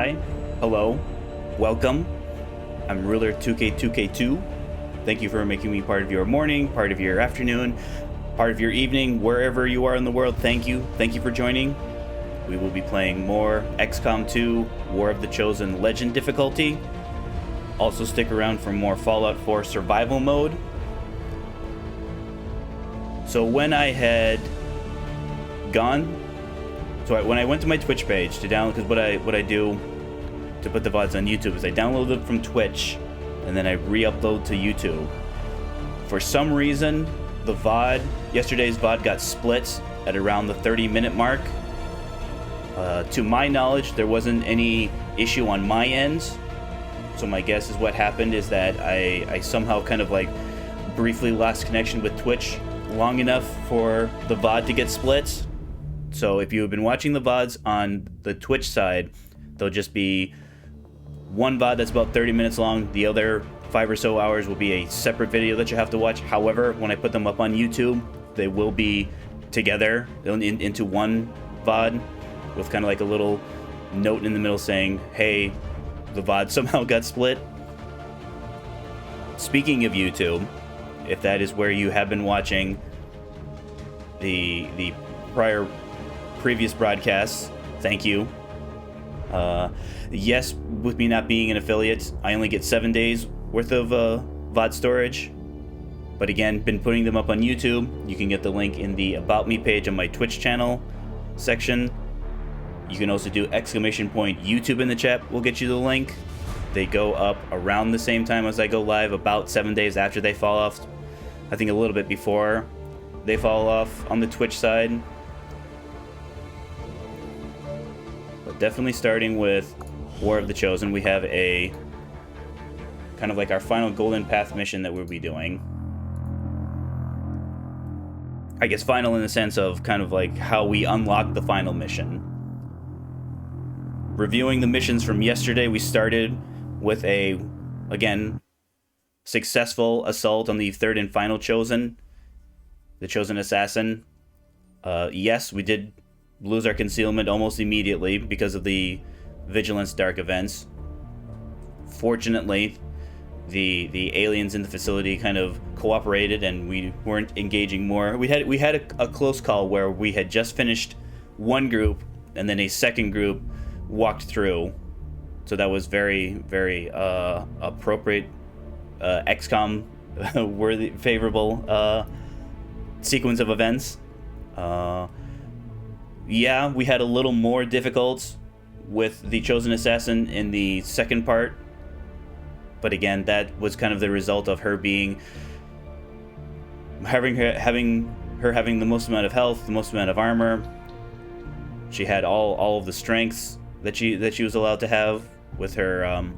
Hi, hello, welcome. I'm Ruler 2K2K2. Thank you for making me part of your morning, part of your afternoon, part of your evening, wherever you are in the world. Thank you. Thank you for joining. We will be playing more XCOM 2 War of the Chosen Legend difficulty. Also stick around for more Fallout 4 survival mode. So when I had gone, when I went to my Twitch page to download, because what I do to put the VODs on YouTube is I download them from Twitch and then I re-upload to YouTube. For some reason, yesterday's VOD got split at around the 30-minute mark. To my knowledge, there wasn't any issue on my end. So my guess is what happened is that I somehow kind of like briefly lost connection with Twitch long enough for the VOD to get split. So if you have been watching the VODs on the Twitch side, there'll just be one VOD that's about 30 minutes long. The other 5 or so hours will be a separate video that you have to watch. However, when I put them up on YouTube, they will be together into one VOD with kind of like a little note in the middle saying, hey, the VOD somehow got split. Speaking of YouTube, if that is where you have been watching the previous broadcasts, thank you. Yes, with me not being an affiliate, I only get 7 days worth of VOD storage. But again, been putting them up on YouTube. You can get the link in the About Me page on my Twitch channel section. You can also do !YouTube in the chat. We'll get you the link. They go up around the same time as I go live, about 7 days after they fall off. I think a little bit before they fall off on the Twitch side. But definitely starting with War of the Chosen, we have a kind of like our final Golden Path mission that we'll be doing. I guess final in the sense of kind of like how we unlock the final mission. Reviewing the missions from yesterday, we started with a, again, successful assault on the third and final Chosen, the Chosen Assassin. Yes, we did lose our concealment almost immediately because of the Vigilance Dark events. Fortunately, the aliens in the facility kind of cooperated and we weren't engaging more. We had a close call where we had just finished one group and then a second group walked through. So that was very, very appropriate XCOM worthy, favorable sequence of events. Yeah, we had a little more difficult with the Chosen Assassin in the second part. But again, that was kind of the result of her having the most amount of health, the most amount of armor. She had all of the strengths that she was allowed to have with her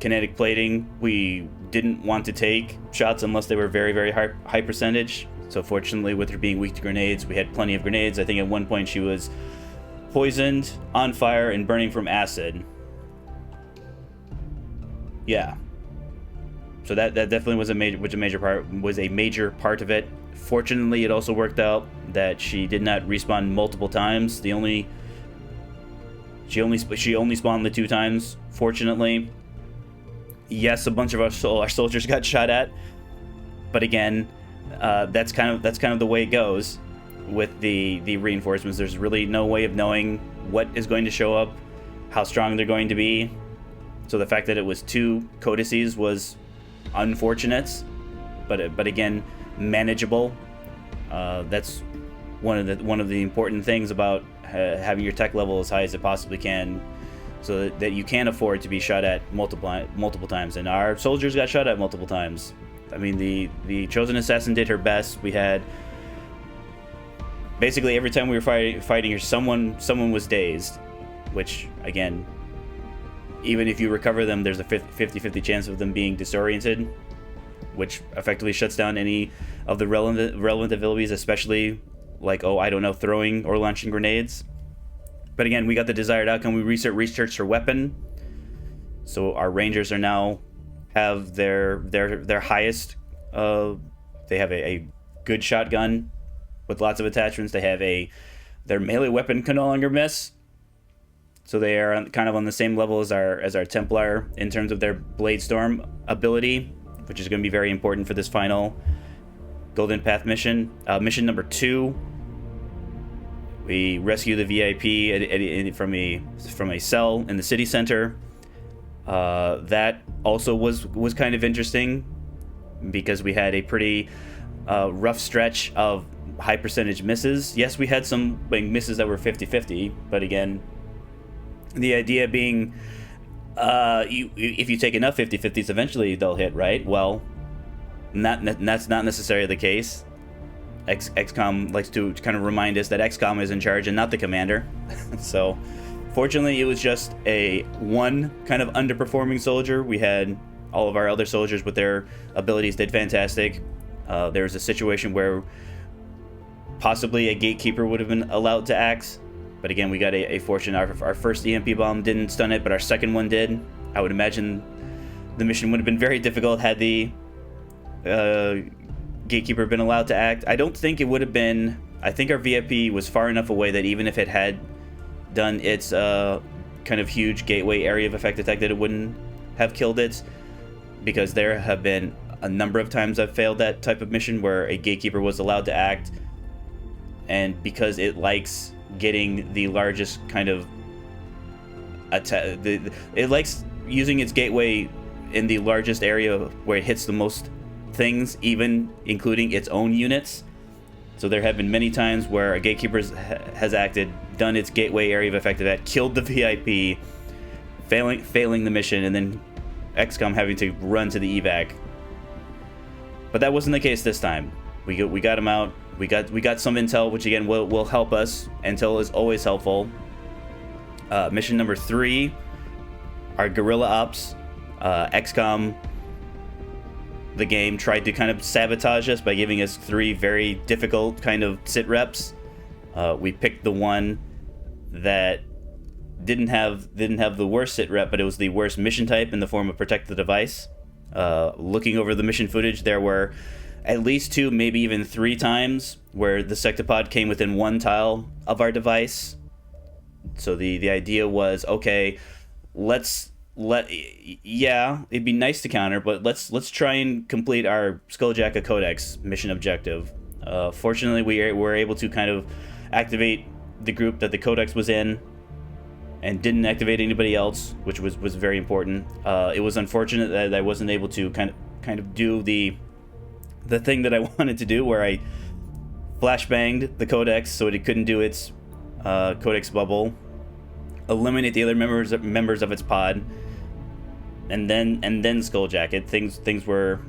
kinetic plating. We didn't want to take shots unless they were very, very high percentage. So fortunately, with her being weak to grenades, we had plenty of grenades. I think at one point she was poisoned, on fire, and burning from acid. Yeah. So that definitely was a major part of it. Fortunately, it also worked out that she did not respawn multiple times. She only spawned the 2 times. Fortunately, yes, a bunch of our soldiers got shot at, but again, that's kind of the way it goes with the reinforcements. There's really no way of knowing what is going to show up, how strong they're going to be. So the fact that it was 2 codices was unfortunate, but again, manageable. That's one of the important things about having your tech level as high as it possibly can, so that you can afford to be shot at multiple times. And our soldiers got shot at multiple times. I mean, the Chosen Assassin did her best. We had basically every time we were fighting her, someone was dazed, which again, even if you recover them, there's a 50-50 chance of them being disoriented, which effectively shuts down any of the relevant abilities, especially like, I don't know, throwing or launching grenades. But again, we got the desired outcome. We researched her weapon, so our Rangers are now have their highest. They have a good shotgun with lots of attachments. They have their melee weapon can no longer miss. so they are kind of on the same level as our Templar in terms of their Blade Storm ability, which is going to be very important for this final Golden Path mission. Mission number 2, we rescue the VIP from a cell in the city center. That also was kind of interesting because we had a pretty rough stretch of high percentage misses. Yes, we had some misses that were 50-50, but again, the idea being if you take enough 50-50s, eventually they'll hit, right? Well, that's not necessarily the case. XCOM likes to kind of remind us that XCOM is in charge and not the commander. So fortunately, it was just one kind of underperforming soldier. We had all of our other soldiers with their abilities did fantastic. There was a situation where possibly a gatekeeper would have been allowed to act, but again, we got a fortune. Our first EMP bomb didn't stun it, but our second one did. I would imagine the mission would have been very difficult had the gatekeeper been allowed to act. I don't think it would have been. I think our VIP was far enough away that even if it had done its kind of huge gateway area of effect attack, that it wouldn't have killed it, because there have been a number of times I've failed that type of mission where a gatekeeper was allowed to act, and because it likes getting the largest kind of attack, it likes using its gateway in the largest area where it hits the most things, even including its own units. So there have been many times where a gatekeeper has acted, done its gateway area of effect that killed the VIP, failing the mission, and then XCOM having to run to the evac. But that wasn't the case this time. We got him out. We got some intel, which again will help us. Intel is always helpful. Mission number 3, our guerrilla ops. XCOM, the game, tried to kind of sabotage us by giving us 3 very difficult kind of sit reps. We picked the one that didn't have the worst sit rep, but it was the worst mission type in the form of protect the device. Looking over the mission footage, there were at least 2, maybe even 3 times where the sectopod came within 1 tile of our device. So the idea was, okay, it'd be nice to counter, but let's try and complete our Skulljack Codex mission objective. Fortunately, we were able to kind of activate the group that the Codex was in, and didn't activate anybody else, which was very important. It was unfortunate that I wasn't able to kind of do the thing that I wanted to do, where I flashbanged the Codex so it couldn't do its Codex bubble, eliminate the other members of its pod, and then Skulljack it. Things were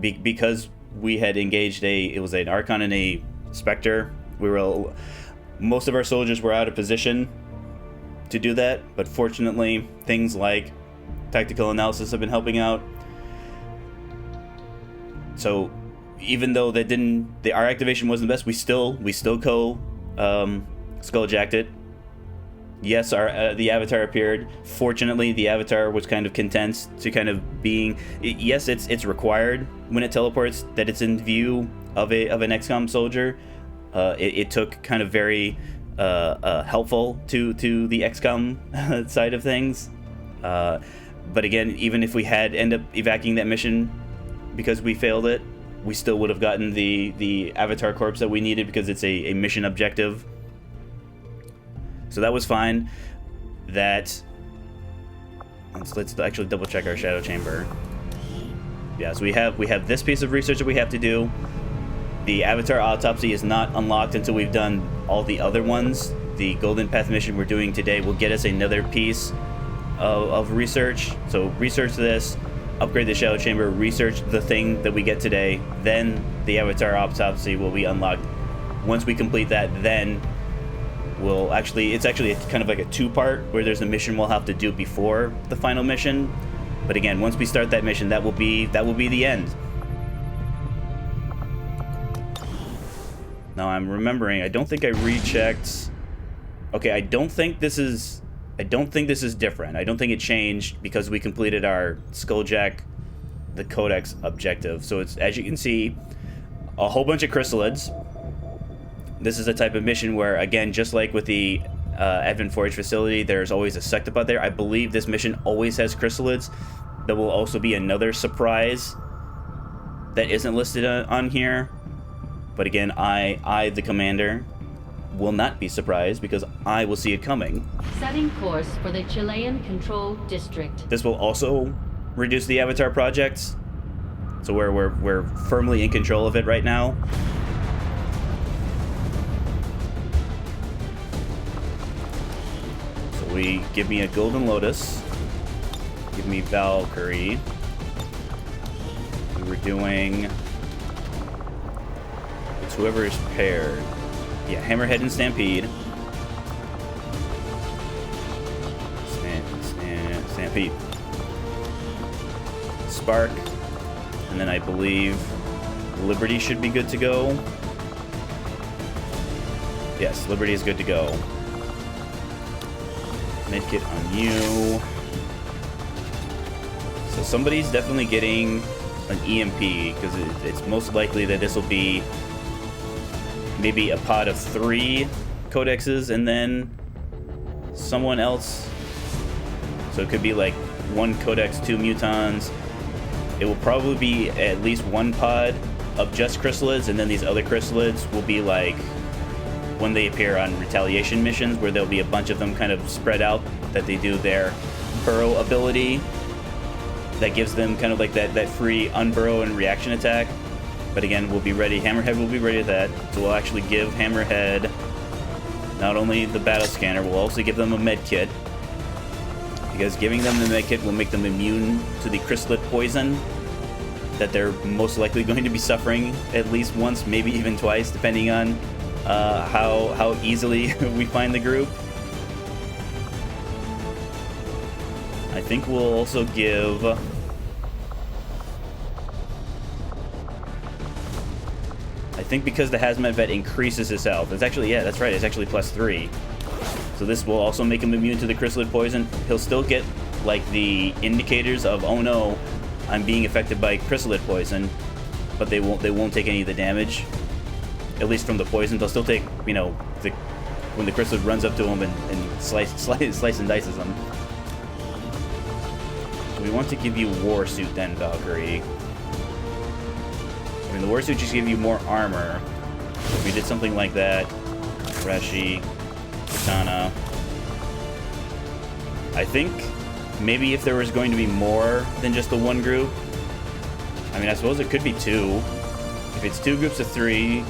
because we had engaged it was an Archon and a Spectre. Most of our soldiers were out of position to do that, but fortunately things like tactical analysis have been helping out. So even though our activation wasn't the best, we still skulljacked it. Yes, the avatar appeared. Fortunately, the avatar was kind of content to kind of being. Yes, it's required when it teleports that it's in view of an XCOM soldier. It took kind of very helpful to the XCOM side of things. But again, even if we had ended up evacuating that mission because we failed it, we still would have gotten the avatar corpse that we needed because it's a mission objective. So that was fine. Let's actually double check our shadow chamber. Yeah, so we have this piece of research that we have to do. The avatar autopsy is not unlocked until we've done all the other ones. The Golden Path mission we're doing today will get us another piece of research. So research this, upgrade the shadow chamber, research the thing that we get today, then the avatar autopsy will be unlocked. Once we complete that, then it's actually kind of like a 2-part where there's a mission we'll have to do before the final mission. But again, once we start that mission, that will be the end. Now I'm remembering, I don't think I rechecked. Okay, I don't think this is different. I don't think it changed because we completed our Skulljack the Codex objective. So it's, as you can see, a whole bunch of chrysalids. This is a type of mission where, again, just like with the Advent Forage facility, there's always a sectopod there. I believe this mission always has chrysalids. There will also be another surprise that isn't listed on here. But again, I, the commander, will not be surprised because I will see it coming. Setting course for the Chilean Controlled District. This will also reduce the Avatar projects. So we're firmly in control of it right now. So we give me a Golden Lotus. Give me Valkyrie. We were doing... It's whoever is paired. Yeah, Hammerhead and Stampede. Stampede. Spark. And then I believe Liberty should be good to go. Yes, Liberty is good to go. Medkit on you. So somebody's definitely getting an EMP, because it's most likely that this will be maybe a pod of 3 codexes and then someone else. So it could be like 1 codex, 2 mutons. It will probably be at least 1 pod of just chrysalids, and then these other chrysalids will be like when they appear on retaliation missions, where there'll be a bunch of them kind of spread out that they do their burrow ability. That gives them kind of like that free unburrow and reaction attack. But again, we'll be ready. Hammerhead will be ready with that. So we'll actually give Hammerhead not only the battle scanner, we'll also give them a med kit. Because giving them the med kit will make them immune to the chrysalid poison that they're most likely going to be suffering at least once, maybe even twice, depending on how easily we find the group. I think we'll also give... I think because the Hazmat Vet increases his health. It's actually, yeah, that's right, it's actually +3. So this will also make him immune to the chrysalid poison. He'll still get, like, the indicators of, oh no, I'm being affected by chrysalid poison, but they won't take any of the damage. At least from the poison. They'll still take, you know, when the chrysalid runs up to him and slice and dices them. So we want to give you War Suit then, Valkyrie. I mean, the War Suit just give you more armor. If we did something like that, Rashi, Katana. I think maybe if there was going to be more than just the 1 group, I mean, I suppose it could be 2. If it's 2 groups of 3,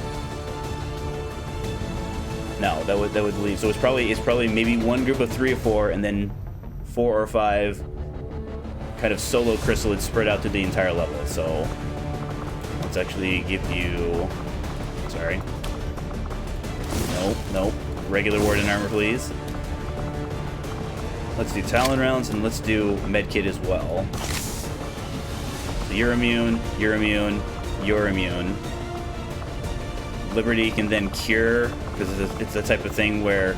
no, that would leave. So it's probably maybe 1 group of 3 or 4, and then 4 or 5 kind of solo chrysalids spread out to the entire level. So let's actually give you, sorry, nope, regular Warden armor, please. Let's do Talon rounds, and let's do medkit as well. So you're immune, you're immune, you're immune. Liberty can then cure, because it's the type of thing where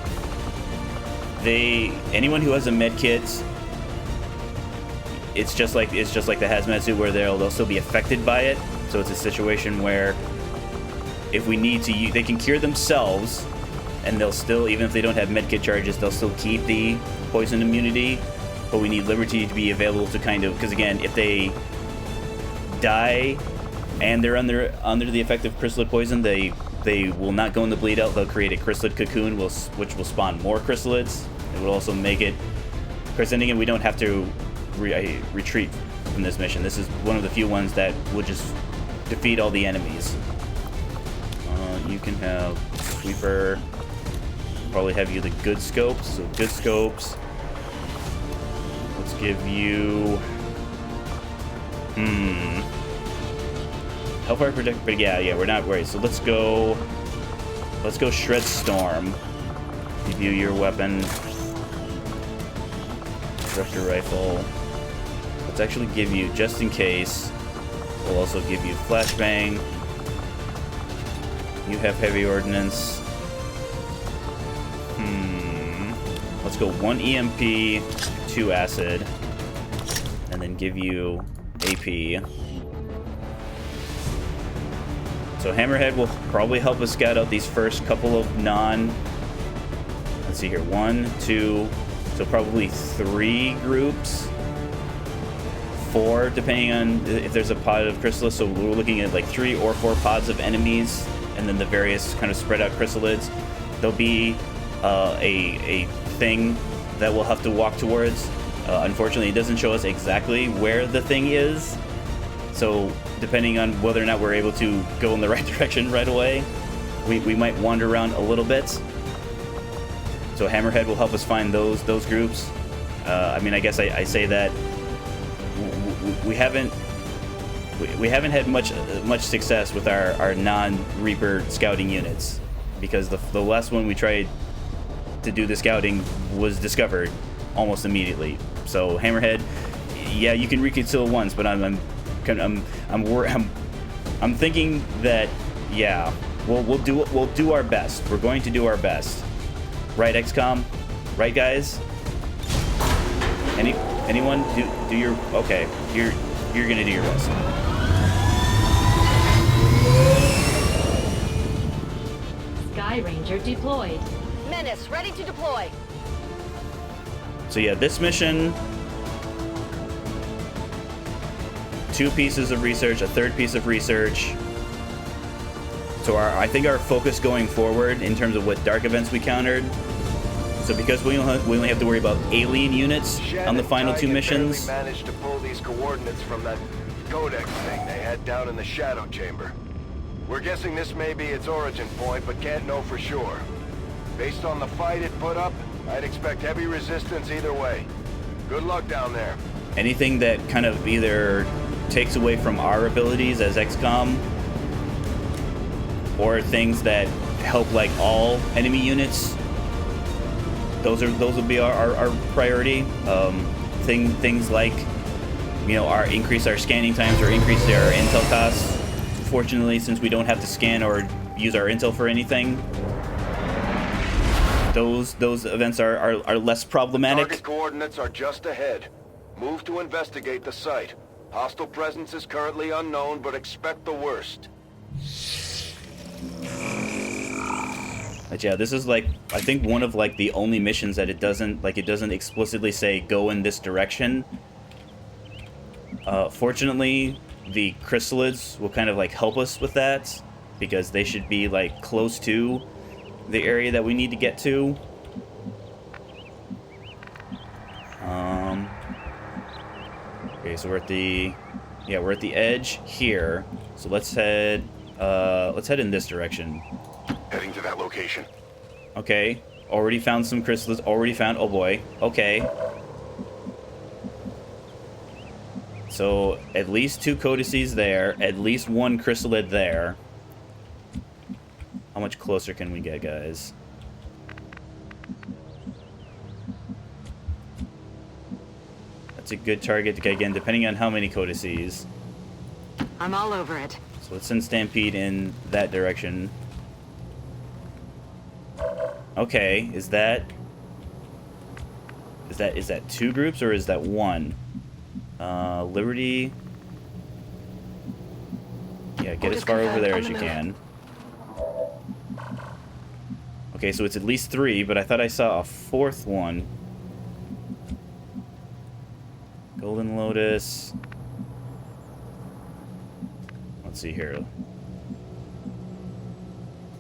anyone who has a medkit, it's just like the hazmat suit, where they'll still be affected by it. So it's a situation where if we need to use, they can cure themselves, and they'll still, even if they don't have medkit charges, they'll still keep the poison immunity. But we need Liberty to be available to kind of, because again, if they die and they're under the effect of chrysalid poison, they will not go in the bleed out. They'll create a chrysalid cocoon, which will spawn more chrysalids. It will also make it, of course, then again, we don't have to retreat from this mission. This is one of the few ones that will just defeat all the enemies. You can have Sweeper. Probably have you the good scopes. So good scopes. Let's give you Hellfire Protect, but yeah, we're not worried. So let's go Shred Storm. Give you your weapon. Thruster Rifle. Let's actually give you, just in case, we'll also give you Flashbang. You have Heavy Ordnance. Let's go 1 EMP, 2 Acid, and then give you AP. So Hammerhead will probably help us scout out these first couple of let's let's see here, 1, 2, so probably 3 groups, 4 depending on if there's a pod of chrysalids. So we're looking at like 3 or 4 pods of enemies, and then the various kind of spread out chrysalids. There'll be a thing that we'll have to walk towards. Unfortunately, it doesn't show us exactly where the thing is, so depending on whether or not we're able to go in the right direction right away, we might wander around a little bit. So Hammerhead will help us find those groups. I mean, I guess I say that we haven't had much success with our non-Reaper scouting units, because the last one we tried to do the scouting was discovered almost immediately. So Hammerhead, yeah, you can reconceal once, but I'm thinking that, yeah, we'll do our best. We're going to do our best, right, XCOM? Right, guys? Anyone do your okay? You're gonna do your best. Sky Ranger deployed. Menace, ready to deploy. So yeah, this mission, 2 pieces of research, a 3rd piece of research. So I think our focus going forward in terms of what dark events we countered. So because we only have to worry about alien units on the final 2 missions. Managed to pull these coordinates from that codex thing they had down in the shadow chamber. We're guessing this may be its origin point, but can't know for sure. Based on the fight it put up, I'd expect heavy resistance either way. Good luck down there. Anything that kind of either takes away from our abilities as XCOM, or things that help like all enemy units, those will be our priority. Things like, you know, increase our scanning times or increase our intel costs. Fortunately, since we don't have to scan or use our intel for anything, those events are less problematic. Target coordinates are just ahead. Move to investigate the site. Hostile presence is currently unknown, but expect the worst. But yeah, this is like, I think one of like the only missions that it doesn't explicitly say go in this direction. Fortunately, the chrysalids will kind of like help us with that, because they should be like close to the area that we need to get to. Okay, so we're at the edge here. So let's head in this direction. Heading to that location. Okay, already found some chrysalids. Oh boy. Okay. So at least 2 codices there, at least 1 chrysalid there. How much closer can we get, guys? That's a good target, again, depending on how many codices. I'm all over it. So let's send Stampede in that direction. Okay, is that 2 groups or is that 1? Liberty. Yeah, get as far over there as you can. Okay, so it's at least 3, but I thought I saw a 4th one. Golden Lotus. Let's see here.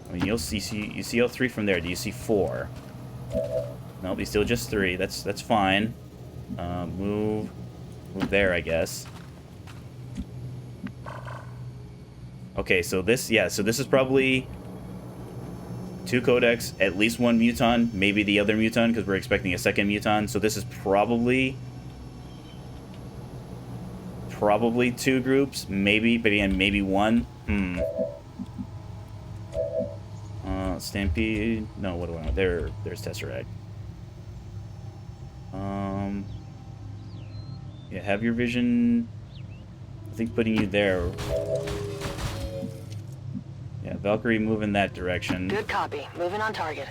I mean, you see all 3 from there. Do you see 4? Nope, he's still just 3. That's fine. Move there, I guess. Okay, so this is probably 2 codex, at least 1 muton, maybe the other muton, because we're expecting a second muton. So this is probably 2 groups, maybe, but again, maybe 1. Stampede. No, what do I want? There's Tesseract. Yeah, have your vision. I think putting you there. Yeah, Valkyrie, move in that direction. Good copy. Moving on target.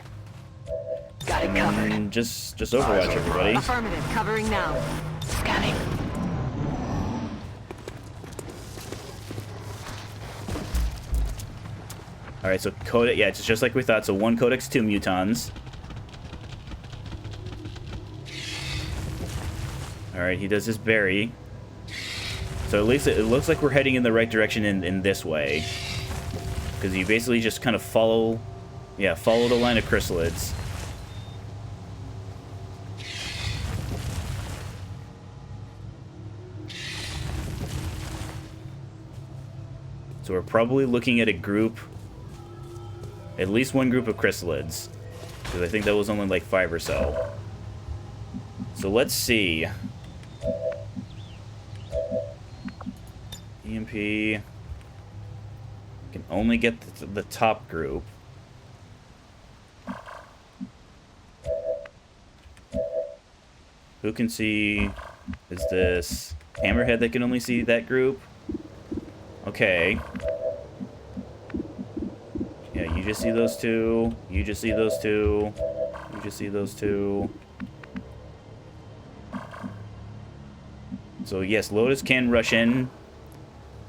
Got it covered. And just Overwatch, everybody. Affirmative. Covering now. Scanning. All right, so Codex. Yeah, it's just like we thought. So 1 Codex, 2 mutons. Alright, he does his berry. So at least it looks like we're heading in the right direction in this way. Because you basically just kind of follow... Yeah, follow the line of chrysalids. So we're probably looking at a group... At least one group of chrysalids. Because I think that was only like 5 or so. So let's see. EMP... Can only get the top group. Who can see... Is this... Hammerhead that can only see that group? Okay. Yeah, you just see those two. You just see those two. You just see those two. So yes, Lotus can rush in,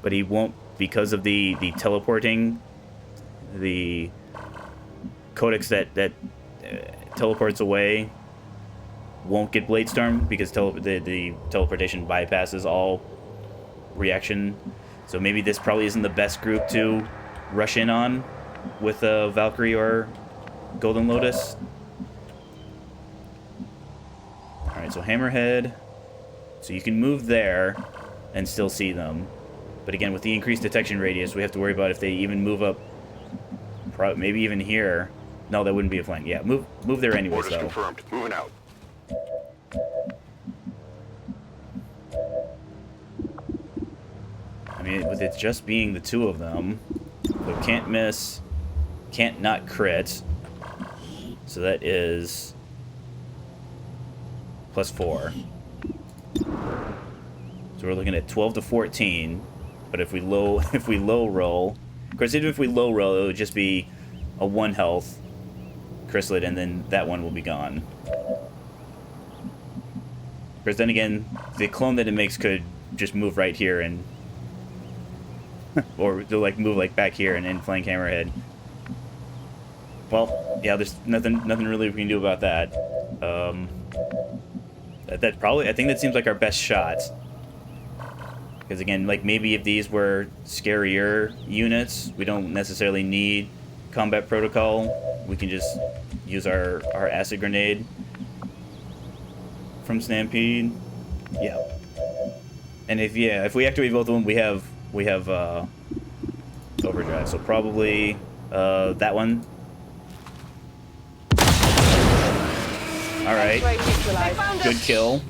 but he won't because of the teleporting, the codex that teleports away won't get Bladestorm because the teleportation bypasses all reaction. So maybe this probably isn't the best group to rush in on with Valkyrie or Golden Lotus. Alright, so Hammerhead. So you can move there and still see them. But again, with the increased detection radius, we have to worry about if they even move up. Maybe even here. No, that wouldn't be a flank. Yeah, move there anyways, Orders though. confirmed. Moving out. I mean, with it just being the two of them, so can't miss, can't not crit. So that is +4. So we're looking at 12 to 14. But if we low roll, of course, even if we low roll, it would just be a 1 health chrysalid, and then that one will be gone. Of course, then again, the clone that it makes could just move right here and, or they'll like move like back here and then flank Hammerhead. Well, yeah, there's nothing really we can do about that. That probably, I think that seems like our best shot. Because again, like maybe if these were scarier units, we don't necessarily need combat protocol. We can just use our acid grenade from Stampede. Yeah. And if we activate both of them, we have overdrive. So probably that one. All right. Good kill.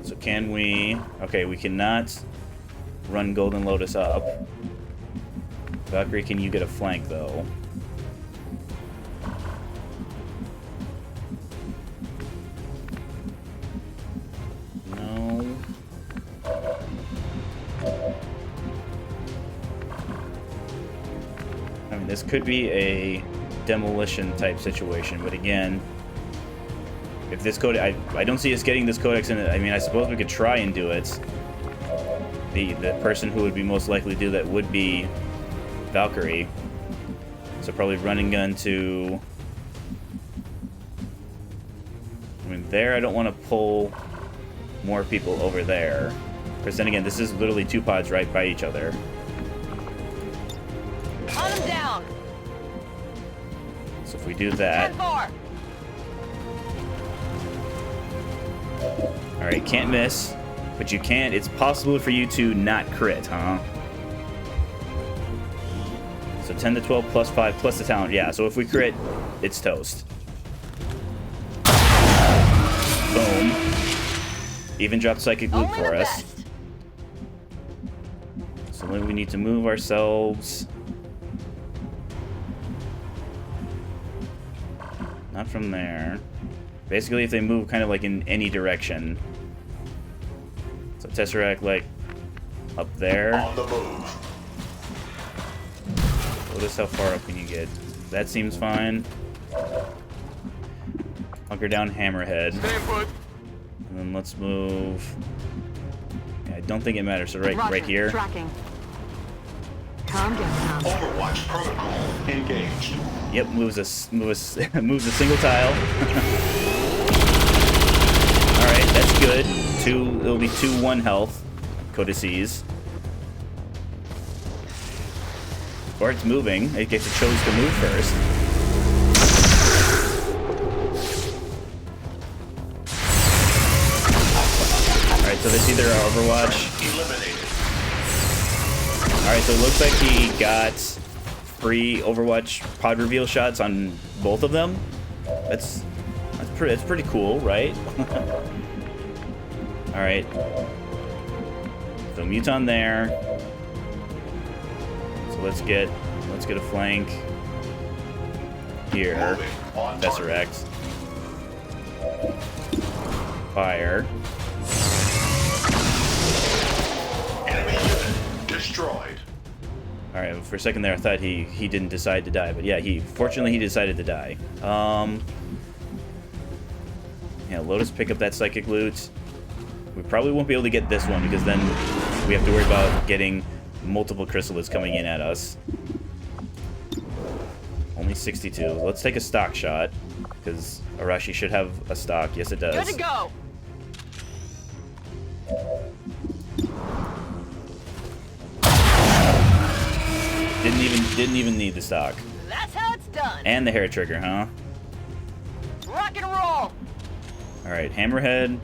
So can we... Okay, we cannot run Golden Lotus up. Valkyrie, can you get a flank, though? No. I mean, this could be a demolition type situation, but again... If this code, I don't see us getting this codex in it. I mean, I suppose we could try and do it. The person who would be most likely to do that would be Valkyrie. So probably running gun to... I mean, there I don't want to pull more people over there. Because then again, this is literally 2 pods right by each other. On him down. So if we do that... 10-4. Alright, can't miss, but you can. It's possible for you to not crit, huh? So 10 to 12 plus 5 plus the talent. Yeah, so if we crit, it's toast. Boom. Even dropped Psychic Loop for us. So then we need to move ourselves. Not from there. Basically, if they move kind of like in any direction. So Tesseract, like, up there. On the move. Notice how far up can you get. That seems fine. Hunker down Hammerhead. Stay put. And then let's move. Yeah, I don't think it matters. So right here. Tracking. Calm down. Overwatch protocol engaged. Yep, moves a single tile. it'll be 2 1 health codices. Or it's moving. I guess it chose to move first. Alright, so that's either our Overwatch. Alright, so it looks like he got free Overwatch pod reveal shots on both of them. That's pretty cool, right? Alright. So Muton there. So let's get a flank here. Resurrect. Fire. Enemy unit destroyed. Alright, for a second there I thought he didn't decide to die, but yeah, fortunately he decided to die. Yeah, Lotus pick up that psychic loot. We probably won't be able to get this one because then we have to worry about getting multiple chrysalids coming in at us. Only 62. Let's take a stock shot because Arashi should have a stock. Yes, it does. Good to go. Didn't even need the stock. That's how it's done. And the hair trigger, huh? Rock and roll. Alright, Hammerhead.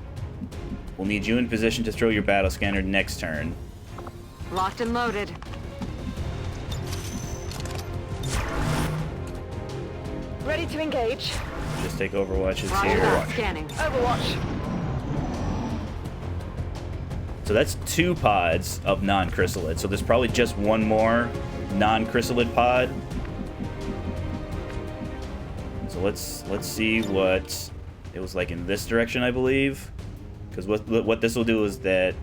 We'll need you in position to throw your battle scanner next turn. Locked and loaded. Ready to engage. Just take Overwatches Roger here. that. Scanning. Overwatch. So that's 2 pods of non-chrysalid. So there's probably just one more non-chrysalid pod. So let's see what it was like in this direction, I believe. Because what this will do is that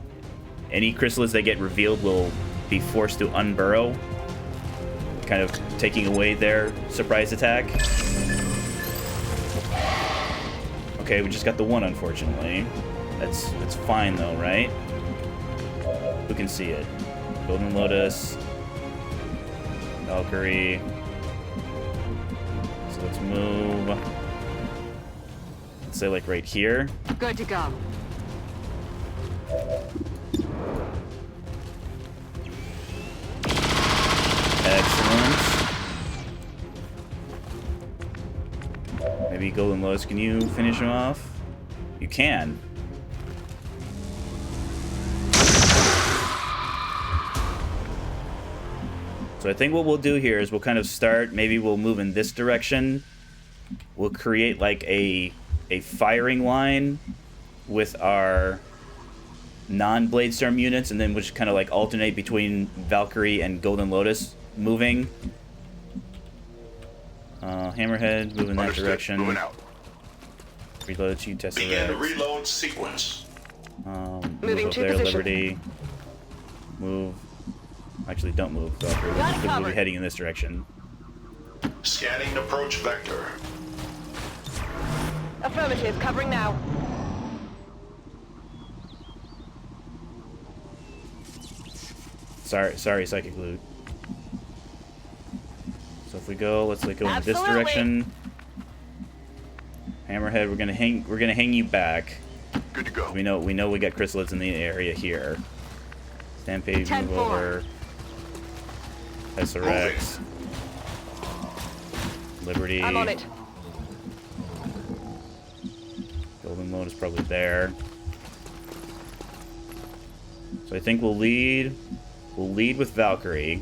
any chrysalids that get revealed will be forced to unburrow, kind of taking away their surprise attack. Okay, we just got the 1, unfortunately. That's fine though, right? Who can see it? Golden Lotus, Valkyrie. So let's move. Let's say like right here. Good to go. Excellent. Maybe Golden Lotus, can you finish him off? You can. So I think what we'll do here is we'll kind of start, maybe we'll move in this direction. We'll create like a firing line with our non-Bladestorm units, and then we'll just kind of like alternate between Valkyrie and Golden Lotus moving. Hammerhead, move in that direction. Moving out. Reload, you test Begin reload sequence. move Moving up to there, position. Liberty. Move. Actually, don't move, Valkyrie. Got it We'll be covered. heading in this direction. Scanning approach vector. Affirmative. Covering now. Sorry, Psychic Loot. So if we go, let's like go in this Absolutely. direction. Hammerhead, we're gonna hang you back. Good to go. We know we got chrysalids in the area here. Stampede, 10-4. move over. SRX. Liberty. I'm on it. Golden Lotus probably there. So I think we'll lead with Valkyrie.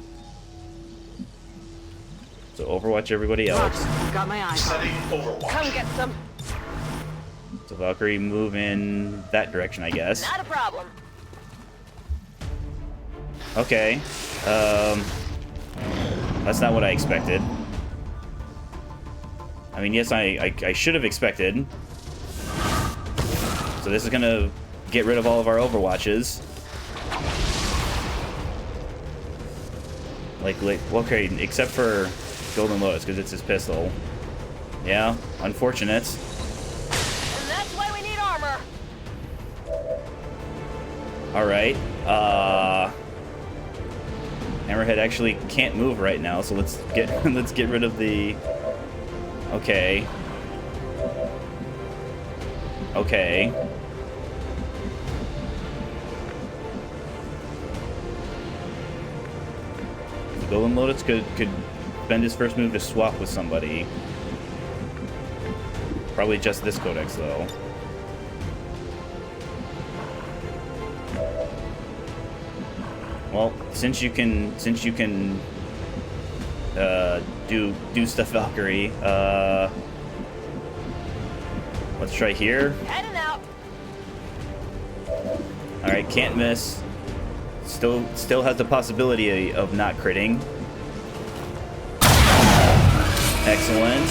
So Overwatch everybody else. Roger. Got my eyes on Setting it. overwatch. Come get some. So Valkyrie move in that direction, I guess. Not a problem. Okay. That's not what I expected. I mean, yes, I should have expected. So this is gonna get rid of all of our Overwatches. Like, okay, except for Golden Lotus, because it's his pistol. Yeah, unfortunate. And that's why we need armor. Alright, Hammerhead actually can't move right now, so let's get rid of the... Okay. So Golden Lotus could spend his first move to swap with somebody. Probably just this codex though. Well, since you can do stuff Valkyrie, let's try here. Heading out. All right, can't miss. Still has the possibility of not critting. Excellent.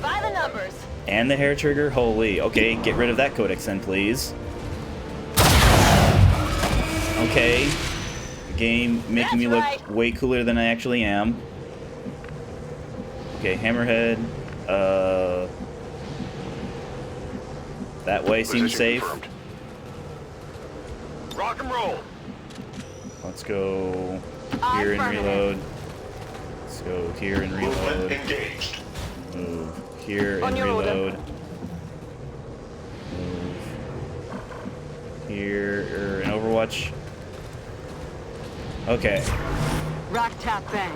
By the numbers. And the hair trigger. Holy. Okay, get rid of that codex then, please. Okay. Game making me look way cooler than I actually am. Okay, Hammerhead. That way seems safe. Confirmed. Rock and roll. Let's go here and reload. Let's go here and reload. Movement engaged. Move here On and your order. reload. Move here and Overwatch. Okay. Rock, tap, bang.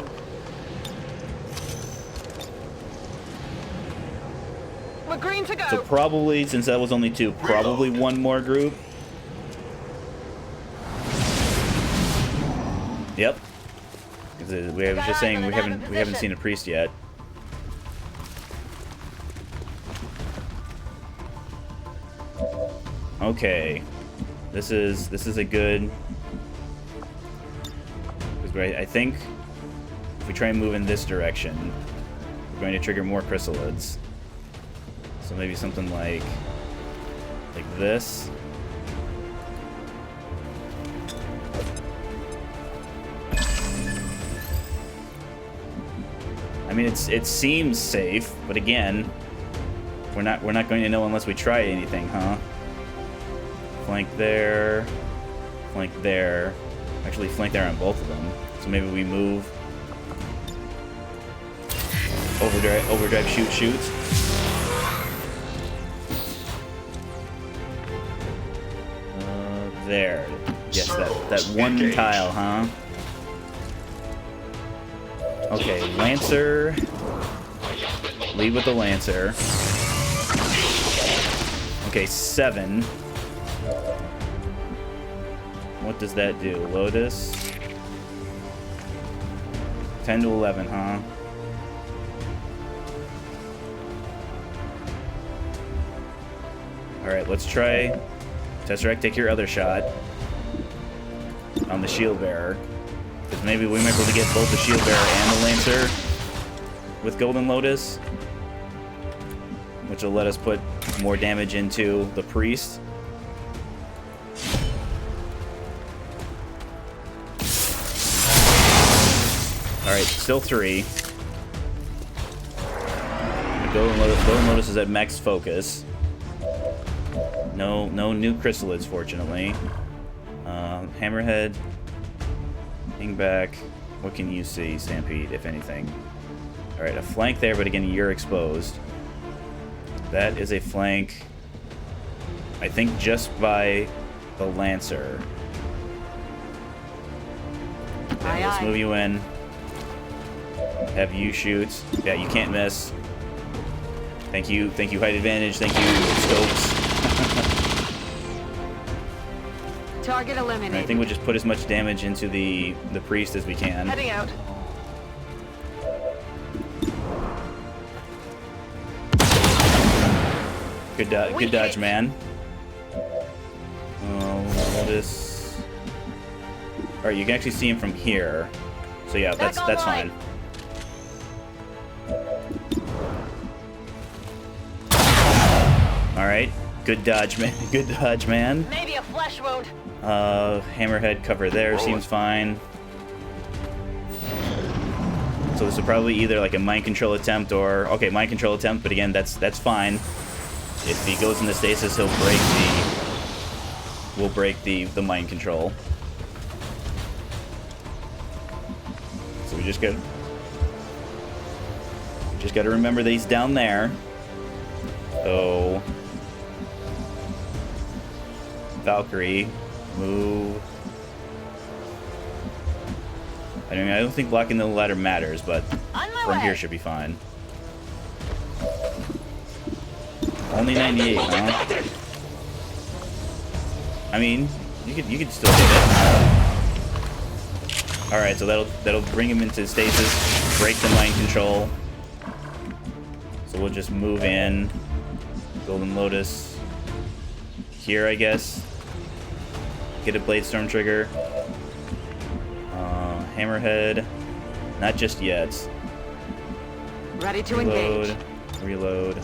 We're green to go. So probably, since that was only two, probably one more group. Yep. 'Cause we was just saying we haven't seen a priest yet. Okay. This is a good. Because I think if we try and move in this direction, we're going to trigger more chrysalids. So maybe something like this. I mean, it seems safe, but again, we're not going to know unless we try anything, huh? Flank there, flank there. Actually, flank there on both of them. So maybe we move. Overdrive, shoot. There. Yes, that one Engage. tile, huh? Okay, Lancer. Lead with the Lancer. Okay, 7. What does that do? Lotus? 10 to 11, huh? Alright, let's try. Tesseract, take your other shot on the shield bearer. Because maybe we might be able to get both the shield bearer and the Lancer with Golden Lotus, which will let us put more damage into the priest. Alright, still 3. The Golden Lotus is at max focus. No new chrysalids, fortunately. Hammerhead. Hang back. What can you see, Stampede, if anything? Alright, a flank there, but again, you're exposed. That is a flank, I think, just by the Lancer. Okay, let's move you in. Have you shoot. Yeah, you can't miss. Thank you, height advantage. Thank you, scopes. Target eliminated. I think we'll just put as much damage into the priest as we can. Heading out. Good dodge, man. Lotus. Alright, you can actually see him from here. So yeah, that's fine. Alright. Good dodge, man. Good dodge, man. Maybe a flesh wound. Hammerhead cover there seems fine. So this will probably either like a mind control attempt or okay, mind control attempt, but again, that's fine. If he goes into stasis, we'll break the mind control. So we just got to remember that he's down there. So Valkyrie, move. I mean, I don't think blocking the ladder matters, but On my from way. here should be fine. Only 98, huh? I mean, you could still hit it. All right, so that'll bring him into stasis, break the mind control. So we'll just move in. Golden Lotus here, I guess. Get a Blade Storm trigger. Hammerhead, not just yet. Ready to Reload, engage. reload,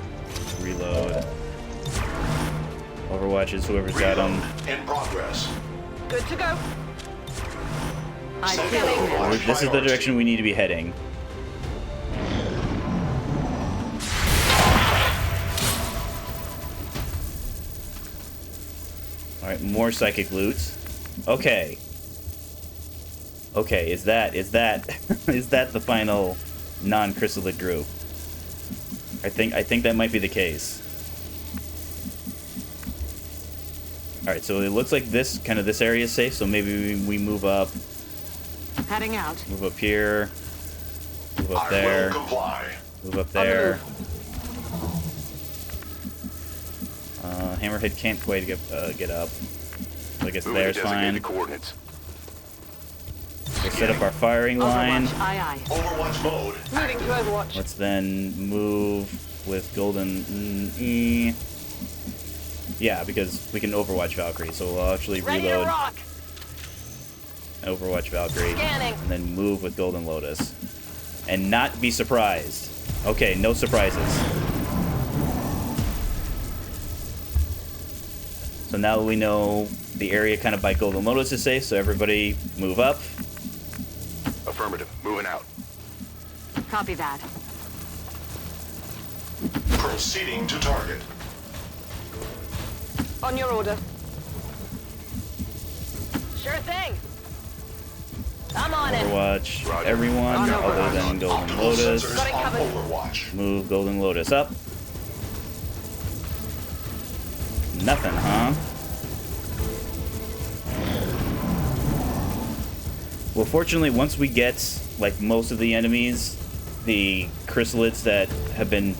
reload. Overwatches, whoever's got them. In progress. Good to go. I Second feel it. Overwatch This is the priority. direction we need to be heading. Alright, more psychic loot. Okay. Okay, is that is that the final non-chrysalid group? I think that might be the case. Alright, so it looks like this area is safe, so maybe we move up. Heading out. Move up here. Move up I there. will comply. Move up On the there. Hammerhead can't quite get up. So I guess Moving to there's fine. designated coordinates. We'll set up our firing line. Overwatch. Aye, aye. Overwatch mode. Moving to Overwatch. Let's then move with Golden E. Yeah, because we can Overwatch Valkyrie, so we'll actually Ready to reload rock. Overwatch Valkyrie. Scanning. And then move with Golden Lotus. And not be surprised. Okay, no surprises. So now we know the area kind of by Golden Lotus is safe, so everybody move up. Affirmative. Moving out. Copy that. Proceeding to target. On your order. Sure thing. I'm on it. Overwatch Roger. everyone On other Overwatch. than Golden Optical Lotus. sensors Got it on covered. Overwatch. Move Golden Lotus up. Nothing, huh? Well, fortunately, once we get, like, most of the enemies, the chrysalids that have been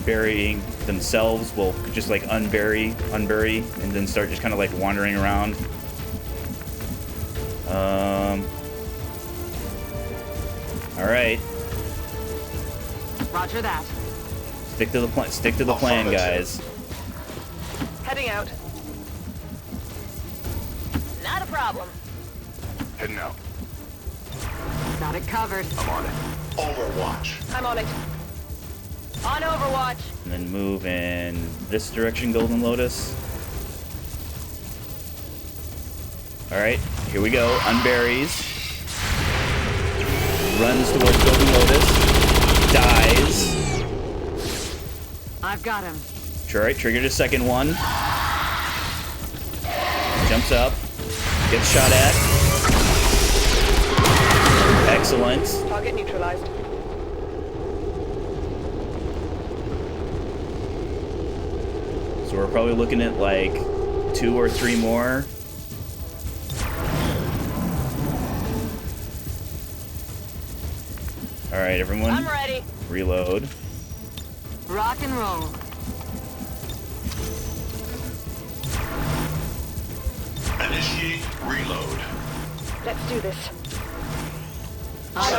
burying themselves will just, like, unbury, and then start just kind of, like, wandering around. Alright. Roger that. Stick to the plan. Stick to the plan, guys. Heading out. Not a problem. Heading out. Got it covered. I'm on it. Overwatch. I'm on it. On Overwatch. And then move in this direction, Golden Lotus. Alright, here we go. Unburies. Runs towards Golden Lotus. Dies. I've got him. Alright, triggered a second one. Jumps up. Gets shot at. Excellent. Target neutralized. So we're probably looking at like 2 or 3 more. Alright, everyone. I'm ready. Reload. Rock and roll. Initiate reload. Let's do this.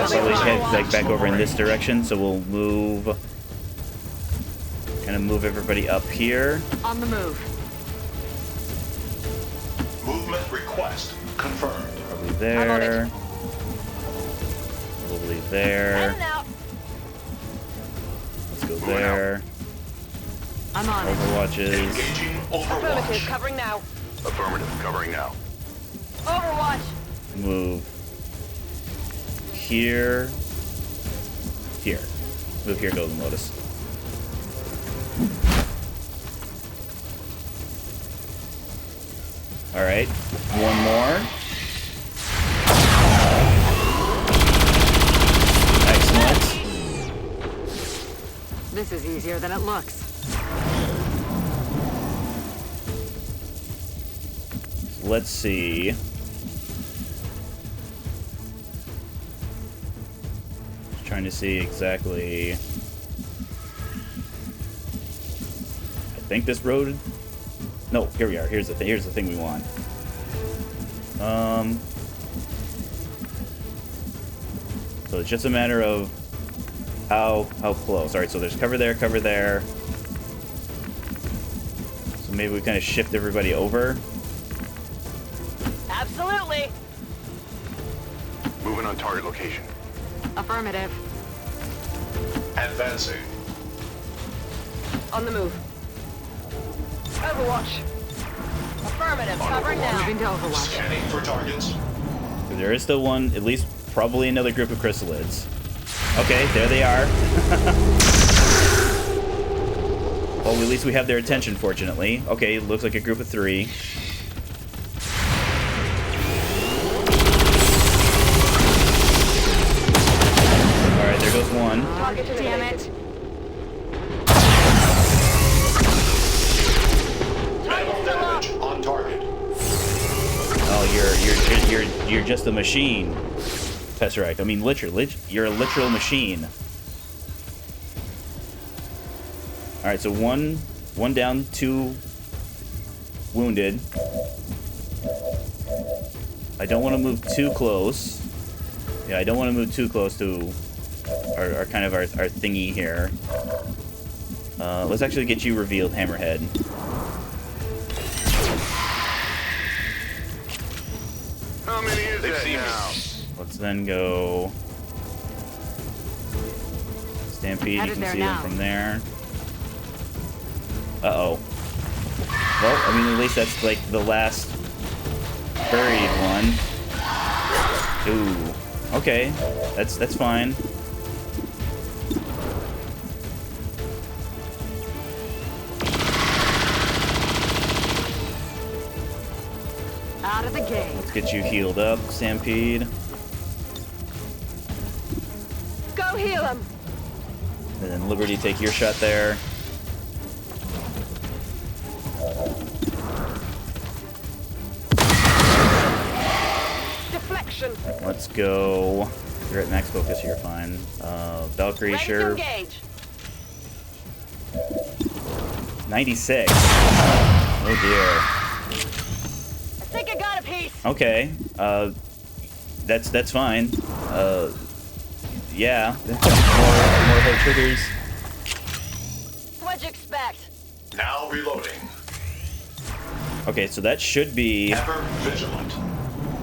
So we head like back over in this direction, so we'll move, kind of move everybody up here. On the move. Movement request confirmed. Probably I'm on there. it. Probably there. Heading out. Let's go Moving there. I'm on it. Overwatches. Engaging Affirmative. Overwatch. Covering now. Affirmative. Covering now. Overwatch. Move here. Here. Move here, Golden Lotus. Alright. One more. Excellent. This is easier than it looks. Let's see. trying to see exactly. I think this road. No, here we are. Here's the thing. Here's the thing we want. So it's just a matter of how close. All right. So there's cover there, cover there. So maybe we kind of shift everybody over. Absolutely. Moving on target location. Affirmative. Advancing. On the move. Overwatch. Affirmative. On Covering now. Overwatch. Moving to Overwatch. Scanning for targets. There is still one, at least probably another group of chrysalids. Okay, there they are. Well, at least we have their attention, fortunately. Okay, looks like a group of 3. Alright, there goes one. Damn it. Minimal damage on target. Oh, you're just a machine, Tesseract. I mean, literally, you're a literal machine. All right, so one down, 2 wounded. I don't want to move too close. Yeah, I don't want to move too close to our kind of our thingy here. Let's actually get you revealed, Hammerhead. How many is that now? Let's then go Stampede. You Headed can there see now. them from there. Uh-oh. Well, I mean, at least that's like the last buried one. Ooh. Okay. That's fine. Out of the gate. Let's get you healed up, Stampede. Go heal him. And then Liberty, take your shot there. Deflection. Let's go. You're at max focus, you're fine. Valkyrie, Ready to sure. engage. 96. Oh dear. I think I got a piece. Okay. That's fine. Yeah. more hit triggers. What'd you expect? Now reloading. Okay, so that should be. Ever vigilant.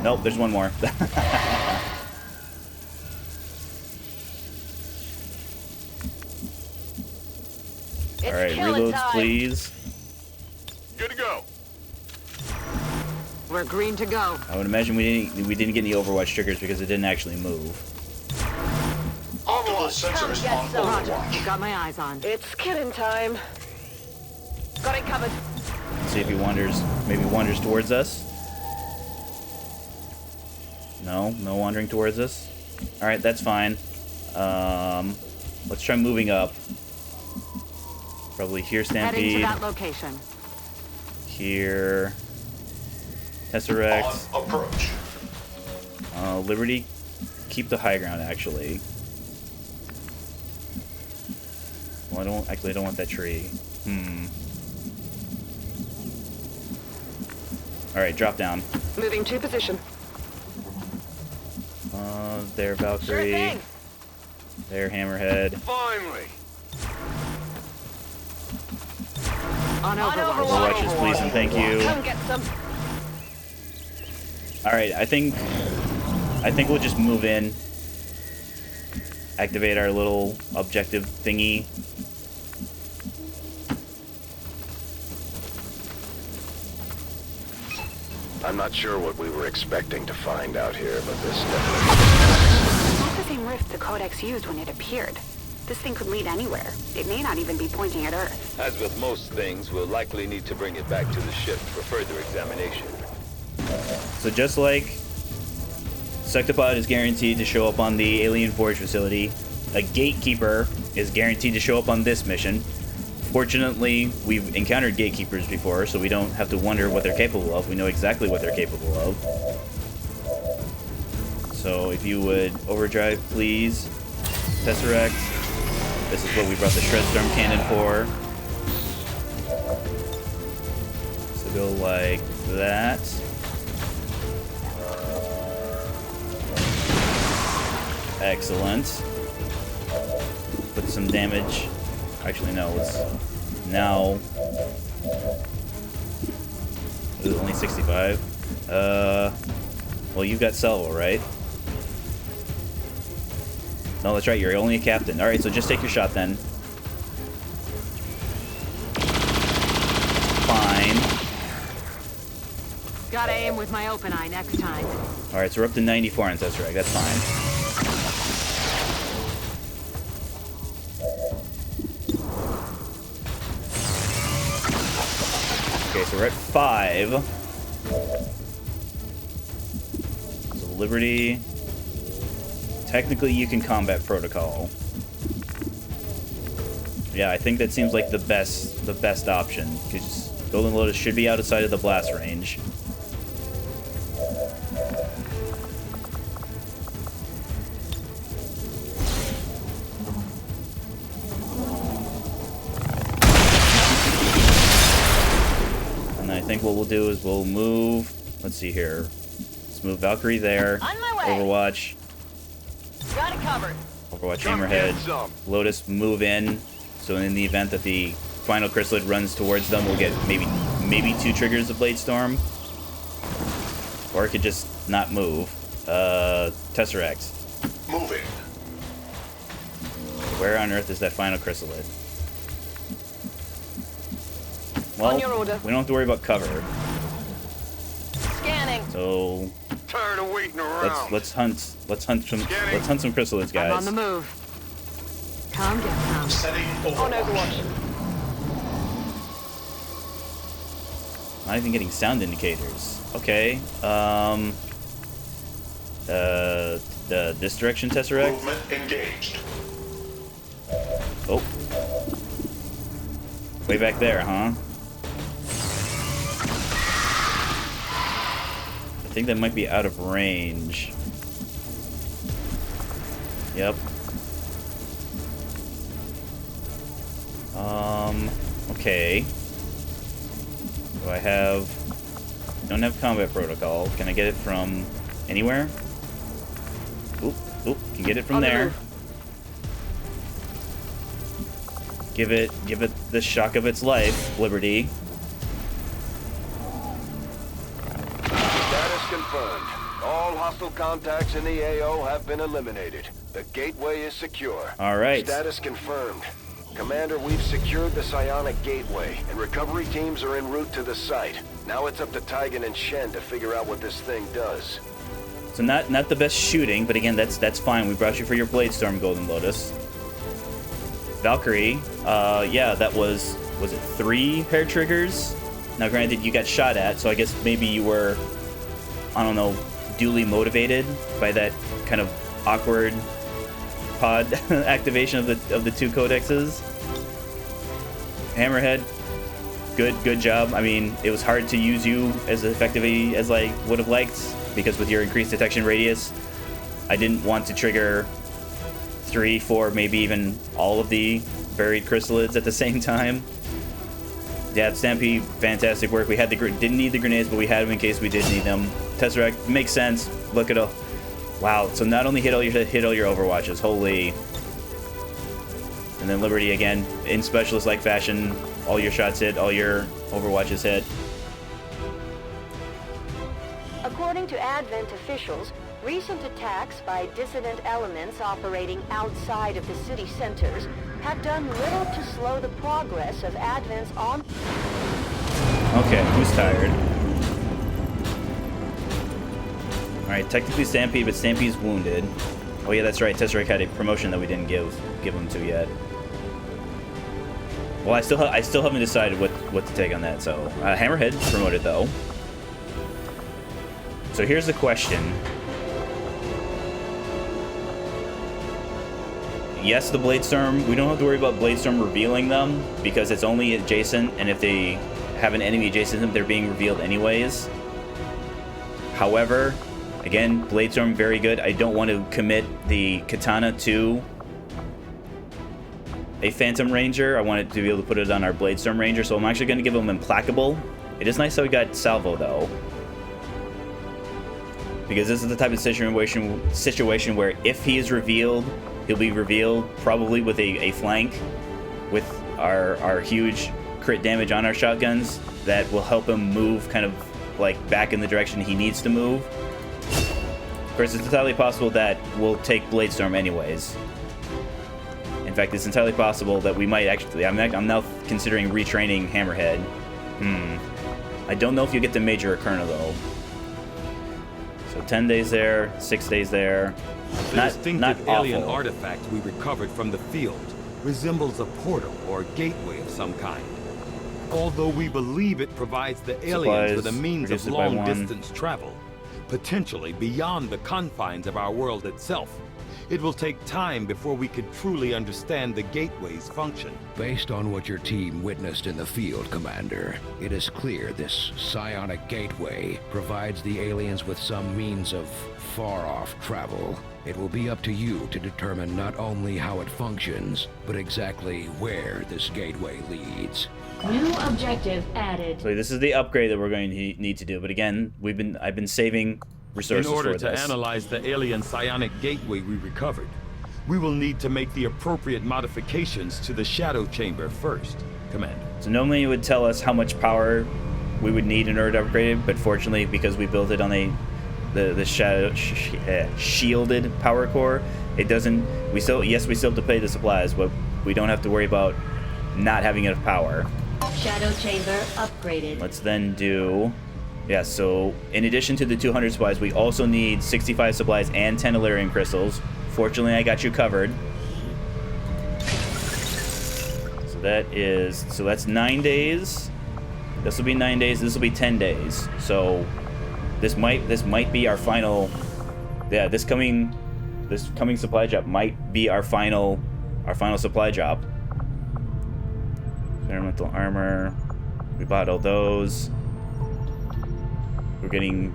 Nope, there's one more. It's All right, killing reloads, time. please. Good to go. We're green to go. I would imagine we didn't get any Overwatch triggers because it didn't actually move. Optical Come sensors get on some. Overwatch. Got my eyes on. It's killing time. Got it covered. Let's see if he maybe wanders towards us. No wandering towards us. All right, that's fine. Let's try moving up. Probably here, Heading to Stampede. that location. Here, Tesseract. On approach. Liberty, keep the high ground, actually. Well, I don't want that tree. Alright, drop down. Moving to position. There, Sure Valkyrie. thing. There, Hammerhead. Finally. On On Overwatch. Overwatches, please, and thank you. Come get some. Alright, I think we'll just move in. Activate our little objective thingy. I'm not sure what we were expecting to find out here, but this definitely... Not the same rift the Codex used when it appeared. This thing could lead anywhere. It may not even be pointing at Earth. As with most things, we'll likely need to bring it back to the ship for further examination. So just like Sectopod is guaranteed to show up on the Alien Forge facility, a Gatekeeper is guaranteed to show up on this mission. Fortunately, we've encountered Gatekeepers before, so we don't have to wonder what they're capable of. We know exactly what they're capable of. So if you would overdrive, please. Tesseract. This is what we brought the Shredstorm Cannon for. So go like that. Excellent. Put some damage. Actually, no. Let's now. It was only 65. Well, you got Salvo, right? No, that's right. You're only a captain. All right, so just take your shot then. Fine. Gotta aim with my open eye next time. All right, so we're up to 94 on Tesseract. That's fine. Okay, so we're at 5. So Liberty. Technically, you can combat protocol. Yeah, I think that seems like the best option, because Golden Lotus should be outside of the blast range. And I think what we'll do is we'll move. Let's see here. Let's move Valkyrie there. On my way. Overwatch. Got it covered. Overwatch Come Hammerhead. get some. Lotus move in. So in the event that the final chrysalid runs towards them, we'll get maybe 2 triggers of Blade Storm. Or it could just not move. Tesseract. Moving. Where on earth is that final chrysalid? Well, On your order. we don't have to worry about cover. Scanning. So Tired of waiting around. let's hunt some chrysalids, guys. I'm on the move. Come get some. Setting On Overwatch. Overwatch. Not even getting sound indicators. Okay. This direction, Tesseract. Movement engaged. Oh. Way back there, huh? I think that might be out of range. Yep. Okay. Do I have... Don't have combat protocol. Can I get it from anywhere? Oop, can get it from On the there. move. Give it the shock of its life, Liberty. Status confirmed. All hostile contacts in the AO have been eliminated. The gateway is secure. All right. Status confirmed. Commander, we've secured the psionic gateway, and recovery teams are en route to the site. Now it's up to Tigan and Shen to figure out what this thing does. So not the best shooting, but again, that's fine. We brought you for your Blade Storm, Golden Lotus. Valkyrie, yeah, that was it 3 hair triggers? Now, granted, you got shot at, so I guess maybe you were, I don't know, duly motivated by that kind of awkward pod activation of the 2 codexes. Hammerhead, good job. I mean, it was hard to use you as effectively as I would have liked, because with your increased detection radius, I didn't want to trigger 3, 4, maybe even all of the buried chrysalids at the same time. Yeah, Stampede, fantastic work. We had didn't need the grenades, but we had them in case we did need them. Tesseract makes sense. Look at all. Wow. So not only hit all your Overwatches, holy. And then Liberty again in specialist-like fashion. All your shots hit, all your Overwatches hit. According to Advent officials, recent attacks by dissident elements operating outside of the city centers have done little to slow the progress of Advent's on... Okay, who's tired? Alright, technically Stampede, but Stampede's wounded. Oh yeah, that's right, Tesseract had a promotion that we didn't give him to yet. Well, I still haven't decided what to take on that, so... Hammerhead promoted, though. So here's the question. Yes, the Blade Storm, we don't have to worry about Blade Storm revealing them, because it's only adjacent, and if they have an enemy adjacent to them, they're being revealed anyways. However, again, Blade Storm, very good. I don't want to commit the Katana to a Phantom Ranger. I wanted to be able to put it on our Bladestorm Ranger, so I'm actually going to give him Implacable. It is nice that we got Salvo, though. Because this is the type of situation where if he is revealed, he'll be revealed probably with a flank with our huge crit damage on our shotguns that will help him move kind of like back in the direction he needs to move. Of course, it's entirely possible that we'll take Bladestorm anyways. In fact, it's entirely possible that we might actually... I'm now considering retraining Hammerhead. I don't know if you get the Major Ocarina, though. So 10 days there, 6 days there. The distinctive not alien awful. artifact we recovered from the field resembles a portal or gateway of some kind. Although we believe it provides the aliens with a means of long-distance travel, potentially beyond the confines of our world itself, it will take time before we could truly understand the gateway's function. Based on what your team witnessed in the field, Commander, it is clear this psionic gateway provides the aliens with some means of far-off travel. It will be up to you to determine not only how it functions, but exactly where this gateway leads. New objective added. So this is the upgrade that we're going to need to do. But again, I've been saving resources in order for to this. analyze the alien psionic gateway we recovered, we will need to make the appropriate modifications to the shadow chamber first, Commander. So normally it would tell us how much power we would need in order to upgrade it, but fortunately, because we built it on the shadow shielded power core, it doesn't. We still have to pay the supplies, but we don't have to worry about not having enough power. Shadow chamber upgraded. Let's then do. Yeah, so in addition to the 200 supplies, we also need 65 supplies and 10 Illyrian crystals. Fortunately, I got you covered. So that's 9 days. This will be 9 days. This will be 10 days. So this might be our final. Yeah, this coming supply drop might be our final supply drop. Experimental armor. We bought all those. We're getting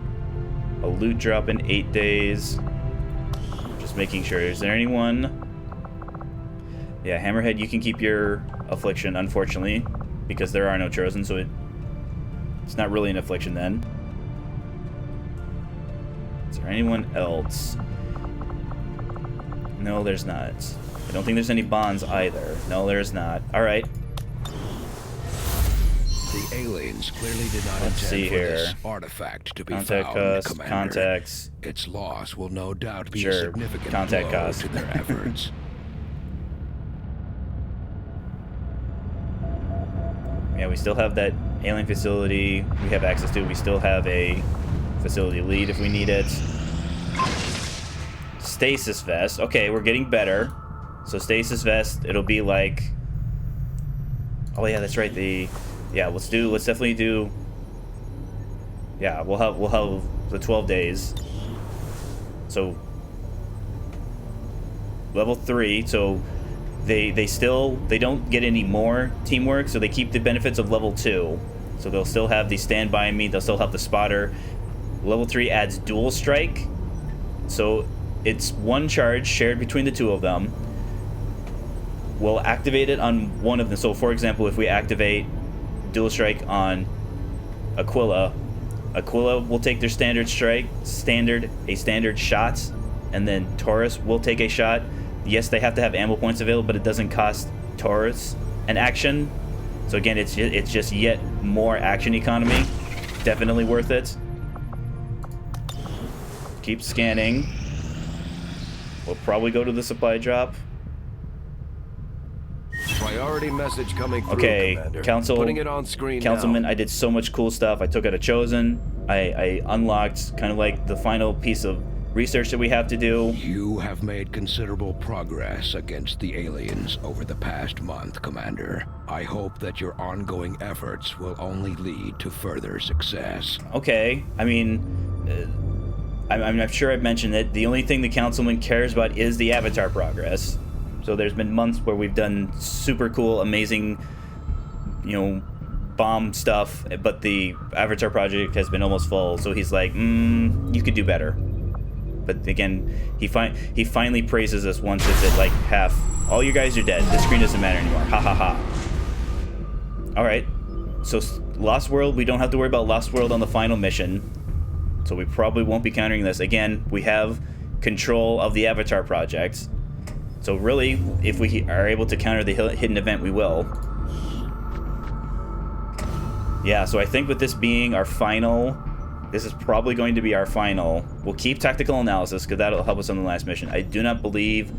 a loot drop in 8 days. Just making sure. Is there anyone? Yeah, Hammerhead, you can keep your affliction, unfortunately, because there are no chosen, so it's not really an affliction then. Is there anyone else? No, there's not. I don't think there's any bonds either. No, there's not. All right. The aliens clearly did not Let's see intend for here. this artifact to be Contact found, cost, Commander. contacts. Its loss will no doubt be Sure, a significant contact blow cost. to their efforts. Yeah, we still have that alien facility we have access to. We still have a facility lead if we need it. Stasis vest. Okay, we're getting better. So stasis vest, it'll be like... Oh yeah, that's right. Let's definitely do... Yeah, we'll have the 12 days. So level 3, so they don't get any more teamwork, so they keep the benefits of level 2. So they'll still have the stand by me, they'll still have the spotter. Level 3 adds dual strike. So it's one charge shared between the two of them. We'll activate it on one of them. So for example, if we activate dual strike on Aquila will take their standard shot, and then Taurus will take a shot. Yes, they have to have ammo points available, but it doesn't cost Taurus an action. So again, it's just yet more action economy. Definitely worth it. Keep scanning. We'll probably go to the supply drop. Priority message coming through, Okay, Commander. Council. Putting it on screen Councilman, now. I did so much cool stuff. I took out a chosen. I unlocked kind of like the final piece of research that we have to do. You have made considerable progress against the aliens over the past month, Commander. I hope that your ongoing efforts will only lead to further success. Okay, I mean, I'm sure I've mentioned it. The only thing the Councilman cares about is the Avatar progress. So there's been months where we've done super cool, amazing, bomb stuff, but the Avatar project has been almost full. So he's like, you could do better. but again, he finally praises us once it's at like half. All you guys are dead. This screen doesn't matter anymore. Ha ha ha. Alright. So Lost World, we don't have to worry about Lost World on the final mission. So we probably won't be countering this. Again, we have control of the Avatar project. So really, if we are able to counter the hidden event, we will. Yeah, so I think with this being our final, this is probably going to be our final. We'll keep tactical analysis, because that'll help us on the last mission. I do not believe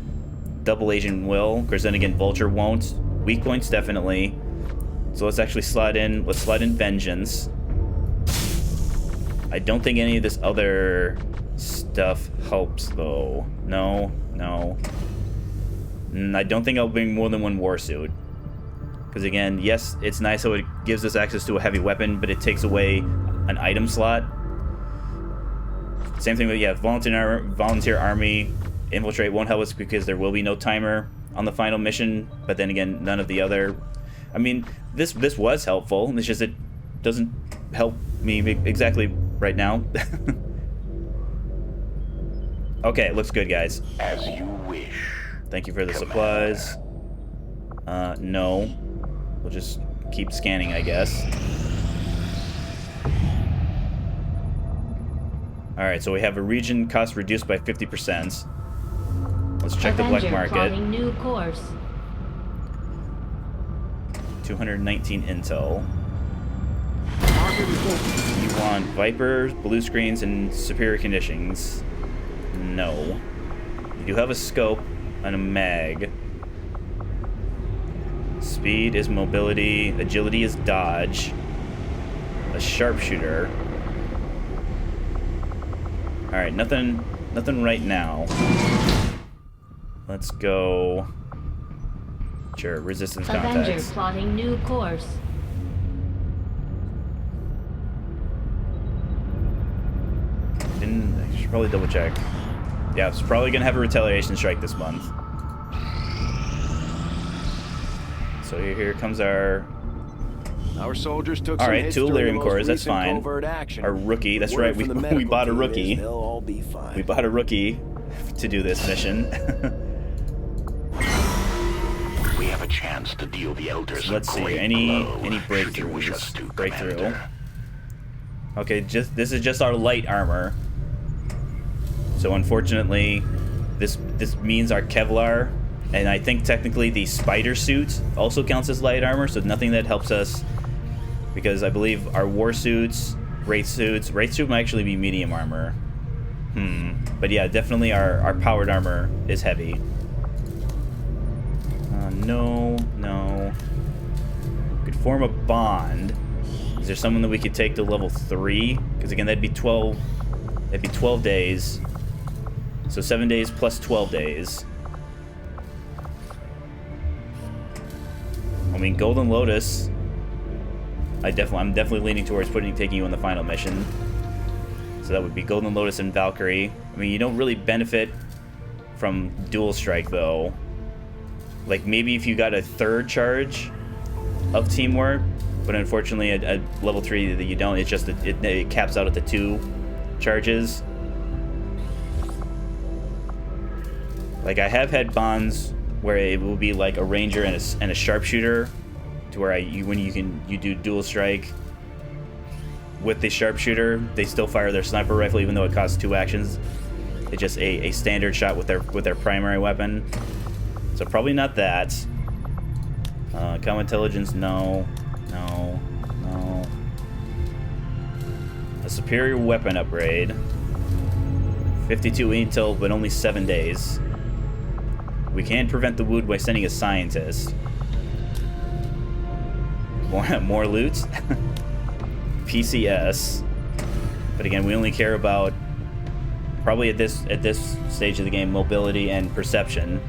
Double Agent will, because then again, Vulture won't. Weak points, definitely. So let's actually slide in Vengeance. I don't think any of this other stuff helps, though. No. I don't think I'll bring more than one warsuit. Because again, yes, it's nice how it gives us access to a heavy weapon, but it takes away an item slot. Same thing with, yeah, Volunteer Army. Infiltrate won't help us because there will be no timer on the final mission, but then again, none of the other... I mean, this was helpful, it's just it doesn't help me exactly right now. Okay, looks good, guys. As you wish. Thank you for the supplies. No. We'll just keep scanning, I guess. Alright, so we have a region cost reduced by 50%. Let's check the black market. Plotting new course. 219 intel. You want Vipers, blue screens, and superior conditions. No. You do have a scope and a mag. Speed is mobility. Agility is dodge. A sharpshooter. Alright, nothing right now. Let's go. Sure, resistance contacts. Avenger plotting new course. I should probably double check. Yeah, it's probably gonna have a retaliation strike this month. So here comes our soldiers took Alright, 2 Lyrium cores, that's fine. Our rookie, that's right, we bought a rookie. We bought a rookie to do this mission. We have a chance to deal the elders. So let's see, any breakthroughs? Breakthrough. Okay, this is just our light armor. So unfortunately, this means our Kevlar, and I think technically the spider suit also counts as light armor, so nothing that helps us, because I believe our war suits, Wraith suit might actually be medium armor. But yeah, definitely our powered armor is heavy. No. Could form a bond. Is there someone that we could take to level 3? Because again, that'd be 12 days. So 7 days plus 12 days. I mean, Golden Lotus. I'm definitely leaning towards taking you on the final mission. So that would be Golden Lotus and Valkyrie. I mean, you don't really benefit from dual strike though. Like maybe if you got a 3rd charge of teamwork, but unfortunately at level 3 that you don't. It's just it caps out at the 2 charges. Like I have had bonds where it will be like a ranger and a sharpshooter, to where when you do dual strike with the sharpshooter, they still fire their sniper rifle even though it costs 2 actions. It's just a standard shot with their primary weapon. So probably not that. Comm intelligence, no. A superior weapon upgrade. 52 intel, but only 7 days. We can prevent the wound by sending a scientist. More loot. PCS. But again, we only care about, probably at this stage of the game, mobility and perception.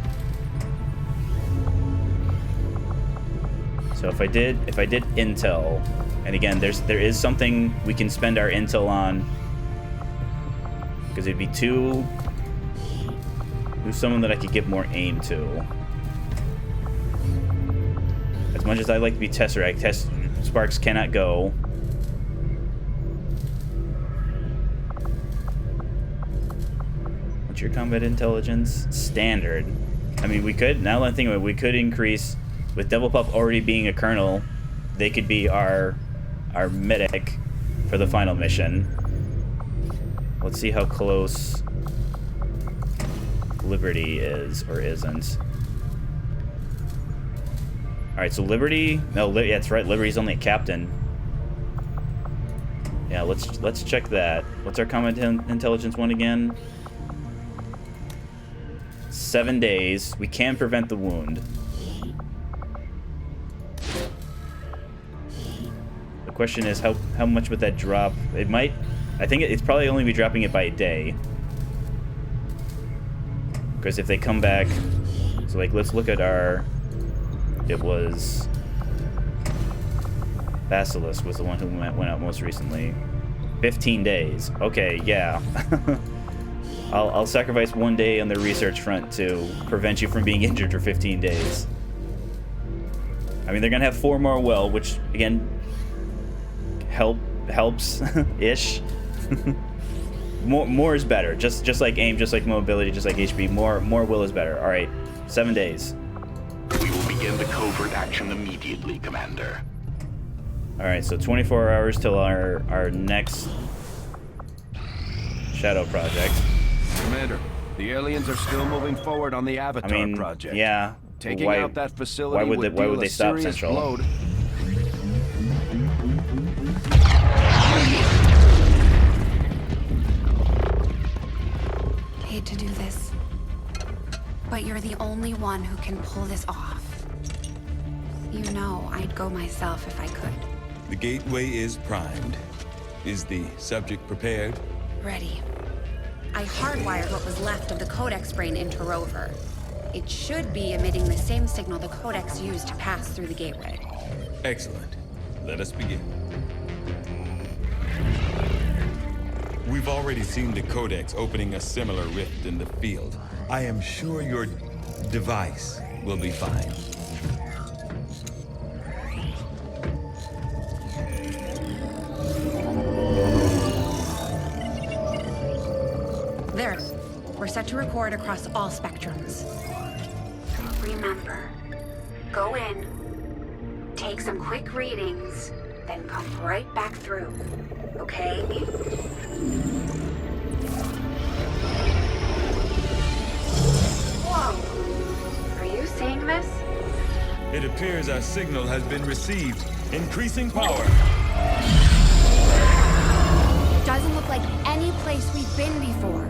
So if I did intel, and again, there is something we can spend our intel on, because it'd be who's someone that I could give more aim to. As much as I like to be Tesseract, Sparks cannot go. your combat intelligence? Standard. I mean, we could, now that I'm thinking about it, we could increase, with Devil Pup already being a colonel, they could be our medic for the final mission. Let's see how close Liberty is or isn't. Alright, so Liberty, no, yeah, that's right, Liberty's only a captain. Yeah, let's check that. What's our combat intelligence one again? 7 days. We can prevent the wound. The question is how much would that drop? It might. I think it's probably only be dropping it by a day. Because if they come back, so like let's look at our. It was Basilisk was the one who went out most recently. 15 days. Okay, yeah. I'll sacrifice 1 day on the research front to prevent you from being injured for 15 days. I mean, they're gonna have 4 more well, which again helps ish. more is better. Just like aim, just like mobility, just like HP. More will is better. All right, 7 days. We will begin the covert action immediately, Commander. All right, so 24 hours till our next shadow project. Commander, the aliens are still moving forward on the Avatar project. Yeah. Taking out that facility why would they stop Central? Load. Hate to do this, but you're the only one who can pull this off. You know I'd go myself if I could. The gateway is primed. Is the subject prepared? Ready. I hardwired what was left of the Codex brain into Rover. It should be emitting the same signal the Codex used to pass through the gateway. Excellent. Let us begin. We've already seen the Codex opening a similar rift in the field. I am sure your device will be fine. There. We're set to record across all spectrums. Remember, go in, take some quick readings, then come right back through, okay? Whoa! Are you seeing this? It appears our signal has been received. Increasing power. Doesn't look like any place we've been before.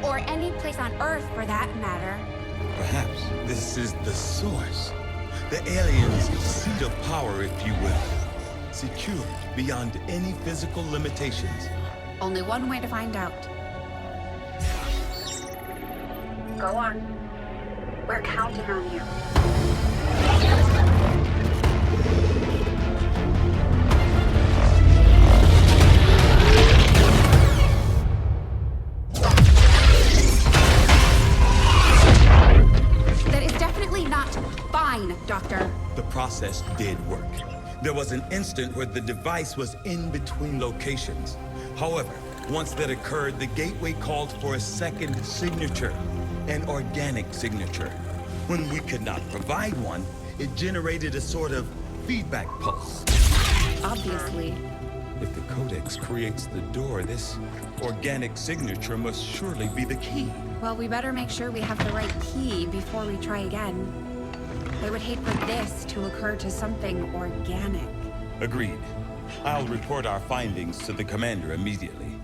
Or any place on Earth, for that matter. Perhaps this is the source. The aliens' seat of power, if you will. Secured beyond any physical limitations. Only one way to find out. Go on. We're counting on you. Doctor. The process did work. There was an instant where the device was in between locations. However, once that occurred, the gateway called for a second signature, an organic signature. When we could not provide one, it generated a sort of feedback pulse. Obviously. If the Codex creates the door, this organic signature must surely be the key. Well, we better make sure we have the right key before we try again. I would hate for this to occur to something organic. Agreed. I'll report our findings to the commander immediately.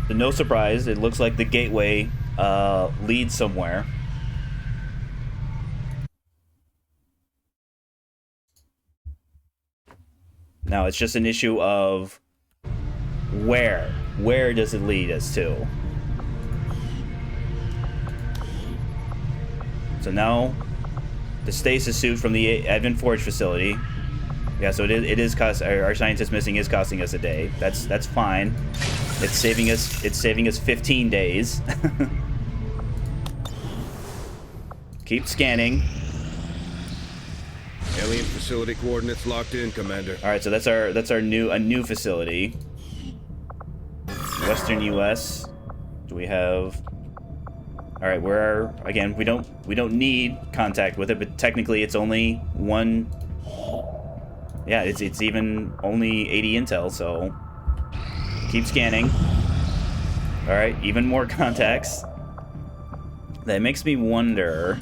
So no surprise, it looks like the gateway leads somewhere. Now it's just an issue of where. Where does it lead us to? So now, the stasis suit from the Advent Forge facility. Yeah, so it is cost. Our scientist missing is costing us a day. That's fine. It's saving us 15 days. Keep scanning. Alien facility coordinates locked in, Commander. All right, so that's our new facility. Western U.S. Do we have? All right, again, we don't need contact with it, but technically it's only one. Yeah, it's even only 80 intel, so keep scanning. All right, even more contacts. That makes me wonder,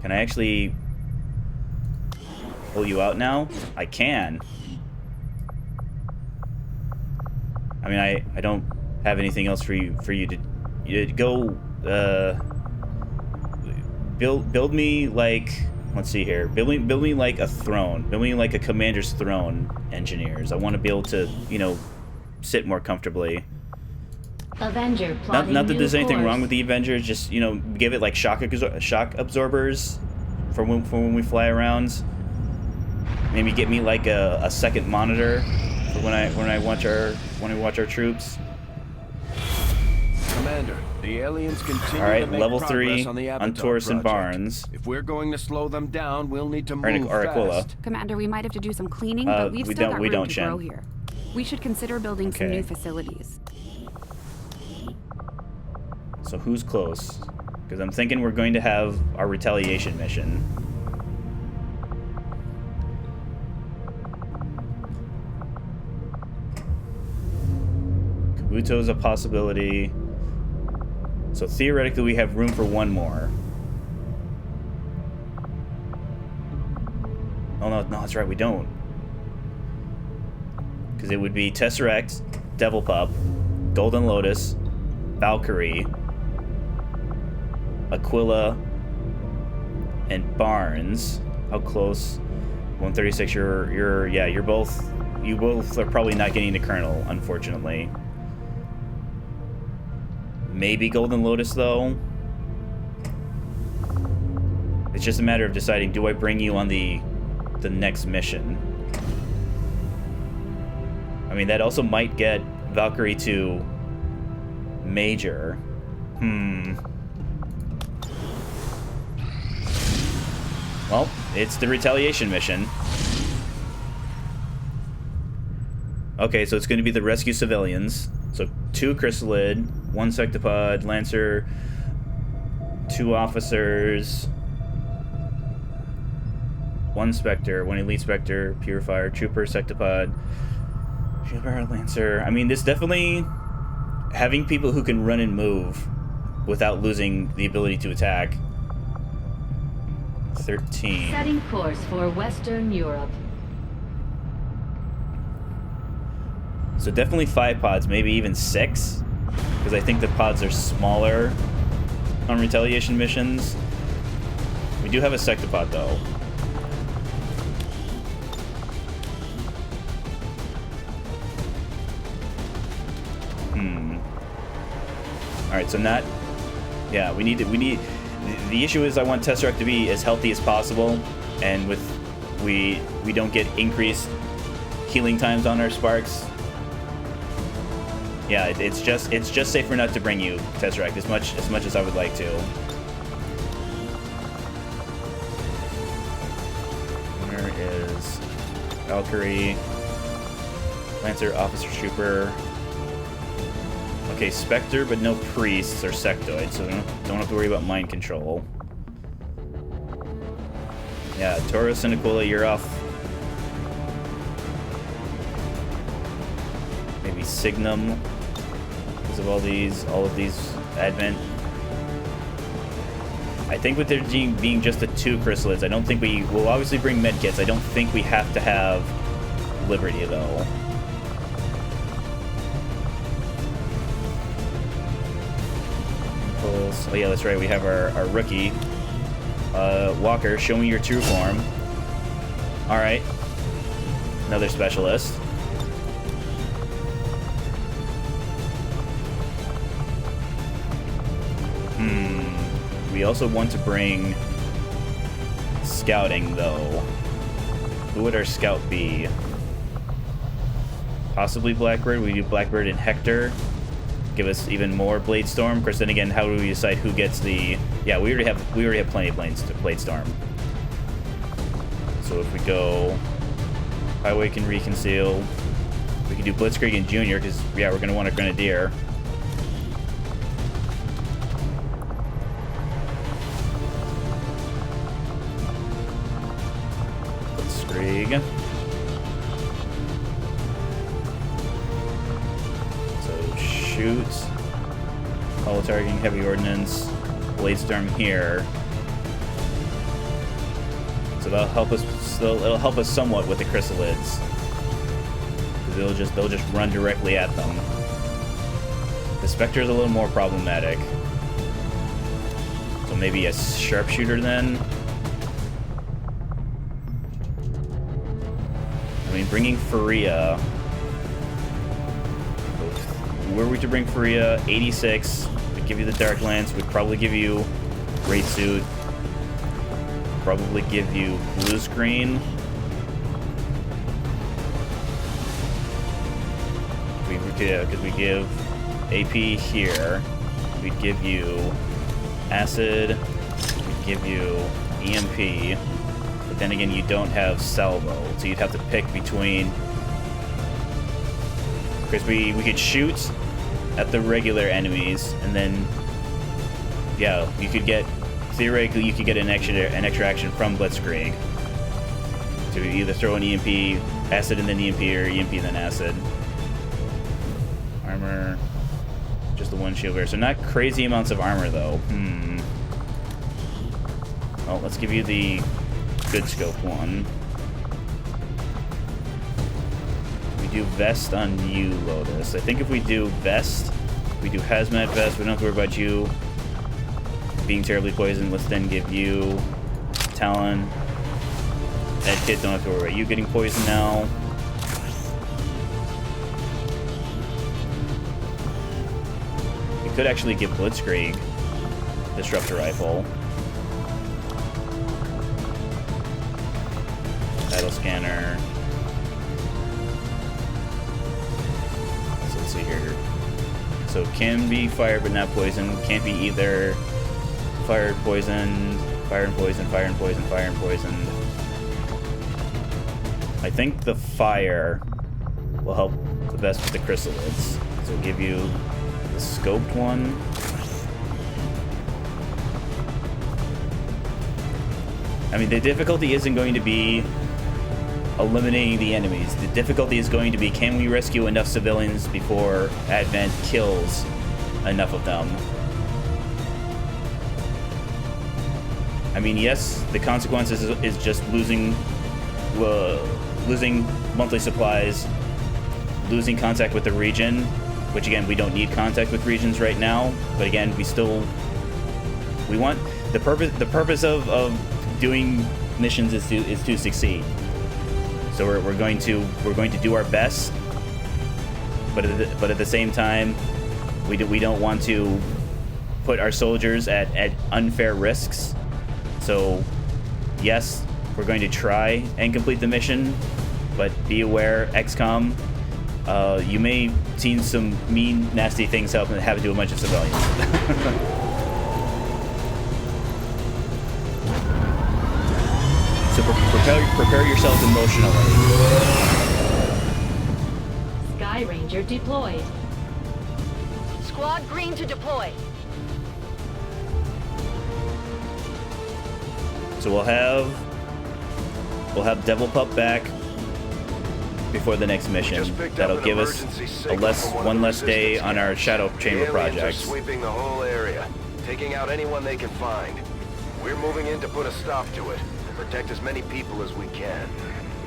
can I actually pull you out now? I can. I mean, I don't have anything else for you to go build me like, let's see here. Build me like a throne. Build me like a commander's throne, engineers. I want to be able to, you know, sit more comfortably. Avenger Not that there's anything wrong with the Avengers, just, you know, give it like shock absorbers for when we fly around. Maybe get me like a second monitor for when I watch our troops. Commander, the aliens continue All right, to make level progress 3 on the on Avatar Taurus and project. Barnes. If we're going to slow them down, we'll need to Or move Aquila. fast. Commander, we might have to do some cleaning, but we've still got room to grow here. We should consider building some new facilities. So who's close? Because I'm thinking we're going to have our retaliation mission. Kabuto's a possibility. So theoretically we have room for one more. Oh no, that's right, we don't. Because it would be Tesseract, Devil Pup, Golden Lotus, Valkyrie, Aquila, and Barnes. How close? 136. You both are probably not getting the Colonel, unfortunately. Maybe Golden Lotus though. It's just a matter of deciding, do I bring you on the next mission? I mean, that also might get Valkyrie to Major. Well, it's the retaliation mission. Okay, so it's going to be the rescue civilians. So 2 Chrysalid, 1 Sectopod, Lancer, 2 officers, 1 Spectre, 1 Elite Spectre, Purifier, Trooper, Sectopod, Trooper, Lancer. I mean, this definitely... Having people who can run and move without losing the ability to attack. 13. Setting course for Western Europe. So definitely 5 pods, maybe even 6. Because I think the pods are smaller on retaliation missions. We do have a Sectopod though. Alright, so not... Yeah, we need... The issue is I want Tesseract to be as healthy as possible, and with... We don't get increased healing times on our sparks. Yeah, it's just safer not to bring you Tesseract as much as I would like to. Where is Valkyrie, Lancer, Officer, Trooper? Okay, Spectre, but no priests or sectoids, so we don't have to worry about mind control. Yeah, Taurus and Aquila, you're off. Maybe Signum, because of all of these Advent. I think with there being just the 2 Chrysalids, I don't think we'll obviously bring medkits. I don't think we have to have Liberty though. Oh yeah, that's right, we have our rookie. Walker, show me your true form. Alright. Another specialist. We also want to bring scouting, though. Who would our scout be? Possibly Blackbird. We do Blackbird and Hector. Give us even more Bladestorm. Of course, then again, how do we decide who gets the... Yeah, we already have plenty of Bladestorm. So if we go Highway can reconceal. We can do Blitzkrieg and Junior because, yeah, we're going to want a Grenadier. Blitzkrieg. So shoot. Hollow targeting heavy ordnance. Bladestorm here. So that'll help us. So it'll help us somewhat with the chrysalids. Because they'll just run directly at them. The Spectre's a little more problematic. So maybe a sharpshooter then. I mean, bringing Faria. Were we to bring Faria? 86. We'd give you the Dark Lance. We'd probably give you Great Suit. Probably give you blue screen. Because we give AP here. We'd give you acid. We'd give you EMP. But then again, you don't have salvo, so you'd have to pick between. Because we could shoot at the regular enemies, and then yeah, you could get. Theoretically, you could get an extra action from Blitzkrieg to either throw an EMP, acid and then EMP, or EMP then acid. Armor, just the one shield bearer. So not crazy amounts of armor though. Well, let's give you the good scope one. We do vest on you, Lotus. I think if we do vest, we do hazmat vest. We don't have to worry about you being terribly poisoned. Let's then give you Talon. That kid, don't have to worry about you getting poisoned now. We could actually give Blitzkrieg Disruptor Rifle. Battle Scanner. So let's see here. So can be fire but not poison. Can't be either fired, poisoned, fire and poison, fire and poison, fire and poisoned. I think the fire will help the best with the chrysalids. So we'll give you the scoped one. I mean, the difficulty isn't going to be eliminating the enemies. The difficulty is going to be, can we rescue enough civilians before Advent kills enough of them? I mean, yes, the consequences is just losing monthly supplies, losing contact with the region, which again, we don't need contact with regions right now, but again, we want the purpose of doing missions is to succeed. So we're going to do our best, but at the same time, we don't want to put our soldiers at unfair risks. So, yes, we're going to try and complete the mission, but be aware, XCOM, you may see some mean, nasty things happen to a bunch of civilians. So prepare yourselves emotionally. Sky Ranger deployed. Squad green to deploy. So we'll have Devil Pup back before the next mission. That'll give us one less day on our Shadow Chamber projects. Sweeping the whole area, taking out anyone they can find. We're moving in to put a stop to it, and protect as many people as we can.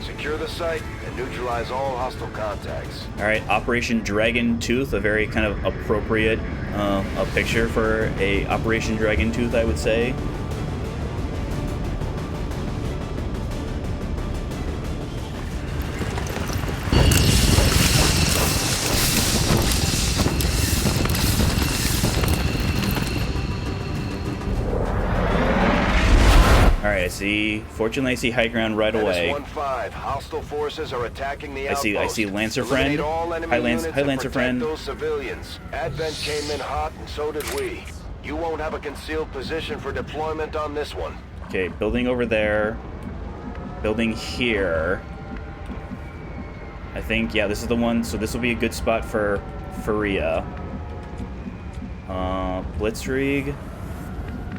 Secure the site and neutralize all hostile contacts. All right, Operation Dragon Tooth, a very kind of appropriate a picture for a Operation Dragon Tooth, I would say. Fortunately, I see high ground right away. 1-5. Hostile forces are attacking the outpost. I see Lancer friend. Hi Lancer friend. Those civilians. Advent came in hot, and so did we. You won't have a concealed position for deployment on this one. Okay, building over there. building here. I think, yeah, this is the one, so this will be a good spot for Faria. Blitzkrieg.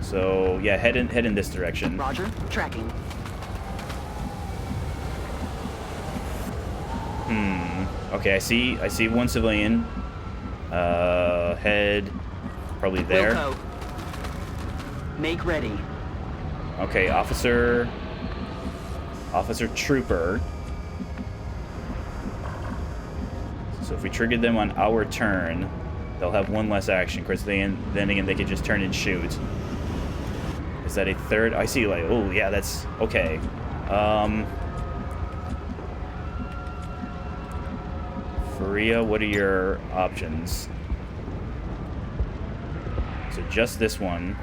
So, yeah, head in this direction. Roger, tracking. Okay, I see one civilian. Head probably there. Wilco. Make ready. Okay, officer trooper. So if we triggered them on our turn, they'll have one less action. Of course, then again, they could just turn and shoot. Is that a third? I see, like, oh, yeah, that's okay. Faria, what are your options? So just this one.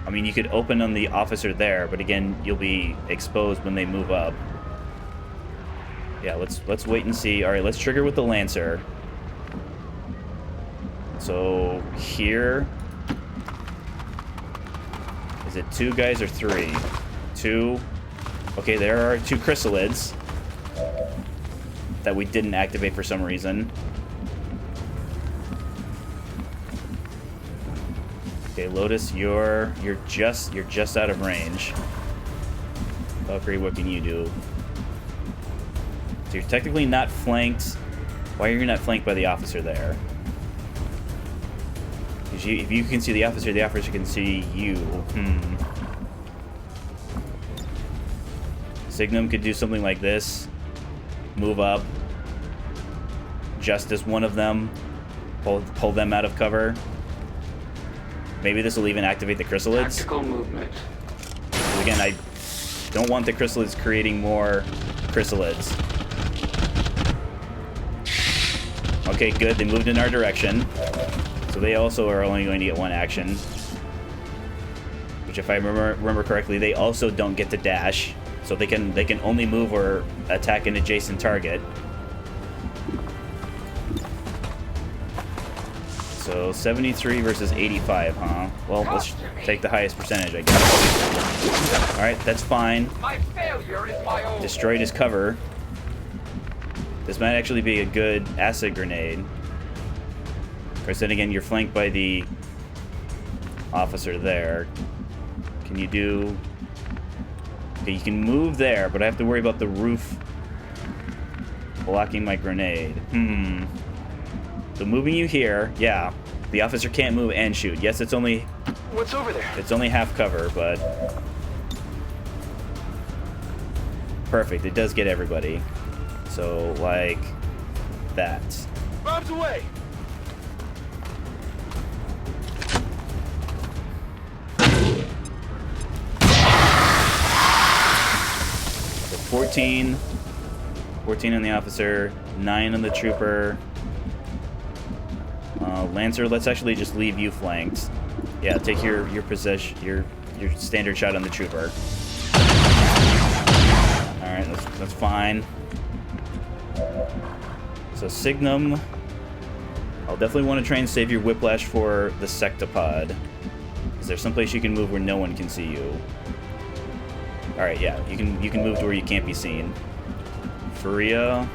I mean, you could open on the officer there, but again, you'll be exposed when they move up. Yeah, let's wait and see. All right, let's trigger with the Lancer. So here, is it 2 guys or 3? 2. Okay, there are 2 chrysalids that we didn't activate for some reason. Okay, Lotus, you're just out of range. Valkyrie, what can you do? So you're technically not flanked. Why are you not flanked by the officer there? Because if you can see the officer can see you. Signum could do something like this. Move up. Just as one of them. Pull them out of cover. Maybe this will even activate the chrysalids. Tactical movement. Again, I don't want the chrysalids creating more chrysalids. Okay, good. They moved in our direction. So they also are only going to get 1 action. Which, if I remember correctly, they also don't get to dash. So they can only move or attack an adjacent target. So 73 versus 85, huh? Well, let's take the highest percentage, I guess. Alright, that's fine. My failure is my own. Destroyed his cover. This might actually be a good acid grenade. Of course, then again, you're flanked by the officer there. Can you do... Okay, you can move there, but I have to worry about the roof blocking my grenade. So moving you here, yeah. The officer can't move and shoot. Yes, it's only... What's over there? It's only half cover, but... Perfect, it does get everybody. So, like... that. Bombs away! So 14 on the officer, 9 on the trooper. Lancer, let's actually just leave you flanked. Yeah, take your position, your standard shot on the trooper. All right, that's fine. So Signum, I'll definitely want to try and save your whiplash for the sectopod. Is there someplace you can move where no one can see you? All right, yeah, you can move to where you can't be seen. Faria.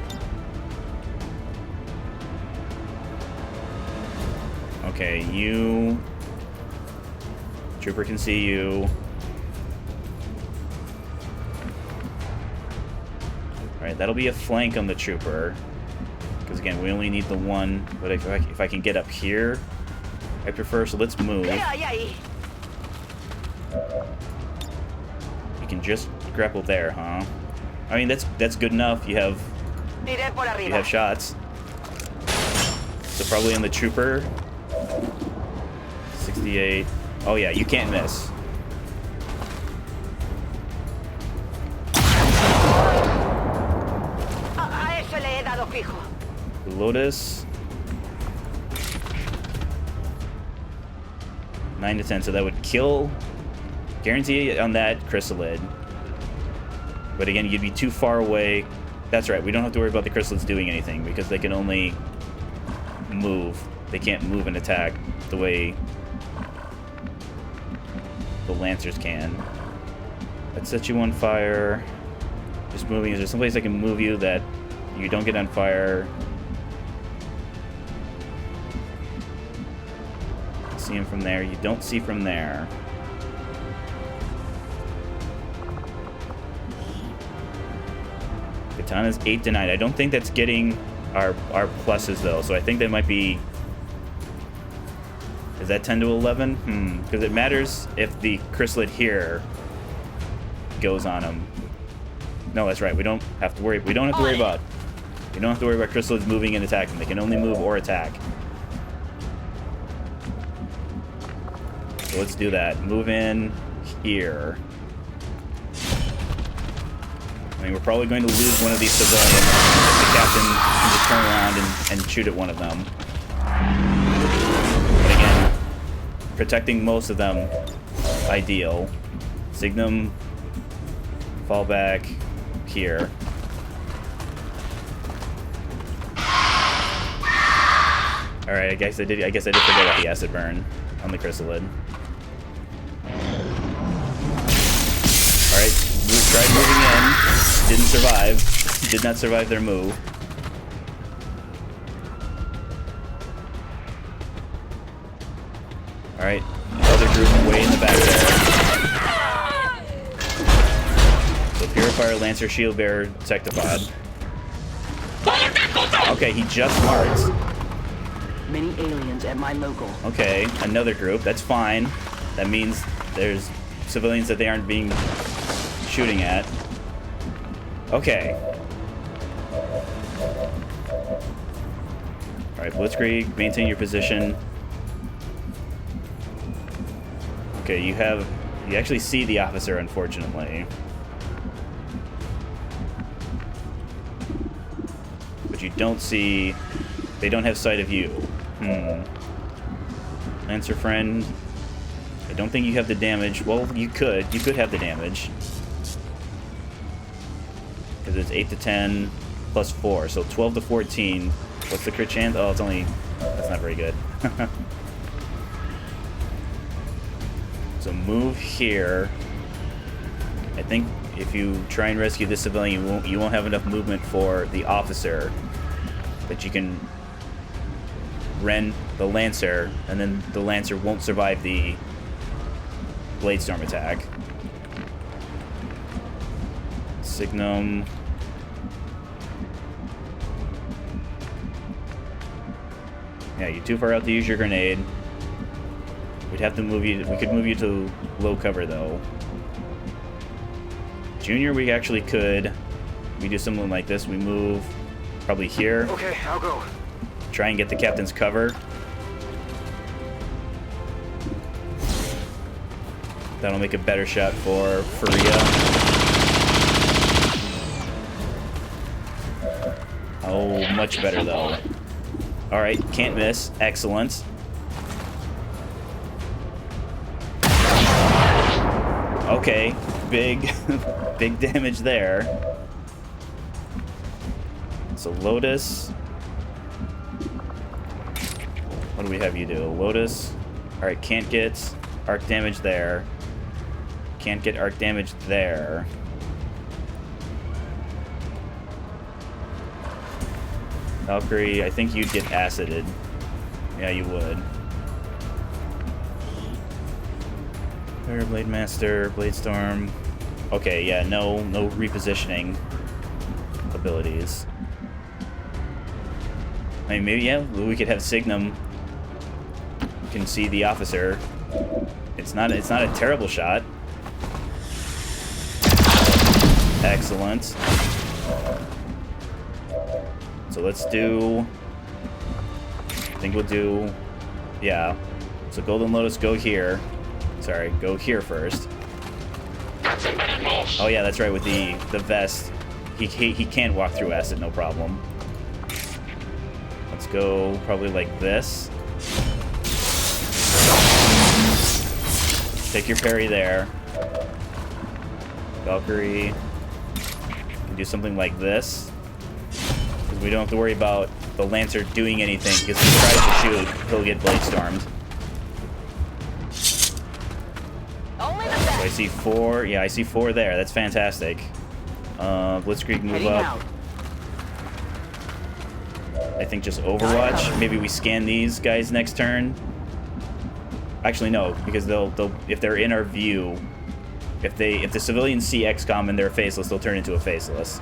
Okay, you... Trooper can see you. Alright, that'll be a flank on the trooper. Because again, we only need the one. But if I can get up here, I prefer, so let's move. You can just grapple there, huh? I mean, that's good enough. You have shots. So probably on the trooper. 68. Oh yeah, you can't miss. Lotus. 9 to 10, so that would kill. Guarantee on that chrysalid. But again, you'd be too far away. That's right, we don't have to worry about the chrysalids doing anything because they can only move. They can't move and attack the way the Lancers can. Let's set you on fire. Just moving. Is there someplace I can move you that you don't get on fire? See him from there. You don't see from there. Katana's 8 to 9. I don't think that's getting our pluses though. So I think that might be. Is that 10 to 11? Because it matters if the chrysalid here goes on him. No, that's right. We don't have to worry. We don't have to worry about. We don't have to worry about chrysalids moving and attacking. They can only move or attack. So let's do that. Move in here. I mean, we're probably going to lose one of these civilians. The captain can just turn around and shoot at one of them. But again, protecting most of them, ideal. Signum, fall back here. All right, I guess I did forget about the acid burn on the chrysalid. All right, tried moving in, didn't survive. Did not survive their move. All right, other group way in the back there. So Purifier, Lancer, Shield Bearer, Sectopod. Okay, he just marked. Many aliens at my local. Okay, another group. That's fine. That means there's civilians that they aren't being shooting at. Okay. All right, Blitzkrieg, maintain your position. Okay, you actually see the officer, unfortunately. But you don't see, they don't have sight of you. Lancer friend, I don't think you have the damage. Well, you could have the damage. Because it's 8 to 10 plus 4, so 12 to 14. What's the crit chance? Oh, it's only, that's not very good. So move here. I think if you try and rescue this civilian, you won't have enough movement for the officer. But you can rend the Lancer, and then the Lancer won't survive the Blade Storm attack. Signum. Yeah, you're too far out to use your grenade. We'd have to move you. We could move you to low cover though. Junior, we actually could. We do something like this. We move probably here. Okay, I'll go. Try and get the captain's cover. That'll make a better shot for Faria. Oh, much better though. All right, can't miss. Excellent. Okay, big damage there. So Lotus. What do we have you do? Lotus. All right, can't get arc damage there. Can't get arc damage there. Valkyrie, I think you'd get acided. Yeah, you would. Blade Master, Blade Storm. Okay, yeah, no repositioning abilities. I mean, maybe, yeah, we could have Signum. You can see the officer. It's not a terrible shot. Excellent. So let's do, I think we'll do, yeah. So Golden Lotus, go here. Sorry, go here first. Oh yeah, that's right, with the vest. He can walk through acid, no problem. Let's go probably like this. Take your parry there. Valkyrie. Can do something like this. Because we don't have to worry about the Lancer doing anything, because if he tries to shoot, he'll get Blade Stormed. So I see 4. Yeah, I see 4 there. That's fantastic. Blitzkrieg, move up. I think just Overwatch. Maybe we scan these guys next turn. Actually, no, because they'll if they're in our view, if the civilians see XCOM and they're faceless, they'll turn into a faceless.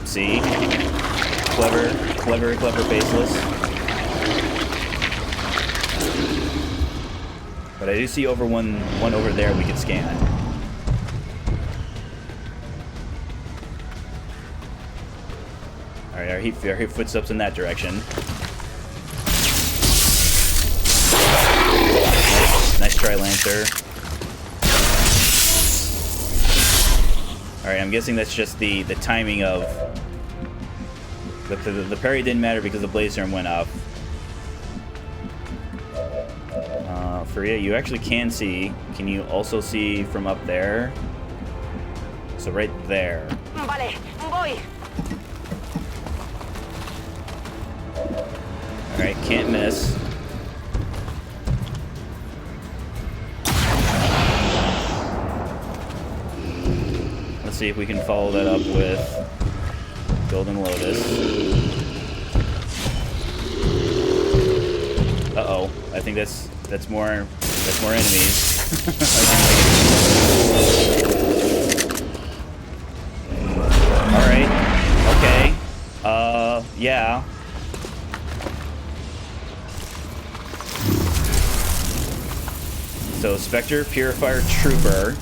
See? Clever faceless. But I do see one over there we could scan. Alright, our heat footsteps in that direction. Nice try, Lancer. Alright, I'm guessing that's just the timing of... The parry didn't matter because the blaze storm went up. Faria, you actually can see. Can you also see from up there? So right there. Vale, voy. Alright, can't miss. Let's see if we can follow that up with Golden Lotus. Uh-oh. I think that's more enemies. Alright. Okay. Yeah. So Spectre, Purifier, Trooper,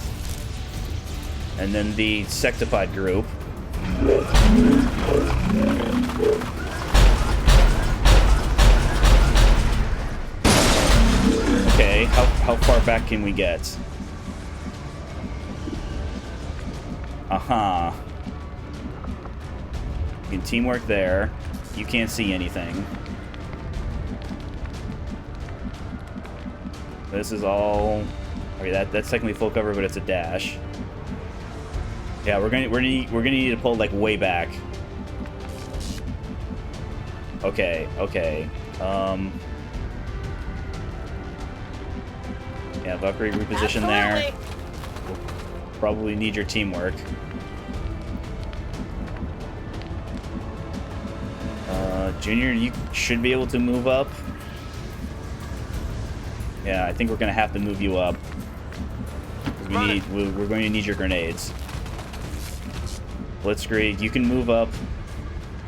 and then the Sectopod group. Okay, how far back can we get? Uh-huh. You can teamwork there. You can't see anything. This is all... Okay, that's technically full cover, but it's a dash. Yeah, we're gonna need to pull like way back. Okay. Yeah, Valkyrie reposition there. We'll probably need your teamwork. Junior, you should be able to move up. Yeah, I think we're gonna have to move you up. We're going to need your grenades. Blitzkrieg, you can move up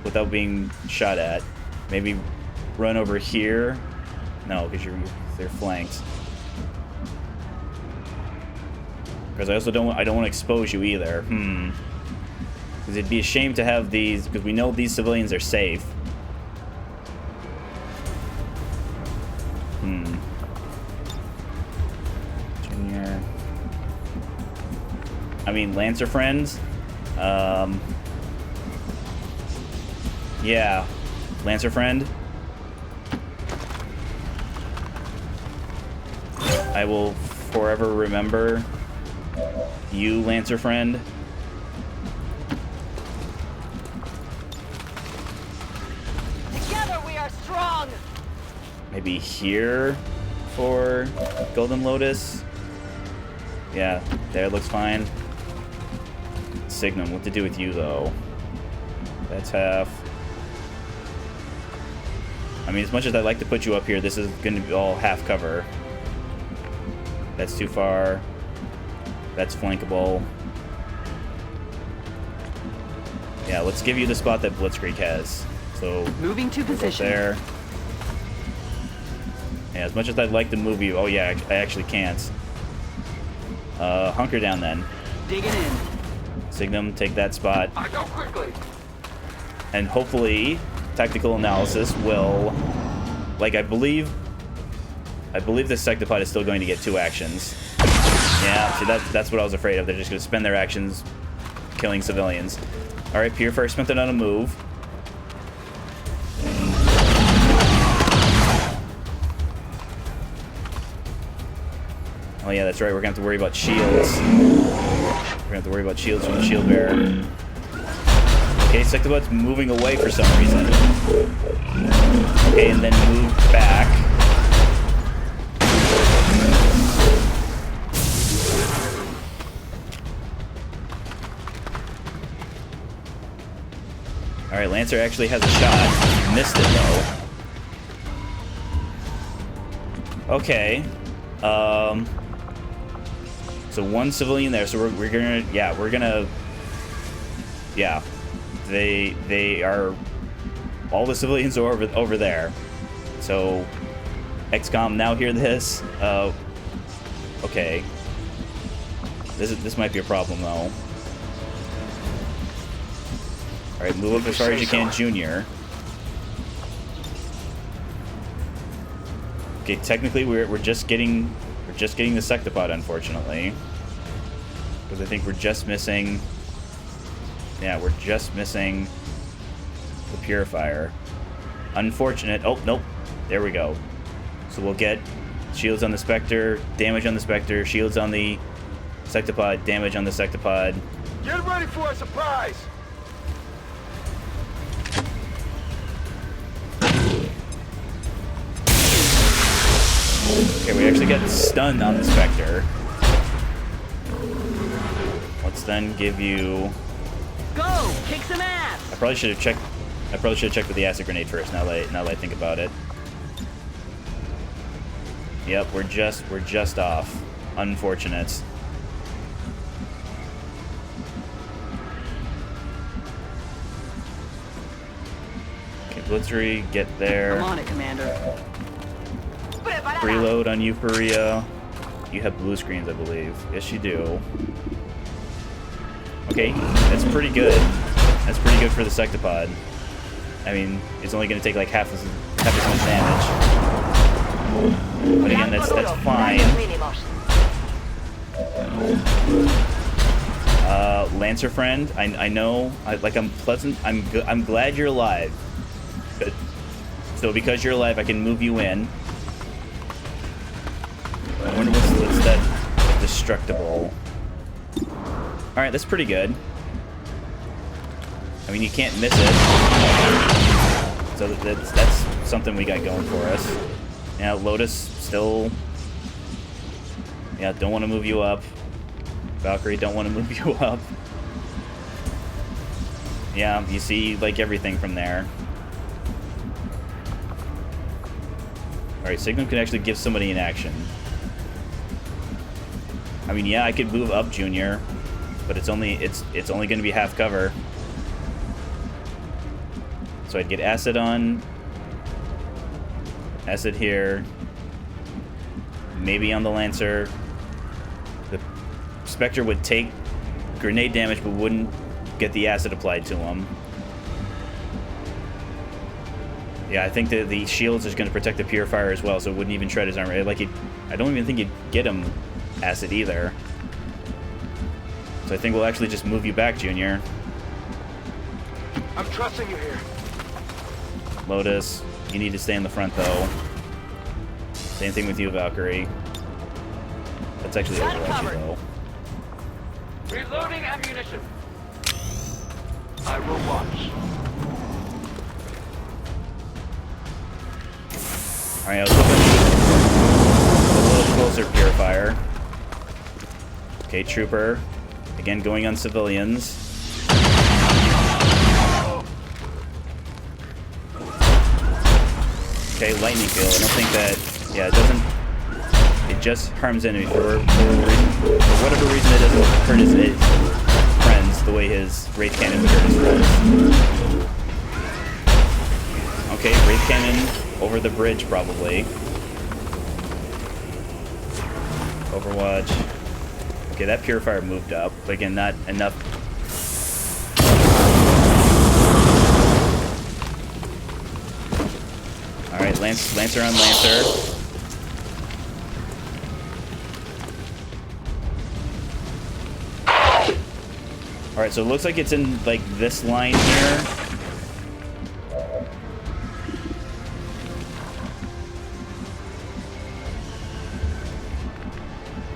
without being shot at. Maybe run over here. No, because they're flanked. Because I also don't want to expose you either. Because it'd be a shame to have these, because we know these civilians are safe. Junior. I mean, Lancer friends. Yeah, Lancer friend. I will forever remember you, Lancer friend. Together we are strong. Maybe here for Golden Lotus. Yeah, there looks fine. Signum, what to do with you though? That's half. I mean, as much as I'd like to put you up here, this is going to be all half cover. That's too far. That's flankable. Yeah, let's give you the spot that Blitzkrieg has. So moving to position there. Yeah, as much as I'd like to move you, oh yeah, I actually can't. Hunker down then. Digging in. Signum, take that spot. I go quickly. And hopefully, tactical analysis will, like I believe the Sectopod is still going to get 2 actions. Yeah, see that's what I was afraid of. They're just going to spend their actions killing civilians. All right, Purifier spent it on a move. Oh yeah, that's right. We're gonna have to worry about shields. We're gonna have to worry about shields from the shield bearer. Okay, Sectopod's moving away for some reason. Okay, and then move back. Alright, Lancer actually has a shot. Missed it, though. Okay. So one civilian there, so we're gonna... Yeah, we're gonna... Yeah. They are... All the civilians are over there. So... XCOM, now hear this. Okay. This might be a problem, though. Alright, move up as far as you can, Junior. Okay, technically we're just getting the sectopod, unfortunately. Because I think we're just missing... Yeah, we're just missing the purifier. Unfortunate. Oh, nope. There we go. So we'll get shields on the Spectre, damage on the Spectre, shields on the sectopod, damage on the sectopod. Get ready for a surprise! Okay, we actually get stunned on the Spectre. Let's then give you... Go! Kick some ass! I probably should have checked with the acid grenade first, now that I think about it. Yep, we're just off. Unfortunate. Okay, Blitzery, get there. I'm on it, Commander. Preload on Euphoria. You have blue screens, I believe. Yes, you do. Okay, that's pretty good. That's pretty good for the sectopod. I mean, it's only going to take like half as much damage. But again, that's fine. Lancer friend, I know, I'm glad you're alive. But, so because you're alive, I can move you in. I wonder what's that destructible. Alright, that's pretty good. I mean, you can't miss it. So that's something we got going for us. Yeah, Lotus still... Yeah, don't want to move you up. Valkyrie, don't want to move you up. Yeah, you see, like, everything from there. Alright, Signum can actually give somebody an action. I mean, yeah, I could move up Junior, but it's only going to be half cover. So I'd get acid on... Acid here. Maybe on the Lancer. The Spectre would take grenade damage, but wouldn't get the acid applied to him. Yeah, I think the shields is going to protect the Purifier as well, so it wouldn't even shred his armor. Like, I don't even think you'd get him acid either. So I think we'll actually just move you back, Junior. I'm trusting you here. Lotus, you need to stay in the front, though. Same thing with you, Valkyrie. That's actually Overwatch, though. Reloading ammunition. I will watch. Alright, I was hoping a little closer, Purifier. Okay, Trooper. Again, going on civilians. Okay, Lightning Field. I don't think that... Yeah, it doesn't... It just harms enemies. For whatever reason, it doesn't hurt his friends the way his Wraith Cannon would hurt his friends. Okay, Wraith Cannon over the bridge, probably. Overwatch. Okay, that Purifier moved up, but again, not enough. Alright, Lancer on Lancer. Alright, so it looks like it's in, like, this line here.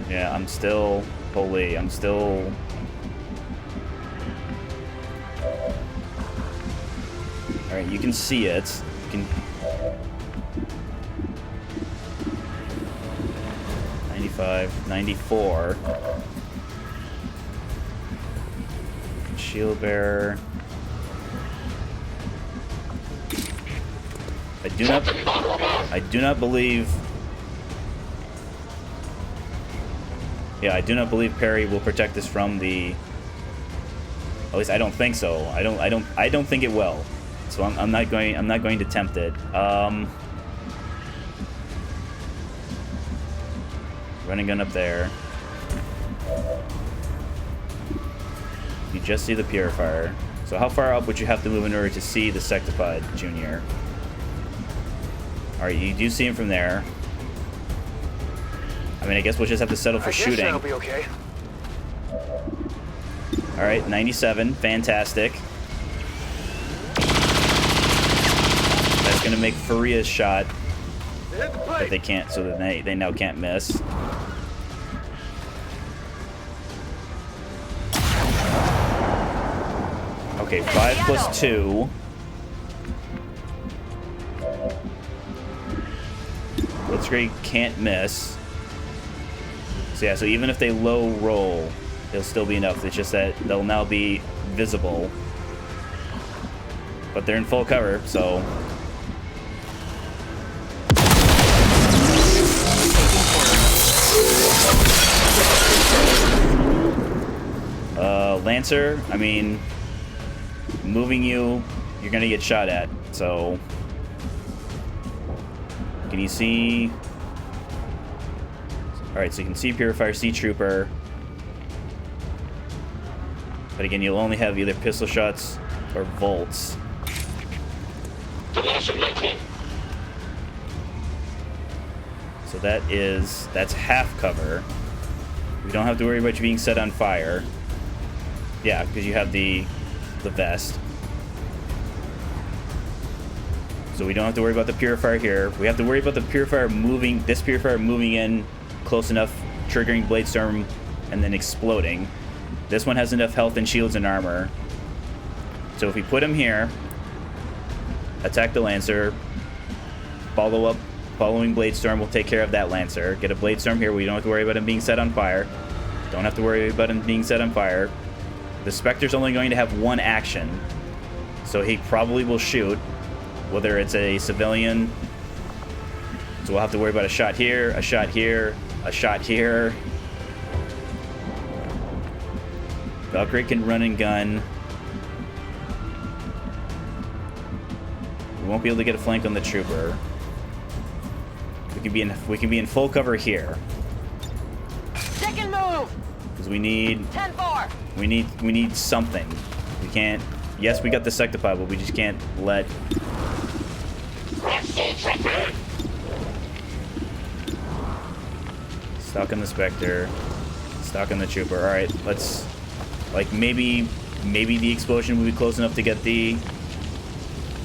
Yeah, I'm still... Holy, I'm still... Alright, you can see it. You can... 95, 94. Shield Bearer. I do not believe. Yeah, I do not believe Perry will protect us from the. At least I don't think so. I don't think it will. So I'm not going to tempt it. Running gun up there. You just see the purifier. So how far up would you have to move in order to see the Sectopod, Junior? Alright, you do see him from there. I mean, I guess we'll just have to settle for shooting. That'll be okay. Alright, 97. Fantastic. That's going to make Faria's shot. But they can't, so that they now can't miss. Okay, 5 plus 2. Blitzkrieg can't miss. So yeah, so even if they low roll, it'll still be enough. It's just that they'll now be visible. But they're in full cover, so... Lancer, I mean... moving you're gonna get shot at, so... Can you see... Alright, so you can see Purifier, see Trooper. But again, you'll only have either pistol shots or volts. So that's half cover. We don't have to worry about you being set on fire. Yeah, because you have the vest. So we don't have to worry about the purifier here. We have to worry about the purifier moving, this purifier moving in close enough, triggering Blade Storm, and then exploding. This one has enough health and shields and armor. So if we put him here, attack the Lancer, following Blade Storm will take care of that Lancer. Get a Blade Storm here, we don't have to worry about him being set on fire. Don't have to worry about him being set on fire. The Spectre's only going to have one action, so he probably will shoot, whether it's a civilian. So we'll have to worry about a shot here, a shot here, a shot here. Valkyrie can run and gun. We won't be able to get a flank on the Trooper. We can be in full cover here. Second move. Because we need 10-4. We need something. We can't. Yes, we got the Sectopod, but we just can't let. Stock on the Spectre. Stock on the Trooper. All right, let's. Like maybe the explosion will be close enough to get the.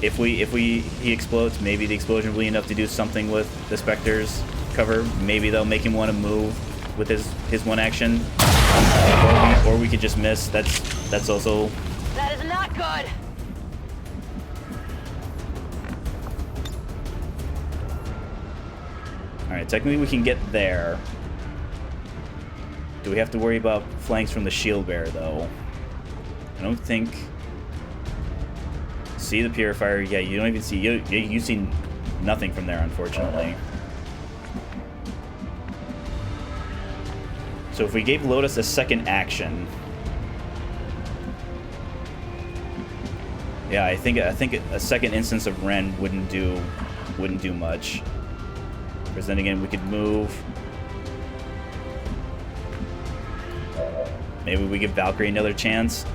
If he explodes, maybe the explosion will be enough to do something with the Spectre's cover. Maybe they'll make him want to move with his one action. Or we could just miss. That's also. That is not good. All right, technically we can get there. Do we have to worry about flanks from the shield bearer though? I don't think. See the purifier? Yeah, you don't even see. You see nothing from there, unfortunately. So if we gave Lotus a second action, yeah, I think a second instance of Ren wouldn't do much. Because then again, we could move. Maybe we give Valkyrie another chance.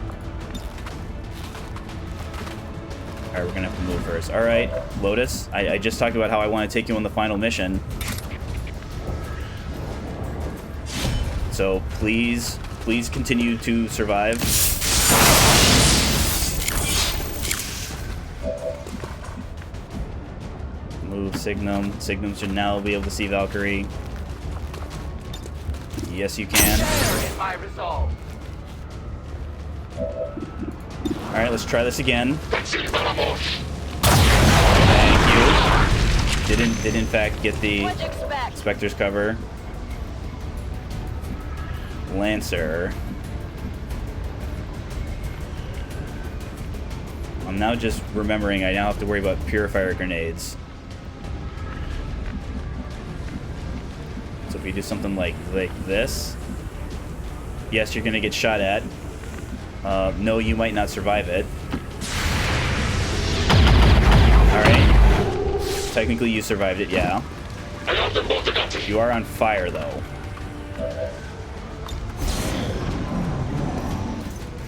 All right, we're gonna have to move first. All right, Lotus. I just talked about how I want to take you on the final mission. So please continue to survive. Move Signum. Signum should now be able to see Valkyrie. Yes, you can. My resolve. All right, let's try this again. Thank you. Did in fact get the Spectre's cover. Lancer. I'm now just remembering I now have to worry about purifier grenades. So if you do something like this, yes, you're gonna get shot at. No, you might not survive it. Alright. Technically you survived it, yeah. You are on fire, though.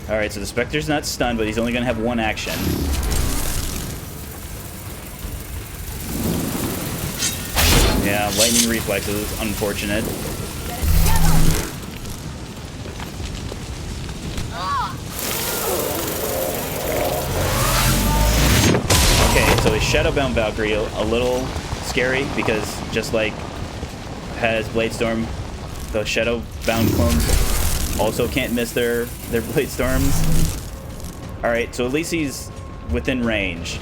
Alright, so the Spectre's not stunned, but he's only gonna have one action. Yeah, lightning reflexes, unfortunate. Okay, so his Shadowbound Valkyrie, a little scary, because just like has Bladestorm, the Shadowbound clones also can't miss their Bladestorms. Alright, so at least he's within range.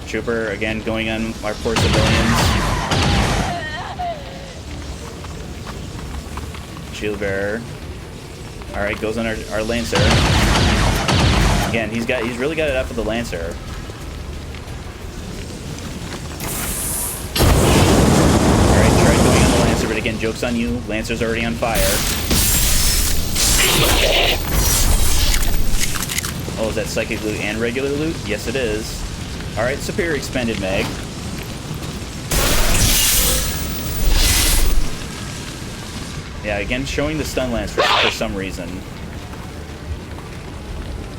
Trooper, again, going on our poor civilians. Shield Bearer. Alright, goes on our Lancer. Again, he's really got it up with the Lancer. Alright, tried going on the Lancer, but again, joke's on you. Lancer's already on fire. Oh, is that psychic loot and regular loot? Yes, it is. Alright, Superior Expended Mag. Yeah, again, showing the stun lance for some reason.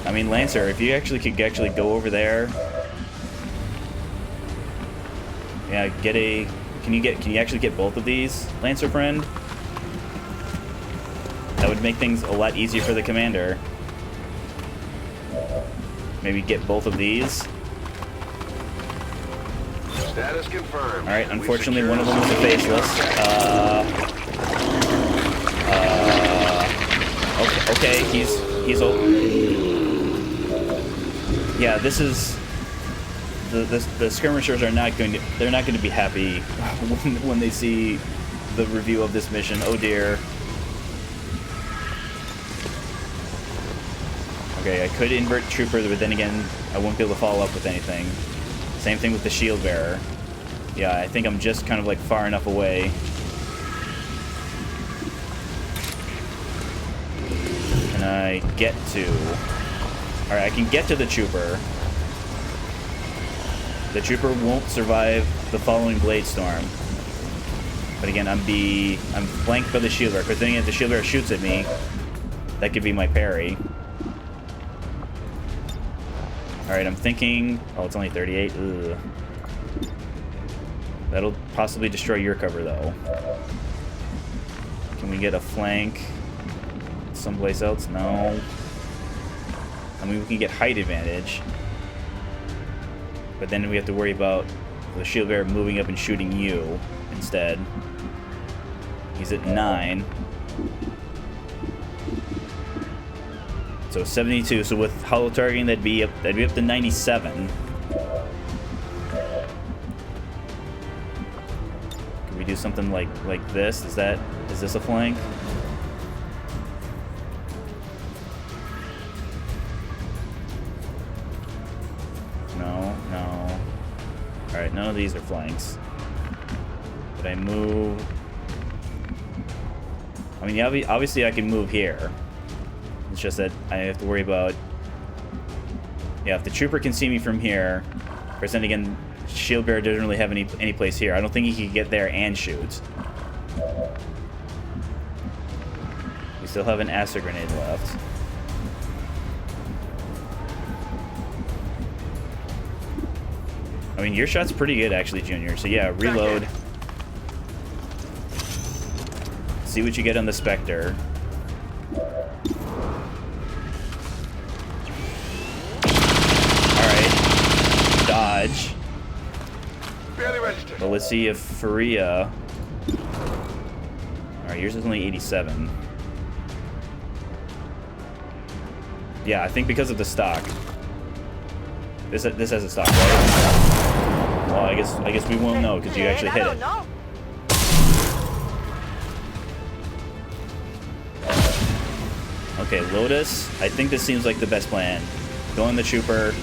I mean, Lancer, if you could go over there. Yeah, can you actually get both of these, Lancer friend? That would make things a lot easier for the commander. Maybe get both of these. Status confirmed. Alright, unfortunately one of them was a faceless. Okay, he's old. Yeah, this is the skirmishers are not going to be happy when they see the review of this mission. Oh dear. Okay, I could invert Trooper, but then again, I won't be able to follow up with anything. Same thing with the Shield Bearer. Yeah, I think I'm just kind of like far enough away. Can I get to... Alright, I can get to the Trooper. The Trooper won't survive the following Bladestorm. But again, I'm flanked by the Shield Bearer. Because then if the Shield Bearer shoots at me, that could be my parry. Alright, I'm thinking... Oh, it's only 38. Ugh. That'll possibly destroy your cover, though. Can we get a flank someplace else? No. I mean, we can get height advantage. But then we have to worry about the Shield Bearer moving up and shooting you instead. He's at 9. So 72. So with hollow targeting, that'd be up to 97. Can we do something like this? Is this a flank? No. All right, none of these are flanks. Did I move? I mean, obviously I can move here. It's just that I have to worry about... Yeah, if the Trooper can see me from here, but then again, Shield Bearer doesn't really have any place here. I don't think he can get there and shoot. We still have an acid grenade left. I mean, your shot's pretty good, actually, Junior. So yeah, reload. See what you get on the Spectre. Dodge. But let's see if Faria... Alright, yours is only 87. Yeah, I think because of the stock. This has a stock, right? Well, I guess we won't know because you actually hit it. Okay, Lotus. I think this seems like the best plan. Go on the Trooper.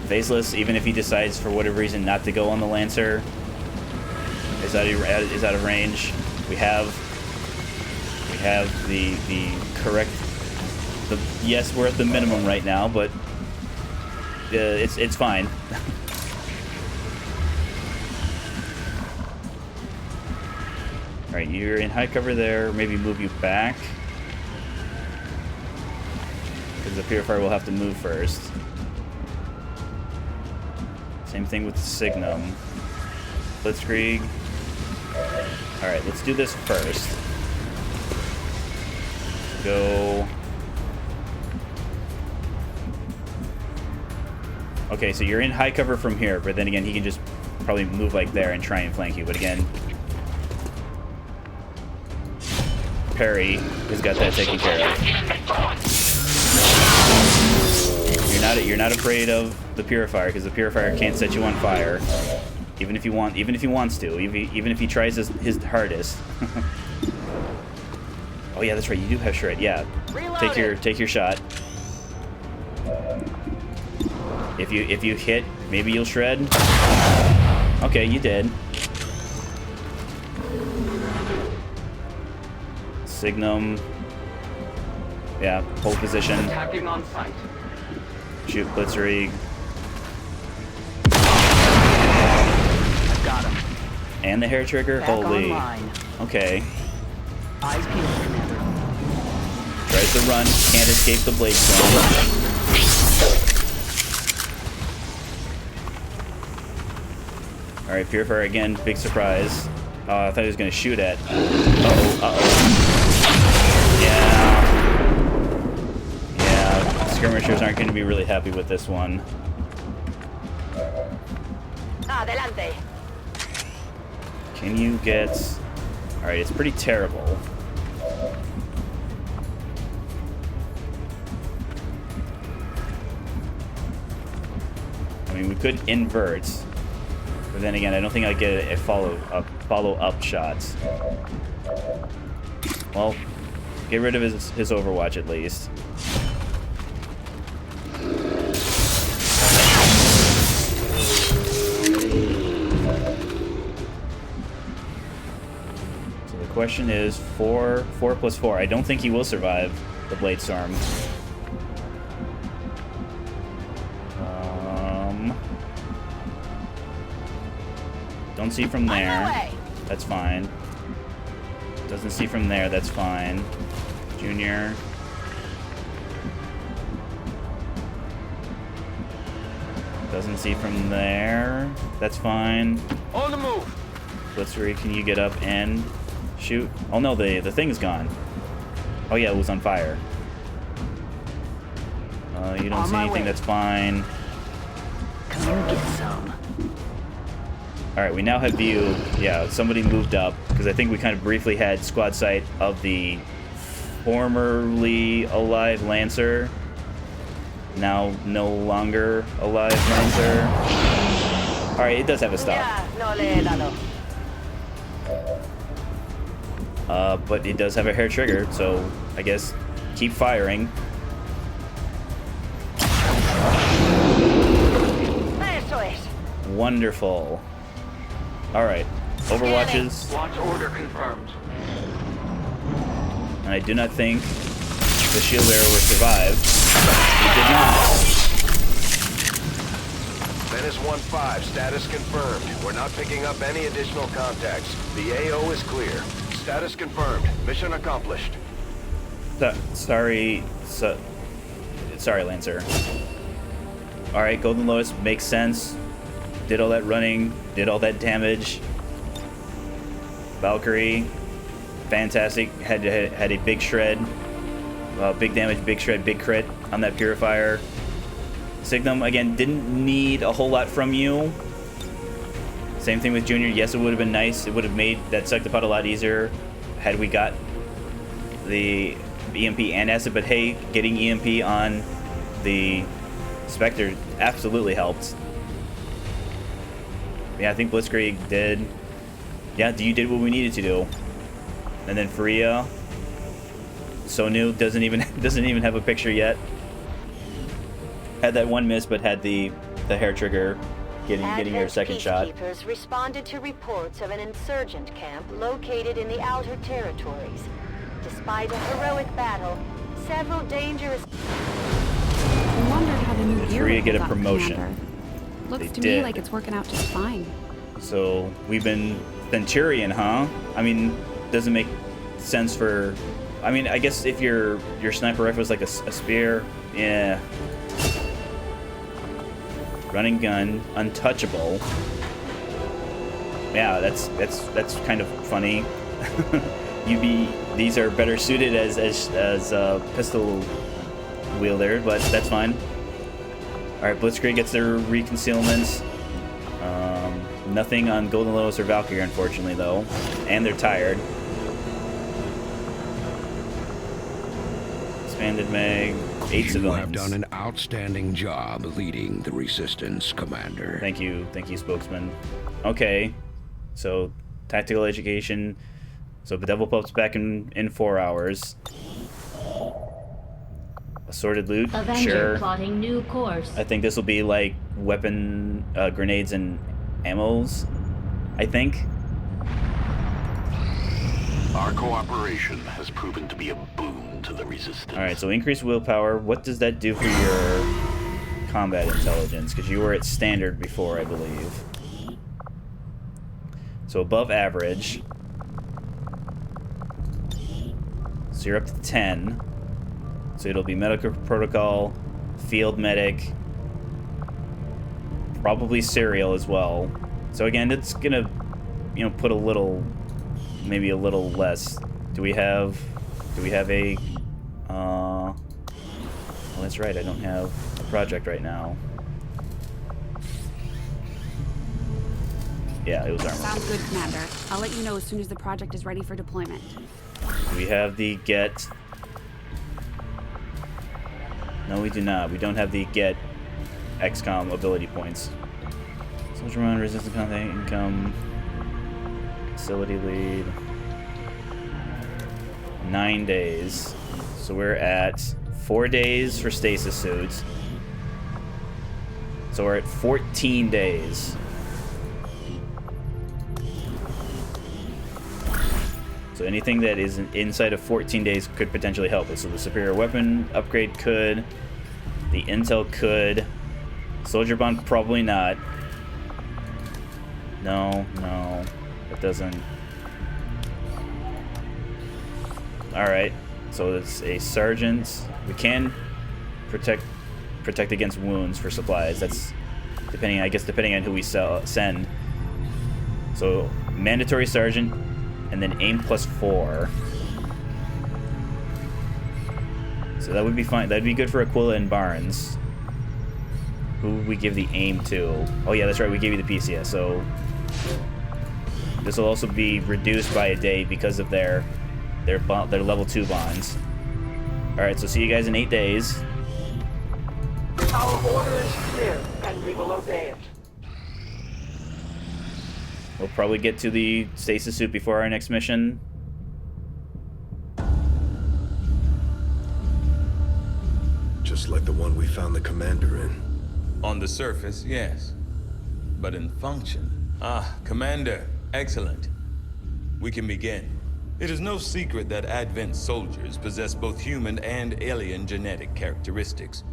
Faceless, even if he decides for whatever reason not to go on the Lancer, is out of range. We have the correct. Yes, we're at the minimum right now, but it's fine. All right, you're in high cover there. Maybe move you back, because the Purifier will have to move first. Same thing with the Signum. Blitzkrieg. Alright, let's do this first. Go. Okay, so you're in high cover from here, but then again, he can just probably move like there and try and flank you. But again, Perry has got that taken care of. You're not afraid of the Purifier, because the Purifier can't set you on fire, even if he wants to, even if he tries his hardest. Oh yeah, that's right. You do have shred. Yeah, take your shot. If you hit, maybe you'll shred. Okay, you did. Signum. Yeah, hold position. Attacking on sight. Shoot Blitzkrieg. Got him. And the hair trigger? Back Holy. online. Okay. Eyes peeled, Commander. Tries to run, can't escape the blade storm. Alright, Purifier again, big surprise. Oh, I thought he was gonna shoot at. Uh-oh. Yeah. Skirmishers aren't going to be really happy with this one. Adelante. Can you get... Alright, it's pretty terrible. I mean, we could invert, but then again, I don't think I'd get a follow-up shot. Well, get rid of his Overwatch at least. Question is 4 plus 4. I don't think he will survive the Blade Storm. Don't see from there. That's fine. Doesn't see from there. That's fine. Junior. Doesn't see from there. That's fine. On the move. Blitzkrieg, can you get up and shoot? Oh no, the thing's gone. Oh yeah, it was on fire. You don't see anything, that's fine. Come and get some. Alright, we now have view. Yeah, somebody moved up, because I think we kind of briefly had squad sight of the formerly alive Lancer. Now no longer alive Lancer. Alright, it does have a stop. But it does have a hair trigger, so I guess keep firing. Wonderful. Alright, Overwatches. Launch order confirmed. And I do not think the shield bearer will survive. He did not. Menace 1-5, status confirmed. We're not picking up any additional contacts. The AO is clear. Status confirmed. Mission accomplished. Sorry, Lancer. Alright, Golden Lotus makes sense. Did all that running, did all that damage. Valkyrie, fantastic. Had a big shred. Big damage, big shred, big crit on that Purifier. Signum, again, didn't need a whole lot from you. Same thing with Junior. Yes, it would have been nice. It would have made that Sectopod a lot easier had we got the EMP and acid. But hey, getting EMP on the Spectre absolutely helped. Yeah, I think Blitzkrieg did. Yeah, you did what we needed to do. And then Faria, so new, doesn't even have a picture yet. Had that one miss, but had the the hair trigger, getting your second shot. Peacekeepers responded to reports of an insurgent camp located in the Outer Territories. Despite a heroic battle, several dangerous... I wondered how the new gear Free to get a got, promotion. Commander. Looks They to did. me like it's working out just fine. So we've been Centurion, huh? I mean, doesn't make sense for... I mean, I guess if your sniper rifle is like a spear, yeah. Running gun, untouchable. Yeah, that's kind of funny. These are better suited as pistol wielder, but that's fine. All right, Blitzkrieg gets their reconcealments. Nothing on Golden Lotus or Valkyrie, unfortunately, though, and they're tired. Expanded mag, 8 civilians. You have done an outstanding job leading the resistance, Commander. Thank you, spokesman. Okay, so tactical education. So the Devil Pup's back in 4 hours. Assorted loot, Avenger sure. plotting new course. I think this will be like weapon, grenades and ammos, I think. Our cooperation has proven to be a boon to the Resistance. Alright, so increased willpower. What does that do for your combat intelligence? Because you were at standard before, I believe. So above average. So you're up to 10. So it'll be medical protocol, field medic, probably serial as well. So again, it's gonna, put a little, maybe a little less. Do we have a? Well, that's right. I don't have a project right now. Yeah, it was armor. Sounds good, Commander. I'll let you know as soon as the project is ready for deployment. We have the get. No, we do not. We don't have the get XCOM ability points. Soldier run, resistance contact, income, facility lead. 9 days. So we're at 4 days for stasis suits. So we're at 14 days. So anything that is inside of 14 days could potentially help us. So the superior weapon upgrade could. The intel could. Soldier bond probably not. No, that doesn't. Alright, so it's a sergeant. We can protect against wounds for supplies. That's depending on who we send. So mandatory sergeant, and then aim +4. So that would be fine. That'd be good for Aquila and Barnes. Who would we give the aim to? Oh yeah, that's right. We gave you the PCS. So this will also be reduced by a day because of their level 2 bonds. All right. So see you guys in 8 days. Our order is clear, and we will obey it. We'll probably get to the stasis suit before our next mission. Just like the one we found the commander in. On the surface, yes. But in function... Commander, excellent. We can begin. It is no secret that Advent soldiers possess both human and alien genetic characteristics.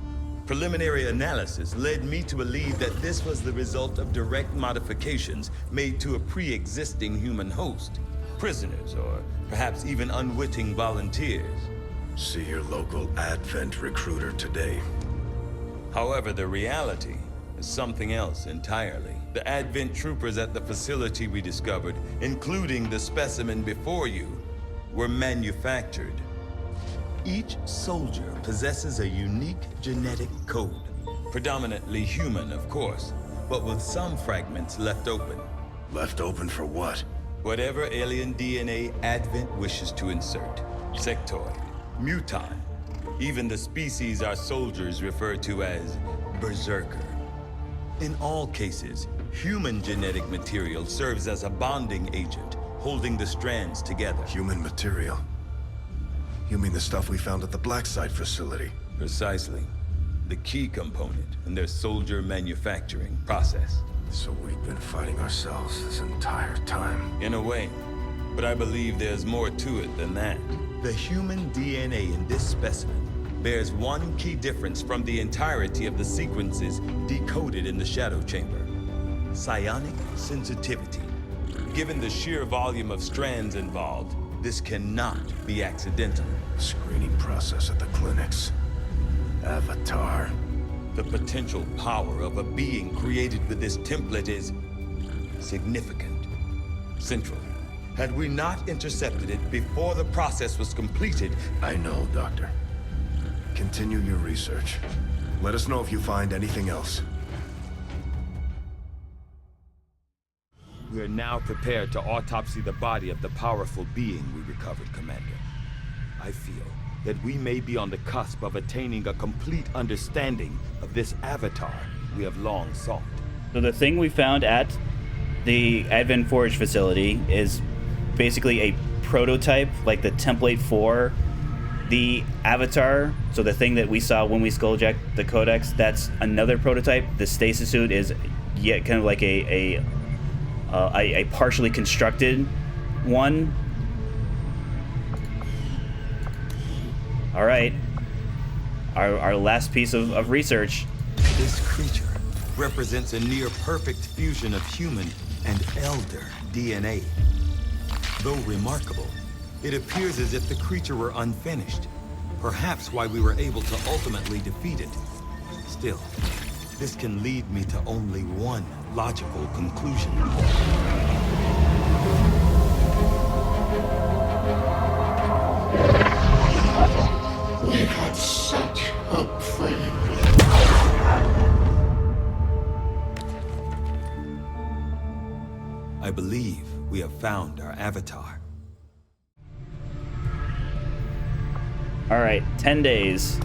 Preliminary analysis led me to believe that this was the result of direct modifications made to a pre-existing human host. Prisoners, or perhaps even unwitting volunteers. See your local Advent recruiter today. However, the reality is something else entirely. The Advent troopers at the facility we discovered, including the specimen before you, were manufactured. Each soldier possesses a unique genetic code. Predominantly human, of course, but with some fragments left open. Left open for what? Whatever alien DNA Advent wishes to insert. Sectoid, mutant, even the species our soldiers refer to as Berserker. In all cases, human genetic material serves as a bonding agent, holding the strands together. Human material? You mean the stuff we found at the Black Site facility? Precisely. the key component in their soldier manufacturing process. So we've been fighting ourselves this entire time. In a way, but I believe there's more to it than that. The human DNA in this specimen bears one key difference from the entirety of the sequences decoded in the shadow chamber. Psionic sensitivity. Given the sheer volume of strands involved, this cannot be accidental. Screening process at the clinics. Avatar. The potential power of a being created with this template is significant. Central. Had we not intercepted it before the process was completed... I know, Doctor. Continue your research. Let us know if you find anything else. We are now prepared to autopsy the body of the powerful being we recovered, Commander. I feel that we may be on the cusp of attaining a complete understanding of this avatar we have long sought. So the thing we found at the Advent Forge facility is basically a prototype, like the template for the avatar. So the thing that we saw when we skulljacked the Codex, that's another prototype. The stasis suit is yet kind of like a partially constructed one. All right, our last piece of research. This creature represents a near-perfect fusion of human and elder DNA. Though remarkable, it appears as if the creature were unfinished. Perhaps why we were able to ultimately defeat it. Still, this can lead me to only one logical conclusion. We had such hope for you. I believe we have found our avatar. All right, 10 days.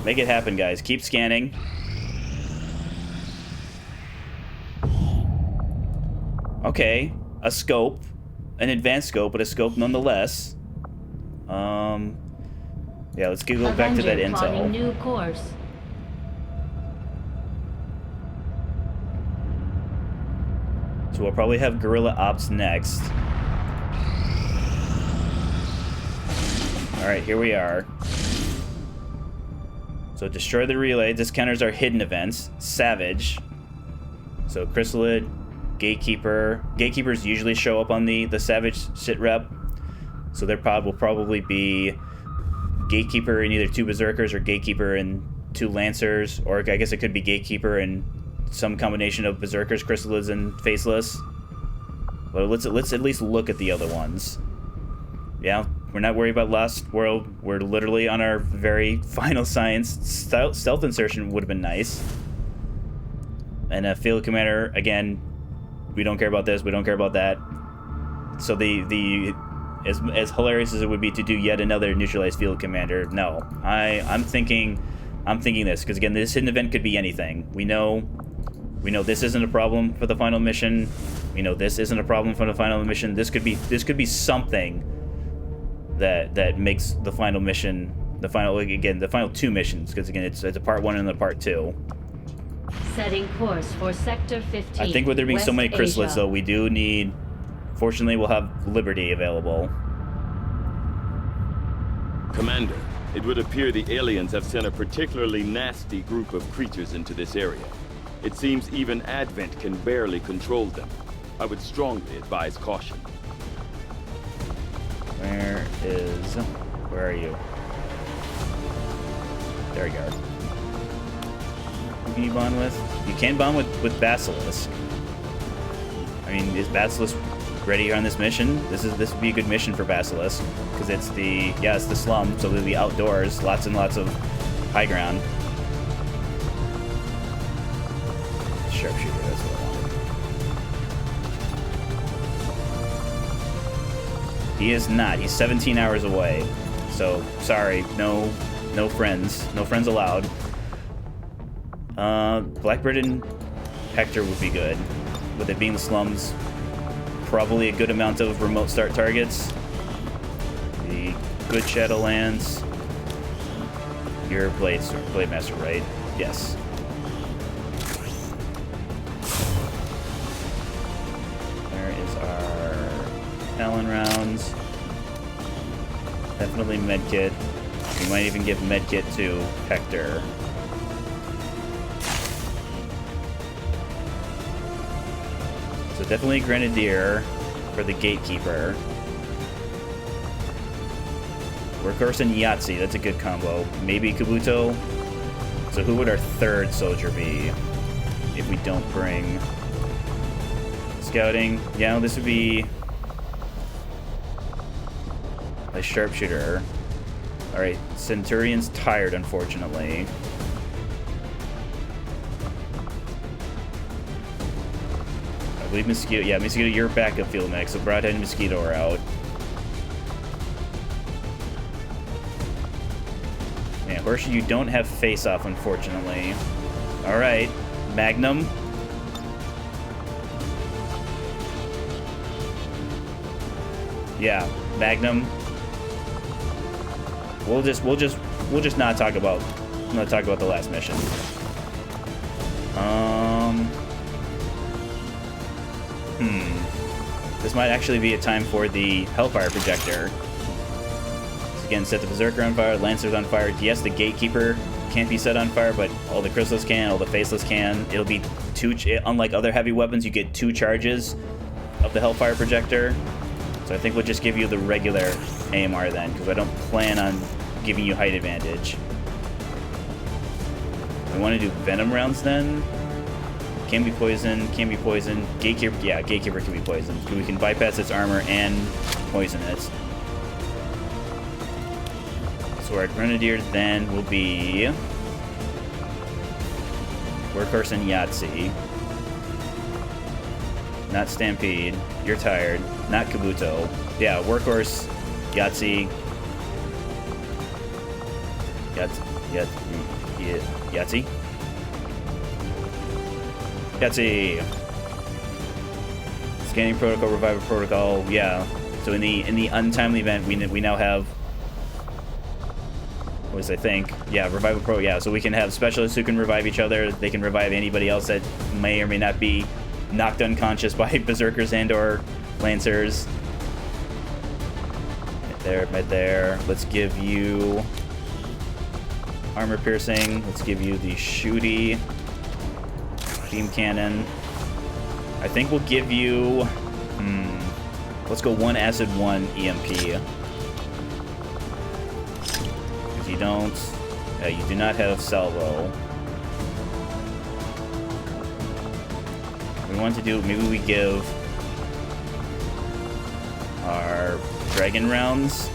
Make it happen, guys. Keep scanning. Okay, a scope. An advanced scope, but a scope nonetheless. Yeah, let's go back to that intel. New course. So we'll probably have guerrilla ops next. All right, here we are. So destroy the relay. This counters our hidden events. Savage. So chrysalid, gatekeeper. Gatekeepers usually show up on the Savage sit rep. So their pod will probably be Gatekeeper and either 2 Berserkers or Gatekeeper and 2 Lancers, or I guess it could be Gatekeeper and some combination of Berserkers, Chrysalids, and Faceless. But let's at least look at the other ones. Yeah, we're not worried about Lost World. We're literally on our very final science. Stealth insertion would have been nice. And a Field Commander, again, we don't care about this, we don't care about that. So as hilarious as it would be to do yet another neutralized field commander, no. I'm thinking this, because again, this hidden event could be anything. We know this isn't a problem for the final mission. We know this isn't a problem for the final mission. This could be something that makes the final mission, the final 2 missions, because again, it's a part 1 and a part 2. Setting course for Sector 15. I think with there being so many chrysalids, Asia. though, we do need. Fortunately, we'll have Liberty available. Commander, it would appear the aliens have sent a particularly nasty group of creatures into this area. It seems even Advent can barely control them. I would strongly advise caution. Where are you? There you are. Who can you bond with? You can bond with Basilisk. I mean, is Basilisk ready on this mission? This would be a good mission for Basilisk, because it's the slum, so they'll be outdoors, lots and lots of high ground. Sharpshooter, that's what I want. He is not. He's 17 hours away. So sorry, no friends allowed. Blackbird and Hector would be good. With it being the slums, probably a good amount of remote start targets. The good Shadowlands. You're Blade Master, right? Yes. There is our Allen rounds. Definitely medkit. We might even give medkit to Hector. So definitely Grenadier for the Gatekeeper. Workhorse and Yahtzee, that's a good combo. Maybe Kabuto. So who would our third soldier be if we don't bring scouting? Yeah, this would be a sharpshooter. Alright, Centurion's tired, unfortunately. I believe Mosquito. Yeah, Mosquito, you're backup field next, so Broadhead and Mosquito are out. Yeah, Horseshoe, you don't have face-off, unfortunately. Alright, Magnum. Yeah, Magnum. We'll just not talk about the last mission. This might actually be a time for the Hellfire Projector. So again, set the Berserker on fire, Lancers on fire. Yes, the Gatekeeper can't be set on fire, but all the Chrysalis can, all the Faceless can. It'll be unlike other heavy weapons, you get 2 charges of the Hellfire Projector. So I think we'll just give you the regular AMR then, because I don't plan on giving you height advantage. We want to do Venom rounds then. Can be poison, can be poison. Gatekeeper, yeah, Gatekeeper can be poisoned. We can bypass its armor and poison it. So our Grenadier then will be Workhorse and Yahtzee. Not Stampede. You're tired. Not Kabuto. Yeah, Workhorse, Yahtzee. Yahtzee? Yahtzee. Scanning protocol, revival protocol. Yeah. So in the untimely event, we now have. What was I think? Yeah, revival pro. Yeah. So we can have specialists who can revive each other. They can revive anybody else that may or may not be knocked unconscious by berserkers and/or lancers. Right there. Let's give you armor piercing. Let's give you the shooty. Beam cannon. I think we'll give you... let's go 1 acid, 1 EMP. Because you don't... you do not have salvo. We want to do... Maybe we give our dragon rounds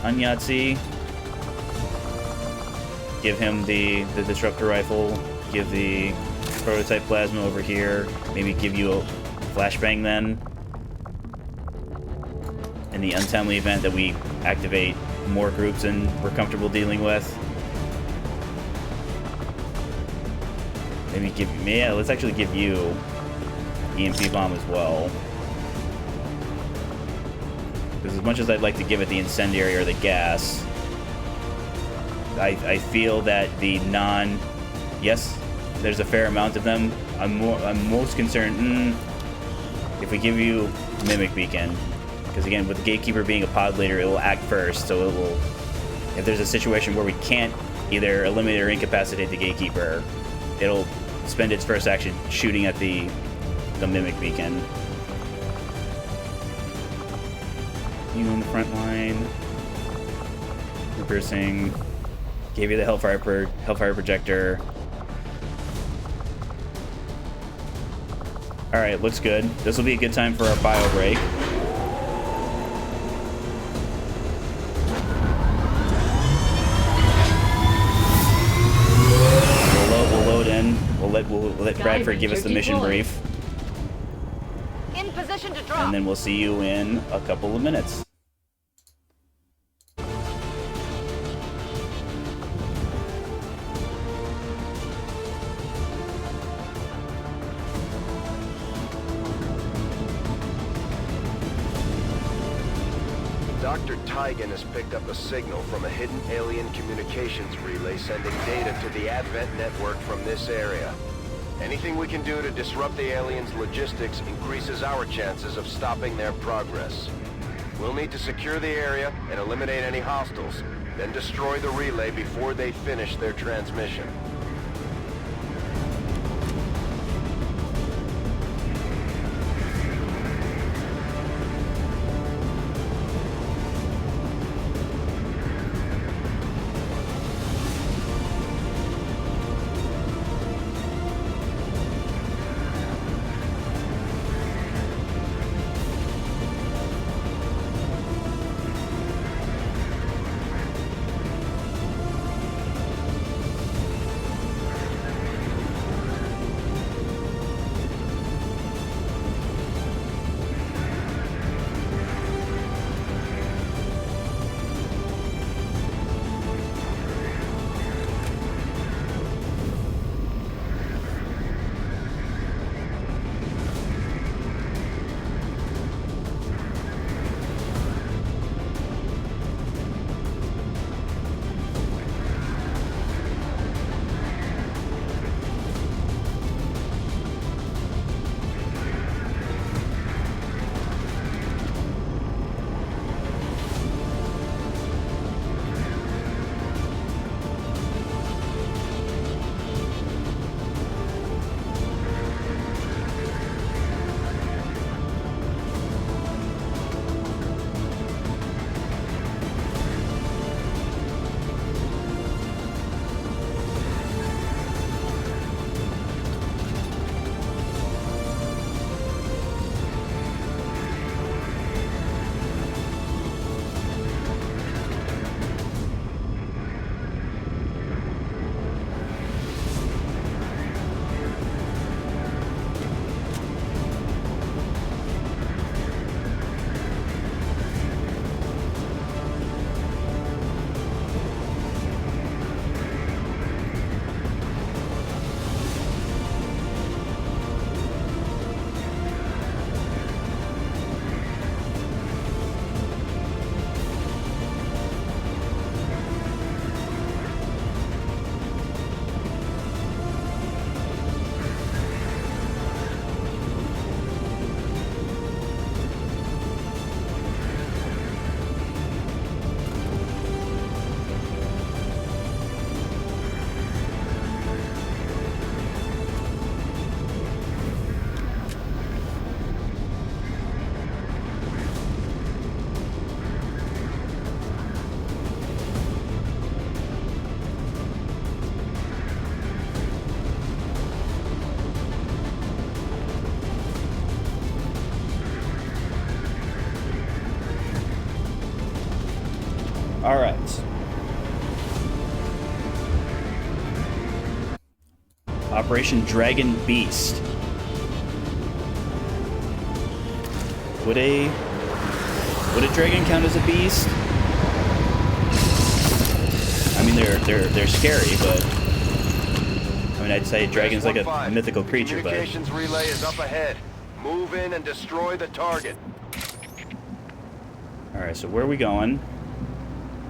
on Yahtzee. Give him the disruptor rifle. Give the prototype plasma over here. Maybe give you a flashbang then. In the untimely event that we activate more groups than we're comfortable dealing with. Maybe give you... Yeah, let's actually give you EMP bomb as well. Because as much as I'd like to give it the incendiary or the gas, I feel that the non... Yes, there's a fair amount of them. I'm most concerned if we give you Mimic Beacon, because again, with the Gatekeeper being a pod leader, it will act first. So it will, if there's a situation where we can't either eliminate or incapacitate the Gatekeeper, it'll spend its first action shooting at the Mimic Beacon. You on the front line. Piercing. Gave you the Hellfire Projector. Alright, looks good. This will be a good time for our bio break. We'll load in. We'll let Bradford give us the mission brief. In position to drop. And then we'll see you in a couple of minutes. Dr. Tygan has picked up a signal from a hidden alien communications relay sending data to the Advent network from this area. Anything we can do to disrupt the aliens' logistics increases our chances of stopping their progress. We'll need to secure the area and eliminate any hostiles, then destroy the relay before they finish their transmission. All right. Operation Dragon Beast. Would a dragon count as a beast? I mean, they're scary, but I mean, I'd say a dragon's like a mythical creature, but communications relay is up ahead. Move in and destroy the target. All right, so where are we going?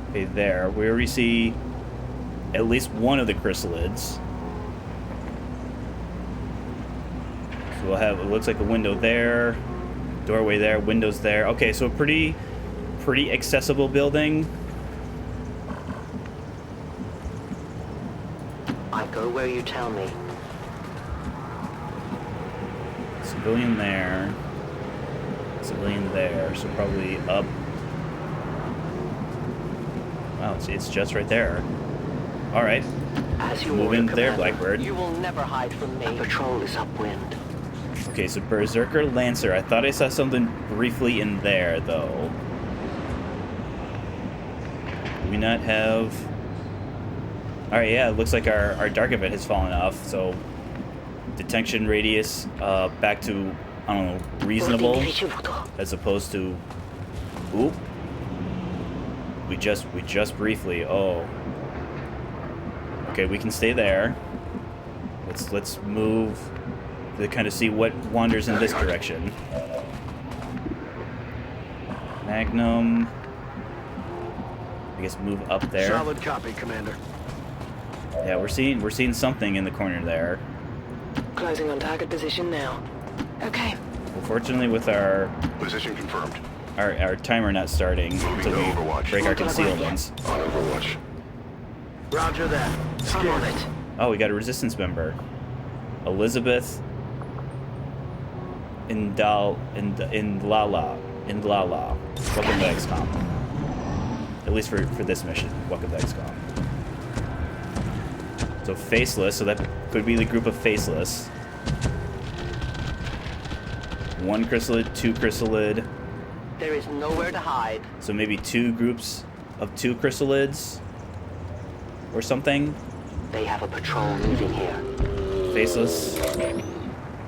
Okay, there. We already see at least one of the chrysalids. So we'll have, it looks like a window there, doorway there, windows there. Okay, so a pretty accessible building. I go where you tell me. Civilian there. Civilian there, so probably up. Wow, it's just right there. All right. As you move in there, Commander, Blackbird. You will never hide from me. The patrol is upwind. Okay, so Berserker Lancer. I thought I saw something briefly in there, though. Do we not have... All right, yeah, it looks like our dark event has fallen off, so detection radius back to, I don't know, reasonable, as opposed to... Oop. We just briefly, oh. Okay, we can stay there. Let's move to kind of see what wanders in this direction. Magnum. I guess move up there. Solid copy, Commander. Yeah, we're seeing something in the corner there. Closing on target position now. Okay. Well, fortunately, with our position confirmed, our timer not starting until we break our concealments. On Overwatch. Roger that. I'm on it. Oh, we got a resistance member, Elizabeth Indlala. Welcome to XCOM. At least for this mission. Welcome to XCOM. So faceless, so that could be the group of faceless. 1 chrysalid, 2 chrysalid. There is nowhere to hide. So maybe 2 groups of 2 chrysalids or something. They have a patrol moving here. Faceless.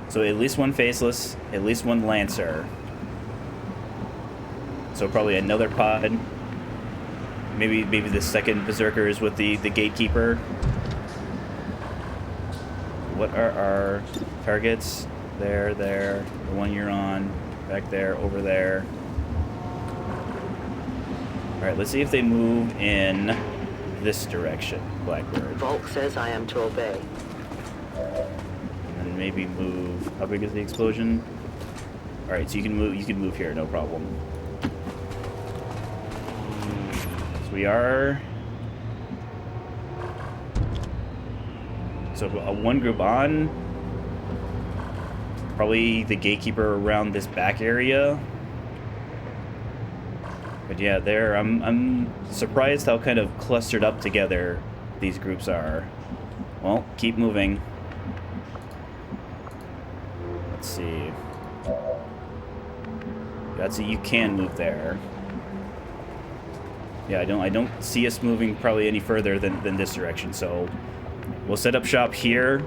So at least 1 faceless, at least 1 lancer. So probably another pod. Maybe the second berserker is with the gatekeeper. What are our targets? There, the one you're on, back there, over there. Alright, let's see if they move in this direction, Blackbird. Volk says I am to obey. And then maybe move. How big is the explosion? Alright, so you can move here, no problem. So we are. So a 1 group on. Probably the gatekeeper around this back area. But yeah, there I'm surprised how kind of clustered up together these groups are. Well, keep moving. Let's see. That's you can move there. Yeah, I don't see us moving probably any further than this direction, so we'll set up shop here.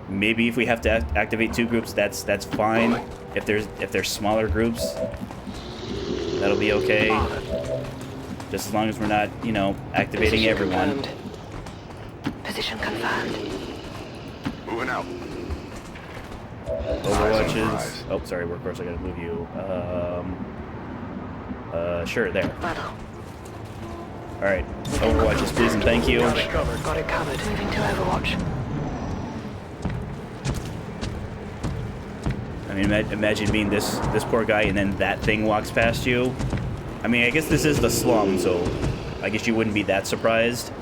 Maybe if we have to activate 2 groups, that's fine. If there's smaller groups, that'll be okay. Just as long as we're not, you know, activating everyone. Position confirmed. Moving out. Overwatches. Oh, sorry, workhorse. I gotta move you. Sure, there. All right, Overwatches, please and thank you. Got it covered. Moving to Overwatch. I mean, imagine being this poor guy and then that thing walks past you. I mean, I guess this is the slum, so I guess you wouldn't be that surprised.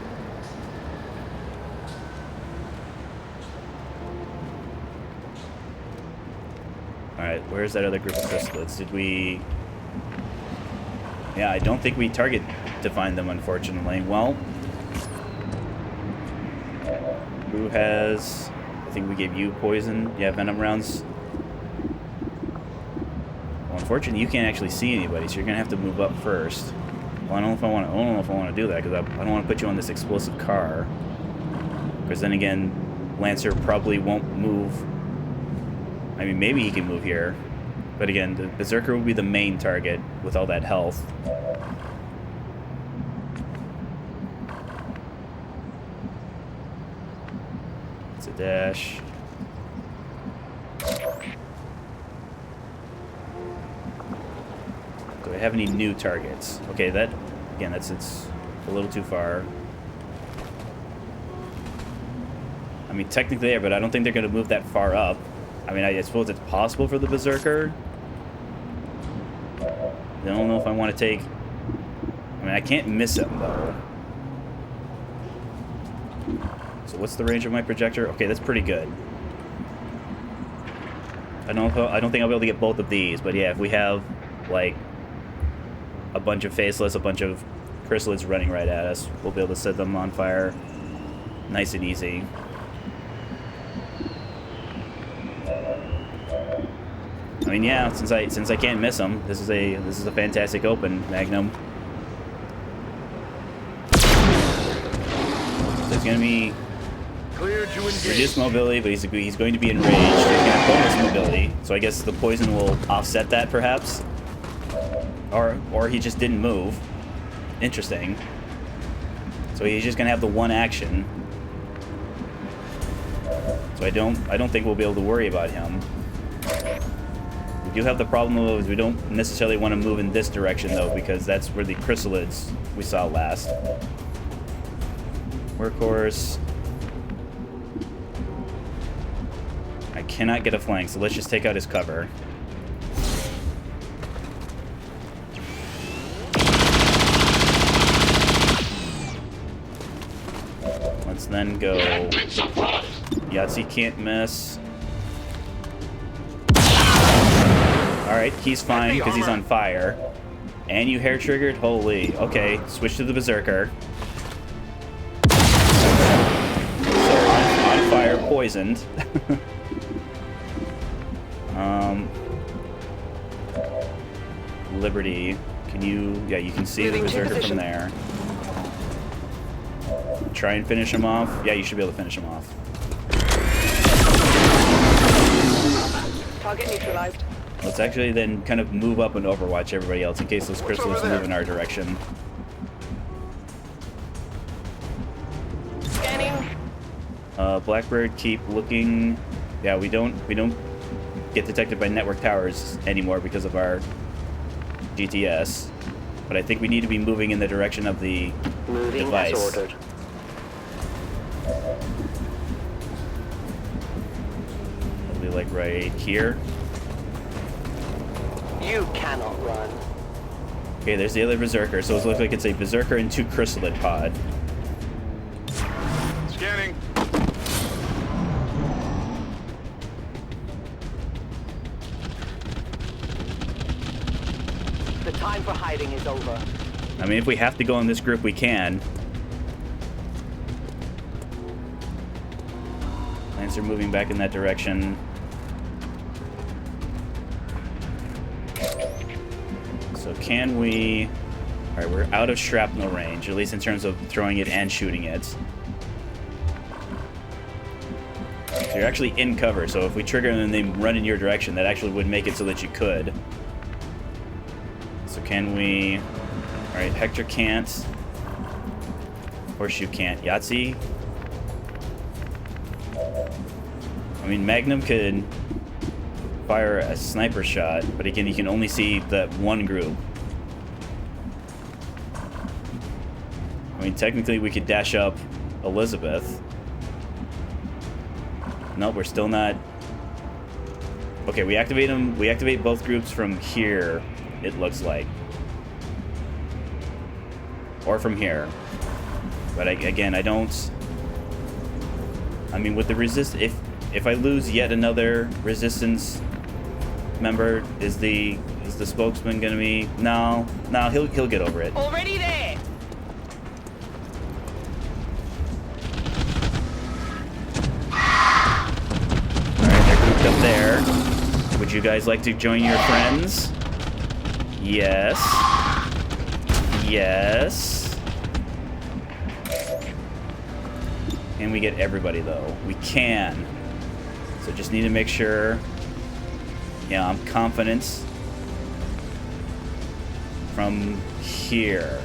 Alright, where's that other group of chrysalids? Did we... Yeah, I don't think we target to find them, unfortunately. Well... Who has... I think we gave you poison. Yeah, venom rounds. Well, unfortunately, you can't actually see anybody, so you're gonna have to move up first. Well, I don't know if I want to do that because I don't want to put you on this explosive car. Because then again, Lancer probably won't move. I mean, maybe he can move here, but again, the Berserker will be the main target with all that health. It's a dash. Do I have any new targets? Okay, that again, it's a little too far. I mean, technically there, but I don't think they're going to move that far up. I mean, I suppose it's possible for the Berserker. I don't know if I want to take... I mean, I can't miss him, though. So what's the range of my projector? Okay, that's pretty good. I don't think I'll be able to get both of these, but yeah, if we have, like, a bunch of faceless, a bunch of chrysalids running right at us, we'll be able to set them on fire nice and easy. I mean, yeah, since I can't miss them, this is a fantastic open, Magnum. So it's gonna be reduced mobility, but he's going to be enraged. So he's gonna have bonus mobility. So I guess the poison will offset that, perhaps, or he just didn't move. Interesting. So he's just gonna have the one action. So I don't think we'll be able to worry about him. We do have the problem of we don't necessarily want to move in this direction, though, because that's where the chrysalids we saw last. Workhorse. I cannot get a flank, so let's just take out his cover. Let's then go... Yahtzee can't miss. Alright, he's fine because he's on fire. And you hair triggered? Holy. Okay, switch to the Berserker. So, on fire, poisoned. Liberty. Can you... Yeah, you can see the Berserker from there. Try and finish him off. Yeah, you should be able to finish him off. Target neutralized. Let's actually then kind of move up and overwatch everybody else in case those crystals move in our direction. Scanning. Blackbird, keep looking. Yeah, we don't get detected by network towers anymore because of our GTS. But I think we need to be moving in the direction of the device. As ordered. Probably like right here. You cannot run. Okay, there's the other Berserker. So it looks like it's a Berserker and 2 Chrysalid pod. Scanning. The time for hiding is over. I mean, if we have to go in this group, we can. Plants are moving back in that direction. So can we... Alright, we're out of shrapnel range, at least in terms of throwing it and shooting it. So you're actually in cover, so if we trigger and then they run in your direction, that actually would make it so that you could. So can we... Alright, Hector can't. Horseshoe can't. Yahtzee? I mean, Magnum could fire a sniper shot, but again, you can only see that one group. I mean, technically we could dash up Elizabeth. Nope, we're still not... Okay, we activate them. We activate both groups from here, it looks like. Or from here. But again, I don't... I mean, with the resist... If I lose yet another resistance member, is the spokesman gonna be... No, he'll get over it. Already there. Alright, they're grouped up there. Would you guys like to join your friends? Yes. Yes. Can we get everybody, though? We can. So just need to make sure... Yeah, I'm confident. From here.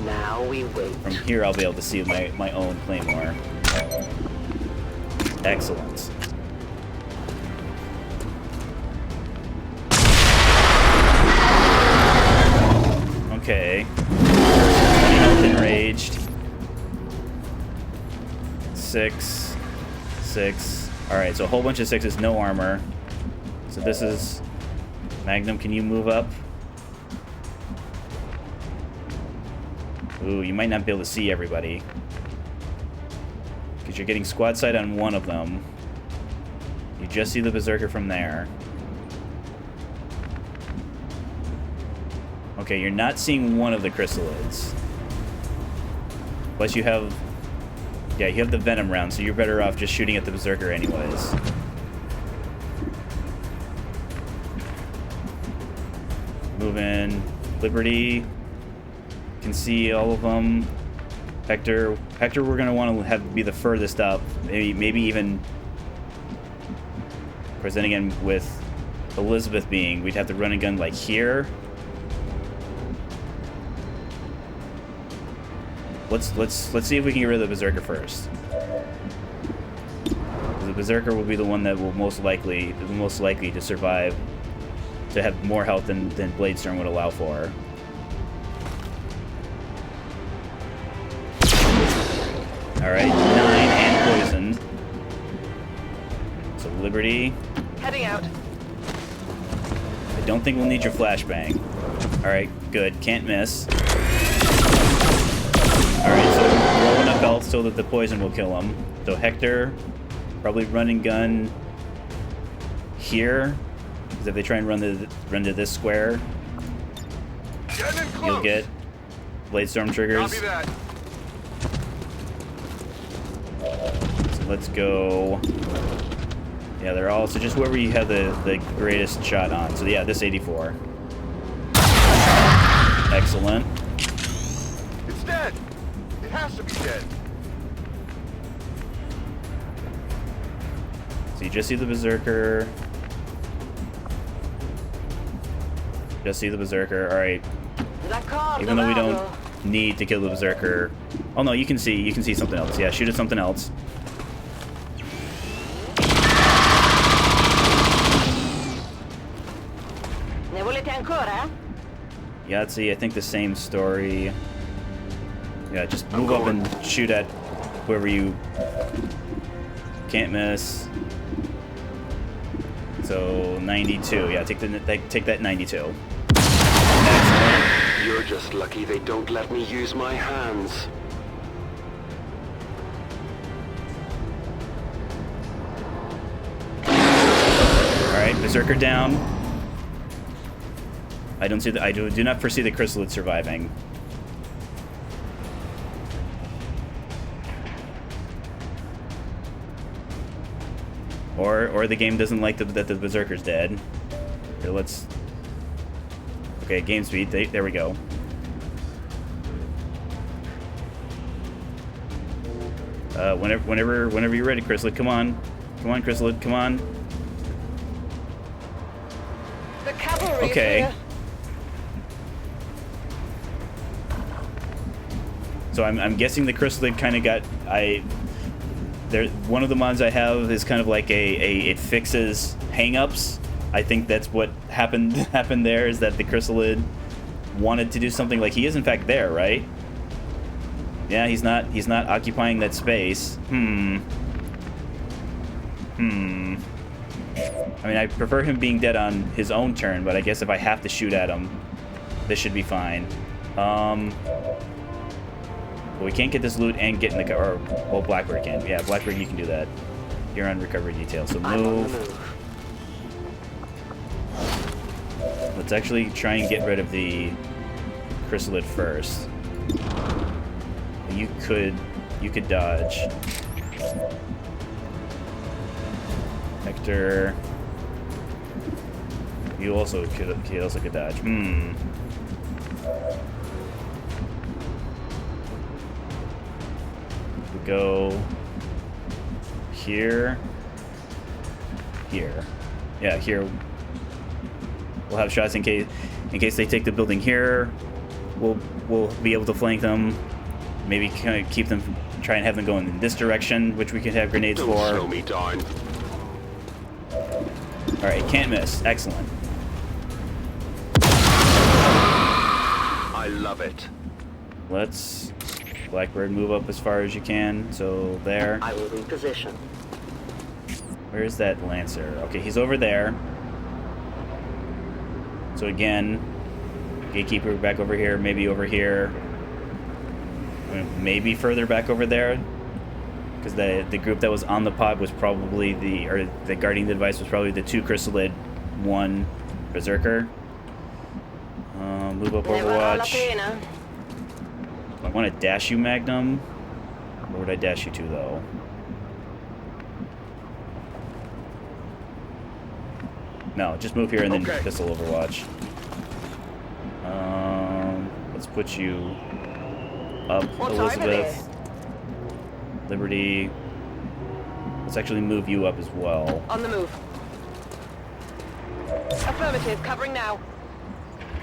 Now we wait. From here, I'll be able to see my own Claymore. Excellent. Okay. 20 health enraged. 6. Alright, so a whole bunch of 6s, no armor. So this is... Magnum, can you move up? Ooh, you might not be able to see everybody. Because you're getting squad sight on one of them. You just see the Berserker from there. Okay, you're not seeing one of the chrysalids. Plus you have... Yeah, you have the Venom round, so you're better off just shooting at the Berserker anyways. Move in. Liberty. Can see all of them. Hector, we're gonna want to have be the furthest up. Maybe even... Of course, then again, with Elizabeth being, we'd have to run a gun like here. Let's see if we can get rid of the Berserker first. The Berserker will be the one that will most likely to survive to have more health than Bladestorm would allow for. Alright, 9 and poisoned. So Liberty. Heading out. I don't think we'll need your flashbang. Alright, good. Can't miss. Alright, so roll enough health so that the poison will kill him. So Hector, probably run and gun here. Because if they try and run to this square, you'll get Bladestorm triggers. Copy that. So let's go. Yeah, they're all, so just whoever you have the greatest shot on. So yeah, this 84. Excellent. It's dead. It has to be dead. So you just see the Berserker. Just see the Berserker. Alright. Even though we don't need to kill the Berserker. Oh no, you can see something else. Yeah, shoot at something else. Yahtzee, I think the same story. Yeah, just move up and shoot at whoever you can't miss. So 92. Yeah, take that 92. Excellent. You're just lucky they don't let me use my hands. All right, Berserker down. I don't see I do not foresee the Chrysalid surviving. Or the game doesn't like that the Berserker's dead. Here, let's. Okay, game speed. There we go. Whenever you're ready, Chrysalid, come on, Chrysalid, come on. The cavalry. Okay. So I'm guessing the Chrysalid kind of got one of the mods I have is kind of like it fixes hang-ups. I think that's what happened there, is that the Chrysalid wanted to do something. Like, he is in fact there, right? Yeah, he's not occupying that space. I mean, I prefer him being dead on his own turn, but I guess if I have to shoot at him, this should be fine. But we can't get this loot and get in the car. Well, Blackbird can. Yeah, Blackbird, you can do that. You're on recovery detail, so move. Let's actually try and get rid of the Chrysalid first. You could dodge. Hector. You also could dodge. Go here. Yeah, here. We'll have shots in case they take the building here. We'll be able to flank them. Maybe kind of keep them, try and have them going in this direction, which we could have grenades for. Don't slow me down. All right, can't miss. Excellent. I love it. Let's Blackbird move up as far as you can. So there. I will reposition. Where's that Lancer? Okay, he's over there. So again, Gatekeeper back over here, maybe over here. Maybe further back over there. Because the group that was on the pod was probably the guarding the device was probably the 2 Chrysalid, 1 Berserker. Move up Overwatch. I want to dash you, Magnum. Where would I dash you to, though? No, just move here and then pistol Overwatch. Let's put you up, Elizabeth. Liberty. Let's actually move you up as well. On the move. Affirmative, covering now.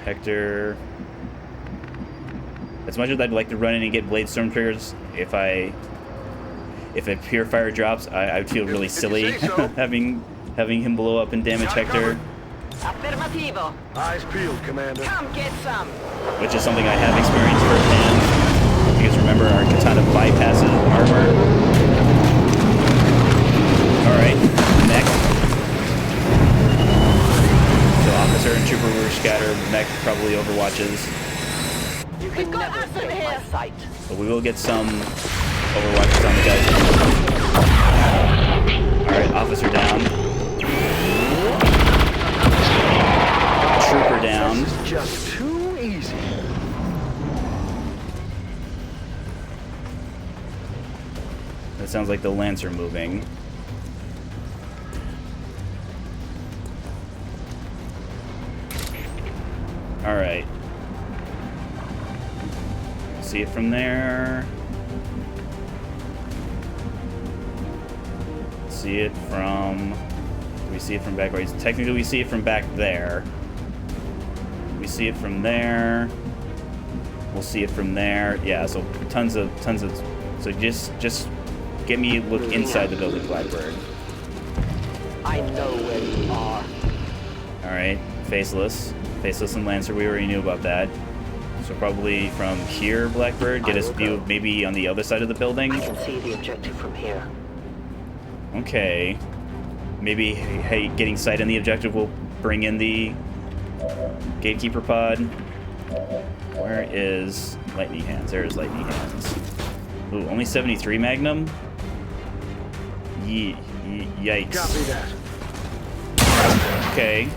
Hector. As much as I'd like to run in and get Bladestorm triggers, if a Pure Fire drops, I would feel really silly having him blow up and damage Hector. Affirmativo. Eyes peeled, Commander. Come get some. Which is something I have experienced firsthand. Because remember, our katana bypasses armor. Alright, mech. So officer and trooper were scattered. Mech probably overwatches. We've got us in here. Sight. But we will get some overwatches on the guys. Alright, officer down. Trooper down. This is just too easy. That sounds like the Lancer moving. Alright. See it from there. See it from... Do we see it from back? Right? Technically we see it from back there. We see it from there. We'll see it from there. Yeah, so tons of so just get me a look inside the building, Blackbird. I know where you are. Alright, Faceless and Lancer, we already knew about that. So probably from here, Blackbird, get us view maybe on the other side of the building. I can see the objective from here. Okay. Maybe, hey, getting sight on the objective will bring in the Gatekeeper pod. Where is Lightning Hands? There is Lightning Hands. Ooh, only 73 Magnum? Yikes. Copy that. Okay.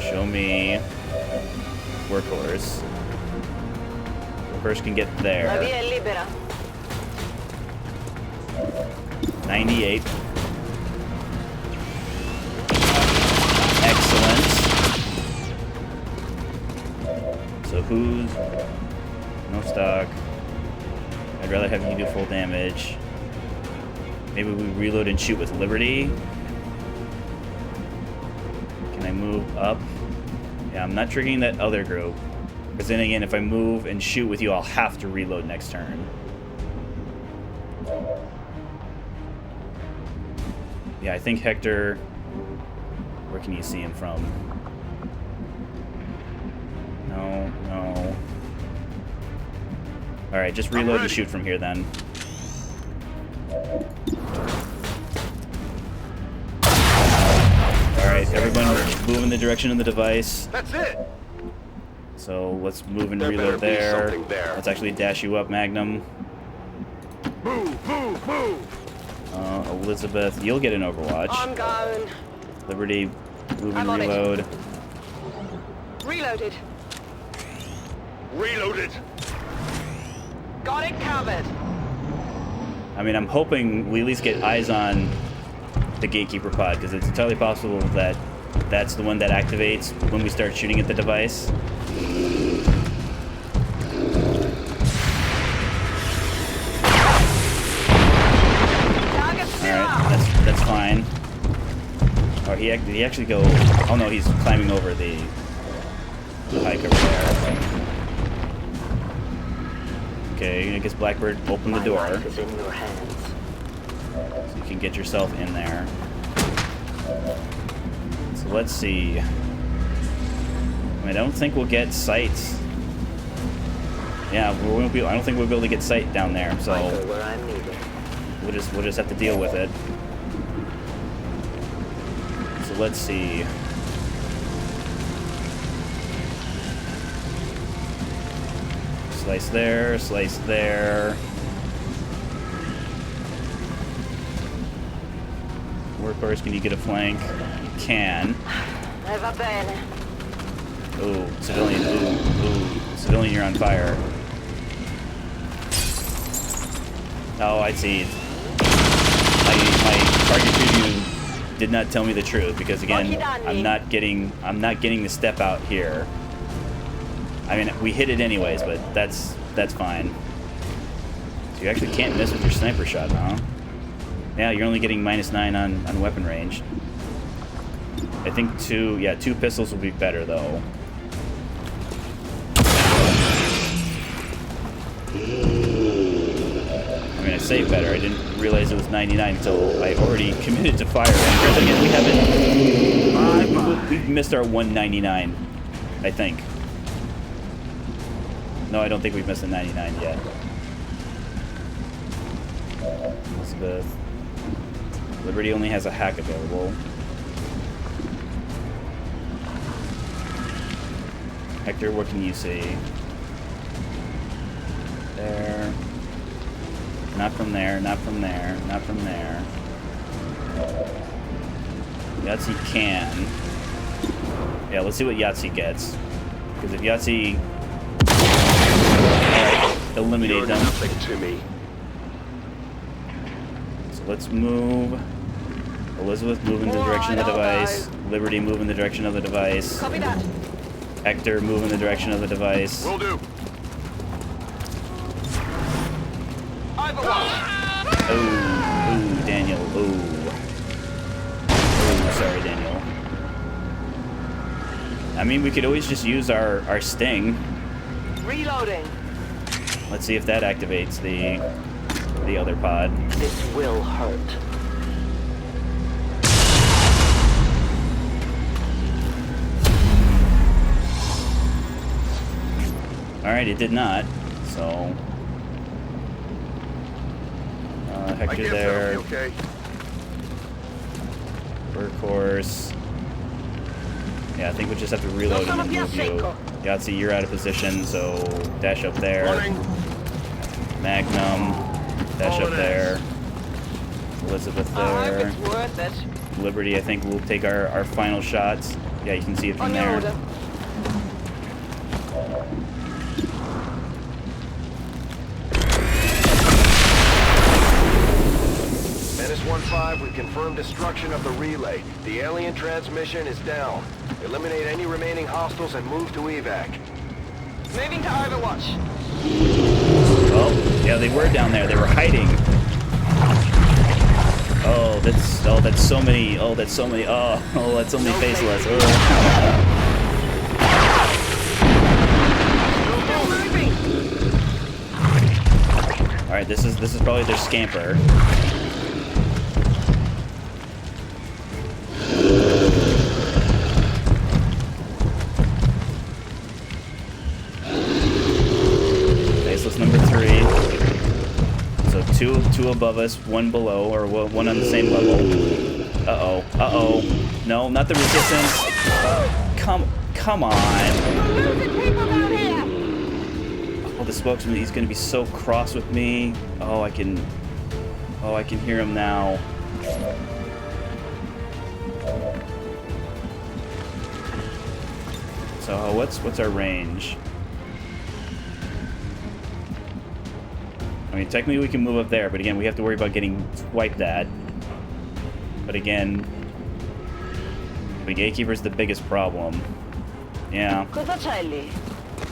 Show me Workhorse. Workhorse can get there. 98. Excellent. So who's... No stock. I'd rather have you do full damage. Maybe we reload and shoot with Liberty. Can I move up? Yeah, I'm not triggering that other group. Because then again, if I move and shoot with you, I'll have to reload next turn. Yeah, I think Hector... Where can you see him from? No. Alright, just reload and shoot from here then. Alright, everyone move in the direction of the device. That's it. So let's move and reload there. Let's actually dash you up, Magnum. Move. Elizabeth, you'll get an Overwatch. I'm going. Liberty, move and reload. Reloaded. Reloaded. Got it covered. I mean, I'm hoping we at least get eyes on the Gatekeeper pod, because it's entirely possible that that's the one that activates when we start shooting at the device. Alright, that's fine. Oh, he actually go... Oh no, he's climbing over the hike over there. Okay, I guess Blackbird, open the door. Is in your hands. So you can get yourself in there. So let's see. I mean, I don't think we'll get sights. Yeah, we won't be. I don't think we'll be able to get sight down there. So where I'm needed. we'll just have to deal with it. So let's see. Slice there, slice there. Workhorse, can you get a flank? You can. Ooh, civilian. Ooh, civilian, you're on fire. Oh, I see. My target preview did not tell me the truth because again, I'm not getting the step out here. I mean, we hit it anyways, but that's fine. So you actually can't miss with your sniper shot, huh? Yeah, you're only getting -9 on weapon range. I think two pistols will be better though. I mean, I saved better. I didn't realize it was 99 until I already committed to firing. Because again, we haven't... We've missed our 199, I think. No, I don't think we've missed the 99 yet. Elizabeth. Liberty only has a hack available. Hector, what can you see? There. Not from there, not from there, not from there. Yahtzee can. Yeah, let's see what Yahtzee gets. Because if Yahtzee... Alright, eliminate them. Nothing to me. So let's move. Elizabeth, move in the direction of the device. Liberty, move in the direction of the device. Copy that. Hector, move in the direction of the device. Will do. Oh, Daniel. Oh, sorry, Daniel. I mean, we could always just use our sting. Reloading. Let's see if that activates the other pod. This will hurt. Alright, it did not. So... Hector there. Okay. Workhorse. Yeah, I think we just have to reload and then move you. Yahtzee, you're out of position, so dash up there. Magnum, dash up there. Elizabeth there. Liberty, I think we'll take our final shots. Yeah, you can see it from there. Menace 1-5, we confirmed destruction of the relay. The alien transmission is down. Eliminate any remaining hostiles and move to evac. Moving to Overwatch. Oh, yeah, they were down there. They were hiding. Oh, that's so many. Oh, that's so many. Oh, that's so many faceless. Oh. All right, this is probably their scamper. Faceless number 3. So two above us, one below, or one on the same level. Uh-oh. Uh-oh. No, not the resistance. Come on. Oh, the spokesman, he's gonna be so cross with me. Oh, I can hear him now. So what's our range? I mean, technically we can move up there, but again, we have to worry about getting swiped at. But again, the gatekeeper's the biggest problem. Yeah.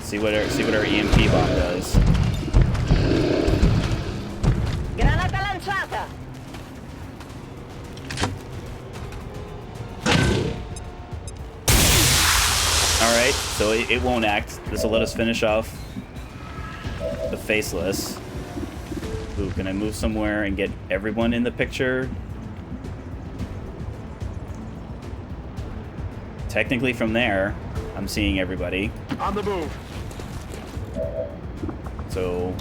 See what our EMP bomb does. Granata lanciata. All right, so it won't act. This will let us finish off the faceless. Ooh, can I move somewhere and get everyone in the picture? Technically from there, I'm seeing everybody. On the move. So,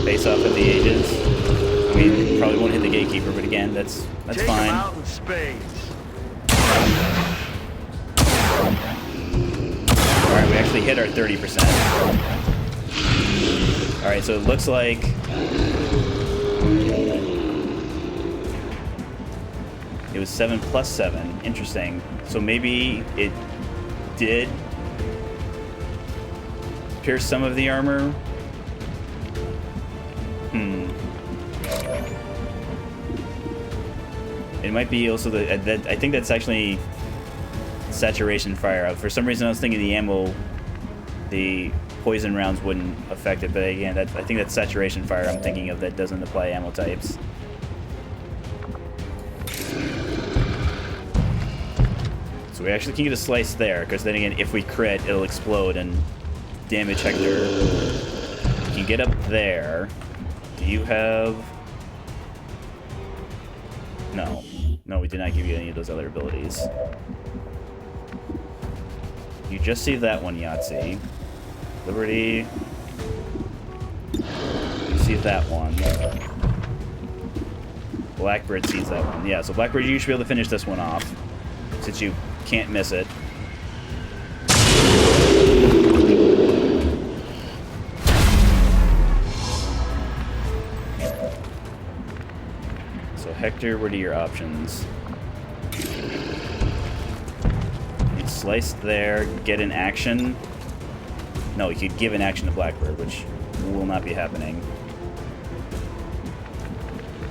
face off at the edges. I mean, probably won't hit the gatekeeper, but again, that's Take fine. him out in spades. All right, we actually hit our 30%. All right, so it looks like it was 7 plus 7. Interesting. So maybe it did pierce some of the armor. It might be also I think that's actually saturation fire. For some reason I was thinking the ammo, the poison rounds wouldn't affect it, but again, I think that's saturation fire I'm thinking of that doesn't apply ammo types. So we actually can get a slice there, because then again, if we crit, it'll explode and damage Hector. We can get up there. Do you have... No. No, we did not give you any of those other abilities. You just see that one, Yahtzee. Liberty. You see that one. Blackbird sees that one. Yeah, so Blackbird, you should be able to finish this one off, since you can't miss it. So Hector, what are your options? You'd slice there, get an action. No, you could give an action to Blackbird, which will not be happening.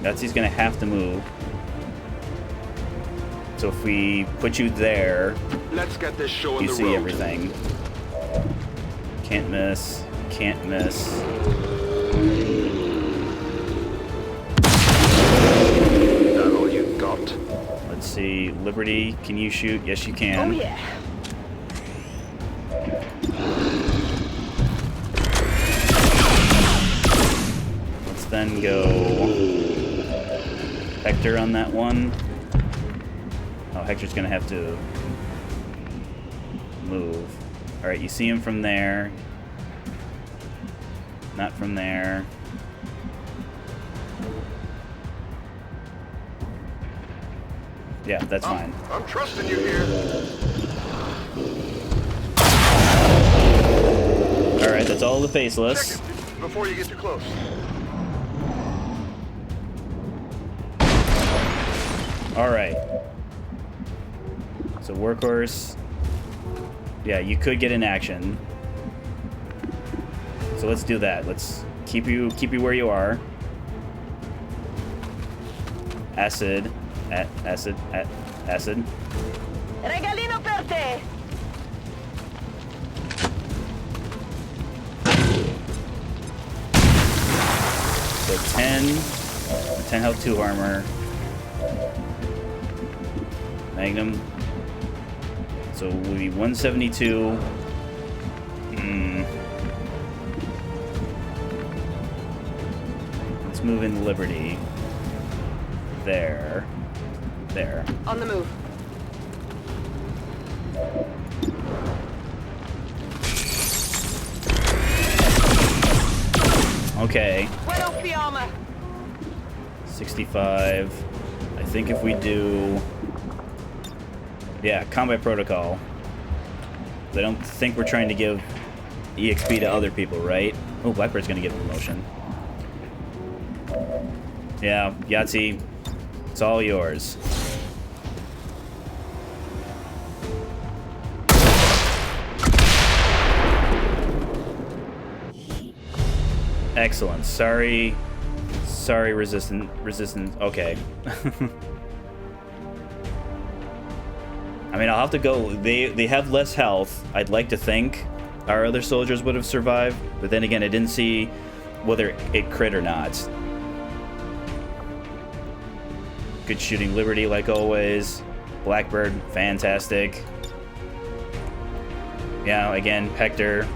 Yahtzee gonna have to move. So if we put you there, let's get this show on you the see road. everything. Can't miss. Can't miss. That all you got? Let's see. Liberty, can you shoot? Yes, you can. Oh yeah. Let's then go Hector on that one. Oh, Hector's gonna have to move. Alright, you see him from there. Not from there. Yeah, that's fine. I'm trusting you here. Alright, that's all the faceless. Check it before you get too close. Alright. So Workhorse. Yeah, you could get an action. So let's do that. Let's keep you where you are. Acid. Acid. Regalino per te. So 10 health, 2 armor. Magnum. So it will be 172. Let's move in Liberty. There. There. On the move. Okay. 65. I think if we do... Yeah, combat protocol. I don't think we're trying to give EXP to other people, right? Oh, Blackbird's gonna get a promotion. Yeah, Yahtzee, it's all yours. Excellent. Sorry, resistant. Okay. I mean, I'll have to go. They have less health. I'd like to think our other soldiers would have survived, but then again, I didn't see whether it crit or not. Good shooting, Liberty, like always. Blackbird, fantastic. Yeah, again, Hector.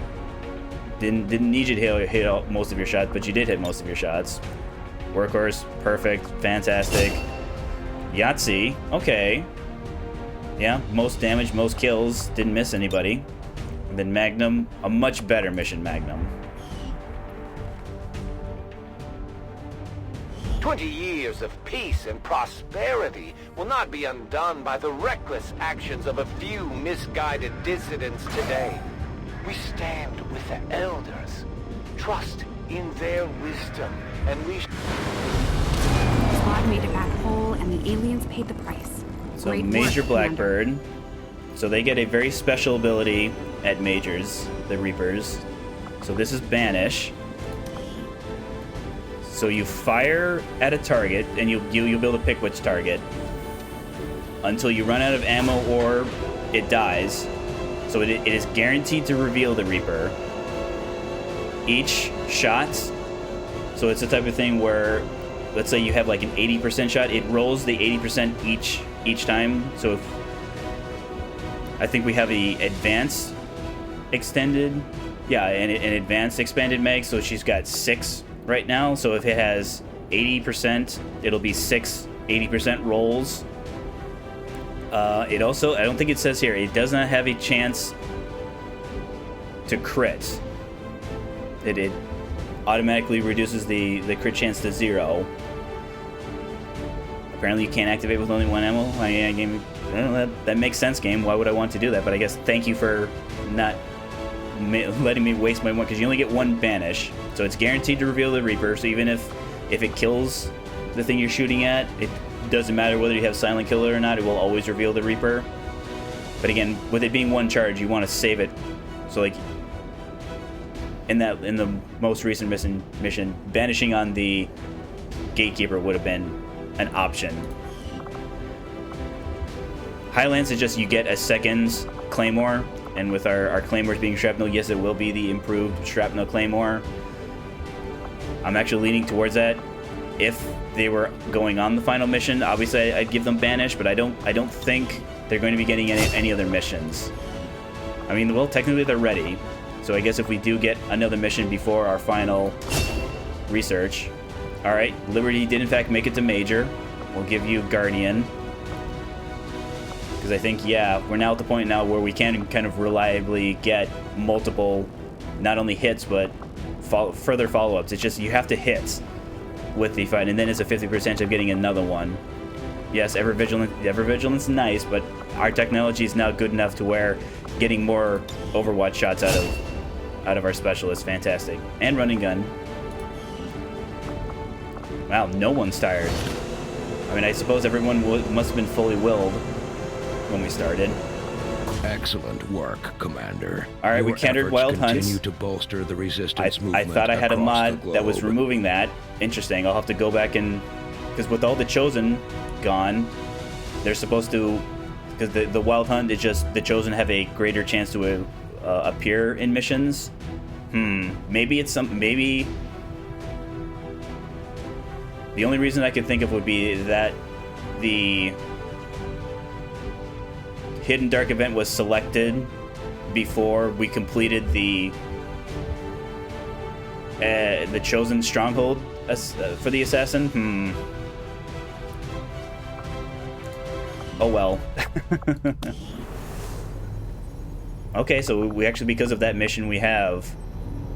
Didn't need you to hit most of your shots, but you did hit most of your shots. Workhorse, perfect, fantastic. Yahtzee, okay. Yeah, most damage, most kills, didn't miss anybody. And then Magnum, a much better mission, Magnum. 20 years of peace and prosperity will not be undone by the reckless actions of a few misguided dissidents today. We stand with the elders, trust in their wisdom, and we... Squad made it back whole, and the aliens paid the price. So Great Major work, Blackbird. Commander. So they get a very special ability at Majors, the Reapers. So this is Banish. So you fire at a target, and you'll be able to pick which target until you run out of ammo or it dies. So it is guaranteed to reveal the Reaper. Each shot, so it's the type of thing where, let's say you have like an 80% shot, it rolls the 80% each time. So if I think we have the advanced extended, yeah, an advanced expanded mag, so she's got 6 right now. So if it has 80%, it'll be 6 80% rolls. It also, I don't think it says here, it does not have a chance to crit. It automatically reduces the crit chance to 0. Apparently you can't activate with only 1 ammo. That makes sense, game. Why would I want to do that? But I guess thank you for not letting me waste my 1, because you only get 1 banish. So it's guaranteed to reveal the Reaper, so even if it kills the thing you're shooting at, it doesn't matter whether you have Silent Killer or not, it will always reveal the Reaper. But again, with it being 1 charge, you want to save it. So like, in the most recent mission, banishing on the Gatekeeper would have been an option. Highlands is just you get a second Claymore, and with our Claymores being Shrapnel, yes, it will be the improved Shrapnel Claymore. I'm actually leaning towards that. If they were going on the final mission, obviously I'd give them Banish, but I don't think they're going to be getting any other missions. I mean, well, technically they're ready, so I guess if we do get another mission before our final research. Alright, Liberty did in fact make it to Major. We'll give you Guardian. Because I think, yeah, we're now at the point now where we can kind of reliably get multiple, not only hits, but further follow-ups. It's just you have to hit with the fight, and then it's a 50% of getting another one. Yes, Ever Vigilant's nice, but our technology is now good enough to where getting more Overwatch shots out of our specialists, fantastic. And running gun. Wow, no one's tired. I mean, I suppose everyone must have been fully willed when we started. Excellent work, Commander. All right, we countered Wild Hunts. Continue to bolster the resistance movement. I thought I had a mod that was removing that. Interesting. I'll have to go back and, because with all the Chosen gone, they're supposed to, because the Wild Hunt is just the Chosen have a greater chance to appear in missions. Maybe it's maybe. The only reason I could think of would be that the Hidden Dark event was selected before we completed the Chosen Stronghold for the Assassin. Oh well. Okay, so we actually, because of that mission, we have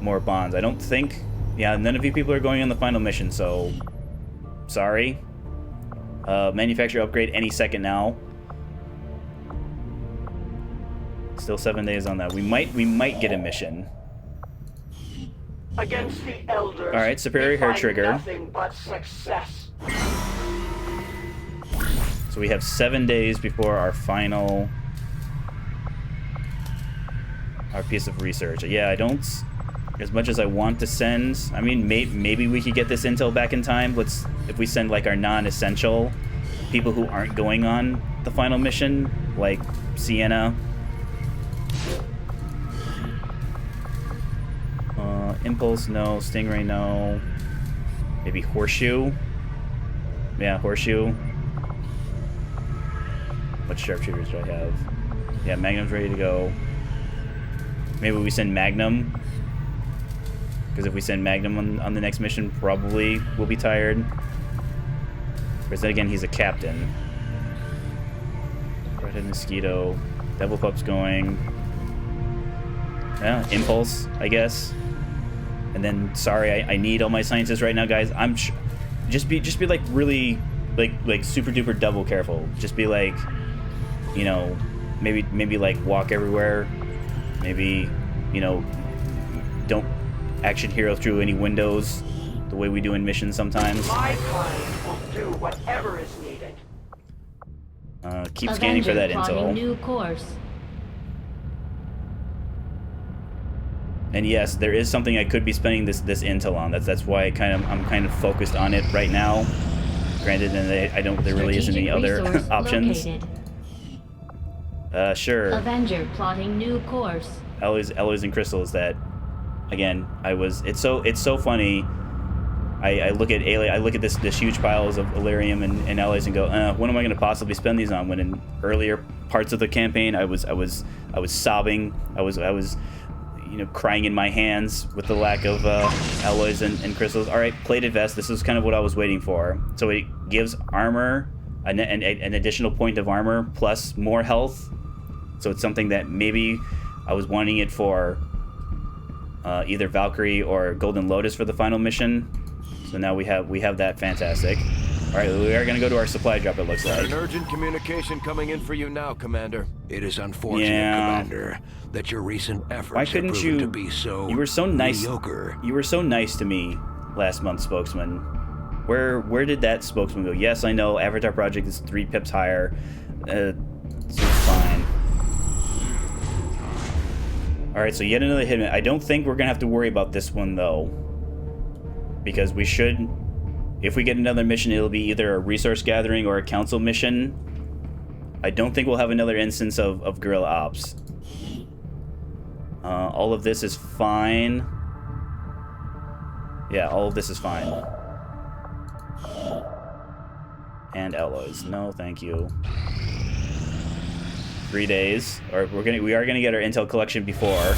more bonds. I don't think... Yeah, none of you people are going on the final mission, so... Sorry. Manufacturer upgrade any second now. Still 7 days on that. We might get a mission. Against the Elders. All right, Superior Hair Trigger. Nothing but success. So we have 7 days before our final... our piece of research. Yeah, I don't... As much as I want to send... I mean, maybe we could get this intel back in time. If we send, like, our non-essential people who aren't going on the final mission, like Sienna. Impulse, no. Stingray, no. Maybe Horseshoe? Yeah, Horseshoe. What sharpshooters do I have? Yeah, Magnum's ready to go. Maybe we send Magnum. Because if we send Magnum on the next mission, probably we'll be tired. Whereas then again, he's a captain. Redhead Mosquito. Devil Pup's going. Yeah, Impulse, I guess. And then, sorry, I need all my scientists right now, guys. Just be like really, like super duper double careful. Just be like, you know, maybe like walk everywhere. Maybe, you know, don't action hero through any windows the way we do in missions sometimes. My kind will do whatever is needed. Keep scanning for that intel. New course. And yes, there is something I could be spending this intel on. That's why I'm kind of focused on it right now. Granted, and there really isn't any other options. Sure. Avenger plotting new course. Alloys and crystals that, again, it's so funny. I look at this huge piles of Illyrium and alloys and go, what am I going to possibly spend these on? When in earlier parts of the campaign, I was sobbing. I was you know, crying in my hands with the lack of alloys and crystals. All right, plated vest. This is kind of what I was waiting for. So it gives armor, an additional point of armor plus more health. So it's something that maybe I was wanting it for either Valkyrie or Golden Lotus for the final mission. So now we have that. Fantastic. All right, we are going to go to our supply drop, it looks like. An urgent communication coming in for you now, Commander. It is unfortunate, Commander, that your recent efforts have proven to be so You were so nice. mediocre. You were so nice to me last month, spokesman. Where did that spokesman go? Yes, I know Avatar Project is 3 pips higher. It's fine. All right, so yet another hitman. I don't think we're going to have to worry about this one, though. Because we should... If we get another mission, it'll be either a resource gathering or a council mission. I don't think we'll have another instance of guerrilla ops. All of this is fine. Yeah, all of this is fine. And alloys. No, thank you. 3 days. Or we are gonna get our intel collection before.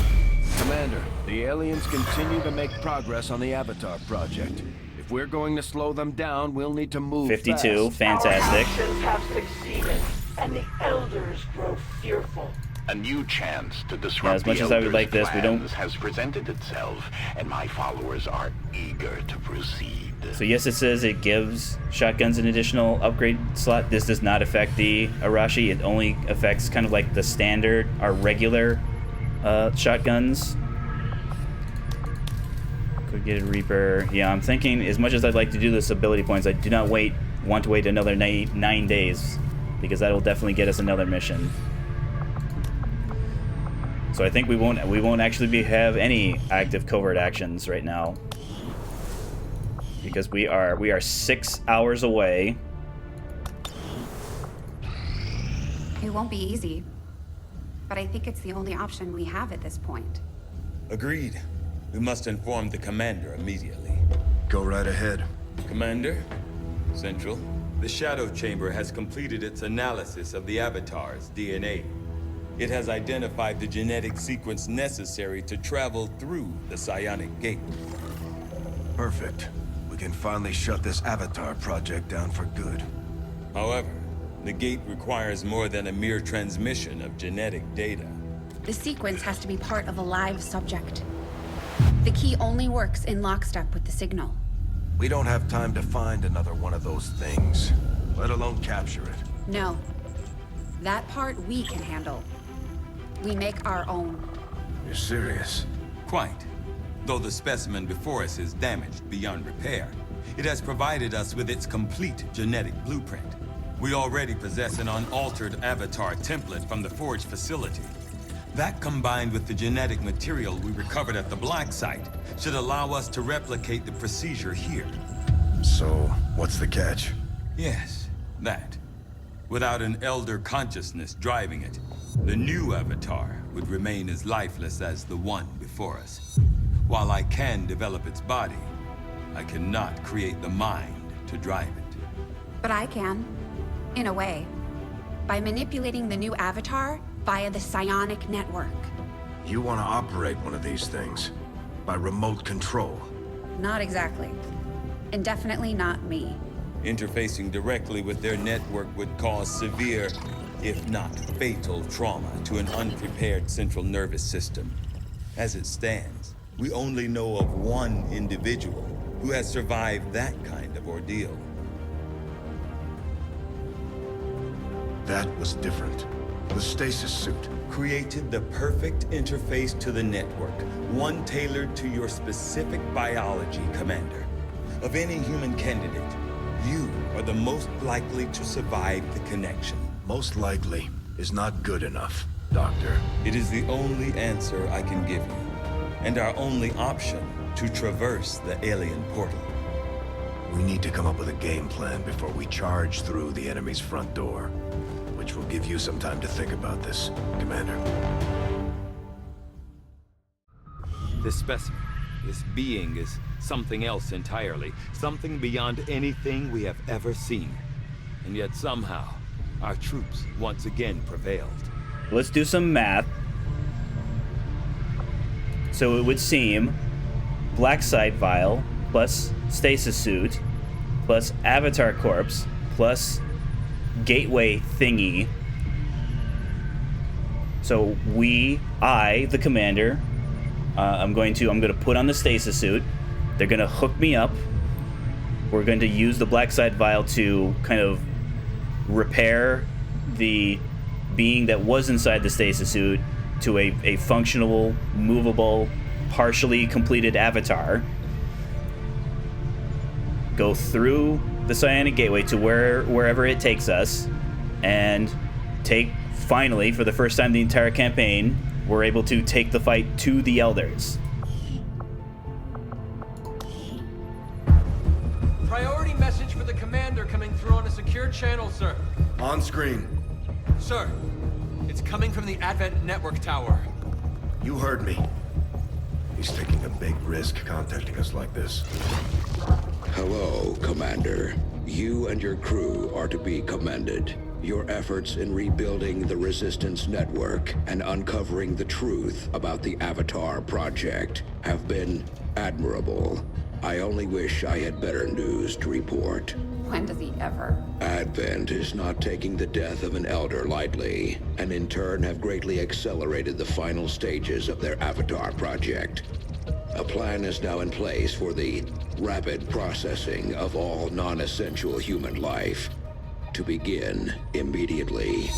Commander, the aliens continue to make progress on the Avatar Project. If we're going to slow them down, we'll need to move 52, fast. fantastic. Our actions have succeeded, and the elders grow fearful. A new chance to disrupt Yeah, as much the as I would like this, we don't... plans has presented itself, and my followers are eager to proceed. So yes, it says it gives shotguns an additional upgrade slot. This does not affect the Arashi. It only affects kind of like the standard, our regular shotguns. Could get a Reaper. Yeah, I'm thinking, as much as I'd like to do this ability points, I do not want to wait another 9 days, because that will definitely get us another mission. So I think we won't actually have any active covert actions right now, because we are 6 hours away. It won't be easy, but I think it's the only option we have at this point. Agreed. We must inform the commander immediately. Go right ahead. Commander, Central, the Shadow Chamber has completed its analysis of the Avatar's DNA. It has identified the genetic sequence necessary to travel through the Psionic Gate. Perfect. We can finally shut this Avatar project down for good. However, the gate requires more than a mere transmission of genetic data. The sequence has to be part of a live subject. The key only works in lockstep with the signal. We don't have time to find another one of those things, let alone capture it. No. That part we can handle. We make our own. You're serious? Quite. Though the specimen before us is damaged beyond repair, it has provided us with its complete genetic blueprint. We already possess an unaltered Avatar template from the Forge facility. That, combined with the genetic material we recovered at the Black Site, should allow us to replicate the procedure here. So, what's the catch? Yes, that. Without an elder consciousness driving it, the new Avatar would remain as lifeless as the one before us. While I can develop its body, I cannot create the mind to drive it. But I can, in a way, by manipulating the new Avatar via the psionic network. You want to operate one of these things by remote control? Not exactly. And definitely not me. Interfacing directly with their network would cause severe, if not fatal, trauma to an unprepared central nervous system. As it stands, we only know of one individual who has survived that kind of ordeal. That was different. The stasis suit created the perfect interface to the network, one tailored to your specific biology, Commander. Of any human candidate, you are the most likely to survive the connection. Most likely is not good enough, Doctor. It is the only answer I can give you, and our only option to traverse the alien portal. We need to come up with a game plan before we charge through the enemy's front door, which will give you some time to think about this, Commander. This specimen, this being, is something else entirely. Something beyond anything we have ever seen. And yet somehow, our troops once again prevailed. Let's do some math. So it would seem Black Site Vial plus Stasis Suit plus Avatar Corpse plus Gateway Thingy. So I, the commander, I'm going to put on the Stasis Suit. They're going to hook me up. We're going to use the Black Site Vial to kind of repair the being that was inside the Stasis Suit to a functional, movable, partially completed avatar. Go through the Psionic Gateway to wherever it takes us, and finally, for the first time in the entire campaign, we're able to take the fight to the Elders. Priority message for the commander coming through on a secure channel, sir. On screen. Sir, it's coming from the Advent Network Tower. You heard me. He's taking a big risk contacting us like this. Hello, Commander. You and your crew are to be commended. Your efforts in rebuilding the Resistance Network and uncovering the truth about the Avatar Project have been admirable. I only wish I had better news to report. When does he ever? Advent is not taking the death of an Elder lightly, and in turn have greatly accelerated the final stages of their Avatar Project. A plan is now in place for the rapid processing of all non-essential human life. To begin immediately.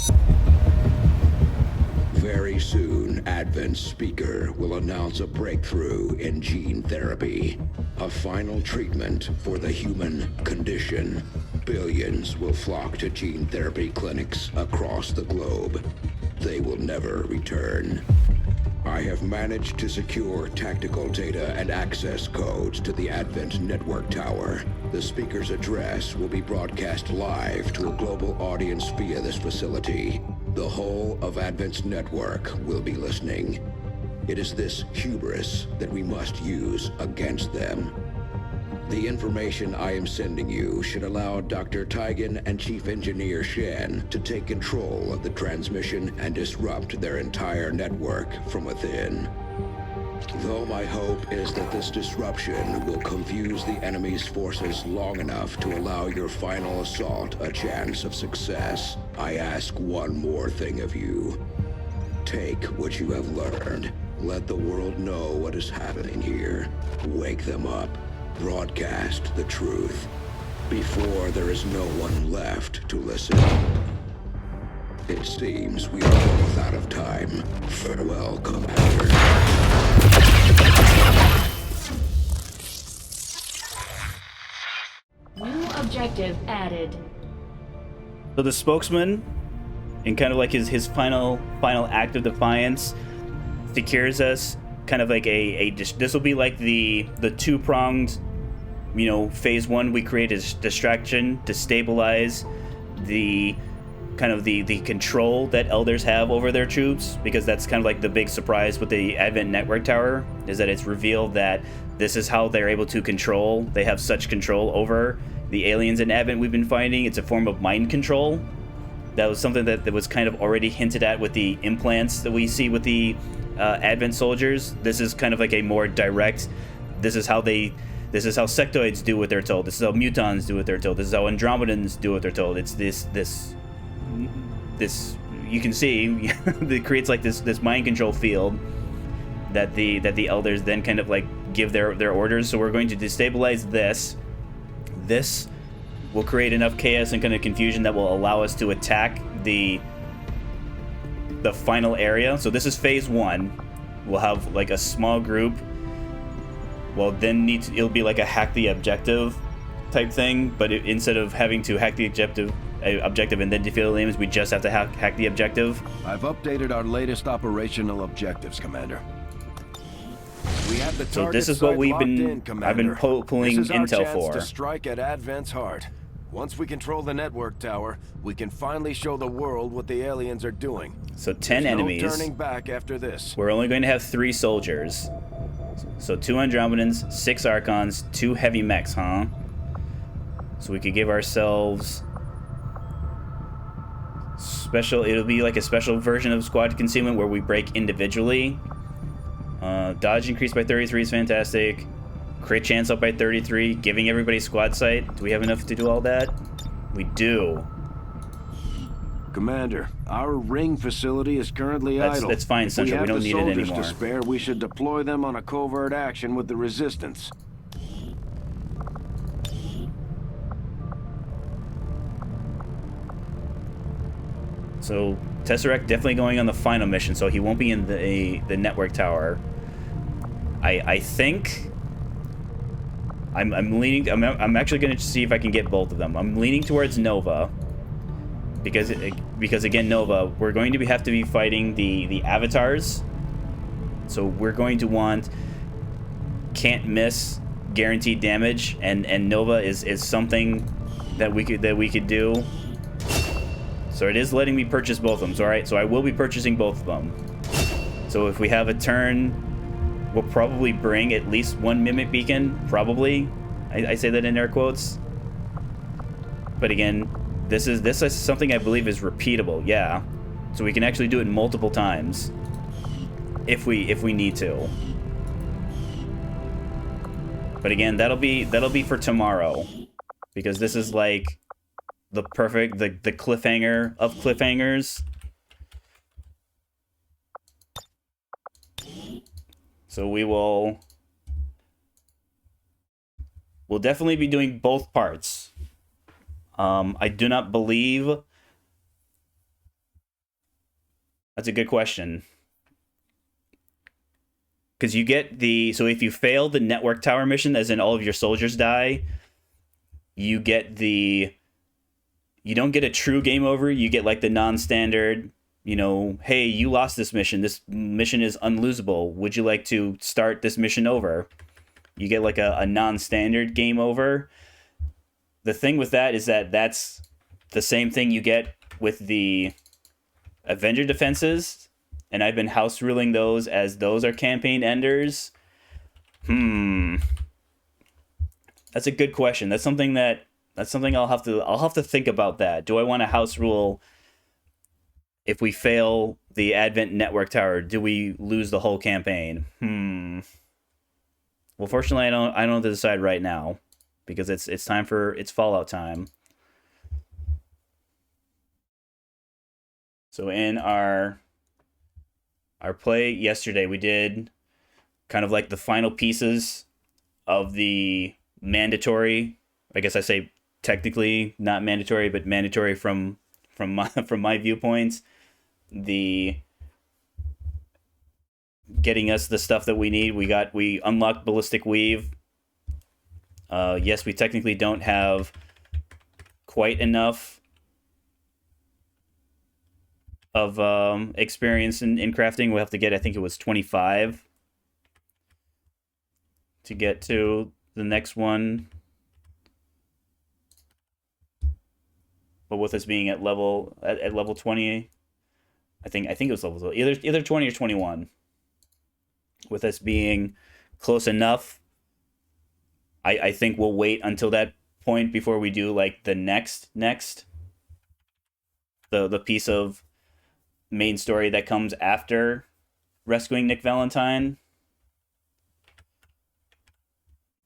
Very soon, Advent's speaker will announce a breakthrough in gene therapy. A final treatment for the human condition. Billions will flock to gene therapy clinics across the globe. They will never return. I have managed to secure tactical data and access codes to the Advent Network Tower. The speaker's address will be broadcast live to a global audience via this facility. The whole of Advent's network will be listening. It is this hubris that we must use against them. The information I am sending you should allow Dr. Taigen and Chief Engineer Shen to take control of the transmission and disrupt their entire network from within. Though my hope is that this disruption will confuse the enemy's forces long enough to allow your final assault a chance of success, I ask one more thing of you. Take what you have learned. Let the world know what is happening here. Wake them up. Broadcast the truth before there is no one left to listen. It seems we are both out of time. Farewell, Commander. New objective added. So the spokesman, in kind of like his final act of defiance, secures us. Kind of like this will be like the two-pronged, phase one. We create a distraction to stabilize the kind of the control that Elders have over their troops, because that's kind of like the big surprise with the Advent Network Tower, is that it's revealed that this is how they're able to control. They have such control over the aliens in Advent we've been finding. It's a form of mind control. That was something that was kind of already hinted at with the implants that we see with the Advent soldiers. This is kind of like a more direct, this is how sectoids do what they're told. This is how mutons do what they're told. This is how Andromedans do what they're told. It's this you can see it creates like this mind control field that the Elders then kind of like give their orders. So we're going to destabilize this. This will create enough chaos and kind of confusion that will allow us to attack the final area. So this is phase one. We'll have like a small group. Well, then it'll be like a hack the objective type thing, but instead of having to hack the objective and then defeat the aliens, we just have to hack the objective. I've updated our latest operational objectives, Commander. We have the target so this is what I've been pulling this is intel our chance for. To strike at Advent's heart. Once we control the network tower, we can finally show the world what the aliens are doing. So 10 There's enemies. No turning back after this. We're only going to have 3 soldiers. So 2 Andromedans, 6 Archons, 2 heavy mechs, huh? So we could give ourselves it'll be like a special version of squad concealment where we break individually. Dodge increased by 33 is fantastic. Crit chance up by 33. Giving everybody squad sight. Do we have enough to do all that? We do. Commander, our ring facility is currently idle. That's fine, Central. We don't need it anymore. If we have the soldiers to spare, we should deploy them on a covert action with the Resistance. So Tesseract definitely going on the final mission, so he won't be in the network tower. I think I'm leaning. I'm actually going to see if I can get both of them. I'm leaning towards Nova because again, Nova, we're going to have to be fighting the avatars. So we're going to want can't miss, guaranteed damage, and Nova is something that we could do. So it is letting me purchase both of them. So, all right, so I will be purchasing both of them. So if we have a turn, we'll probably bring at least one Mimic Beacon. Probably. I say that in air quotes. But again, this is something I believe is repeatable. Yeah. So we can actually do it multiple times if we need to. But again, that'll be for tomorrow, because this is like the cliffhanger of cliffhangers. So we'll definitely be doing both parts. I do not believe. That's a good question. Because you get so if you fail the network tower mission, as in all of your soldiers die, you get you don't get a true game over. You get like the non-standard, hey, you lost this mission. This mission is unlosable. Would you like to start this mission over? You get like a non-standard game over. The thing with that is that that's the same thing you get with the Avenger defenses. And I've been house ruling those as those are campaign enders. That's a good question. That's something I'll have to think about that. Do I want to house rule if we fail the Advent network tower? Do we lose the whole campaign? Well, fortunately, I don't have to decide right now, because it's time for Fallout time. So in our play yesterday, we did kind of like the final pieces of the mandatory. I guess I say technically not mandatory, but mandatory from my viewpoints. The getting us the stuff that we need. We unlocked Ballistic Weave. Yes, we technically don't have quite enough of experience in crafting. We'll have to get, I think it was 25 to get to the next one. But with us being at level 20, I think it was level either 20 or 21. With us being close enough, I think we'll wait until that point before we do like the next the piece of main story that comes after rescuing Nick Valentine.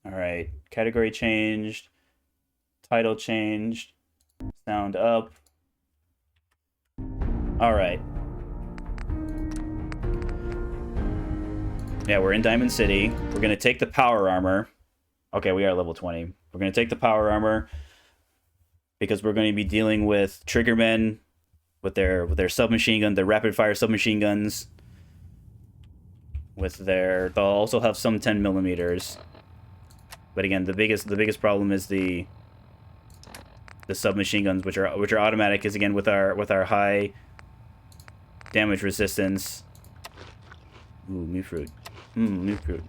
All right, category changed, title changed, sound up. All right. Yeah, we're in Diamond City. We're going to take the power armor. Okay, we are level 20. We're going to take the power armor because we're going to be dealing with Triggermen with their submachine gun, their rapid fire submachine guns. They'll also have some 10 millimeters. But again, the biggest problem is the submachine guns, which are automatic, is again with our high damage resistance. Ooh, new fruit. New fruit.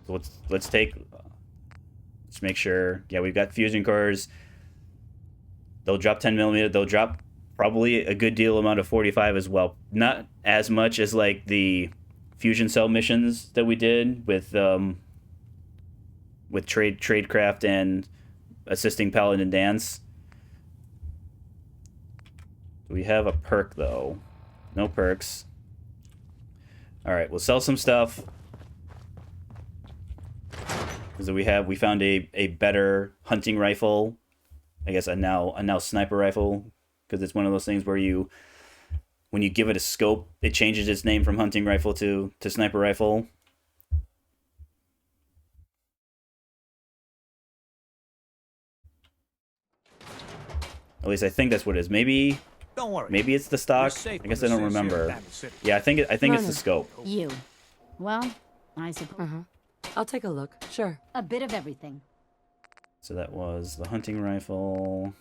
So let's make sure. Yeah, we've got fusion cores. They'll drop 10 millimeter. They'll drop probably a good deal amount of 45 as well. Not as much as like the fusion cell missions that we did with tradecraft and assisting Paladin Dance. We have a perk though. No perks. All right, we'll sell some stuff. Because we found a better hunting rifle. I guess a now sniper rifle. Because it's one of those things where when you give it a scope, it changes its name from hunting rifle to sniper rifle. At least I think that's what it is. Maybe it's the stock. I guess I don't remember. Yeah, I think it's the scope. You. Well, I suppose. I'll take a look. Sure. A bit of everything. So that was the hunting rifle.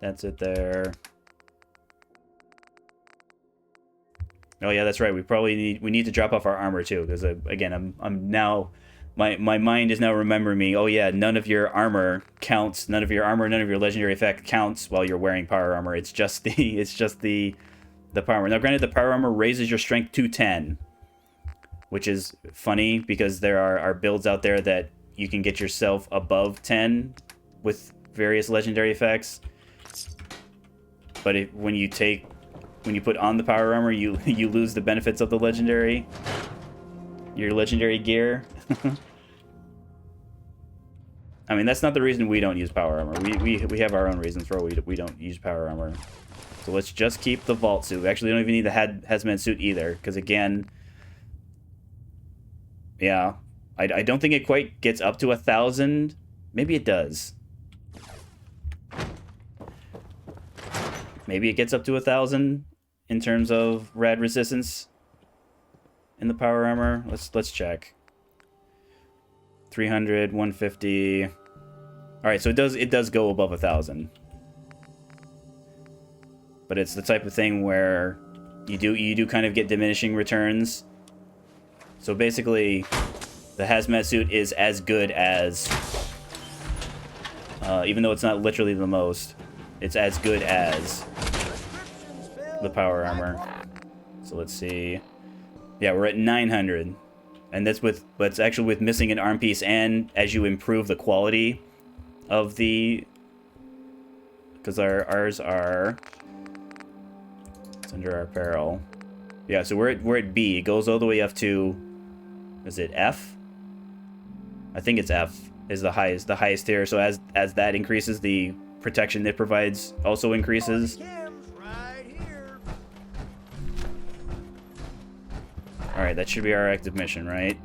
That's it there. Oh yeah, that's right. We need to drop off our armor too, because again, I'm now my mind is now remembering me. Oh yeah, none of your armor counts. None of your armor, none of your legendary effect counts while you're wearing power armor. It's just the power armor. Now, granted, the power armor raises your strength to 10, which is funny because there are builds out there that you can get yourself above 10 with various legendary effects. But when you put on the power armor, you lose the benefits of the your legendary gear. I mean, that's not the reason we don't use power armor. We have our own reasons for why we don't use power armor. So let's just keep the vault suit. We actually don't even need the hazmat suit either, because again, yeah, I don't think it quite gets up to 1,000. Maybe it does. Maybe it gets up to 1,000 in terms of rad resistance in the power armor. Let's check. 300, 150. All right, so it does go above 1,000. But it's the type of thing where you do kind of get diminishing returns. So basically, the hazmat suit is as good as, even though it's not literally the most, it's as good as the power armor. So let's see. Yeah, we're at 900. And that's actually with missing an arm piece, and as you improve the quality of the, because ours are, it's under our apparel. Yeah, so we're at B. It goes all the way up to, is it F? I think it's F is the highest tier. So as that increases, the protection it provides also increases. Alright, that should be our active mission, right?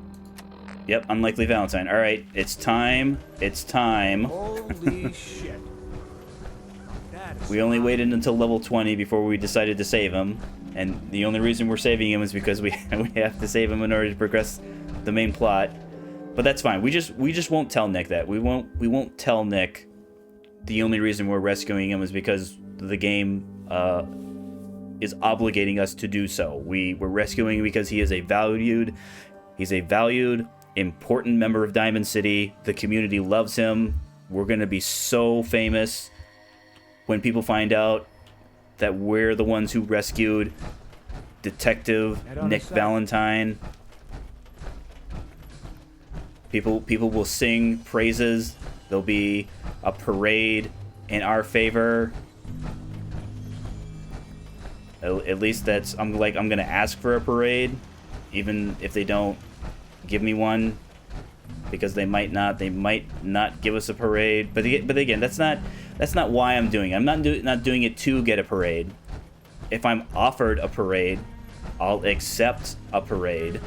Yep, Unlikely Valentine. Alright, it's time. It's time. Holy shit. We only waited until level 20 before we decided to save him. And the only reason we're saving him is because we have to save him in order to progress the main plot. But that's fine. We just won't tell Nick that. We won't tell Nick the only reason we're rescuing him is because the game is obligating us to do so. We're rescuing him because he's a valued, important member of Diamond City. The community loves him. We're gonna be so famous when people find out that we're the ones who rescued Detective Nick Valentine. People will sing praises. There'll be a parade in our favor. At least that's, I'm gonna ask for a parade, even if they don't give me one, because they might not give us a parade. But again, that's not why I'm doing it. I'm not doing it to get a parade. If I'm offered a parade, I'll accept a parade.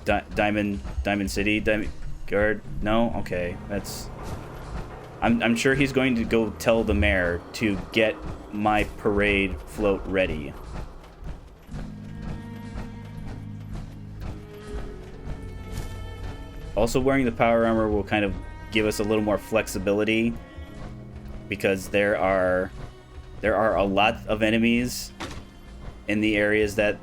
Diamond City, Diamond Guard. No, okay, that's. I'm sure he's going to go tell the mayor to get my parade float ready. Also, wearing the power armor will kind of give us a little more flexibility, because there are a lot of enemies in the areas that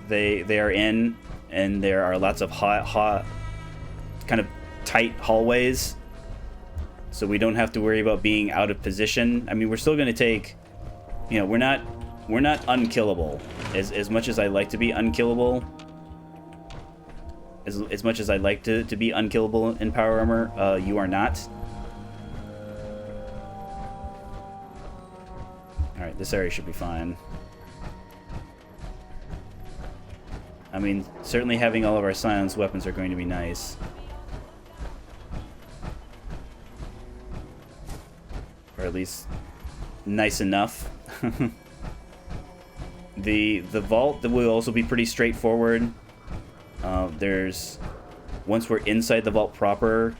they are in, and there are lots of hot kind of tight hallways. So we don't have to worry about being out of position. I mean, we're still going to take, we're not unkillable. As much as I like to be unkillable, as much as I like to be unkillable in power armor, you are not. All right, this area should be fine. I mean, certainly having all of our silenced weapons are going to be nice. Or at least nice enough. The vault that will also be pretty straightforward. Once we're inside the vault proper,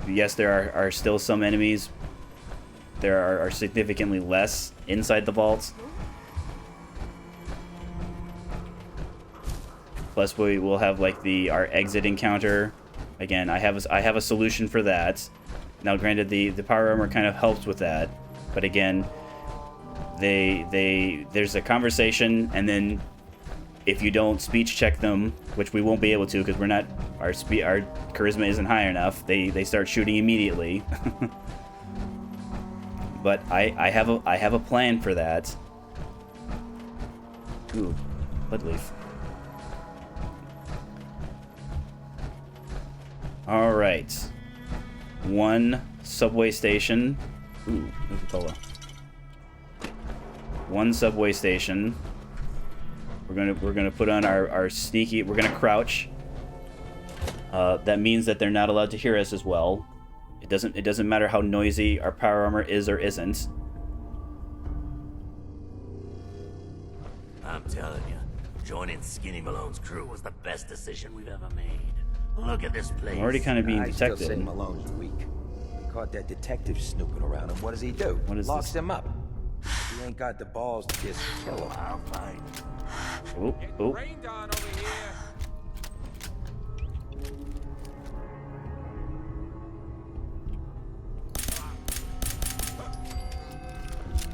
yes, there are still some enemies. There are significantly less inside the vault. Plus, we will have like our exit encounter. Again, I have a solution for that. Now, granted, the power armor kind of helps with that, but again, there's a conversation, and then if you don't speech check them, which we won't be able to because we're not our charisma isn't high enough, they start shooting immediately. But I have a plan for that. Ooh, blood leaf. All right, one subway station. Ooh, Coca-Cola. One subway station. We're gonna put on our sneaky. We're gonna crouch. That means that they're not allowed to hear us as well. It doesn't matter how noisy our power armor is or isn't. I'm telling you, joining Skinny Malone's crew was the best decision we've ever made. Look at this place. I'm already kind of being I still detected. say Malone's weak. We caught that detective snooping around, and what does he do? What is Locks this? him up. He ain't got the balls to just kill him. I'll find. Oh, oh. Rained on over here.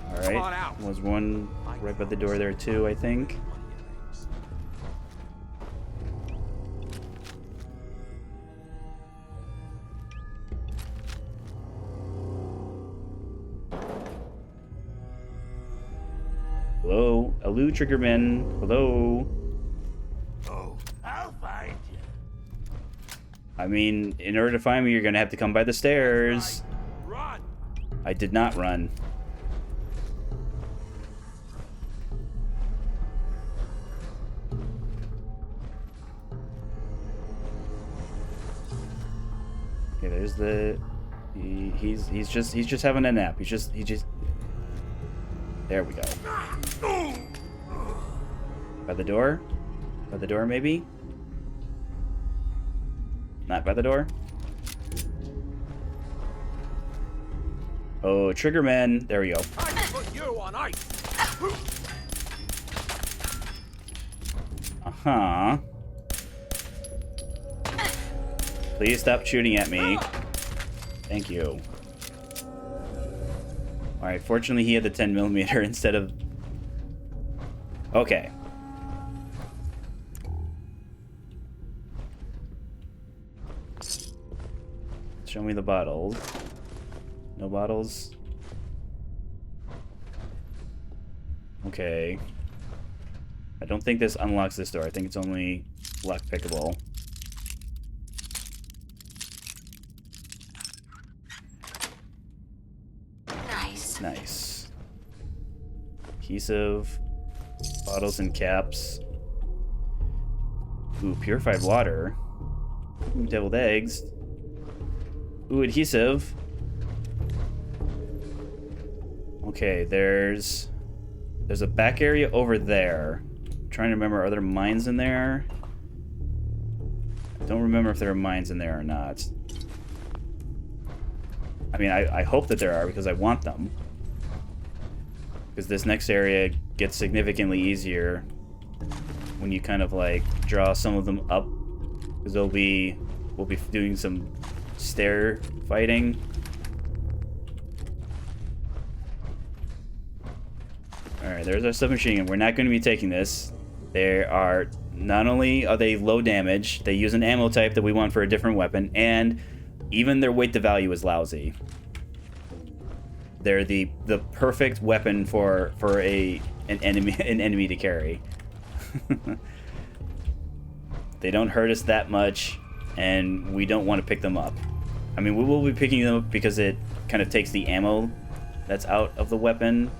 All right. Was one right by the door there too, I think. Hello? Hello, Triggerman. Hello? Oh, I'll find you. I mean, in order to find me, you're gonna have to come by the stairs. Run. I did not run. Okay, there's the... He's just having a nap. He just... There we go. By the door? By the door, maybe? Not by the door? Oh, Triggerman. There we go. I put you on ice. Uh-huh. Please stop shooting at me. Thank you. Alright, fortunately he had the 10mm instead of... Okay. Show me the bottles. No bottles? Okay. I don't think this unlocks this door. I think it's only lock-pickable. Nice. Adhesive. Bottles and caps. Ooh, purified water. Ooh, deviled eggs. Ooh, adhesive. Okay, there's a back area over there. I'm trying to remember, are there mines in there? I don't remember if there are mines in there or not. I mean, I hope that there are because I want them. Because this next area gets significantly easier when you kind of like draw some of them up. Because we'll be doing some stair fighting. Alright, there's our submachine gun. We're not going to be taking this. They are, not only are they low damage, they use an ammo type that we want for a different weapon, and even their weight to value is lousy. They're the perfect weapon for an enemy to carry. They don't hurt us that much, and we don't want to pick them up. I mean, we will be picking them up because it kind of takes the ammo that's out of the weapon.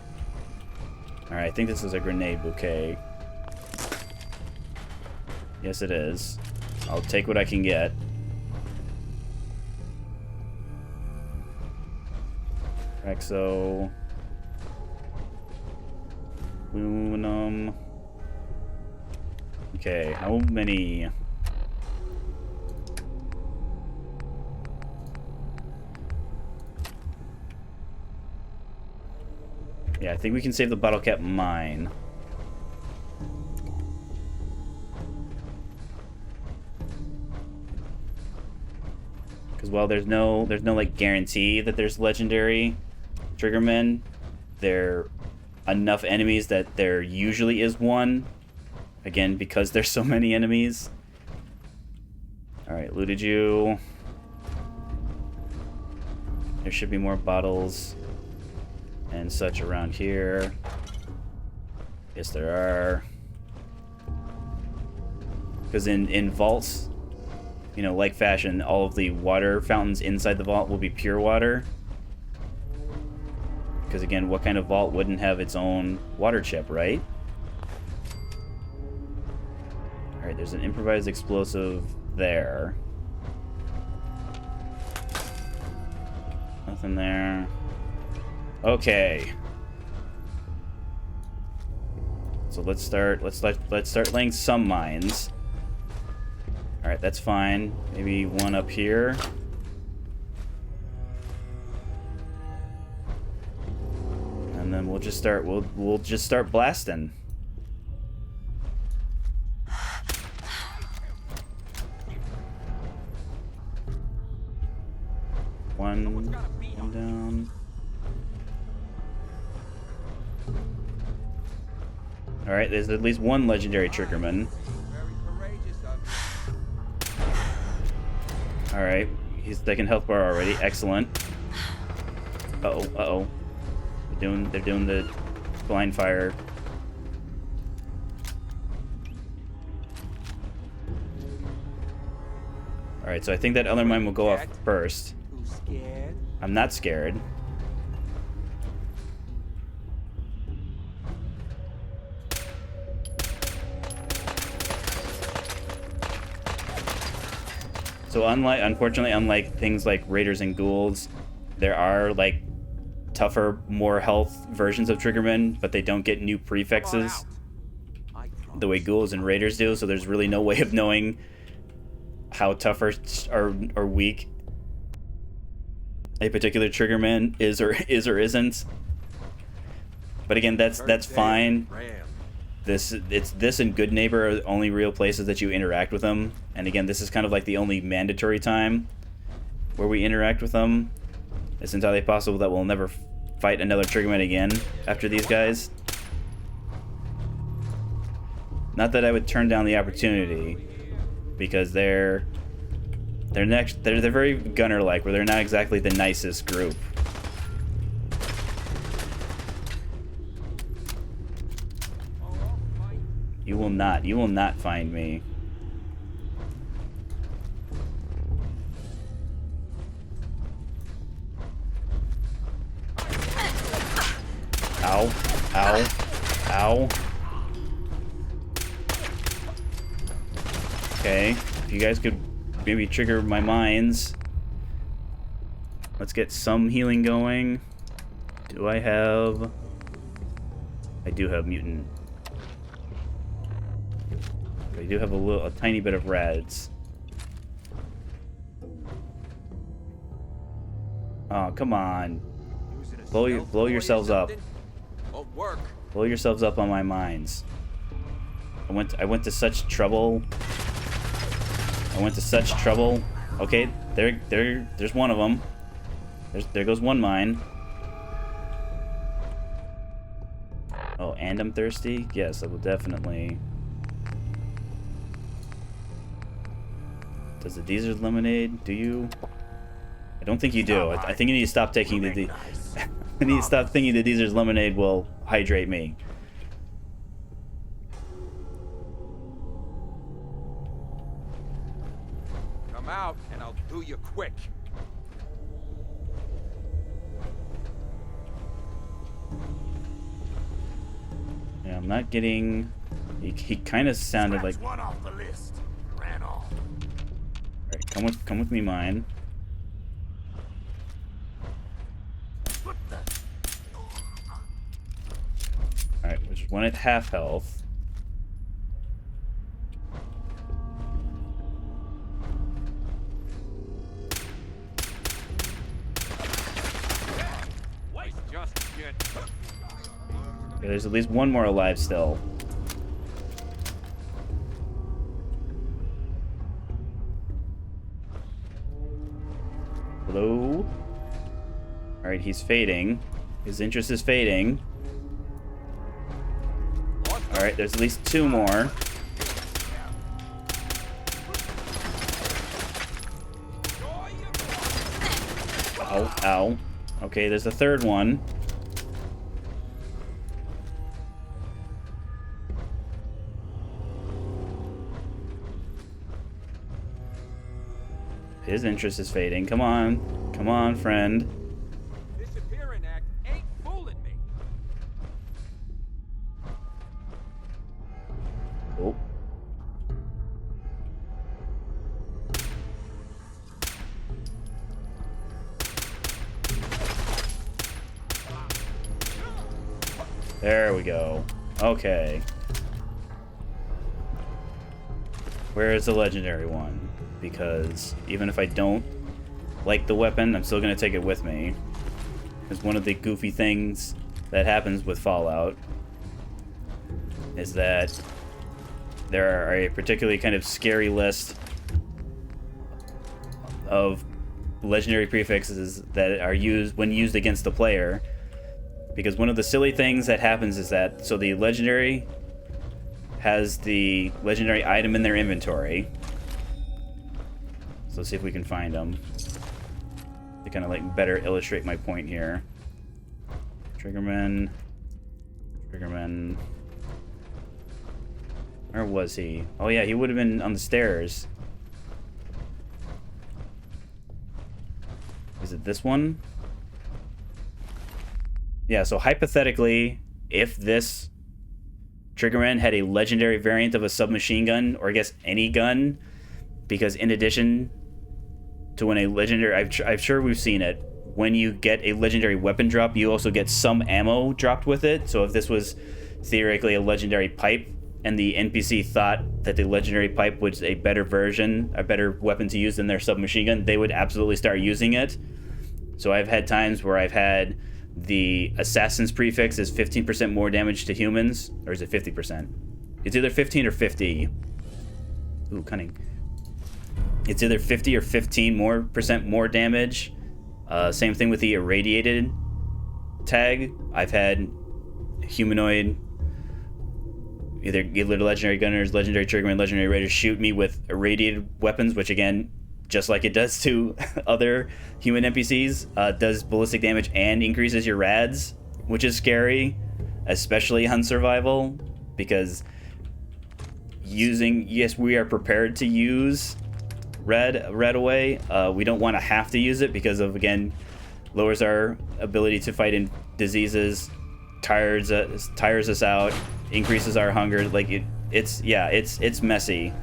Alright, I think this is a grenade bouquet. Yes, it is. I'll take what I can get. Exo. Aluminum. Okay, how many? Yeah, I think we can save the bottle cap mine. Because while there's no like guarantee that there's legendary triggermen, there are enough enemies that there usually is one. Again, because there's so many enemies. Alright, looted you. There should be more bottles and such around here. Yes, there are. Because in vaults, you know, like fashion, all of the water fountains inside the vault will be pure water. Because again, what kind of vault wouldn't have its own water chip, right? Alright, there's an improvised explosive there. Nothing there. Okay. So let's start laying some mines. Alright, that's fine. Maybe one up here. And then we'll just start blasting. One down. Alright, there's at least one legendary triggerman. Alright, he's taking health bar already. Excellent. Uh-oh, uh-oh. They're doing the blind fire. Alright, so I think that other mine will go off first. I'm not scared. So unfortunately, unlike things like raiders and ghouls, there are like tougher, more health versions of triggermen, but they don't get new prefixes the way ghouls and raiders do. So there's really no way of knowing how tough or weak a particular triggerman is or isn't. But again, that's fine. This and Good Neighbor are the only real places that you interact with them. And again, this is kind of like the only mandatory time where we interact with them. It's entirely possible that we'll never fight another triggerman again after these guys. Not that I would turn down the opportunity, because they're very gunner-like, where they're not exactly the nicest group. You will not find me. Ow. Ow. Ow. Okay, if you guys could maybe trigger my mines. Let's get some healing going. Do I have... I do have mutant. I do have a tiny bit of reds. Oh, come on. Blow yourselves up. Blow yourselves up on my mines. I went to such trouble. Okay, there's one of them. There goes one mine. Oh, and I'm thirsty? Yes, I will definitely. Does the Deezer's lemonade? Do you? I don't think you do. I think you need to stop taking the I need to stop thinking the Deezer's lemonade will hydrate me. Come out and I'll do you quick. Yeah, I'm not getting He kind of sounded like. One off the list. Ran off. Alright, come with me, mine. Alright, which is one at half health. Okay, there's at least one more alive still. Hello? Alright, he's fading. His interest is fading. Alright, there's at least two more. Ow, ow. Okay, there's a third one. His interest is fading. Come on. Come on, friend. Disappearing act ain't fooling me. Oh. There we go. Okay. Where is the legendary one? Because even if I don't like the weapon, I'm still going to take it with me. Because one of the goofy things that happens with Fallout is that there are a particularly kind of scary list of legendary prefixes that are used when used against the player. Because one of the silly things that happens is that, so the legendary has the legendary item in their inventory. So let's see if we can find them to kind of like better illustrate my point here. Triggerman. Where was he? Oh yeah, he would have been on the stairs. Is it this one? Yeah, so hypothetically, if this Triggerman had a legendary variant of a submachine gun, or I guess any gun, because in addition to when a legendary, I'm sure we've seen it, when you get a legendary weapon drop, you also get some ammo dropped with it. So if this was theoretically a legendary pipe, and the NPC thought that the legendary pipe was a better version, a better weapon to use than their submachine gun, they would absolutely start using it. So I've had times where I've had the assassin's prefix is 15% more damage to humans, or is it 50%? It's either 15 or 50. Ooh, cunning. It's either 50 or 15% more damage. Same thing with the irradiated tag. I've had humanoid, either legendary gunners, legendary triggermen, legendary raiders shoot me with irradiated weapons, which again, just like it does to other human NPCs, does ballistic damage and increases your rads, which is scary, especially on survival, because yes, we are prepared to use red away. We don't want to have to use it because of, again, lowers our ability to fight in diseases, tires us out, increases our hunger. Like it's messy.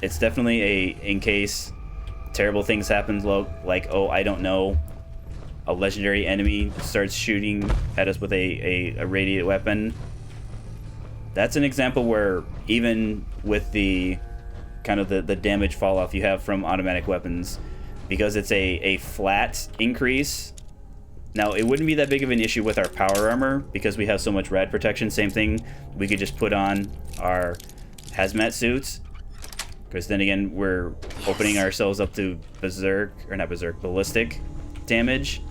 It's definitely in case terrible things happen, like, oh, I don't know, a legendary enemy starts shooting at us with a radiant weapon. That's an example where even with the kind of the damage fall off you have from automatic weapons, because it's a flat increase. Now, it wouldn't be that big of an issue with our power armor because we have so much rad protection. Same thing, we could just put on our hazmat suits, because then again, we're opening ourselves up to ballistic damage.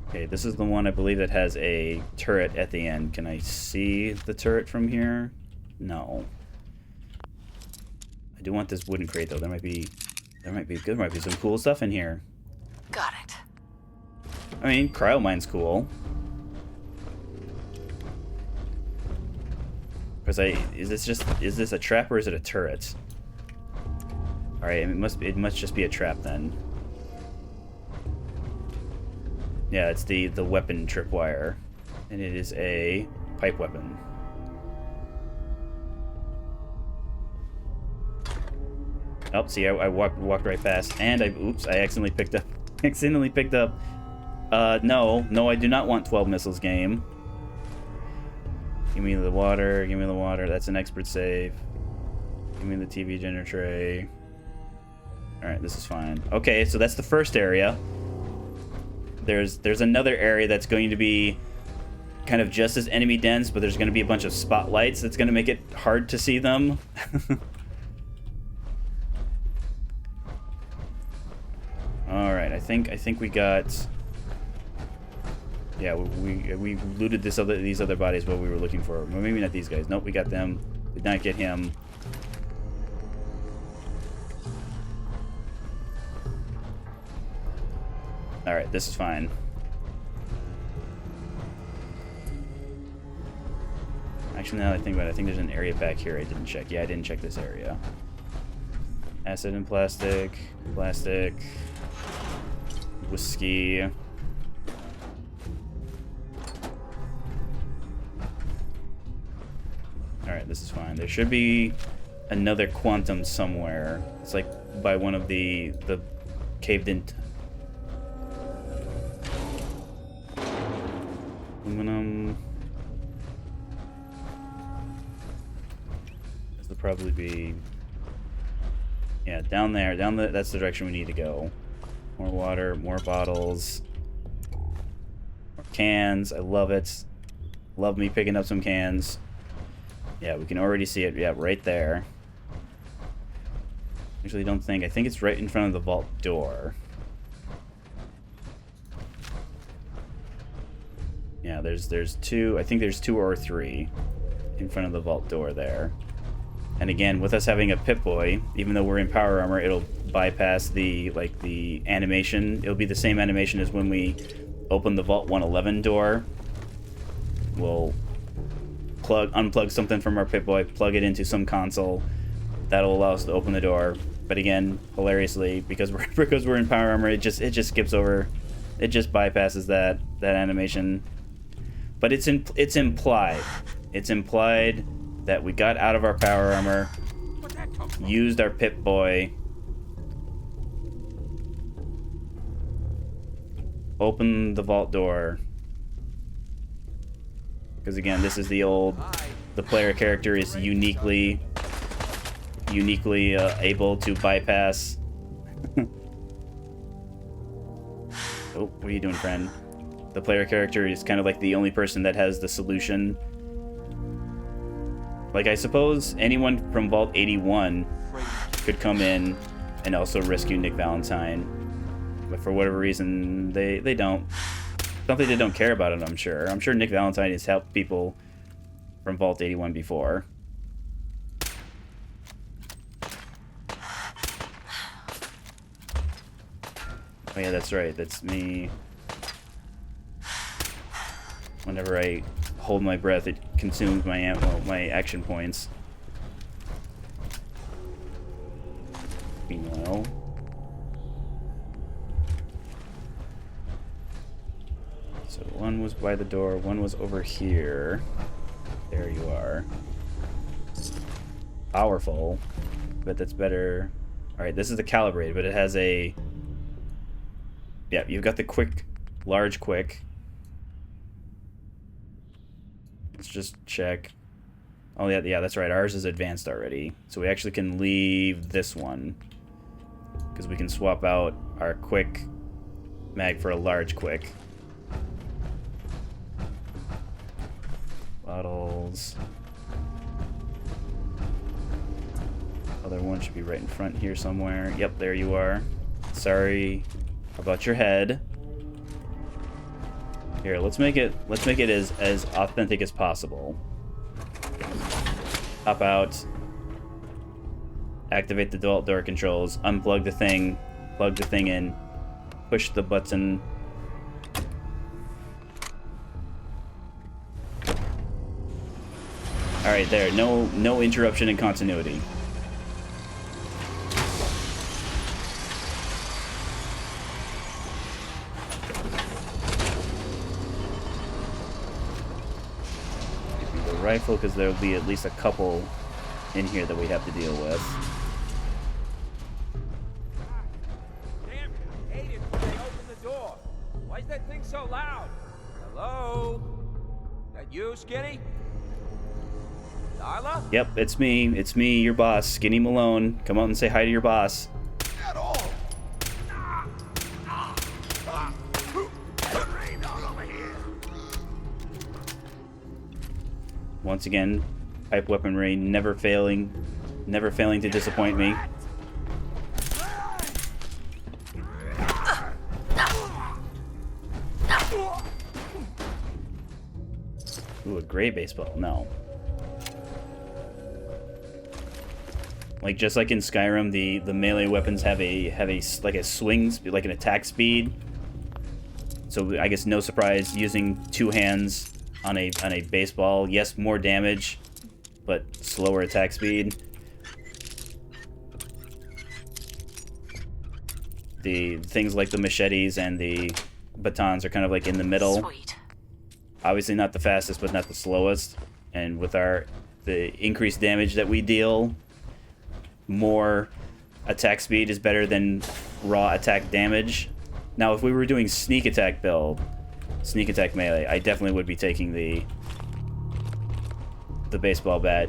Okay, this is the one I believe that has a turret at the end. Can I see the turret from here? No. I do want this wooden crate though. There might be some cool stuff in here. Got it. I mean, cryo mine's cool. Is this a trap or is it a turret? All right, it must just be a trap then. Yeah, it's the weapon tripwire. And it is a pipe weapon. Oh, see, I walked right past, and oops, I accidentally picked up. No, I do not want 12 missiles game. Give me the water. That's an expert save. Give me the TV dinner tray. All right, this is fine. Okay, so that's the first area. There's another area that's going to be kind of just as enemy dense, but there's going to be a bunch of spotlights that's going to make it hard to see them. All right, I think we got. Yeah, we looted these other bodies what we were looking for. Well, maybe not these guys. Nope, we got them. Did not get him. All right, this is fine. Actually, now that I think about it, I think there's an area back here I didn't check. Yeah, I didn't check this area. Acid and plastic, whiskey. Alright, this is fine. There should be another quantum somewhere. It's like by one of the caved in aluminum. This will probably be, yeah, down there. That's the direction we need to go. More water, more bottles, more cans. I love it. Love me picking up some cans. Yeah, we can already see it. Yeah, right there. Actually, I think it's right in front of the vault door. Yeah, there's two. I think there's 2 or 3 in front of the vault door there. And again, with us having a Pip-Boy, even though we're in power armor, it'll bypass the animation. It'll be the same animation as when we open the Vault 111 door. We'll unplug something from our Pip-Boy, plug it into some console. That'll allow us to open the door. But again, hilariously, because we're in power armor, it just skips over. It just bypasses that animation. But it's implied. It's implied that we got out of our power armor, used our Pip-Boy, opened the vault door. Because again, this is the player character is uniquely able to bypass. Oh, what are you doing, friend? The player character is kind of like the only person that has the solution. Like, I suppose anyone from Vault 81 could come in and also rescue Nick Valentine. But for whatever reason, they don't. Something they don't care about it, I'm sure. I'm sure Nick Valentine has helped people from Vault 81 before. Oh yeah, that's right. That's me. Whenever I hold my breath, it consumes my action points. Meanwhile, so one was by the door, one was over here. There you are. Powerful, but that's better. All right, this is the calibrated, but it has a. Yeah, you've got the quick, large quick. Let's just check. Oh yeah, that's right. Ours is advanced already, so we actually can leave this one because we can swap out our quick mag for a large quick. Bottles. Other one should be right in front here somewhere. Yep, there you are. Sorry about your head. Here, let's make it as authentic as possible. Hop out. Activate the vault door controls. Unplug the thing. Plug the thing in. Push the button. All right, there. No interruption in continuity. rifle, because there'll be at least a couple in here that we have to deal with. Damn it, I hate it when they open the door. Why is that thing so loud? Hello? That you, Skinny? Darla? Yep, it's me. It's me, your boss, Skinny Malone. Come out and say hi to your boss. At all. Once again, pipe weaponry never failing to disappoint me. Ooh, a gray baseball. No. Like just like in Skyrim, the melee weapons have a like a swing speed, like an attack speed. So I guess no surprise using two hands on a baseball. Yes, more damage, but slower attack speed. The things like the machetes and the batons are kind of like in the middle. Sweet. Obviously not the fastest, but not the slowest. And with the increased damage that we deal, more attack speed is better than raw attack damage. Now, if we were doing sneak attack build, sneak attack melee, I definitely would be taking the baseball bat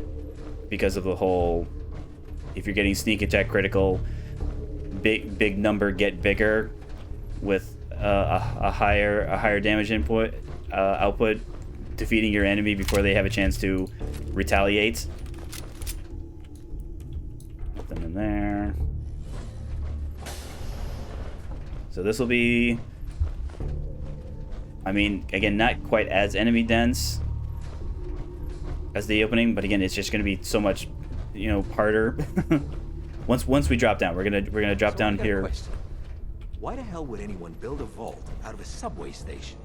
because of the whole, if you're getting sneak attack critical, big number get bigger with a higher damage output, defeating your enemy before they have a chance to retaliate. Put them in there. So this will be, I mean, again, not quite as enemy dense as the opening, but again, it's just going to be so much, you know, harder. once we drop down, we're gonna drop down here. Question. Why the hell would anyone build a vault out of a subway station?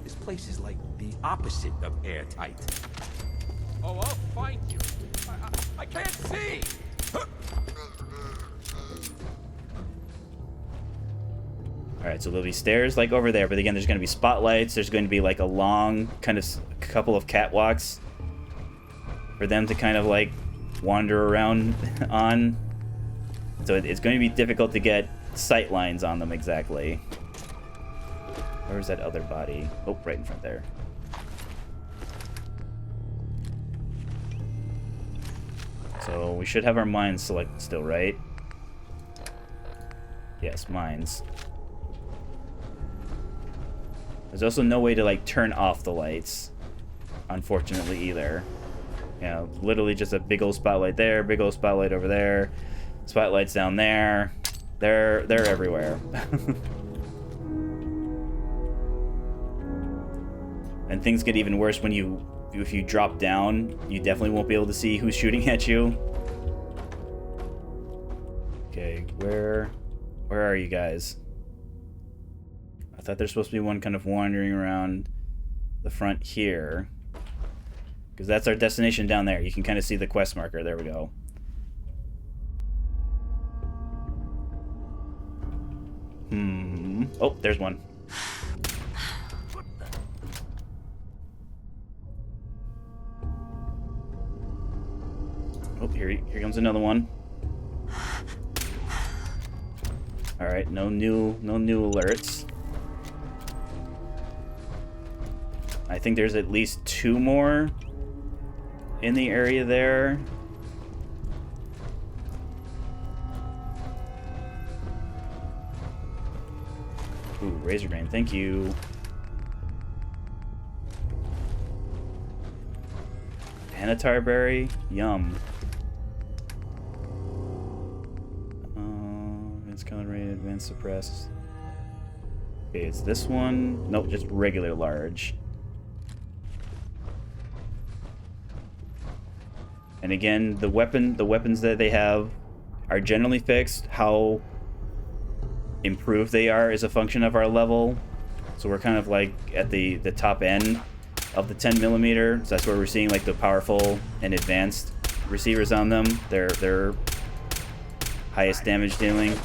This place is like the opposite of airtight. Oh, I'll find you. I can't see. Alright, so there'll be stairs like over there, but again, there's going to be spotlights. There's going to be like a long kind of couple of catwalks for them to kind of like wander around on. So it's going to be difficult to get sight lines on them exactly. Where's that other body? Oh, right in front there. So we should have our mines selected still, right? Yes, mines. There's also no way to like turn off the lights, unfortunately, either. You know, literally just a big old spotlight there, big old spotlight over there, spotlights down there. They're everywhere. And things get even worse when if you drop down, you definitely won't be able to see who's shooting at you. Okay, where are you guys? I thought there's supposed to be one kind of wandering around the front here, because that's our destination down there. You can kind of see the quest marker. There we go. Oh, there's one. Oh, here comes another one. All right, no new alerts. I think there's at least 2 more in the area there. Ooh, razor grain, thank you. Anatar berry, yum. Advanced color rate, advanced suppress. Okay, it's this one. Nope, just regular large. And again, the weapons that they have are generally fixed. How improved they are is a function of our level. So we're kind of like at the top end of the 10mm. So that's where we're seeing like the powerful and advanced receivers on them. Their highest damage dealing.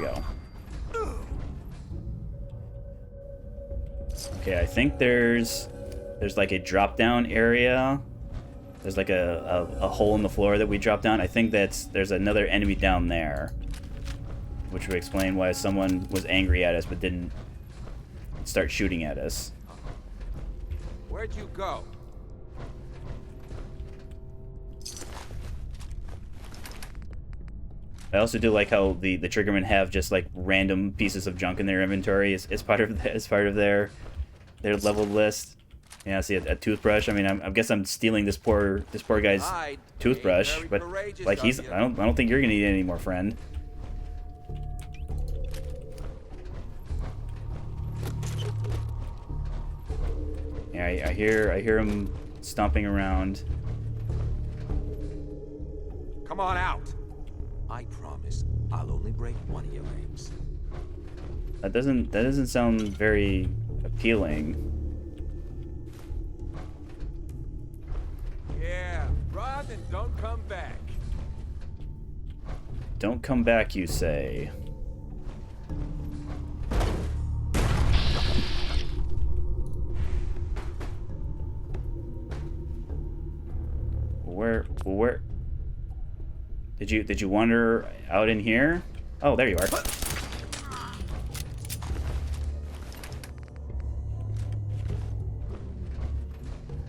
go. Okay, I think there's like a drop down area. There's like a hole in the floor that we drop down. I think there's another enemy down there, which would explain why someone was angry at us but didn't start shooting at us. Where'd you go? I also do like how the triggermen have just like random pieces of junk in their inventory as part of their leveled list. Yeah, see a toothbrush. I mean, I guess I'm stealing this poor guy's toothbrush, but like I don't think you're gonna need it anymore, friend. Yeah, I hear him stomping around. Come on out. I promise I'll only break one of your legs. That doesn't sound very appealing. Yeah, run and don't come back. Don't come back, you say. Where did you wander out in here? Oh, there you are.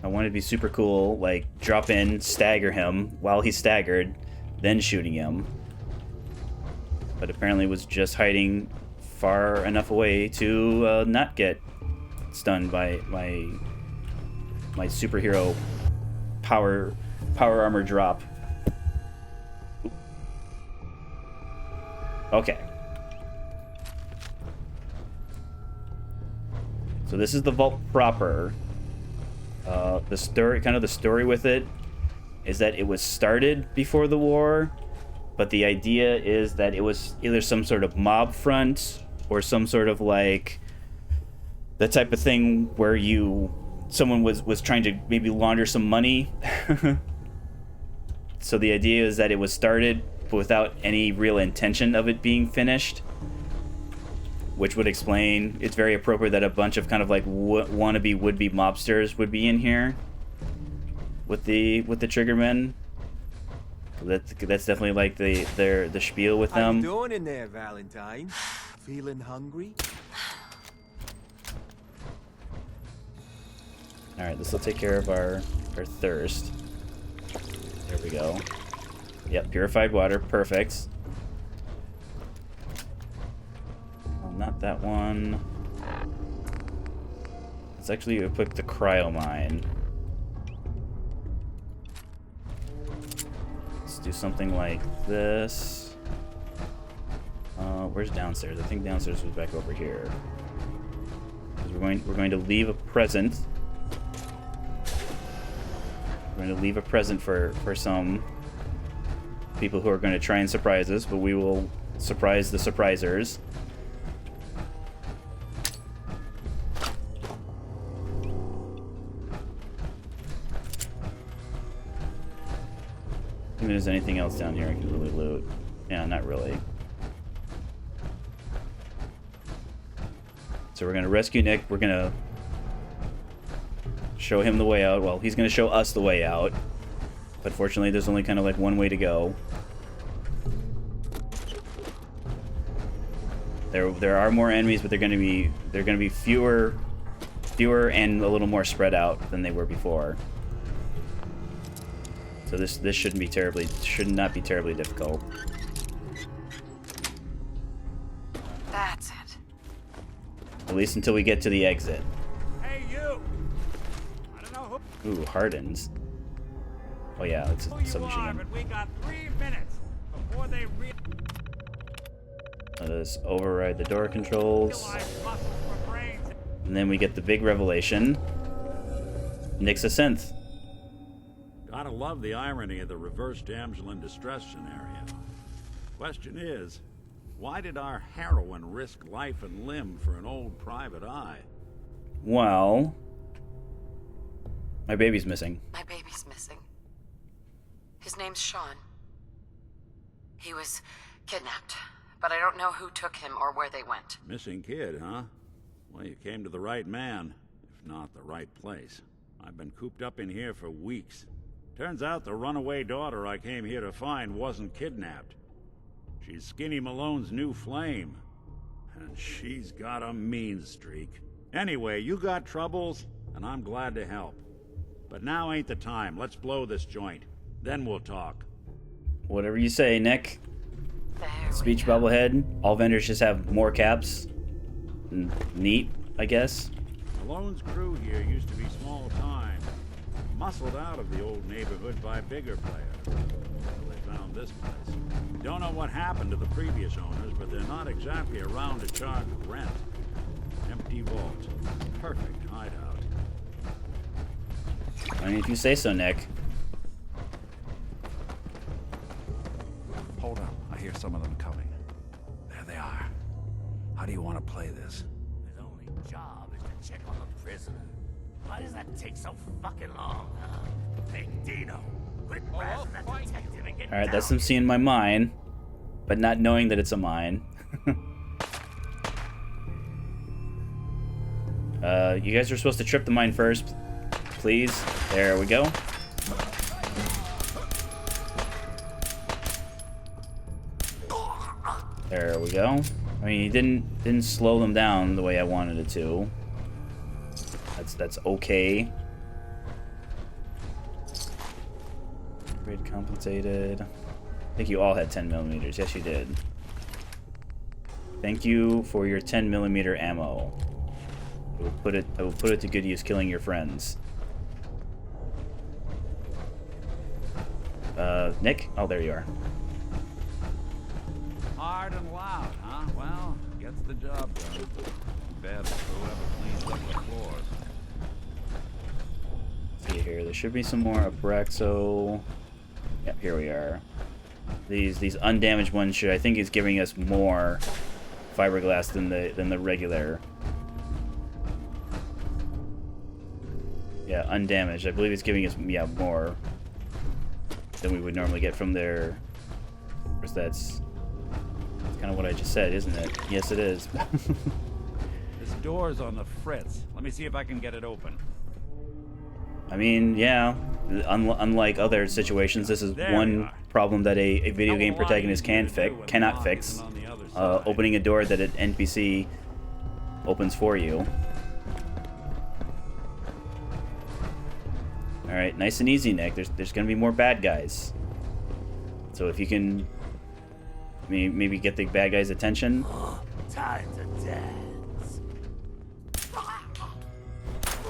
I wanted to be super cool, like drop in, stagger him while he's staggered, then shooting him. But apparently was just hiding far enough away to not get stunned by my superhero power armor drop. Okay. So this is the vault proper. The story with it is that it was started before the war, but the idea is that it was either some sort of mob front or some sort of like the type of thing where someone was trying to maybe launder some money. So the idea is that it was started but without any real intention of it being finished, which would explain it's very appropriate that a bunch of kind of like wannabe would-be mobsters would be in here with the triggermen. That's definitely like the spiel with them. How you doing in there, Valentine? Feeling hungry? All right, this will take care of our thirst. There we go. Yep, purified water, perfect. Oh, not that one. Let's actually equip the cryo mine. Let's do something like this. Where's downstairs? I think downstairs was back over here. 'Cause we're going to leave a present. We're going to leave a present for some people who are going to try and surprise us, but we will surprise the surprisers. I think there's anything else down here I can really loot. Yeah, not really. So we're going to rescue Nick. We're going to show him the way out. Well, he's going to show us the way out. But fortunately, there's only kind of like one way to go. There are more enemies, but they're going to be fewer and a little more spread out than they were before. So this should not be terribly difficult. That's it. At least until we get to the exit. Hey, you! I don't know who... Ooh, hardens. Oh yeah, it's a submachine gun. But we got 3 minutes before they Let us override the door controls. And then we get the big revelation. Nick's a synth. Gotta love the irony of the reverse damsel in distress scenario. Question is, why did our heroine risk life and limb for an old private eye? Well, my baby's missing. My baby's missing. His name's Sean. He was kidnapped but I don't know who took him or where they went. Missing kid, huh? Well, you came to the right man, if not the right place. I've been cooped up in here for weeks. Turns out the runaway daughter I came here to find wasn't kidnapped. She's Skinny Malone's new flame. And she's got a mean streak. Anyway, you got troubles, and I'm glad to help. But now ain't the time. Let's blow this joint. Then we'll talk. Whatever you say, Nick. Speech bobblehead. All vendors just have more caps. Neat, I guess. Malone's crew here used to be small time. Muscled out of the old neighborhood by bigger players. They found this place. Don't know what happened to the previous owners, but they're not exactly around to charge rent. Empty vault. Perfect hideout. I mean, if you say so, Nick. Hold on. I hear some of them coming. There they are. How do you want to play this? His only job is to check on the prisoner. Why does that take so fucking long, huh? Hey, Dino, quit razzing that detective and get Alright, that's them seeing my mine, but not knowing that it's a mine. You guys are supposed to trip the mine first. Please. There we go. There we go. I mean, he didn't slow them down the way I wanted it to. That's okay. Grade compensated. I think you all had 10 millimeters. Yes, you did. Thank you for your 10 millimeter ammo. I will put it to good use killing your friends. Nick? Oh, there you are. Hard and loud, huh? Well, gets the job done. Bad for whoever cleans up the floors. Let's see here. There should be some more Abraxo. Yep, here we are. These undamaged ones should, I think, is giving us more fiberglass than the regular. Yeah, undamaged. I believe it's giving us more than we would normally get from their. Of course, that's kind of what I just said, isn't it? Yes, it is. This door's on the fritz. Let me see if I can get it open. I mean, yeah. Unlike other situations, this is one problem that a video game protagonist cannot fix. Opening a door that an NPC opens for you. Alright, nice and easy, Nick. There's gonna be more bad guys. So if you can maybe get the bad guys' attention. Time to dance.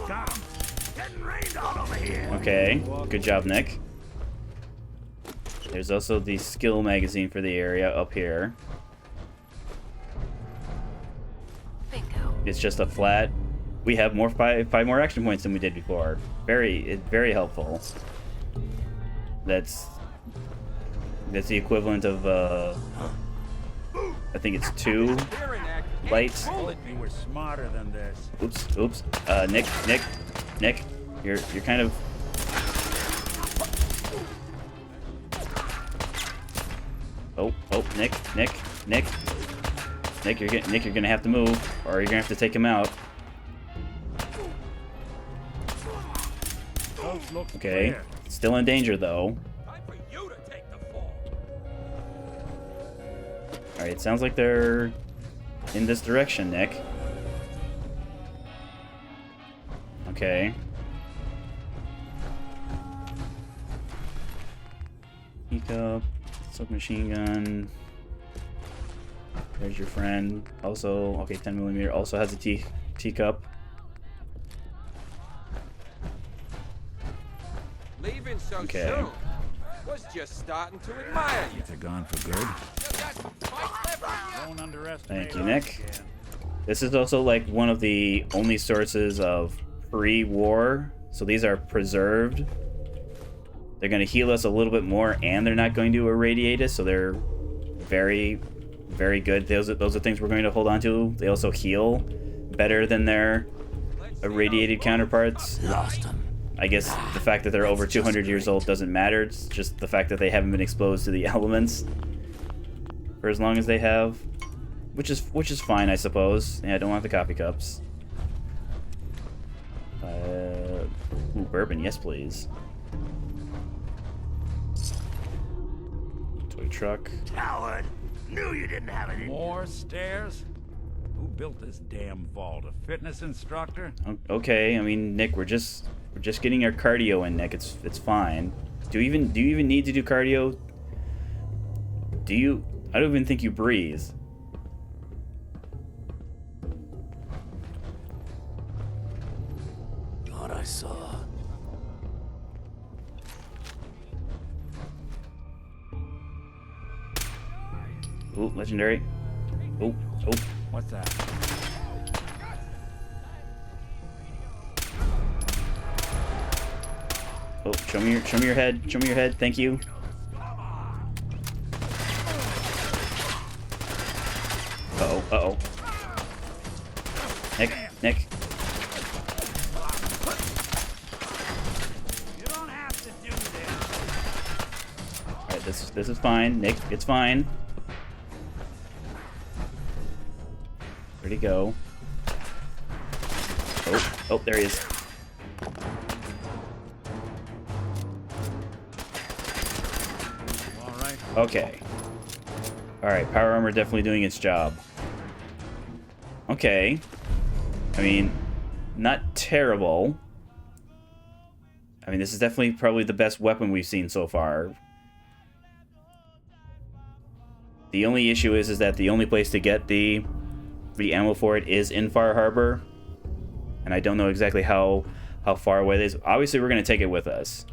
Got him. Getting rained on over here. Okay, good job, Nick. There's also the skill magazine for the area up here. Bingo. It's just a flat. We have more five more action points than we did before. Very helpful. That's the equivalent of I think it's 2 lights. You were smarter than this. Oops. Nick, you're kind of. Oh, Nick, you're gonna have to move, or you're gonna have to take him out. Okay, still in danger though. Alright, it sounds like they're in this direction, Nick. Okay. Teacup, submachine gun. There's your friend. Also, okay, 10 millimeter. Also has a teacup. Leaving so Okay. soon. Was just starting to admire you. They're gone for good. Don't underestimate. Thank you, Nick. This is also like one of the only sources of pre-war. So these are preserved. They're going to heal us a little bit more, and they're not going to irradiate us. So they're very, very good. Those are things we're going to hold on to. They also heal better than their irradiated counterparts. Lost them. I guess the fact that they're over 200 years old doesn't matter. It's just the fact that they haven't been exposed to the elements for as long as they have, which is fine, I suppose. Yeah, I don't want the coffee cups. Ooh, bourbon, yes please. Toy truck. Coward! Knew you didn't have it in More stairs? Who built this damn vault? A fitness instructor? Okay, I mean, Nick, we're just getting our cardio in, Nick. It's fine. Do you even need to do cardio? I don't even think you breathe. Thought I saw. Ooh, legendary. Oh. What's that? Oh, show me your head. Show me your head. Thank you. Uh-oh. Nick. You don't have to do this. Alright, this is fine. Nick, it's fine. Where'd he go? Oh, there he is. Alright. Okay. Alright, power armor definitely doing its job. Okay. I mean, not terrible. I mean, this is definitely probably the best weapon we've seen so far. The only issue is that the only place to get the ammo for it is in Far Harbor. And I don't know exactly how far away it is. Obviously, we're going to take it with us.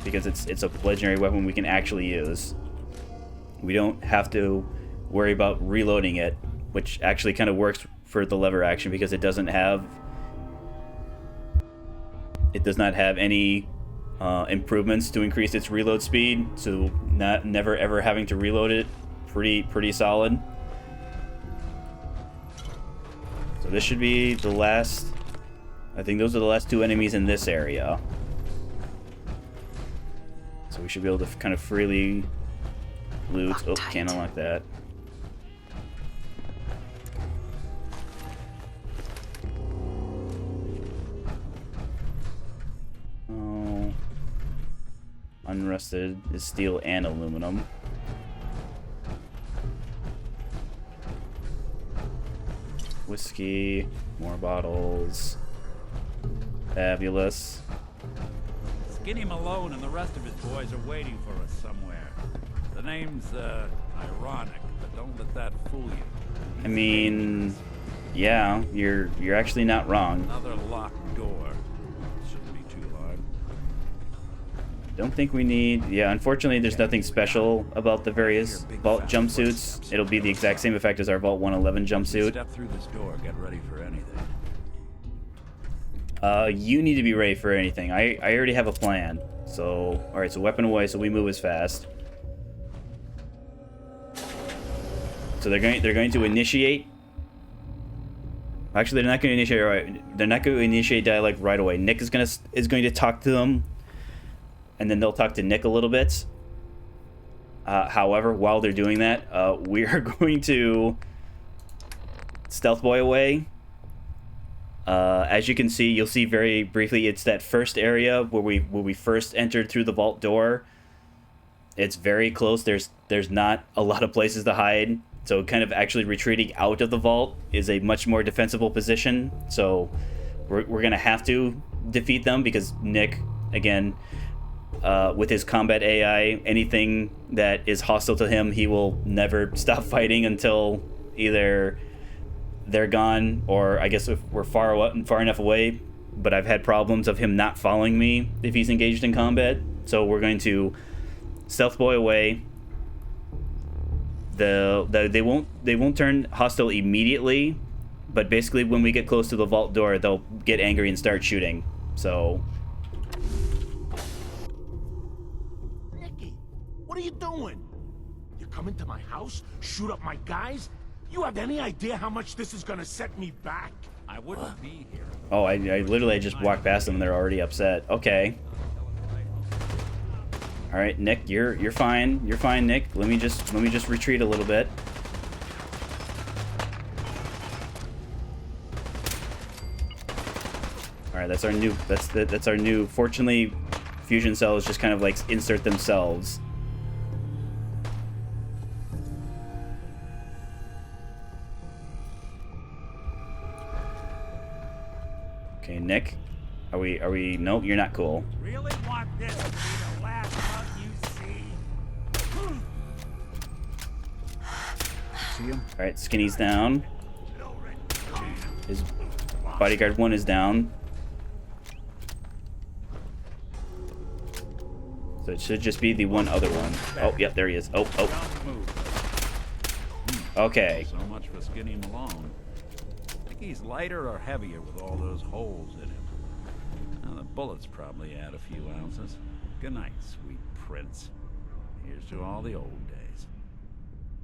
Because it's a legendary weapon we can actually use. We don't have to worry about reloading it, which actually kind of works for the lever action because it does not have any improvements to increase its reload speed, so never ever having to reload it. Pretty solid. So this should be the last. I think those are the last two enemies in this area. So we should be able to kind of freely loot. Oh, can't unlock that. Oh. Unrusted is steel and aluminum. Whiskey, more bottles. Fabulous. Skinny Malone and the rest of his boys are waiting for us somewhere. The name's, ironic, but don't let that fool you. I mean, yeah, you're actually not wrong. Another locked door. Shouldn't be too hard. Don't think we need... Yeah, unfortunately, there's nothing special about the various Vault jumpsuits. It'll be the exact same effect as our Vault 111 jumpsuit. Step through this door, get ready for anything. You need to be ready for anything. I already have a plan. So, alright, so weapon away, so we move as fast. So they're going to initiate. Actually, they're not going to initiate right. They're not going to initiate dialogue right away. Nick is going to talk to them, and then they'll talk to Nick a little bit. However, while they're doing that, we are going to stealth boy away. As you can see, you'll see very briefly, it's that first area where we first entered through the vault door. It's very close. There's not a lot of places to hide. So kind of actually retreating out of the vault is a much more defensible position. So we're going to have to defeat them because Nick, again, with his combat AI, anything that is hostile to him, he will never stop fighting until either they're gone or I guess if we're far enough away. But I've had problems of him not following me if he's engaged in combat. So we're going to stealth boy away. They won't turn hostile immediately, but basically when we get close to the vault door, they'll get angry and start shooting. So, Nicky, what are you doing? You come into my house, shoot up my guys? You have any idea how much this is gonna set me back? I wouldn't be here. Oh, I literally just walked past them and they're already upset. Okay. All right, Nick, you're fine. You're fine, Nick. Let me just retreat a little bit. Alright, that's our new, fortunately, fusion cells just kind of like insert themselves. Okay, Nick. Are we, nope, you're not cool. Really want this to be the last hug you see? See him? Alright, Skinny's down. His bodyguard 1 is down. So it should just be the one other one. Oh, yep, there he is. Oh. Okay. So much for Skinny Malone. Think he's lighter or heavier with all those holes in him? Well, the bullets probably add a few ounces. Good night, sweet prince. Here's to all the old days.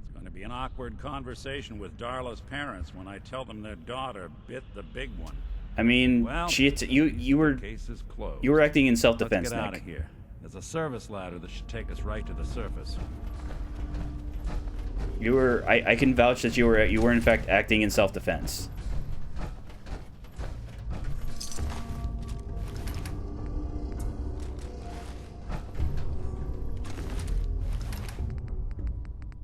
It's going to be an awkward conversation with Darla's parents when I tell them their daughter bit the big one. I mean, well, you were acting in self-defense, Let's get out Nick. of here. There's a service ladder that should take us right to the surface. You were. I can vouch that you were in fact acting in self-defense.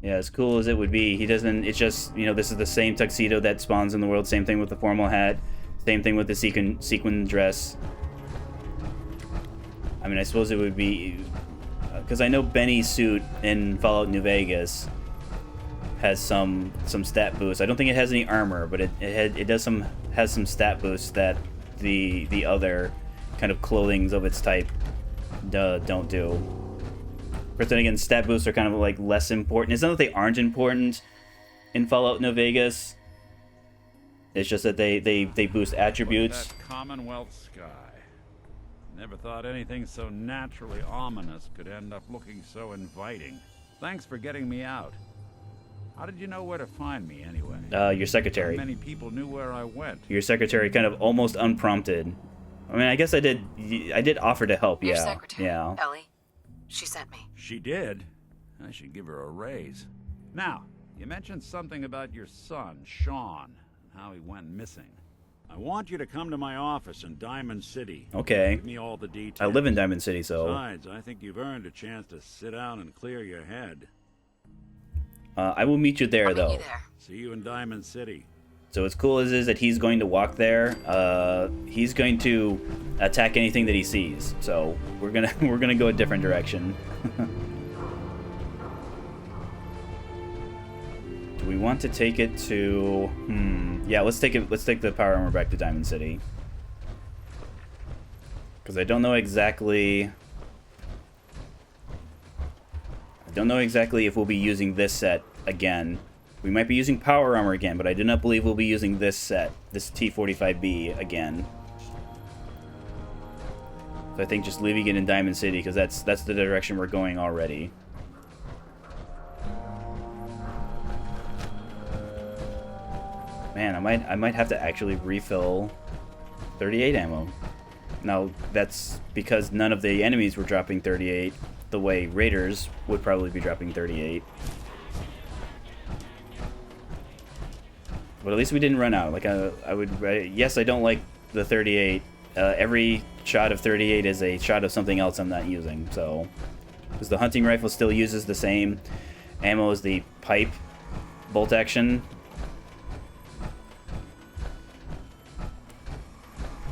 Yeah, as cool as it would be, he doesn't. It's just, you know, this is the same tuxedo that spawns in the world. Same thing with the formal hat. Same thing with the sequin dress. I mean, I suppose it would be, because I know Benny's suit in Fallout New Vegas has some stat boosts. I don't think it has any armor, but it has some stat boosts that the other kind of clothings of its type don't do. But then again, stat boosts are kind of like less important. It's not that they aren't important in Fallout New Vegas. It's just that they boost attributes. That Commonwealth sky. Never thought anything so naturally ominous could end up looking so inviting. Thanks for getting me out. How did you know where to find me anyway? Your secretary. Not many people knew where I went. Your secretary, kind of almost unprompted. I mean, I guess I did offer to help. Your Yeah. secretary, Yeah. Ellie. She sent me. She did? I should give her a raise. Now, you mentioned something about your son, Sean, and how he went missing. I want you to come to my office in Diamond City. Okay. Give me all the details. I live in Diamond City, so. Besides, I think you've earned a chance to sit down and clear your head. I will meet you there, though. You there. See you in Diamond City. So as cool as it is that he's going to walk there, he's going to attack anything that he sees. So we're gonna go a different direction. Do we want to take it to? Yeah, let's take the power armor back to Diamond City. Because I don't know exactly if we'll be using this set again. We might be using power armor again, but I do not believe we'll be using this set, this T-45B again. So I think just leaving it in Diamond City, because that's the direction we're going already. Man, I might have to actually refill 38 ammo. Now, that's because none of the enemies were dropping 38, the way raiders would probably be dropping 38. But at least we didn't run out. Like, yes, I don't like the 38. Every shot of 38 is a shot of something else I'm not using, so. Because the hunting rifle still uses the same ammo as the pipe bolt action.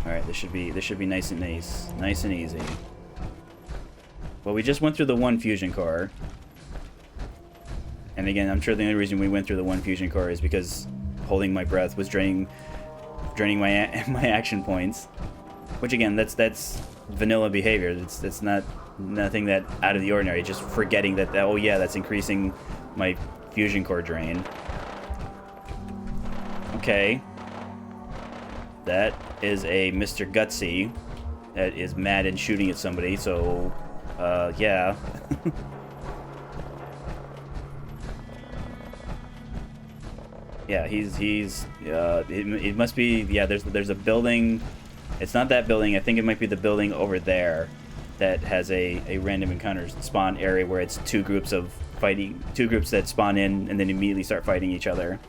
Alright, this should be nice and easy. Well, we just went through the one fusion core. And again, I'm sure the only reason we went through the one fusion core is because holding my breath was draining my action points, which again, that's vanilla behavior. It's nothing that out of the ordinary. Just forgetting that oh yeah, that's increasing my fusion core drain. Okay, that is a Mr. Gutsy that is mad and shooting at somebody. So yeah. Yeah, it must be, yeah, there's a building. It's not that building. I think it might be the building over there that has a random encounter spawn area where it's two groups that spawn in and then immediately start fighting each other.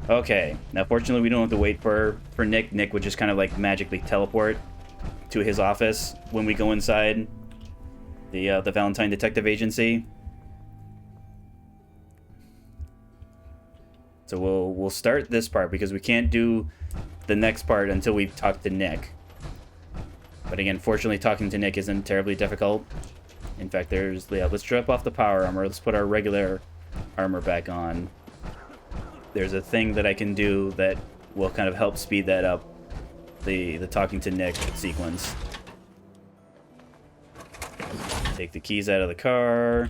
Okay, now fortunately we don't have to wait for Nick. Nick would just kind of like magically teleport to his office when we go inside the Valentine Detective Agency. So we'll start this part because we can't do the next part until we talk to Nick. But again, fortunately talking to Nick isn't terribly difficult. In fact, let's drop off the power armor. Let's put our regular armor back on. There's a thing that I can do that will kind of help speed that up, the talking to Nick sequence. Take the keys out of the car.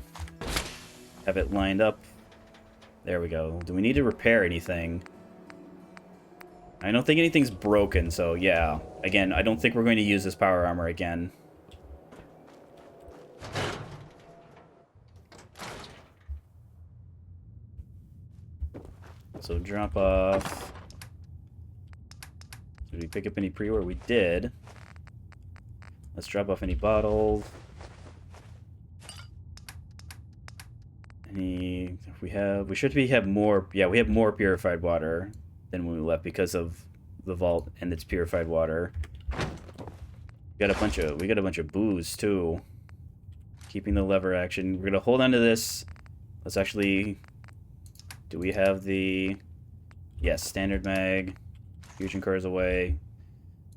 Have it lined up. There we go. Do we need to repair anything? I don't think anything's broken, so yeah. Again, I don't think we're going to use this power armor again. So drop off. Did we pick up any pre-order? We did. Let's drop off any bottles. We should have more. Yeah, we have more purified water than when we left because of the vault and its purified water. We got a bunch of booze too. Keeping the lever action. We're gonna hold on to this. Let's actually. Do we have the? Yes, standard mag. Fusion cores away.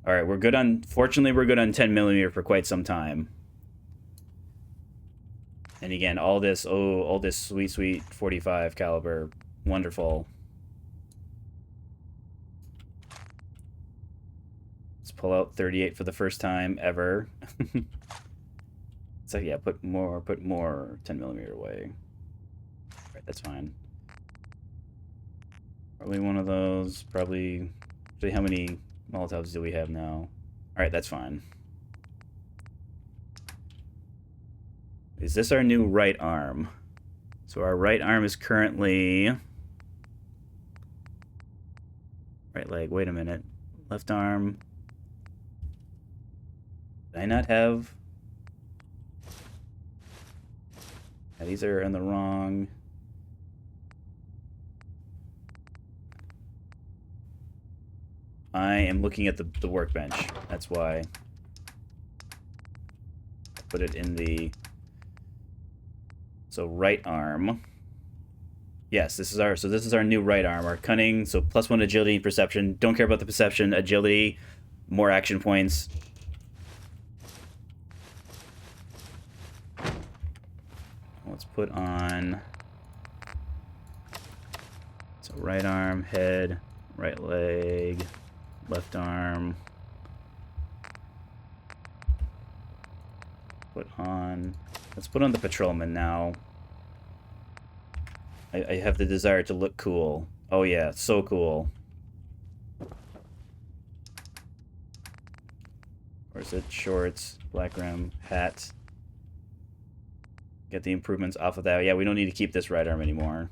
All right, we're good on. Fortunately, we're good on 10mm for quite some time. And again, all this sweet 45 caliber, wonderful. Let's pull out 38 for the first time ever. So yeah, put more 10mm away. All right, that's fine. Probably one of those. Probably. Actually, how many Molotovs do we have now? All right, that's fine. Is this our new right arm? So our right arm is currently... Right leg, wait a minute. Left arm. Did I not have... Yeah, these are in the wrong... I am looking at the workbench. That's why. Put it in the... So right arm. Yes, this is our new right arm. Our cunning, so +1 agility and perception. Don't care about the perception, agility, more action points. Let's put on. So right arm, head, right leg, left arm. Put on. Let's put on the patrolman now. I have the desire to look cool. Oh yeah, so cool. Or is it shorts, black rim, hat? Get the improvements off of that. Yeah, we don't need to keep this right arm anymore.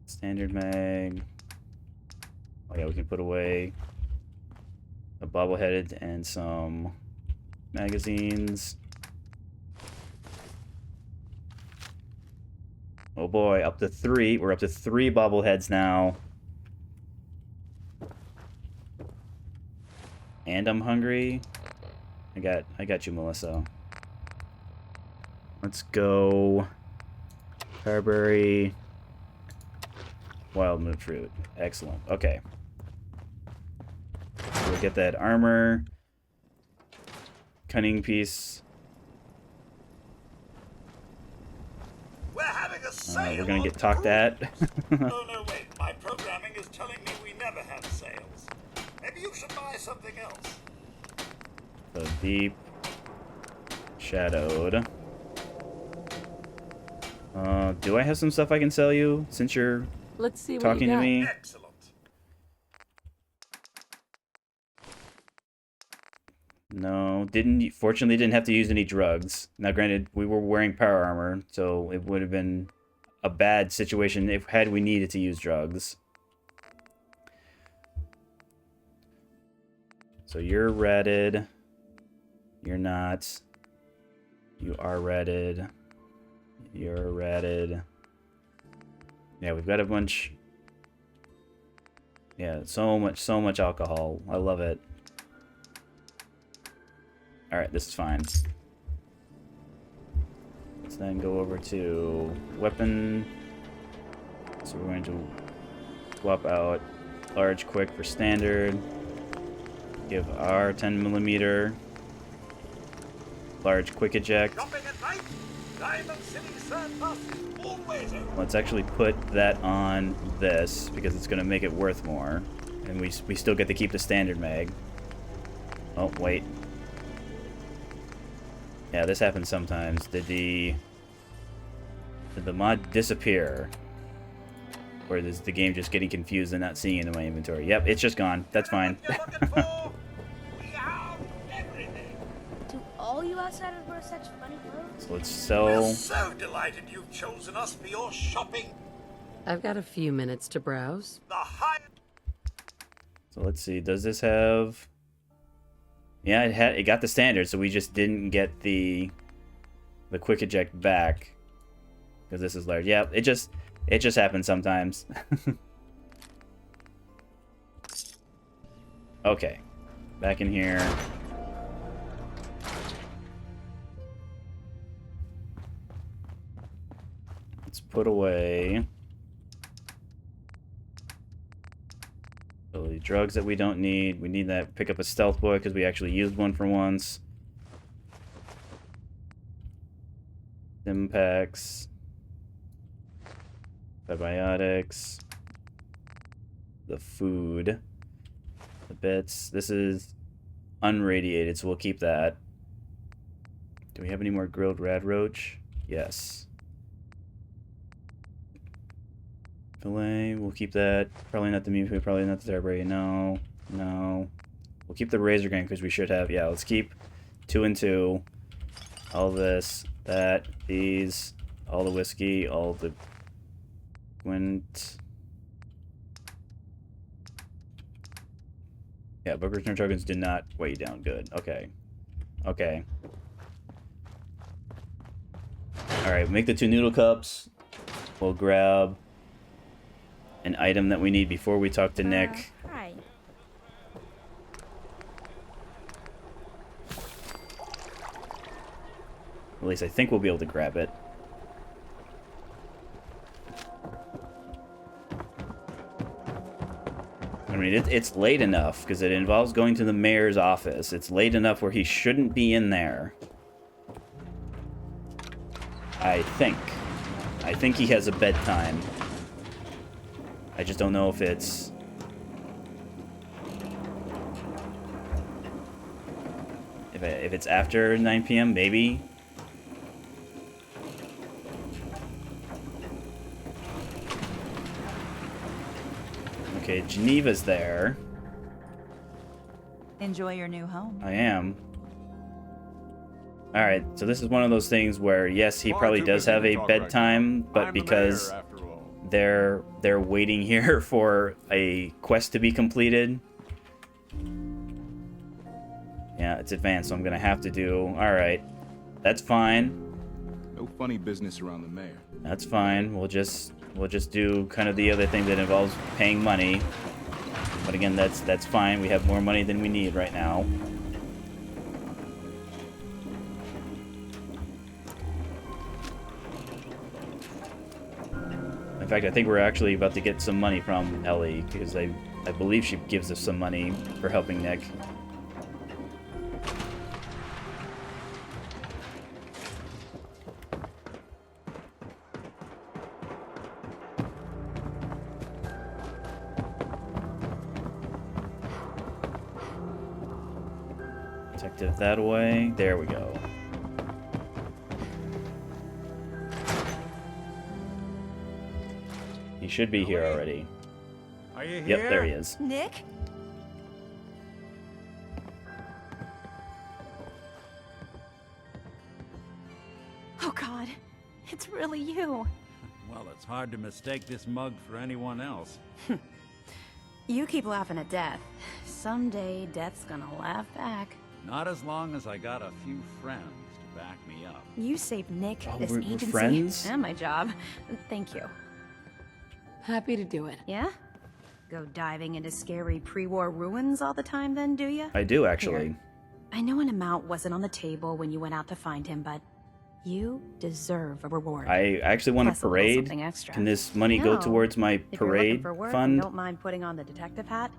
Standard mag. Oh yeah, we can put away a bobbleheaded and some magazines. Oh boy, up to 3. We're up to 3 bobbleheads now. And I'm hungry. I got you, Melissa. Let's go. Carberry. Wild moon fruit. Excellent. Okay. So we'll get that armor. Cunning piece. We're gonna get talked at. Oh no, wait. My programming is telling me we never have sales. Maybe you should buy something else. So deep. Shadowed. Do I have some stuff I can sell you since you're talking to me? Excellent. No, fortunately didn't have to use any drugs. Now granted, we were wearing power armor, so it would have been a bad situation had we needed to use drugs. So you're ratted. You're not. You are ratted. You're ratted. Yeah, we've got a bunch. Yeah, so much alcohol. I love it. Alright, this is fine. Let's then go over to weapon. So we're going to swap out large quick for standard. Give our 10mm large quick eject. Let's actually put that on this because it's going to make it worth more. And we still get to keep the standard mag. Oh, wait. Yeah, this happens sometimes. Did the mod disappear? Or is the game just getting confused and not seeing it in my inventory? Yep, it's just gone. That's fine. Do all you outsiders wear such funny clothes? So let's sell. We're so delighted you've chosen us for your shopping. I've got a few minutes to browse. So let's see. Does this have? Yeah, it got the standard, so we just didn't get the quick eject back because this is large. Yeah, it just happens sometimes. Okay, back in here. Let's put away the drugs that we don't need. We need that. Pick up a stealth boy because we actually used one for once. Stim packs. Probiotics. The food. The bits. This is unradiated, so we'll keep that. Do we have any more grilled rad roach? Yes. Filet, we'll keep that. Probably not the meat food, probably not the Tarberry. No. No. We'll keep the razor grain because we should have. Yeah, let's keep 2 and 2. All this, that, these, all the whiskey, all the Gwent. Yeah, book return tokens did not weigh you down. Good. Okay. Okay. Alright, make the 2 noodle cups. We'll grab an item that we need before we talk to Nick. Hi. At least I think we'll be able to grab it. I mean, it's late enough because it involves going to the mayor's office. It's late enough where he shouldn't be in there. I think. I think he has a bedtime. I just don't know if it's... If it's after 9 p.m., maybe. Okay, Geneva's there. Enjoy your new home. I am. Alright, so this is one of those things where, yes, he probably does have a bedtime, but because they're waiting here for a quest to be completed. Yeah, it's advanced, so I'm gonna have to do... Alright, that's fine. No funny business around the mayor. That's fine. We'll just do kind of the other thing that involves paying money. But again, that's fine. We have more money than we need right now. In fact, I think we're actually about to get some money from Ellie, because I believe she gives us some money for helping Nick. Detective that way. There we go. He should be here already. Are you Yep, there he is. Nick? Oh God, it's really you. Well, it's hard to mistake this mug for anyone else. You keep laughing at death. Someday, death's gonna laugh back. Not as long as I got a few friends to back me up. You saved Nick, Oh, this we're agency, friends? and my job. Thank you. Happy to do it. Yeah? Go diving into scary pre-war ruins all the time then, do ya? I do, actually. Here. I know an amount wasn't on the table when you went out to find him, but you deserve a reward. I actually want a Plus little parade. something extra. Can this money go No. towards my If you're looking parade for work and fund? don't mind putting on the detective hat,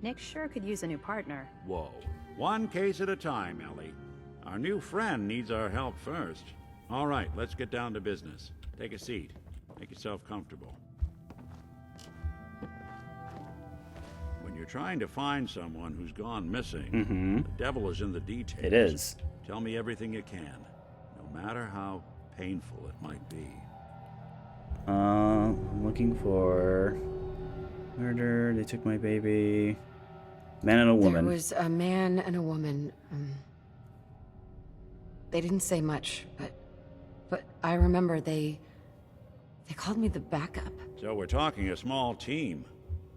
Nick sure could use a new partner. Whoa. One case at a time, Ellie. Our new friend needs our help first. All right, let's get down to business. Take a seat. Make yourself comfortable. When you're trying to find someone who's gone missing, the devil is in the details. It is. Tell me everything you can, no matter how painful it might be. I'm looking for murder. They took my baby. Man and a woman. There was a man and a woman. They didn't say much, but I remember they called me the backup. So we're talking a small team.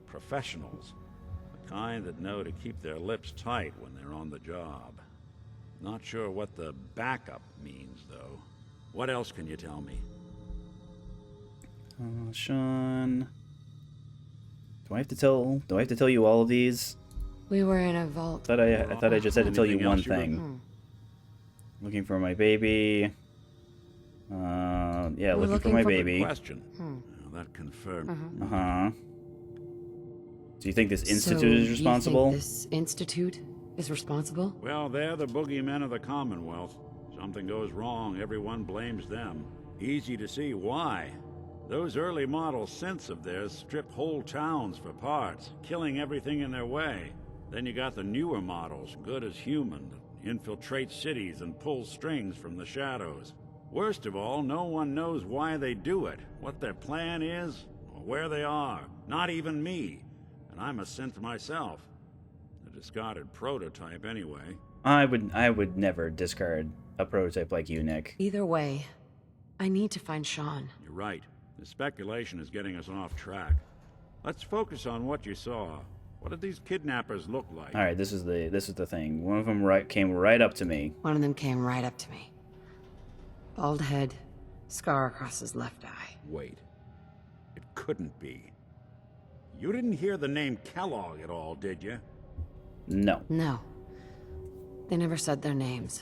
Professionals. The kind that know to keep their lips tight when they're on the job. Not sure what the backup means, though. What else can you tell me? Sean. Do I have to tell you all of these? We were in a vault. I thought I just had to tell you Anything one else you thing. Looking for my baby. Yeah, looking for my baby. Good question. Well, that confirmed. Do you think this institute So is responsible? You think this institute is responsible? Well, they're the boogeymen of the Commonwealth. Something goes wrong, everyone blames them. Easy to see why. Those early model synths of theirs strip whole towns for parts, killing everything in their way. Then you got the newer models, good as human, that infiltrate cities and pull strings from the shadows. Worst of all, no one knows why they do it, what their plan is, or where they are. Not even me. And I'm a synth myself. A discarded prototype anyway. I would never discard a prototype like you, Nick. Either way, I need to find Sean. You're right. The speculation is getting us off track. Let's focus on what you saw. What did these kidnappers look like? All right, this is the thing. One of them came right up to me. One of them came right up to me. Bald head, scar across his left eye. Wait. It couldn't be. You didn't hear the name Kellogg at all, did you? No. No. They never said their names.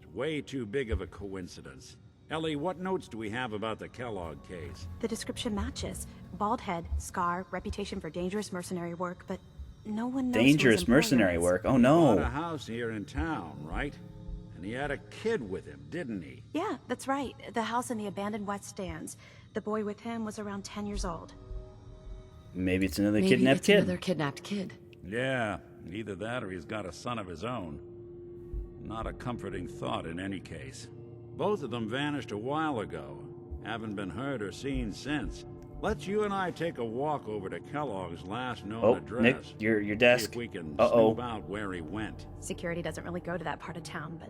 It's way too big of a coincidence. Ellie, what notes do we have about the Kellogg case? The description matches. Bald head, scar, reputation for dangerous mercenary work, but no one knows Dangerous mercenary work? Oh no. He bought a house here in town, right? And he had a kid with him, didn't he? Yeah, that's right. The house in the abandoned West Stands. The boy with him was around 10 years old. Maybe it's another Maybe kidnapped it's kid. another kidnapped kid. Yeah, either that or he's got a son of his own. Not a comforting thought in any case. Both of them vanished a while ago. Haven't been heard or seen since. Let's you and I take a walk over to Kellogg's last known address. Nick, your desk. See if we can Uh-oh. snoop out where he went. Security doesn't really go to that part of town, but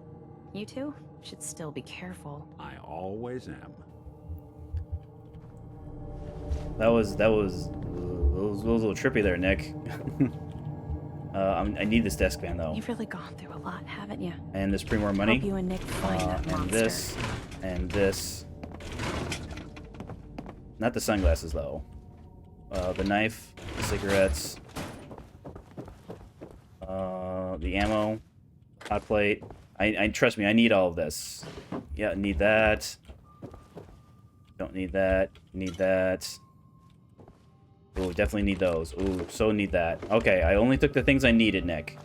you two should still be careful. I always am. That was a little trippy there, Nick. I need this desk fan though. You've really gone through a lot, haven't you? And this pre-more money. Hope you and Nick find that and monster. this, and this. Not the sunglasses though. The knife, the cigarettes, the ammo, hot plate. I trust me, I need all of this. Yeah, need that. Don't need that. Need that. Ooh, definitely need those. Ooh, so need that. Okay, I only took the things I needed, Nick.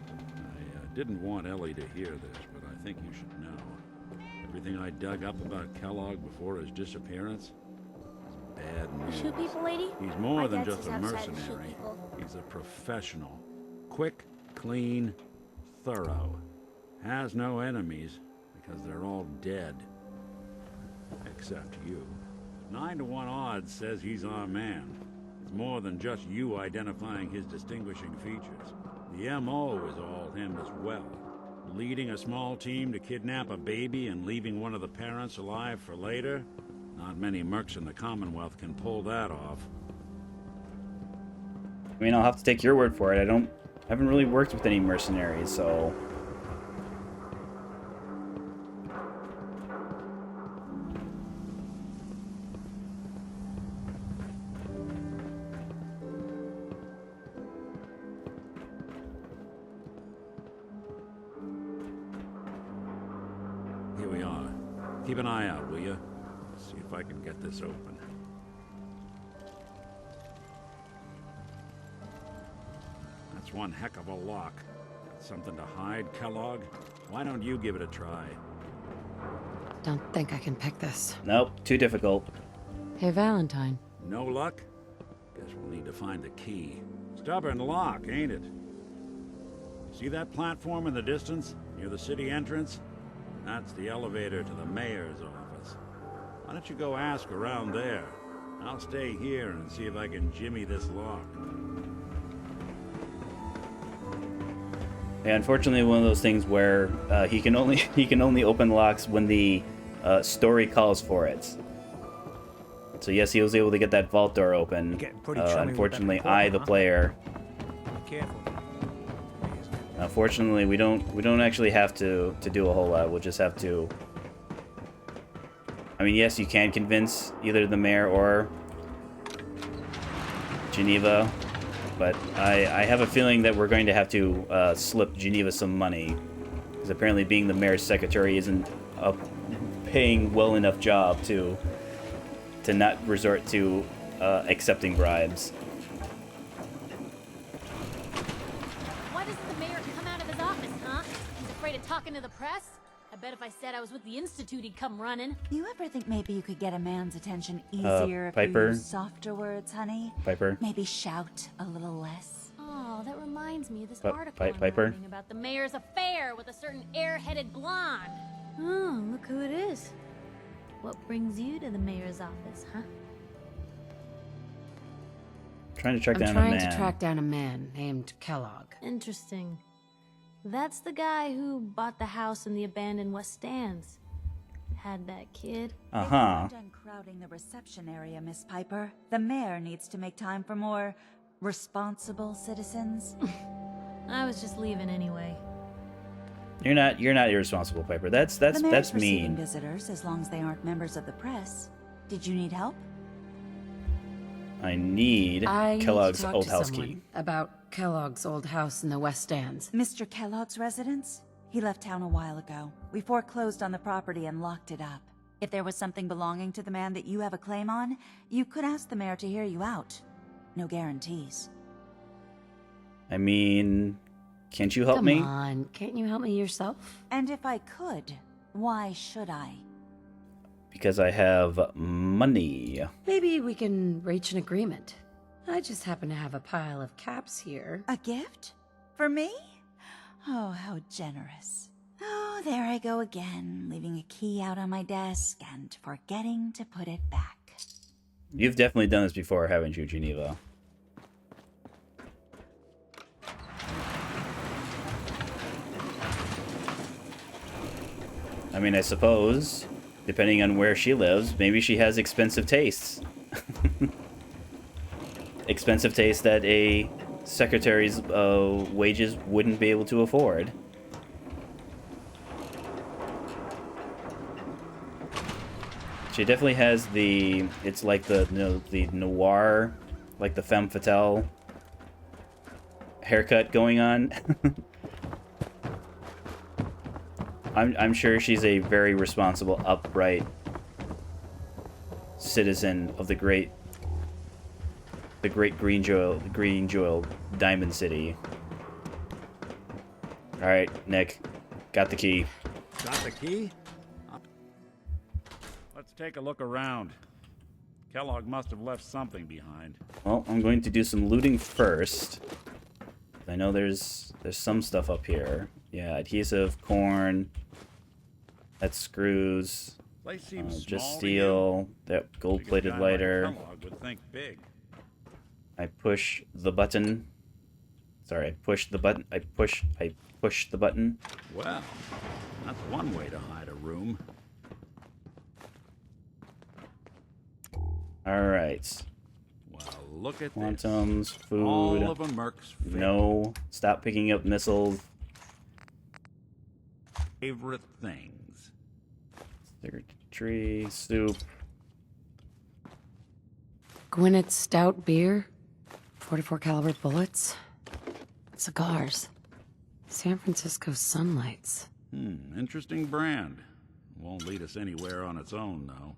I didn't want Ellie to hear this, but I think you should know. Everything I dug up about Kellogg before his disappearance is bad news. Shoot people, lady? He's more My than dad just says a outside to shoot mercenary. people. He's a professional. Quick, clean, thorough. Has no enemies because they're all dead. Except you. 9 to 1 odds says he's our man. It's more than just you identifying his distinguishing features. The MO is all him as well. Leading a small team to kidnap a baby and leaving one of the parents alive for later? Not many mercs in the Commonwealth can pull that off. I mean, I'll have to take your word for it. I haven't really worked with any mercenaries, so... Here we are. Keep an eye out, will you? See if I can get this open. That's one heck of a lock. Got something to hide, Kellogg? Why don't you give it a try? Don't think I can pick this. Nope, too difficult. Hey, Valentine. No luck? Guess we'll need to find the key. Stubborn lock, ain't it? See that platform in the distance, near the city entrance? That's the elevator to the mayor's office. Why don't you go ask around there? I'll stay here and see if I can jimmy this lock. Yeah, unfortunately, one of those things where he can only open locks when the story calls for it. So yes, he was able to get that vault door open. Unfortunately, I, the player. Careful. Unfortunately, we don't actually have to do a whole lot. We'll just have to. I mean, yes, you can convince either the mayor or Geneva, but I have a feeling that we're going to have to slip Geneva some money, because apparently being the mayor's secretary isn't a paying well enough job to not resort to accepting bribes. Why doesn't the mayor come out of his office, huh? He's afraid of talking to the press? I bet if I said I was with the Institute, he'd come running. You ever think maybe you could get a man's attention easier if Piper? you use softer words, honey? Piper? Maybe shout a little less. Oh, that reminds me of this Pi- article I'm Piper? reading about the mayor's affair with a certain air-headed blonde. Oh, look who it is. What brings you to the mayor's office, huh? Trying to track I'm down trying a man. to track down a man named Kellogg. Interesting. That's the guy who bought the house in the abandoned West Stands. Had that kid. Uh-huh. I'm done crowding the reception area, Miss Piper. The mayor needs to make time for more responsible citizens. I was just leaving anyway. You're not irresponsible, Piper. That's the mayor's receiving mean. visitors as long as they aren't members of the press. Did you need help? I need Kellogg's talk old to house someone key. about Kellogg's old house in the West Stands. Mr. Kellogg's residence? He left town a while ago. We foreclosed on the property and locked it up. If there was something belonging to the man that you have a claim on, you could ask the mayor to hear you out. No guarantees. I mean, can't you help me? Come on, can't you help me yourself? And if I could, why should I? Because I have money. Maybe we can reach an agreement. I just happen to have a pile of caps here. A gift? For me? Oh, how generous. Oh, there I go again, leaving a key out on my desk and forgetting to put it back. You've definitely done this before, haven't you, Geneva? I mean, I suppose, depending on where she lives, maybe she has expensive tastes. Expensive tastes that a secretary's wages wouldn't be able to afford. She definitely has the, it's like the noir, like the femme fatale haircut going on. I'm sure she's a very responsible, upright citizen of the great Green Jewel Diamond City. All right, Nick, got the key. Got the key? Let's take a look around. Kellogg must have left something behind. Well, I'm going to do some looting first. I know there's some stuff up here. Yeah, adhesive, corn. That's screws. Place seems Just small to steel. That gold-plated Guy like lighter. Kellogg would think big. I push the button. Sorry, I pushed the button. I pushed the button. Well, that's one way to hide a room. Alright. Well, look at Quantums, this. food. All of Merc's No. Stop picking up missiles. favorite things. Tree, soup. Gwynnett's stout beer, 44 caliber bullets, cigars, San Francisco sunlights. Interesting brand. Won't lead us anywhere on its own, though.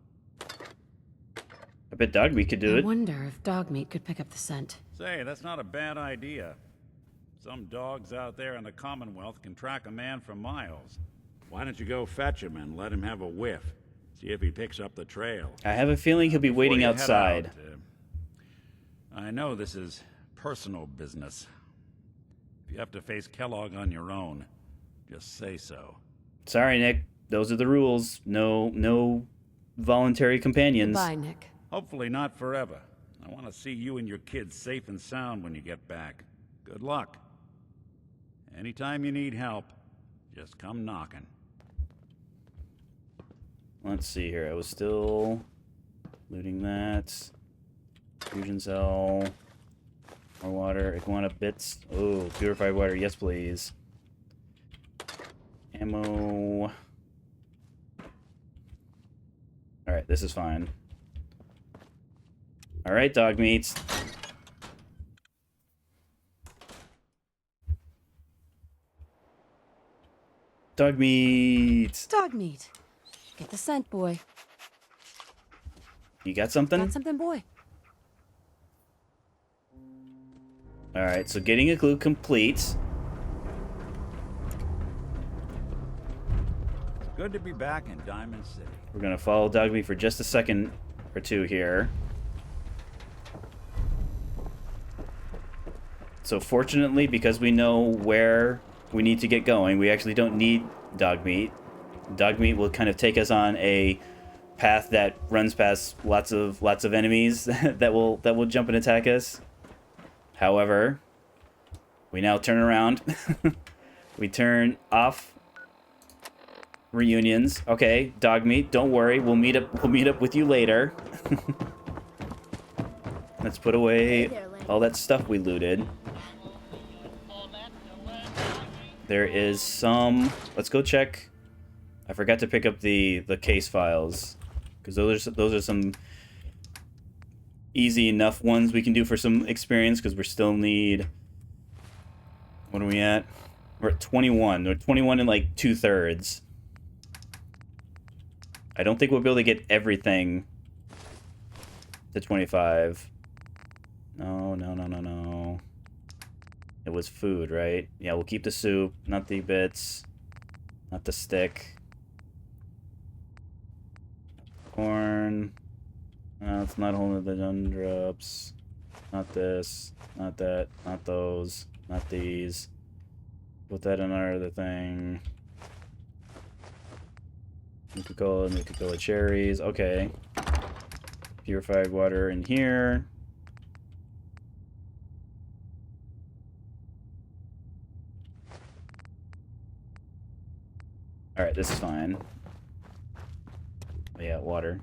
I bet Dogmeat could do I it. wonder if Dogmeat could pick up the scent. Say, that's not a bad idea. Some dogs out there in the Commonwealth can track a man for miles. Why don't you go fetch him and let him have a whiff? See if he picks up the trail. I have a feeling he'll be waiting Before you head outside. out, I know this is personal business. If you have to face Kellogg on your own, just say so. Sorry, Nick. Those are the rules. No voluntary companions. Goodbye, Nick. Hopefully not forever. I want to see you and your kids safe and sound when you get back. Good luck. Anytime you need help, just come knocking. Let's see here. I was still looting that. Fusion cell. More water. Iguana bits. Oh, purified water. Yes, please. Ammo. Alright, this is fine. Alright, Dogmeat. Dogmeat. Dogmeat. Get the scent, boy. You got something? Got something, boy. Alright, so getting a clue complete. Good to be back in Diamond City. We're gonna follow Dogmeat for just a second or two here. So fortunately, because we know where we need to get going, we actually don't need Dogmeat. Dogmeat will kind of take us on a path that runs past lots of enemies that will jump and attack us. However, we now turn around. We turn off reunions. Okay, Dogmeat, don't worry. We'll meet up with you later. Let's put away all that stuff we looted. There is some... Let's go check. I forgot to pick up the case files, because those are some easy enough ones we can do for some experience, because we still need... What are we at? We're at 21. We're 21 and like 2/3. I don't think we'll be able to get everything to 25. No. It was food, right? Yeah, we'll keep the soup, not the bits, not the stick. Corn. No, it's not holding the gumdrops. Not this, not that, not those, not these. Put that in our other thing. Nuka-Cola cherries. Okay. Purified water in here. Alright, this is fine. Oh, yeah, water.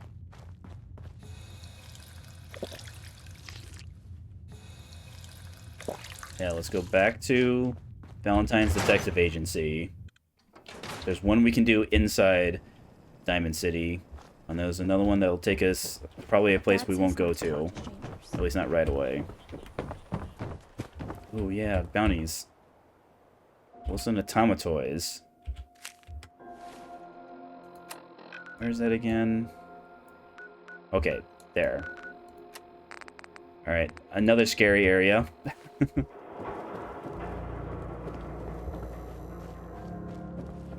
Yeah, let's go back to Valentine's Detective Agency. There's one we can do inside Diamond City. And there's another one that'll take us probably a place we won't go to. At least not right away. Oh yeah, bounties. Wilson Automatoys. Where's that again? Okay, there. Alright, another scary area.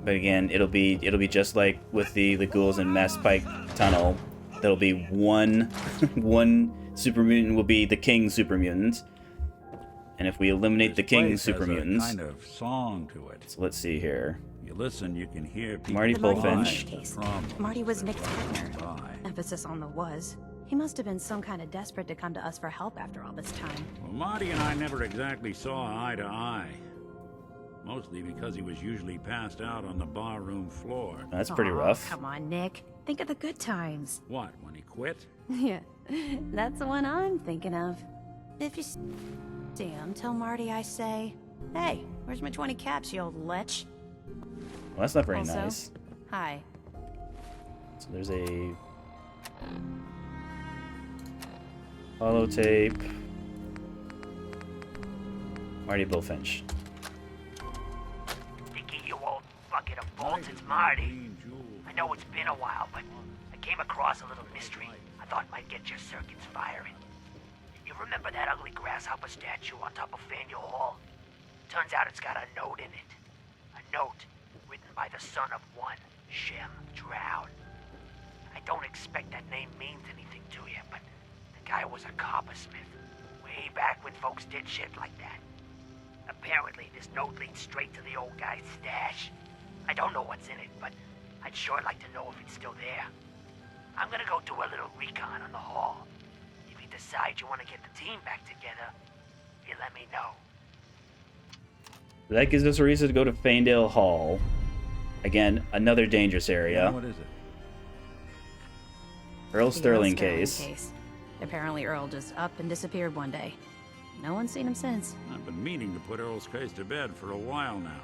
But again, it'll be just like with the ghouls in Mass Pike Tunnel. There'll be one super mutant will be the king super mutant. And if we eliminate the king super mutants, kind of song to it. So let's see here. You listen, you can hear people. Marty Bullfinch. Marty was Nick's partner. Emphasis on the was. He must have been some kind of desperate to come to us for help after all this time. Well, Marty and I never exactly saw eye to eye. Mostly because he was usually passed out on the barroom floor. That's pretty rough. Come on, Nick. Think of the good times. What, when he quit? Yeah, that's the one I'm thinking of. If you see him, tell Marty I say, hey, where's my 20 caps, you old lech? Well, that's not very Also, nice. Hi. So there's a holotape. Marty Bullfinch. Dickie, you old bucket of bolts, it's Marty. I know it's been a while, but I came across a little mystery I thought might get your circuits firing. You remember that ugly grasshopper statue on top of Faneuil Hall? Turns out it's got a note in it. A note written by the son of one, Shem Drown. I don't expect that name means anything to you, but the guy was a coppersmith, way back when folks did shit like that. Apparently, this note leads straight to the old guy's stash. I don't know what's in it, but I'd sure like to know if it's still there. I'm gonna go do a little recon on the hall. If you decide you want to get the team back together, you let me know. That gives us a reason to go to Fanedale Hall. Again, another dangerous area. What is it? Earl The Sterling Earl case. Apparently Earl just up and disappeared one day. No one's seen him since. I've been meaning to put Earl's case to bed for a while now.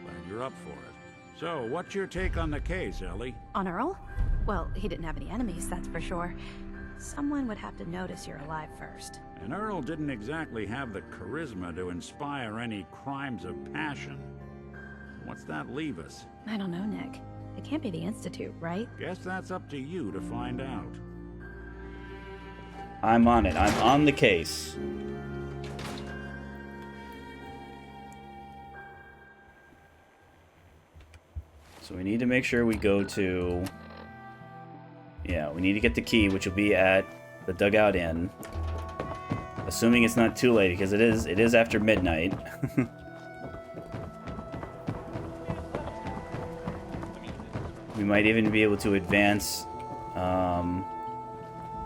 Glad you're up for it. So, what's your take on the case, Ellie? On Earl? Well, he didn't have any enemies, that's for sure. Someone would have to notice you're alive first. And Earl didn't exactly have the charisma to inspire any crimes of passion. What's that leave us? I don't know, Nick. It can't be the Institute, right? Guess that's up to you to find out. I'm on it. I'm on the case. So we need to make sure we go to... Yeah, we need to get the key, which will be at the Dugout Inn. Assuming it's not too late, because it is after midnight. We might even be able to advance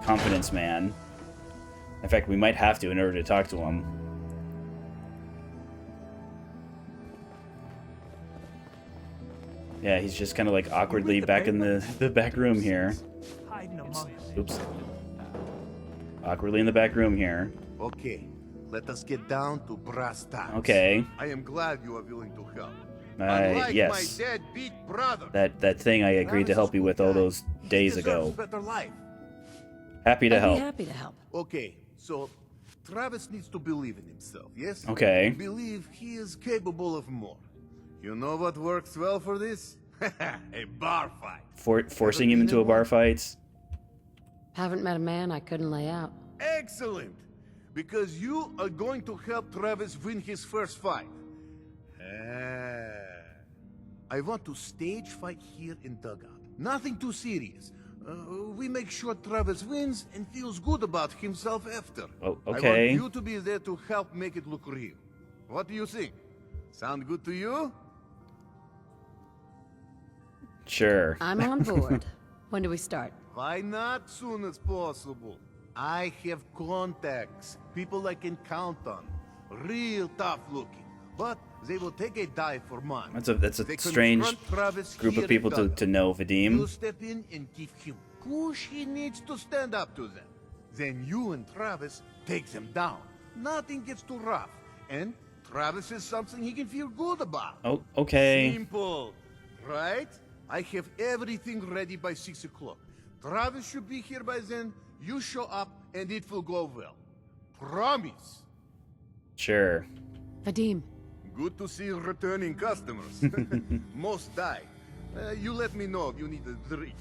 Confidence Man. In fact, we might have to in order to talk to him. Yeah, he's just kind of like awkwardly back in the back room here. Oops. Awkwardly in the back room here. Okay, let us get down to brass tacks. Okay. I am glad you are willing to help. Unlike yes. my deadbeat brother. That thing I agreed to help you with all those days ago. Better life. Happy to help. Happy to help. Okay, so Travis needs to believe in himself, yes? Okay. Believe he is capable of more. You know what works well for this? A bar fight. Forcing him into a bar fight. Haven't met a man I couldn't lay out. Excellent! Because you are going to help Travis win his first fight. I want to stage fight here in Dugout. Nothing too serious. We make sure Travis wins and feels good about himself after. Oh, okay. I want you to be there to help make it look real. What do you think? Sound good to you? Sure. I'm on board. When do we start? Why not soon as possible? I have contacts, people I can count on. Real tough looking, but they will take a dive for mine. That's a strange group of people to know, Vadim. You step in and give him push he needs to stand up to them. Then you and Travis take them down. Nothing gets too rough, and Travis is something he can feel good about. Oh, okay. Simple, right? I have everything ready by 6 o'clock. Travis should be here by then. You show up, and it will go well. Promise. Sure. Vadim. Good to see returning customers. Most die. You let me know if you need a drink.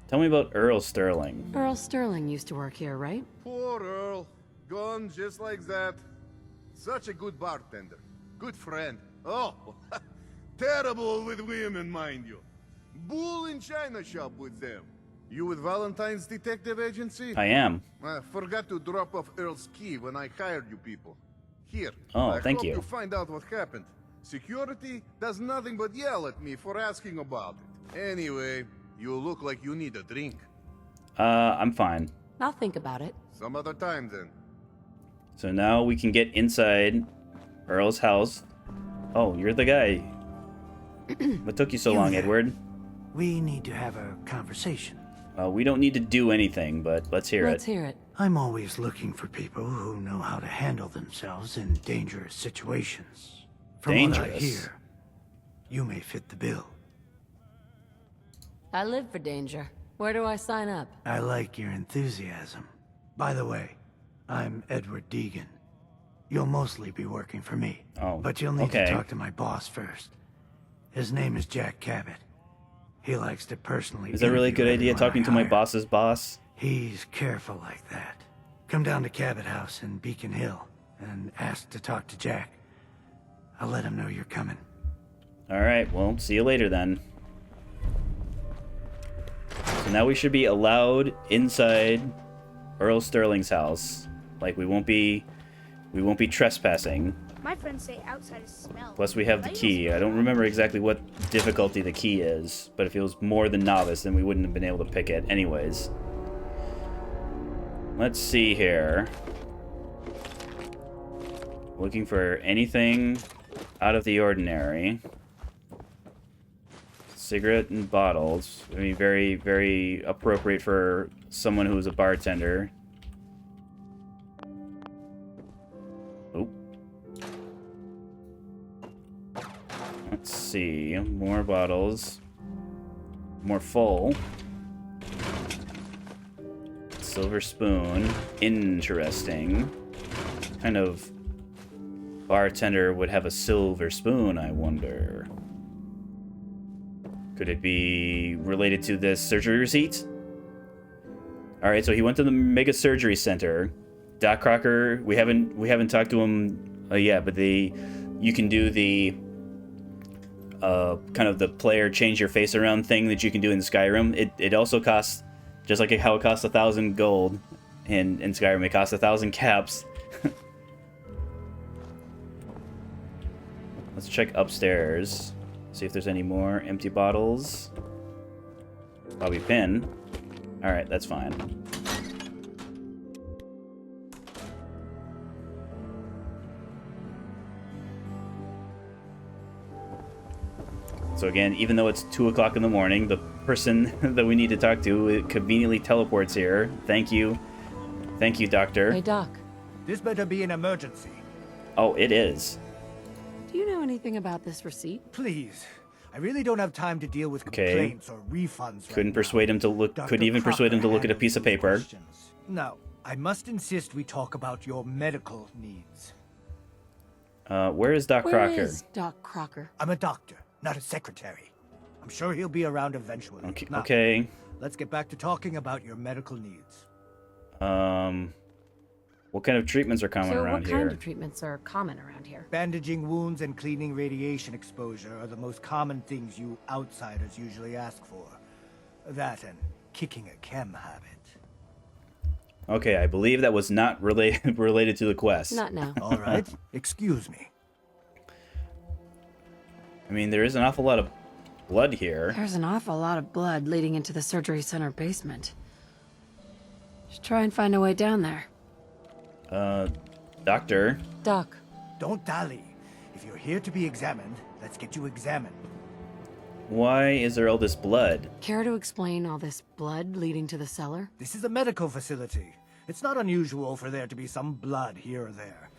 Tell me about Earl Sterling. Earl Sterling used to work here, right? Poor Earl. Gone just like that. Such a good bartender. Good friend. Oh, terrible with women, mind you. Bull in China shop with them. You with Valentine's Detective Agency? I am. I forgot to drop off Earl's key when I hired you people. Here. Oh, thank I you. hope you find out what happened. Security does nothing but yell at me for asking about it. Anyway, you look like you need a drink. I'm fine. I'll think about it. Some other time, then. So now we can get inside Earl's house. Oh, you're the guy. What took you so long, Edward? We need to have a conversation. We don't need to do anything, but let's hear it. Let's hear it. I'm always looking for people who know how to handle themselves in dangerous situations. From what I hear, you may fit the bill. I live for danger. Where do I sign up? I like your enthusiasm. By the way, I'm Edward Deegan. You'll mostly be working for me. Oh, but you'll need to talk to my boss first. His name is Jack Cabot. He likes to personally... Is that really a good idea, talking to my boss's boss? He's careful like that. Come down to Cabot House in Beacon Hill and ask to talk to Jack. I'll let him know you're coming. Alright, well, see you later then. So now we should be allowed inside Earl Sterling's house. Like, we won't be trespassing. My friends say outside is smell. Plus we have the key. I don't remember exactly what difficulty the key is, but if it was more than novice, then we wouldn't have been able to pick it anyways. Let's see here. Looking for anything out of the ordinary. Cigarette and bottles. I mean, very, very appropriate for someone who's a bartender. Oh. Let's see. More bottles. More full. Silver spoon. Interesting. What kind of bartender would have a silver spoon, I wonder? Could it be related to this surgery receipt? Alright, so he went to the Mega Surgery Center. Doc Crocker, we haven't talked to him yet, but you can do the kind of the player change your face around thing that you can do in Skyrim. It also costs, just like how it costs 1,000 gold in Skyrim, it costs 1,000 caps. Let's check upstairs. See if there's any more empty bottles. Bobby pin. Alright, that's fine. So again, even though it's 2 o'clock in the morning, the person that we need to talk to conveniently teleports here. Thank you. Thank you, Doctor. Hey, Doc. This better be an emergency. Oh, it is. Do you know anything about this receipt? Please. I really don't have time to deal with complaints or refunds. Couldn't persuade him to look. Couldn't even persuade him to look at a piece of paper. Now, I must insist we talk about your medical needs. Where is Doc Crocker? Where is Doc Crocker? I'm a doctor, not a secretary. I'm sure he'll be around eventually. Okay. Now, okay. Let's get back to talking about your medical needs. What kind of treatments are common around here? What kind of treatments are common around here? Bandaging wounds and cleaning radiation exposure are the most common things you outsiders usually ask for. That and kicking a chem habit. Okay, I believe that was not related to the quest. Not now. All right, excuse me. I mean, there is an awful lot of blood here. There's an awful lot of blood leading into the surgery center basement. Should try and find a way down there. Doctor. Doc. Don't dally. If you're here to be examined, let's get you examined. Why is there all this blood? Care to explain all this blood leading to the cellar? This is a medical facility. It's not unusual for there to be some blood here or there.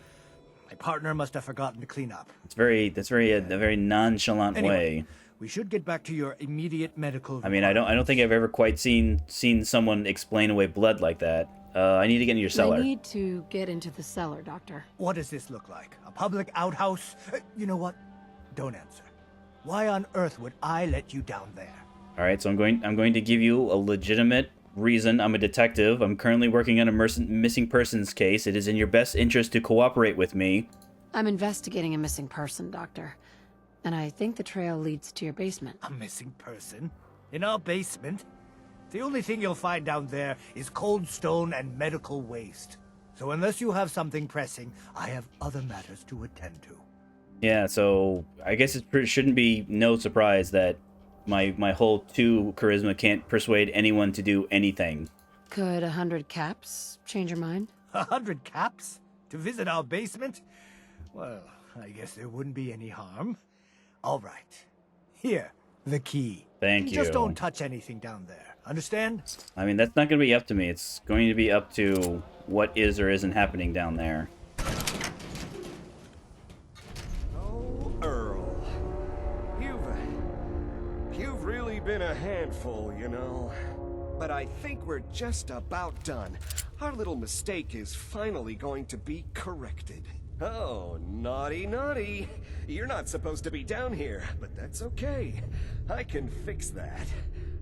My partner must have forgotten to clean up. That's a very nonchalant way. We should get back to your immediate medical. I mean, I don't think I've ever quite seen someone explain away blood like that. I need to get into your cellar. I need to get into the cellar, Doctor. What does this look like? A public outhouse? You know what? Don't answer. Why on earth would I let you down there? All right, so I'm going to give you a legitimate reason. I'm a detective. I'm currently working on a missing persons case. It is in your best interest to cooperate with me. I'm investigating a missing person, Doctor. And I think the trail leads to your basement. A missing person? In our basement? The only thing you'll find down there is cold stone and medical waste. So unless you have something pressing, I have other matters to attend to. Yeah, so I guess it shouldn't be no surprise that my whole 2 charisma can't persuade anyone to do anything. Could 100 caps change your mind? 100 caps? To visit our basement? Well, I guess there wouldn't be any harm. All right. Here, the key. Thank you. Just don't touch anything down there. Understand? I mean, that's not going to be up to me. It's going to be up to what is or isn't happening down there. Oh, Earl. You've really been a handful, you know. But I think we're just about done. Our little mistake is finally going to be corrected. Oh, naughty, naughty. You're not supposed to be down here, but that's okay. I can fix that.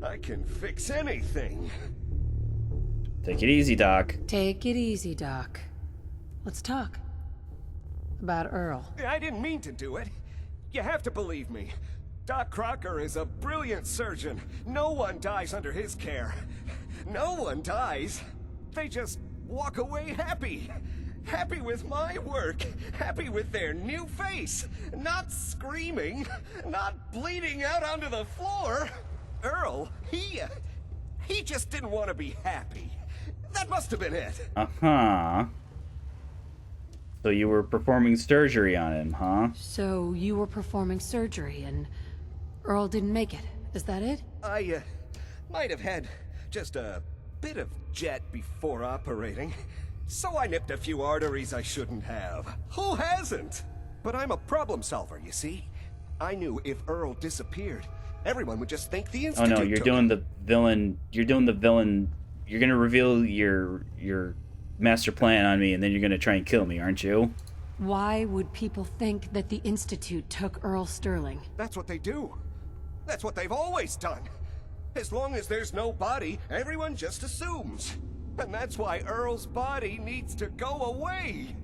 I can fix anything. Take it easy, Doc. Take it easy, Doc. Let's talk. About Earl. I didn't mean to do it. You have to believe me. Doc Crocker is a brilliant surgeon. No one dies under his care. No one dies. They just walk away happy. Happy with my work. Happy with their new face. Not screaming. Not bleeding out onto the floor. Earl, he just didn't want to be happy. That must have been it. Uh-huh. So you were performing surgery on him, huh? So you were performing surgery and Earl didn't make it. Is that it? I might have had just a bit of jet before operating. So I nipped a few arteries I shouldn't have. Who hasn't? But I'm a problem solver, you see. I knew if Earl disappeared, everyone would just think the Oh Institute no, you're took doing him. the villain. You're doing the villain. You're gonna reveal your master plan on me, and then you're gonna try and kill me, aren't you? Why would people think that the Institute took Earl Sterling? That's what they do. That's what they've always done. As long as there's no body, everyone just assumes. And that's why Earl's body needs to go away.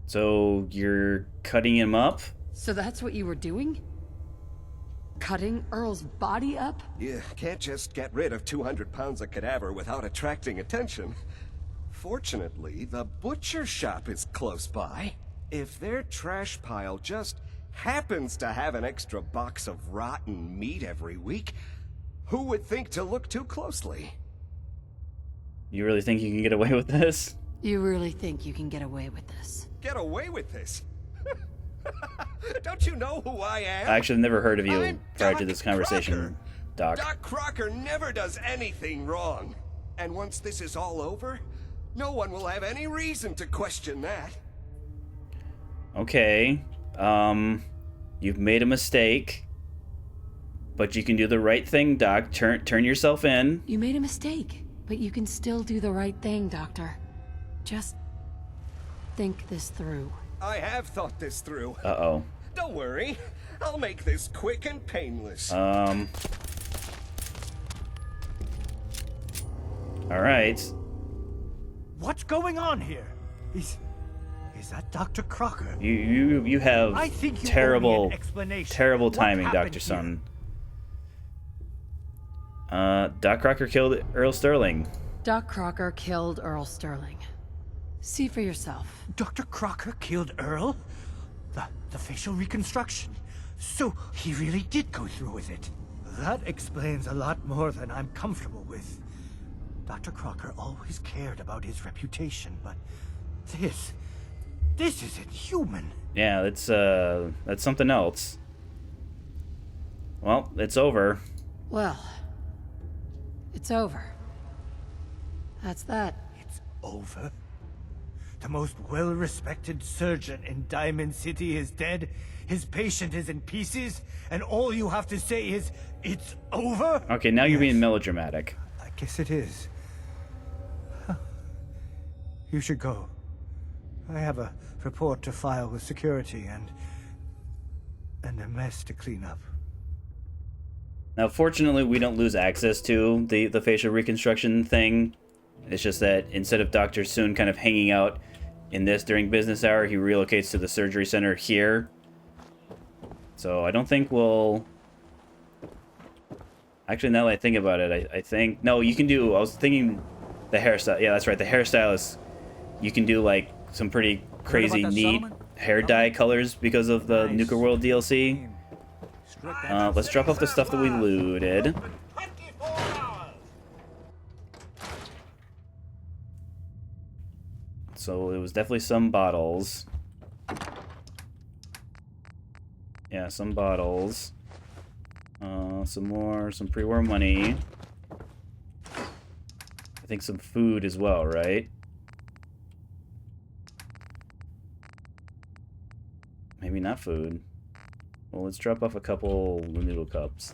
So you're cutting him up? So that's what you were doing? Cutting Earl's body up? You can't just get rid of 200 pounds of cadaver without attracting attention. Fortunately, the butcher shop is close by. If their trash pile just happens to have an extra box of rotten meat every week, who would think to look too closely? You really think you can get away with this? You really think you can get away with this? Get away with this? Don't you know who I am? I actually never heard of you I'm prior Doc to this conversation, Doc. Doc Crocker never does anything wrong. And once this is all over, no one will have any reason to question that. Okay. You've made a mistake, but you can do the right thing, Doc. Turn yourself in. You made a mistake, but you can still do the right thing, Doctor. Just think this through. I have thought this through. Uh-oh. Don't worry. I'll make this quick and painless. All right. What's going on here? Is that Dr. Crocker? You have I think you owe me terrible, an explanation. terrible What timing, happened Dr. Sun. Doc Crocker killed Earl Sterling. Doc Crocker killed Earl Sterling. See for yourself. Dr. Crocker killed Earl? The facial reconstruction. So he really did go through with it. That explains a lot more than I'm comfortable with. Dr. Crocker always cared about his reputation, but this isn't human. Yeah, that's something else. Well, it's over. Well, it's over. That's that. It's over? The most well-respected surgeon in Diamond City is dead, his patient is in pieces, and all you have to say is, it's over? Okay, now you're being melodramatic. I guess it is. You should go. I have a report to file with security and a mess to clean up. Now, fortunately, we don't lose access to the facial reconstruction thing. It's just that instead of Dr. Soon kind of hanging out in this during business hour, he relocates to the surgery center here. So I don't think we'll... Actually, now that I think about it, I think... No, you can do... I was thinking the hairstyle. Yeah, that's right. The hairstylist. You can do, like, some pretty crazy, neat hair dye colors because of the Nuka World DLC. Let's drop off the stuff that we looted. So it was definitely some bottles. Yeah, some bottles. Some pre-war money. I think some food as well, right? Maybe not food. Well, let's drop off a couple noodle cups.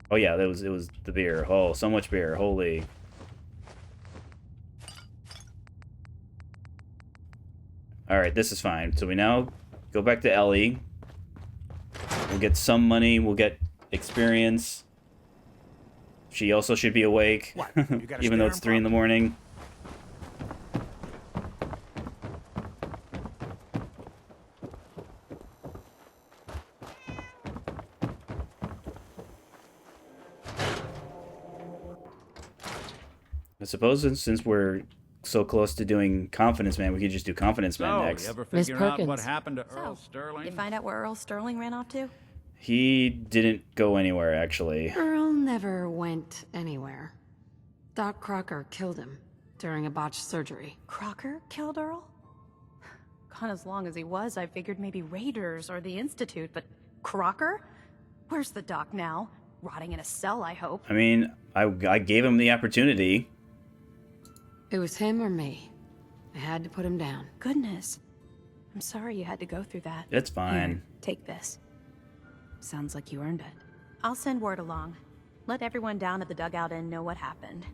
Oh yeah, it was the beer. Oh, so much beer. Holy. All right, this is fine. So we now go back to Ellie. We'll get some money. We'll get experience. She also should be awake, even though it's 3 in the morning. I suppose since we're so close to doing Confidence Man, we could just do Confidence Man next. You ever Miss figure out Perkins. what happened to Earl Sterling? You find out where Earl Sterling ran off to? He didn't go anywhere, actually. Earl never went anywhere. Doc Crocker killed him during a botched surgery. Crocker killed Earl? Gone as long as he was, I figured maybe Raiders or the Institute, but Crocker? Where's the doc now? Rotting in a cell, I hope. I mean, I gave him the opportunity. It was him or me. I had to put him down. Goodness. I'm sorry you had to go through that. It's fine. Here, take this. Sounds like you earned it. I'll send word along. Let everyone down at the dugout inn know what happened.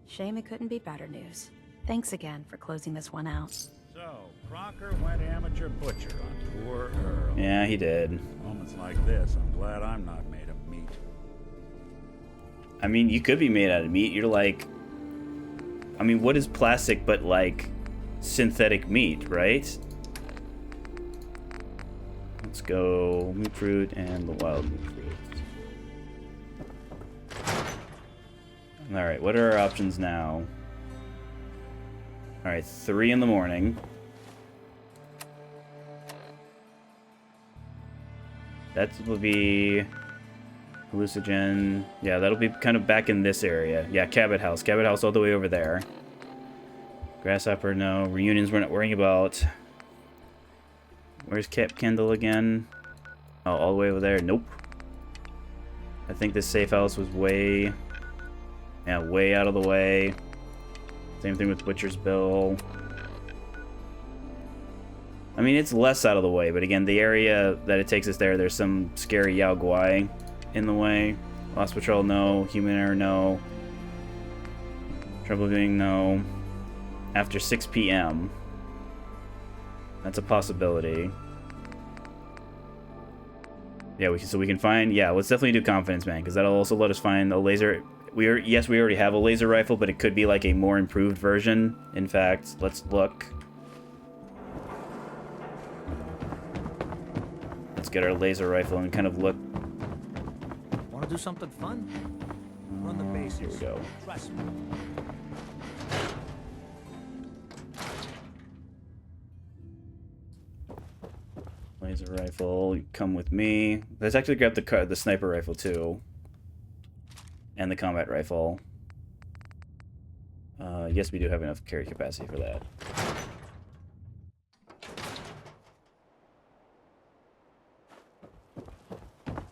Shame it couldn't be better news. Thanks again for closing this one out. So, Crocker went amateur butcher on poor Earl. Yeah, he did. Moments like this, I'm glad I'm not made of meat. I mean, you could be made out of meat. You're like... I mean, what is plastic but, like, synthetic meat, right? Let's go meat fruit and the wild meat fruit. Alright, what are our options now? Alright, 3 in the morning. That will be... hallucinogen. Yeah, that'll be kind of back in this area. Yeah, Cabot House. Cabot House all the way over there. Grasshopper, no. Reunions we're not worrying about. Where's Cap Kendall again? Oh, all the way over there. Nope. I think this safe house was way... yeah, way out of the way. Same thing with Butcher's Bill. I mean, it's less out of the way, but again, the area that it takes us there, there's some scary Yao Guai in the way. Lost Patrol, no. Human Error, no. Trouble Being, no. After 6 p.m. That's a possibility. Yeah, so we can find... yeah, let's definitely do Confidence Man, because that'll also let us find a laser... yes, we already have a laser rifle, but it could be like a more improved version. In fact, let's look. Let's get our laser rifle and kind of look... Want to do something fun? Run the bases. Here we go. Trust me. Laser rifle, you come with me. Let's actually grab the sniper rifle too. And the combat rifle. Yes, we do have enough carry capacity for that.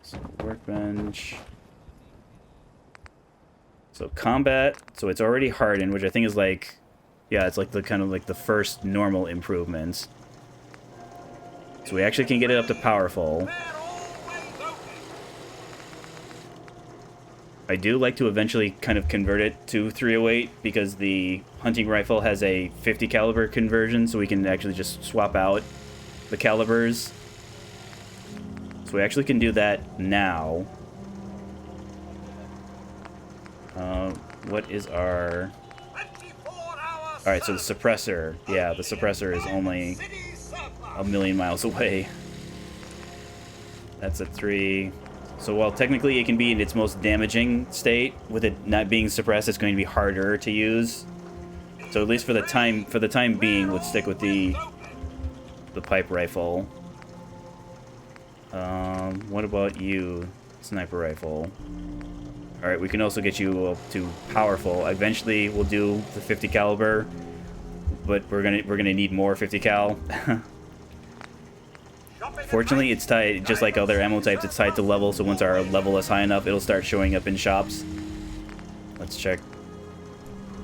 So, workbench. So combat, so it's already hardened, which I think is like, yeah, it's like the kind of like the first normal improvements. So we actually can get it up to powerful. I do like to eventually kind of convert it to 308 because the hunting rifle has a 50 caliber conversion, so we can actually just swap out the calibers. So we actually can do that now. What is our... Alright, so the suppressor. Yeah, the suppressor is only a million miles away. That's a 3. So while technically it can be in its most damaging state, with it not being suppressed, it's going to be harder to use. So at least for the time being, let's stick with the pipe rifle. What about you, sniper rifle? Alright, we can also get you up to powerful. Eventually we'll do the 50 caliber. but we're gonna need more 50 cal. Fortunately, it's tied, just like other ammo types, it's tied to level, so once our level is high enough, it'll start showing up in shops. Let's check.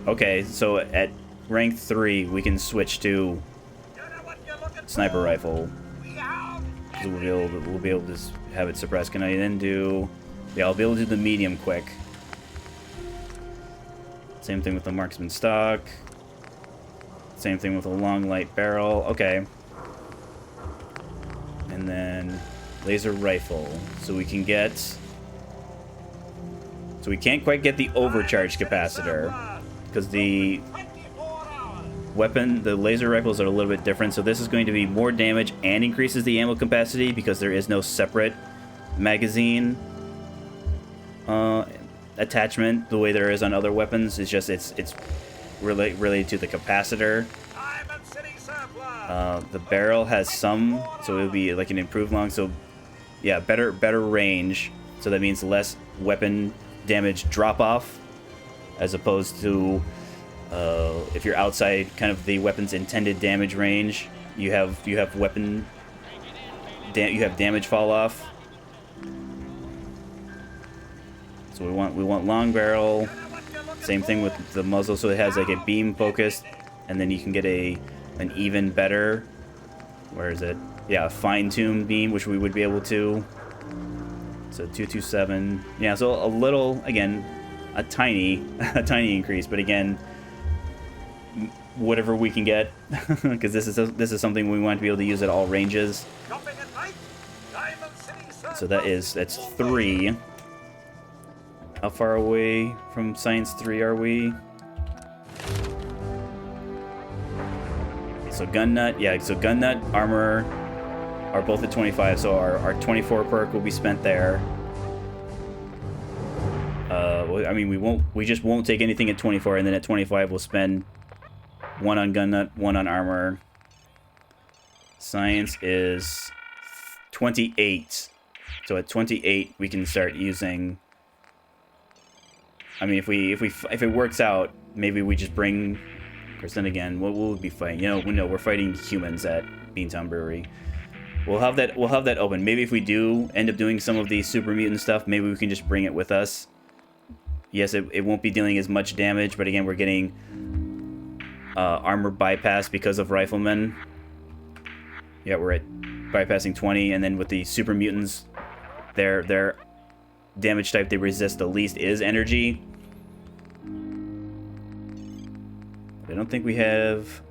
Okay, so at rank 3, we can switch to sniper rifle. So we'll be able to have it suppressed. Can I then do... Yeah, I'll be able to do the medium quick. Same thing with the marksman stock. Same thing with a long light barrel. Okay. And then laser rifle. So we can get... So we can't quite get the overcharge capacitor, because the weapon, the laser rifles are a little bit different. So this is going to be more damage and increases the ammo capacity because there is no separate magazine attachment the way there is on other weapons. It's just it's related to the capacitor. The barrel has some, so it'll be like an improved long. So yeah, better range. So that means less weapon damage drop off, as opposed to if you're outside kind of the weapon's intended damage range, you have damage fall off. So we want long barrel. Same thing with the muzzle, so it has like a beam focus, and then you can get an even better, where is it? Yeah, a fine-tuned beam, which we would be able to. So 227. Yeah, so a little, again, a tiny increase, but again, whatever we can get, because this is something we want to be able to use at all ranges. So that's 3. How far away from Science 3 are we? So gun nut, yeah, so gun nut, armor are both at 25, so our 24 perk will be spent there. I mean, we just won't take anything at 24, and then at 25 we'll spend 1 on gun nut, 1 on armor. Science is 28. So at 28 we can start using. I mean, if it works out, maybe we just bring. Of course, then again, what will we be fighting? You know, we're fighting humans at Beantown Brewery. We'll have that open. Maybe if we do end up doing some of the super mutant stuff, maybe we can just bring it with us. Yes, it won't be dealing as much damage, but again, we're getting armor bypass because of riflemen. Yeah, we're at bypassing 20, and then with the super mutants, their damage type they resist the least is energy. I don't think we have.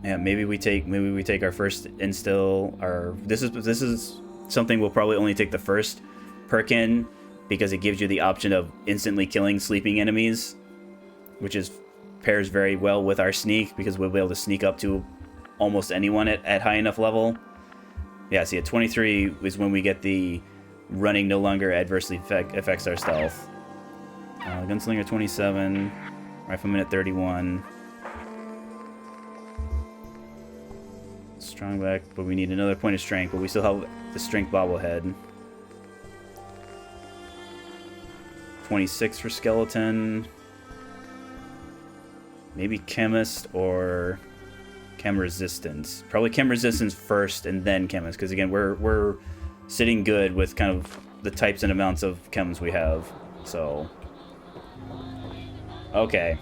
Yeah, maybe we take our first instill. This is something we'll probably only take the first perk in, because it gives you the option of instantly killing sleeping enemies, which pairs very well with our sneak, because we'll be able to sneak up to almost anyone at high enough level. Yeah, see, at 23 is when we get the running no longer adversely affects our stealth. Gunslinger 27, Rifleman at 31. Strong back, but we need another point of strength, but we still have the strength bobblehead. 26 for skeleton. Maybe chemist or chem resistance. Probably chem resistance first and then chemist, because again, we're sitting good with kind of the types and amounts of chems we have. So okay.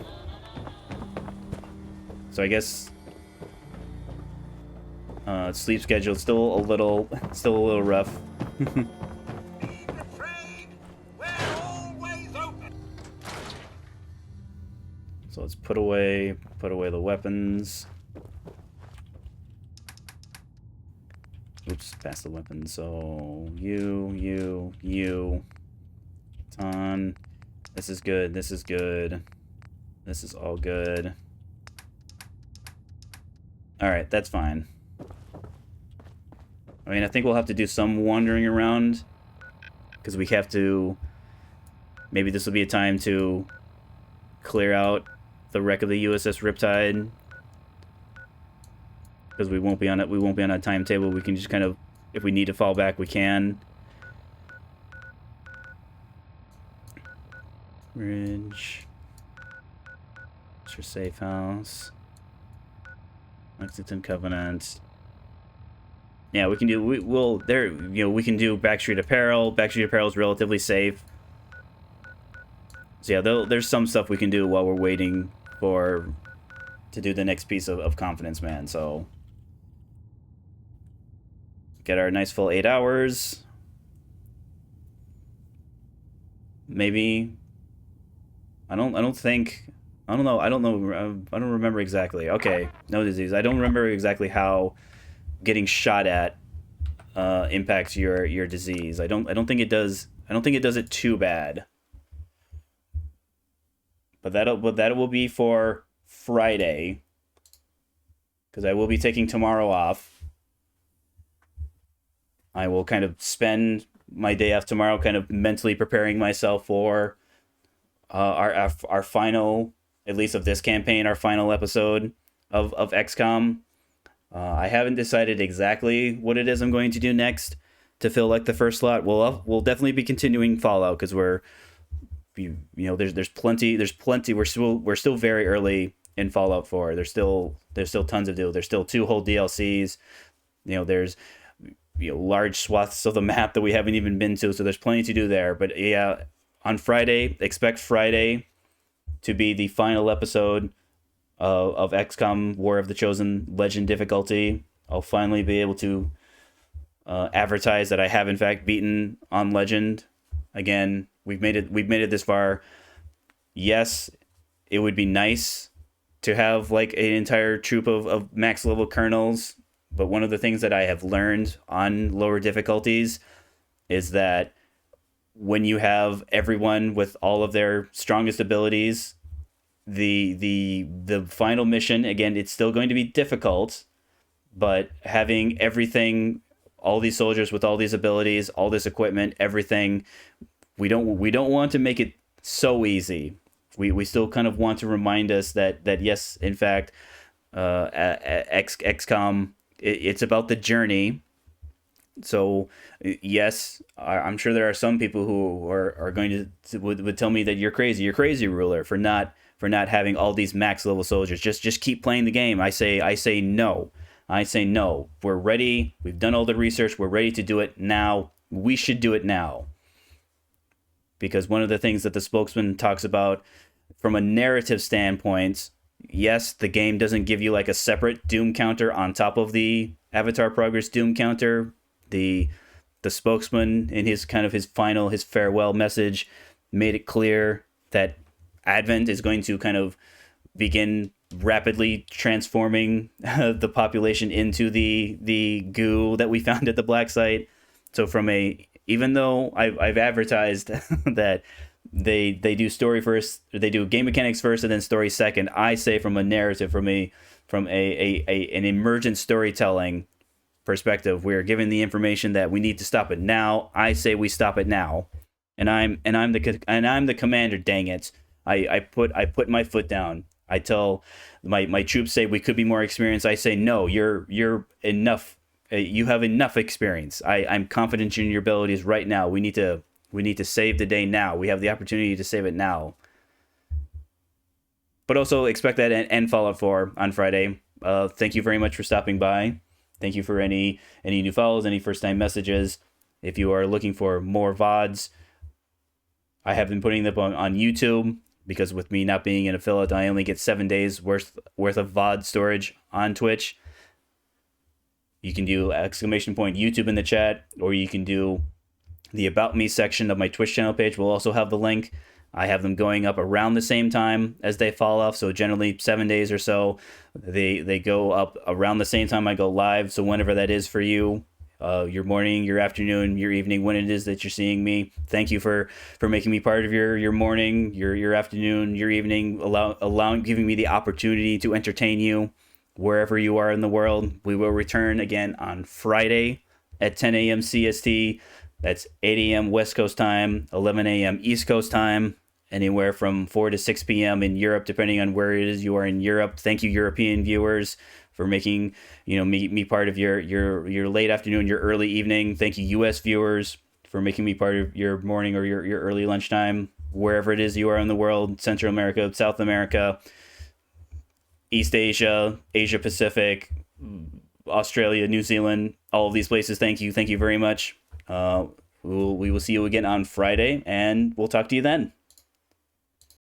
So I guess sleep schedule is still a little rough. So let's put away the weapons. Oops, past the weapons. So you. It's on. This is good. This is good. This is all good. Alright, that's fine. I mean, I think we'll have to do some wandering around, because we have to. Maybe this will be a time to clear out the wreck of the USS Riptide, because we won't be on a timetable. We can just kind of, if we need to fall back, we can. Bridge. Your safe house. Lexington Covenant. Yeah, we can do. We can do Backstreet Apparel. Backstreet Apparel is relatively safe. So yeah, there's some stuff we can do while we're waiting to do the next piece of Confidence Man. So get our nice full 8 hours. Maybe. I don't know. I don't remember exactly. Okay, no disease. I don't remember exactly how getting shot at impacts your disease. I don't think it does. I don't think it does it too bad. But that will be for Friday, because I will be taking tomorrow off. I will kind of spend my day off tomorrow, kind of mentally preparing myself for our final, at least of this campaign, our final episode of XCOM. I haven't decided exactly what it is I'm going to do next to fill like the first slot. We'll definitely be continuing Fallout, because there's plenty. We're still very early in Fallout 4. There's still tons to do. There's still 2 whole DLCs. There's large swaths of the map that we haven't even been to, so there's plenty to do there. But yeah, on Friday, expect Friday to be the final episode of XCOM War of the Chosen Legend difficulty. I'll finally be able to advertise that I have in fact beaten on Legend. Again, we've made it this far. Yes, it would be nice to have like an entire troop of max level colonels, but one of the things that I have learned on lower difficulties is that when you have everyone with all of their strongest abilities, the final mission, again, it's still going to be difficult, but having everything, all these soldiers with all these abilities, all this equipment, everything, we don't want to make it so easy. We still kind of want to remind us that yes, in fact, XCOM, it's about the journey. So yes, I'm sure there are some people who are going to would tell me that you're crazy, ruler, for not having all these max level soldiers. Just keep playing the game. I say no. We're ready. We've done all the research. We're ready to do it now. We should do it now. Because one of the things that the spokesman talks about from a narrative standpoint, yes, the game doesn't give you like a separate Doom counter on top of the Avatar Progress Doom counter. The spokesman in his farewell message made it clear that Advent is going to kind of begin rapidly transforming the population into the goo that we found at the Black Site. So even though I've advertised that they do story first, they do game mechanics first and then story second, I say from a narrative, from an emergent storytelling perspective, we're given the information that we need to stop it now. I say we stop it now, and I'm the commander. Dang it! I put my foot down. I tell my troops, say we could be more experienced. I say no, you're enough. You have enough experience. I'm confident in your abilities right now. We need to save the day now. We have the opportunity to save it now. But also expect that and Fallout 4 on Friday. Thank you very much for stopping by. Thank you for any new follows, any first-time messages. If you are looking for more VODs, I have been putting them on YouTube, because with me not being an affiliate, I only get 7 days worth of VOD storage on Twitch. You can do ! YouTube in the chat, or you can do the About Me section of my Twitch channel page. We'll also have the link. I have them going up around the same time as they fall off, so generally 7 days or so. They go up around the same time I go live, so whenever that is for you, your morning, your afternoon, your evening, when it is that you're seeing me. Thank you for making me part of your morning, your afternoon, your evening, giving me the opportunity to entertain you wherever you are in the world. We will return again on Friday at 10 a.m. CST. That's 8 a.m. West Coast time, 11 a.m. East Coast time, anywhere from 4 to 6 p.m. in Europe, depending on where it is you are in Europe. Thank you, European viewers, for making me part of your late afternoon, your early evening. Thank you, U.S. viewers, for making me part of your morning or your early lunchtime, wherever it is you are in the world, Central America, South America. East Asia, Asia Pacific, Australia, New Zealand, all of these places, thank you very much. We will see you again on Friday, and we'll talk to you then.